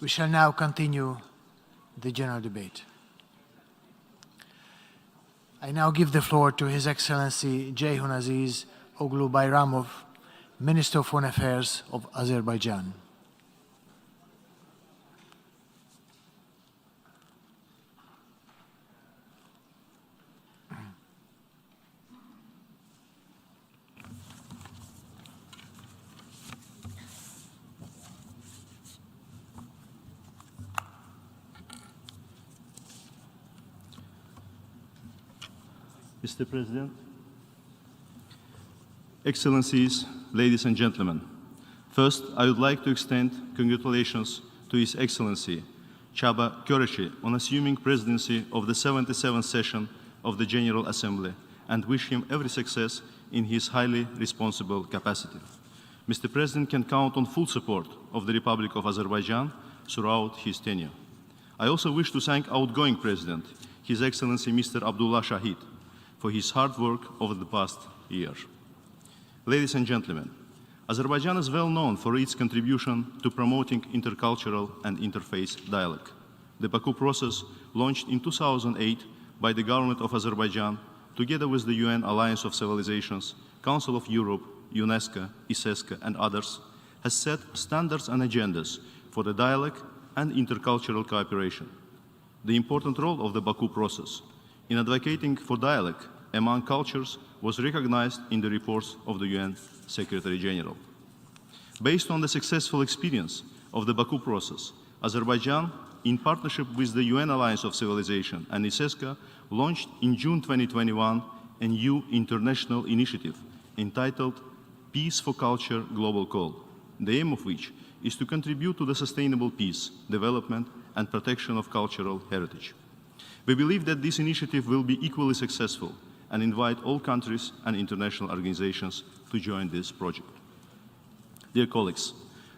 We shall now continue the general debate. I now give the floor to His Excellency Ceyhun Aziz Oglu Bayramov, Minister of Foreign Affairs of Azerbaijan. Mr. President, Excellencies, ladies and gentlemen, first I would like to extend congratulations to His Excellency Chaba Koreshi on assuming presidency of the 77th session of the General Assembly and wish him every success in his highly responsible capacity. Mr. President can count on full support of the Republic of Azerbaijan throughout his tenure. I also wish to thank outgoing President, His Excellency Mr. Abdullah Shahid, for his hard work over the past year. Ladies and gentlemen, Azerbaijan is well known for its contribution to promoting intercultural and interfaith dialogue. The Baku process, launched in 2008 by the government of Azerbaijan, together with the UN Alliance of Civilizations, Council of Europe, UNESCO, ISESCA, and others, has set standards and agendas for the dialogue and intercultural cooperation. The important role of the Baku process in advocating for dialogue among cultures was recognized in the reports of the UN Secretary General. Based on the successful experience of the Baku process, Azerbaijan, in partnership with the UN Alliance of Civilization and ISESCA, launched in June 2021 a new international initiative entitled Peace for Culture Global Call, the aim of which is to contribute to the sustainable peace, development, and protection of cultural heritage. We believe that this initiative will be equally successful and invite all countries and international organizations to join this project. Dear colleagues,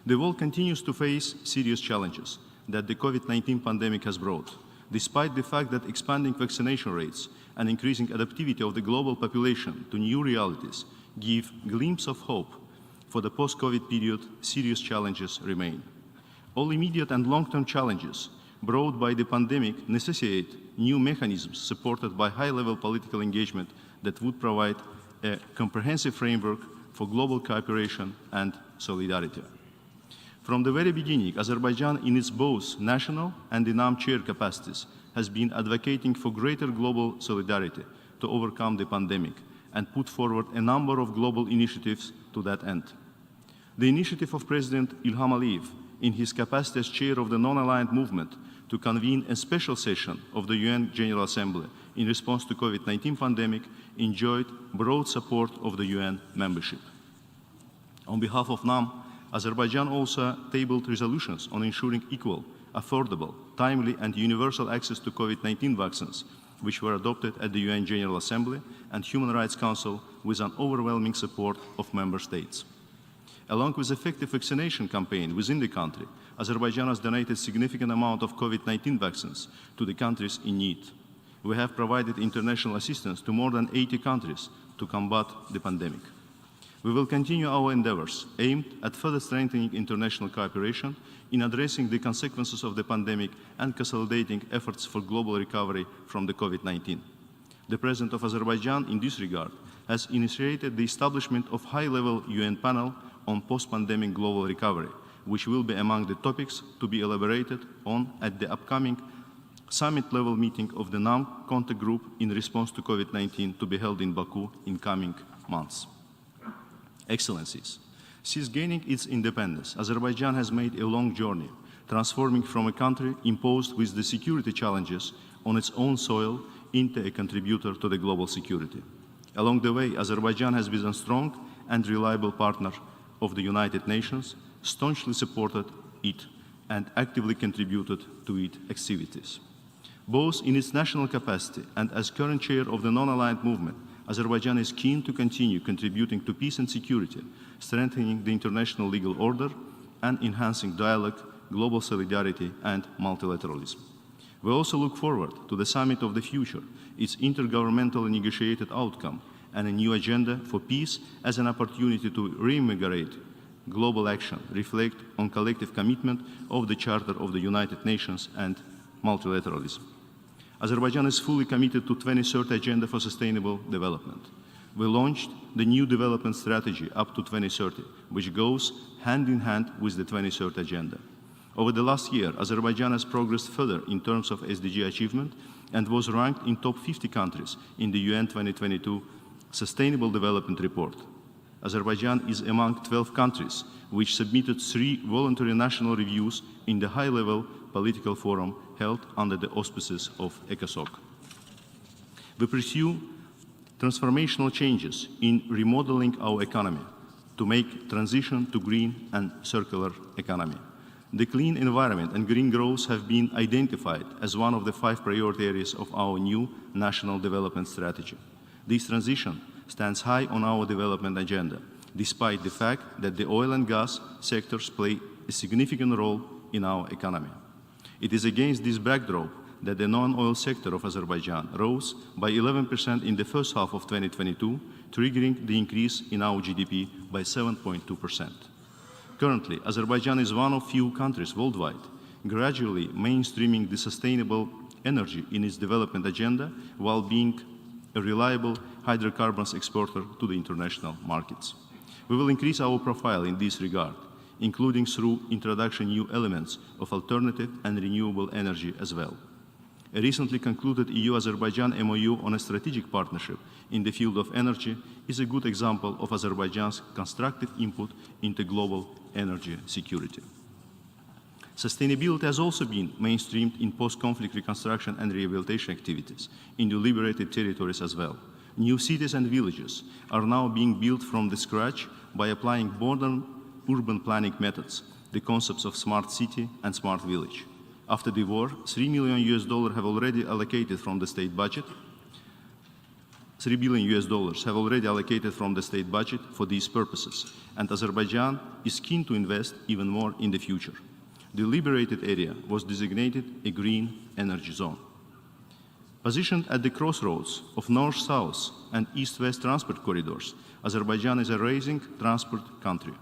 the world continues to face serious challenges that the COVID-19 pandemic has brought, despite the fact that expanding vaccination rates and increasing adaptivity of the global population to new realities give a glimpse of hope. For the post-COVID period, serious challenges remain. All immediate and long-term challenges brought by the pandemic necessitate new mechanisms supported by high-level political engagement that would provide a comprehensive framework for global cooperation and solidarity. From the very beginning, Azerbaijan, in its both national and EAM chair capacities, has been advocating for greater global solidarity to overcome the pandemic and put forward a number of global initiatives to that end. The initiative of President Ilham Aliyev, in his capacity as chair of the non-aligned movement, to convene a special session of the UN General Assembly in response to COVID-19 pandemic, enjoyed broad support of the UN membership. On behalf of NAM, Azerbaijan also tabled resolutions on ensuring equal, affordable, timely, and universal access to COVID-19 vaccines, which were adopted at the UN General Assembly and Human Rights Council with an overwhelming support of member states. Along with effective vaccination campaign within the country, Azerbaijan has donated significant amount of COVID-19 vaccines to the countries in need. We have provided international assistance to more than 80 countries to combat the pandemic. We will continue our endeavors aimed at further strengthening international cooperation in addressing the consequences of the pandemic and consolidating efforts for global recovery from the COVID-19. The President of Azerbaijan, in this regard, has initiated the establishment of high-level UN panel on post-pandemic global recovery, which will be among the topics to be elaborated on at the upcoming summit-level meeting of the NAM contact group in response to COVID-19 to be held in Baku in coming months. Excellencies, since gaining its independence, Azerbaijan has made a long journey, transforming from a country imposed with the security challenges on its own soil into a contributor to the global security. Along the way, Azerbaijan has been a strong and reliable partner of the United Nations, staunchly supported it and actively contributed to its activities. Both in its national capacity and as current chair of the non-aligned movement, Azerbaijan is keen to continue contributing to peace and security, strengthening the international legal order, and enhancing dialogue, global solidarity, and multilateralism. We also look forward to the summit of the future, its intergovernmental negotiated outcome, and a new agenda for peace as an opportunity to reinvigorate global action, reflect on collective commitment of the Charter of the United Nations and multilateralism. Azerbaijan is fully committed to 2030 Agenda for Sustainable Development. We launched the new development strategy up to 2030, which goes hand in hand with the 2030 Agenda. Over the last year, Azerbaijan has progressed further in terms of SDG achievement and was ranked in top 50 countries in the UN 2022 Sustainable Development Report. Azerbaijan is among 12 countries which submitted 3 voluntary national reviews in the high-level political forum held under the auspices of ECOSOC. We pursue transformational changes in remodeling our economy to make transition to green and circular economy. The clean environment and green growth have been identified as one of the 5 priority areas of our new national development strategy. This transition stands high on our development agenda, despite the fact that the oil and gas sectors play a significant role in our economy. It is against this backdrop that the non-oil sector of Azerbaijan rose by 11% in the first half of 2022, triggering the increase in our GDP by 7.2%. Currently, Azerbaijan is one of few countries worldwide gradually mainstreaming the sustainable energy in its development agenda while being a reliable hydrocarbons exporter to the international markets. We will increase our profile in this regard, including through introduction new elements of alternative and renewable energy as well. A recently concluded EU-Azerbaijan MOU on a strategic partnership in the field of energy is a good example of Azerbaijan's constructive input into global energy security. Sustainability has also been mainstreamed in post-conflict reconstruction and rehabilitation activities in the liberated territories as well. New cities and villages are now being built from the scratch by applying modern urban planning methods, the concepts of smart city and smart village. After the war, $3 million have already allocated from the state budget. $3 billion have already allocated from the state budget for these purposes, and Azerbaijan is keen to invest even more in the future. The liberated area was designated a green energy zone. Positioned at the crossroads of north-south and east-west transport corridors, Azerbaijan is a rising transport country.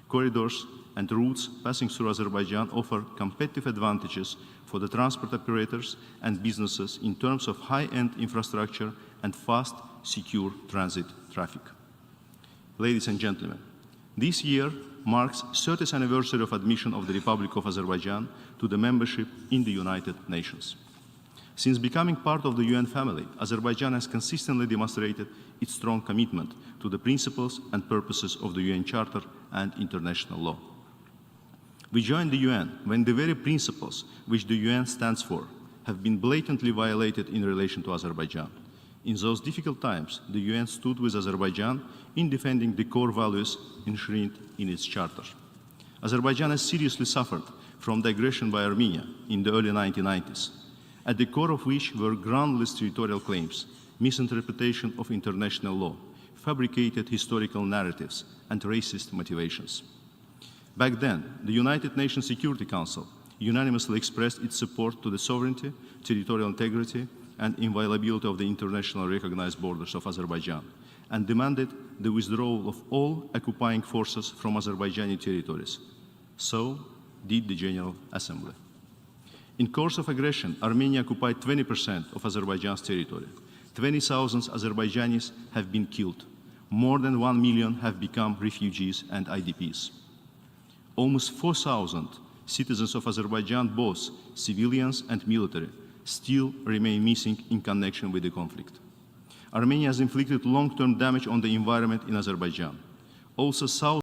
Corridors and routes passing through Azerbaijan offer competitive advantages for the transport operators and businesses in terms of high-end infrastructure and fast, secure transit traffic. Ladies and gentlemen, this year marks the 30th anniversary of admission of the Republic of Azerbaijan to the membership in the United Nations. Since becoming part of the UN family, Azerbaijan has consistently demonstrated its strong commitment to the principles and purposes of the UN Charter and international law. We joined the UN when the very principles which the UN stands for have been blatantly violated in relation to Azerbaijan. In those difficult times, the UN stood with Azerbaijan in defending the core values enshrined in its charter. Azerbaijan has seriously suffered from the aggression by Armenia in the early 1990s, at the core of which were groundless territorial claims, misinterpretation of international law, fabricated historical narratives, and racist motivations. Back then, the United Nations Security Council unanimously expressed its support to the sovereignty, territorial integrity, and inviolability of the internationally recognized borders of Azerbaijan, and demanded the withdrawal of all occupying forces from Azerbaijani territories. So did the General Assembly. In course of aggression, Armenia occupied 20% of Azerbaijan's territory. 20,000 Azerbaijanis have been killed. more than 1 million have become refugees and IDPs. Almost 4,000 citizens of Azerbaijan, both civilians and military, still remain missing in connection with the conflict. Armenia has inflicted long-term damage on the environment in Azerbaijan. Also,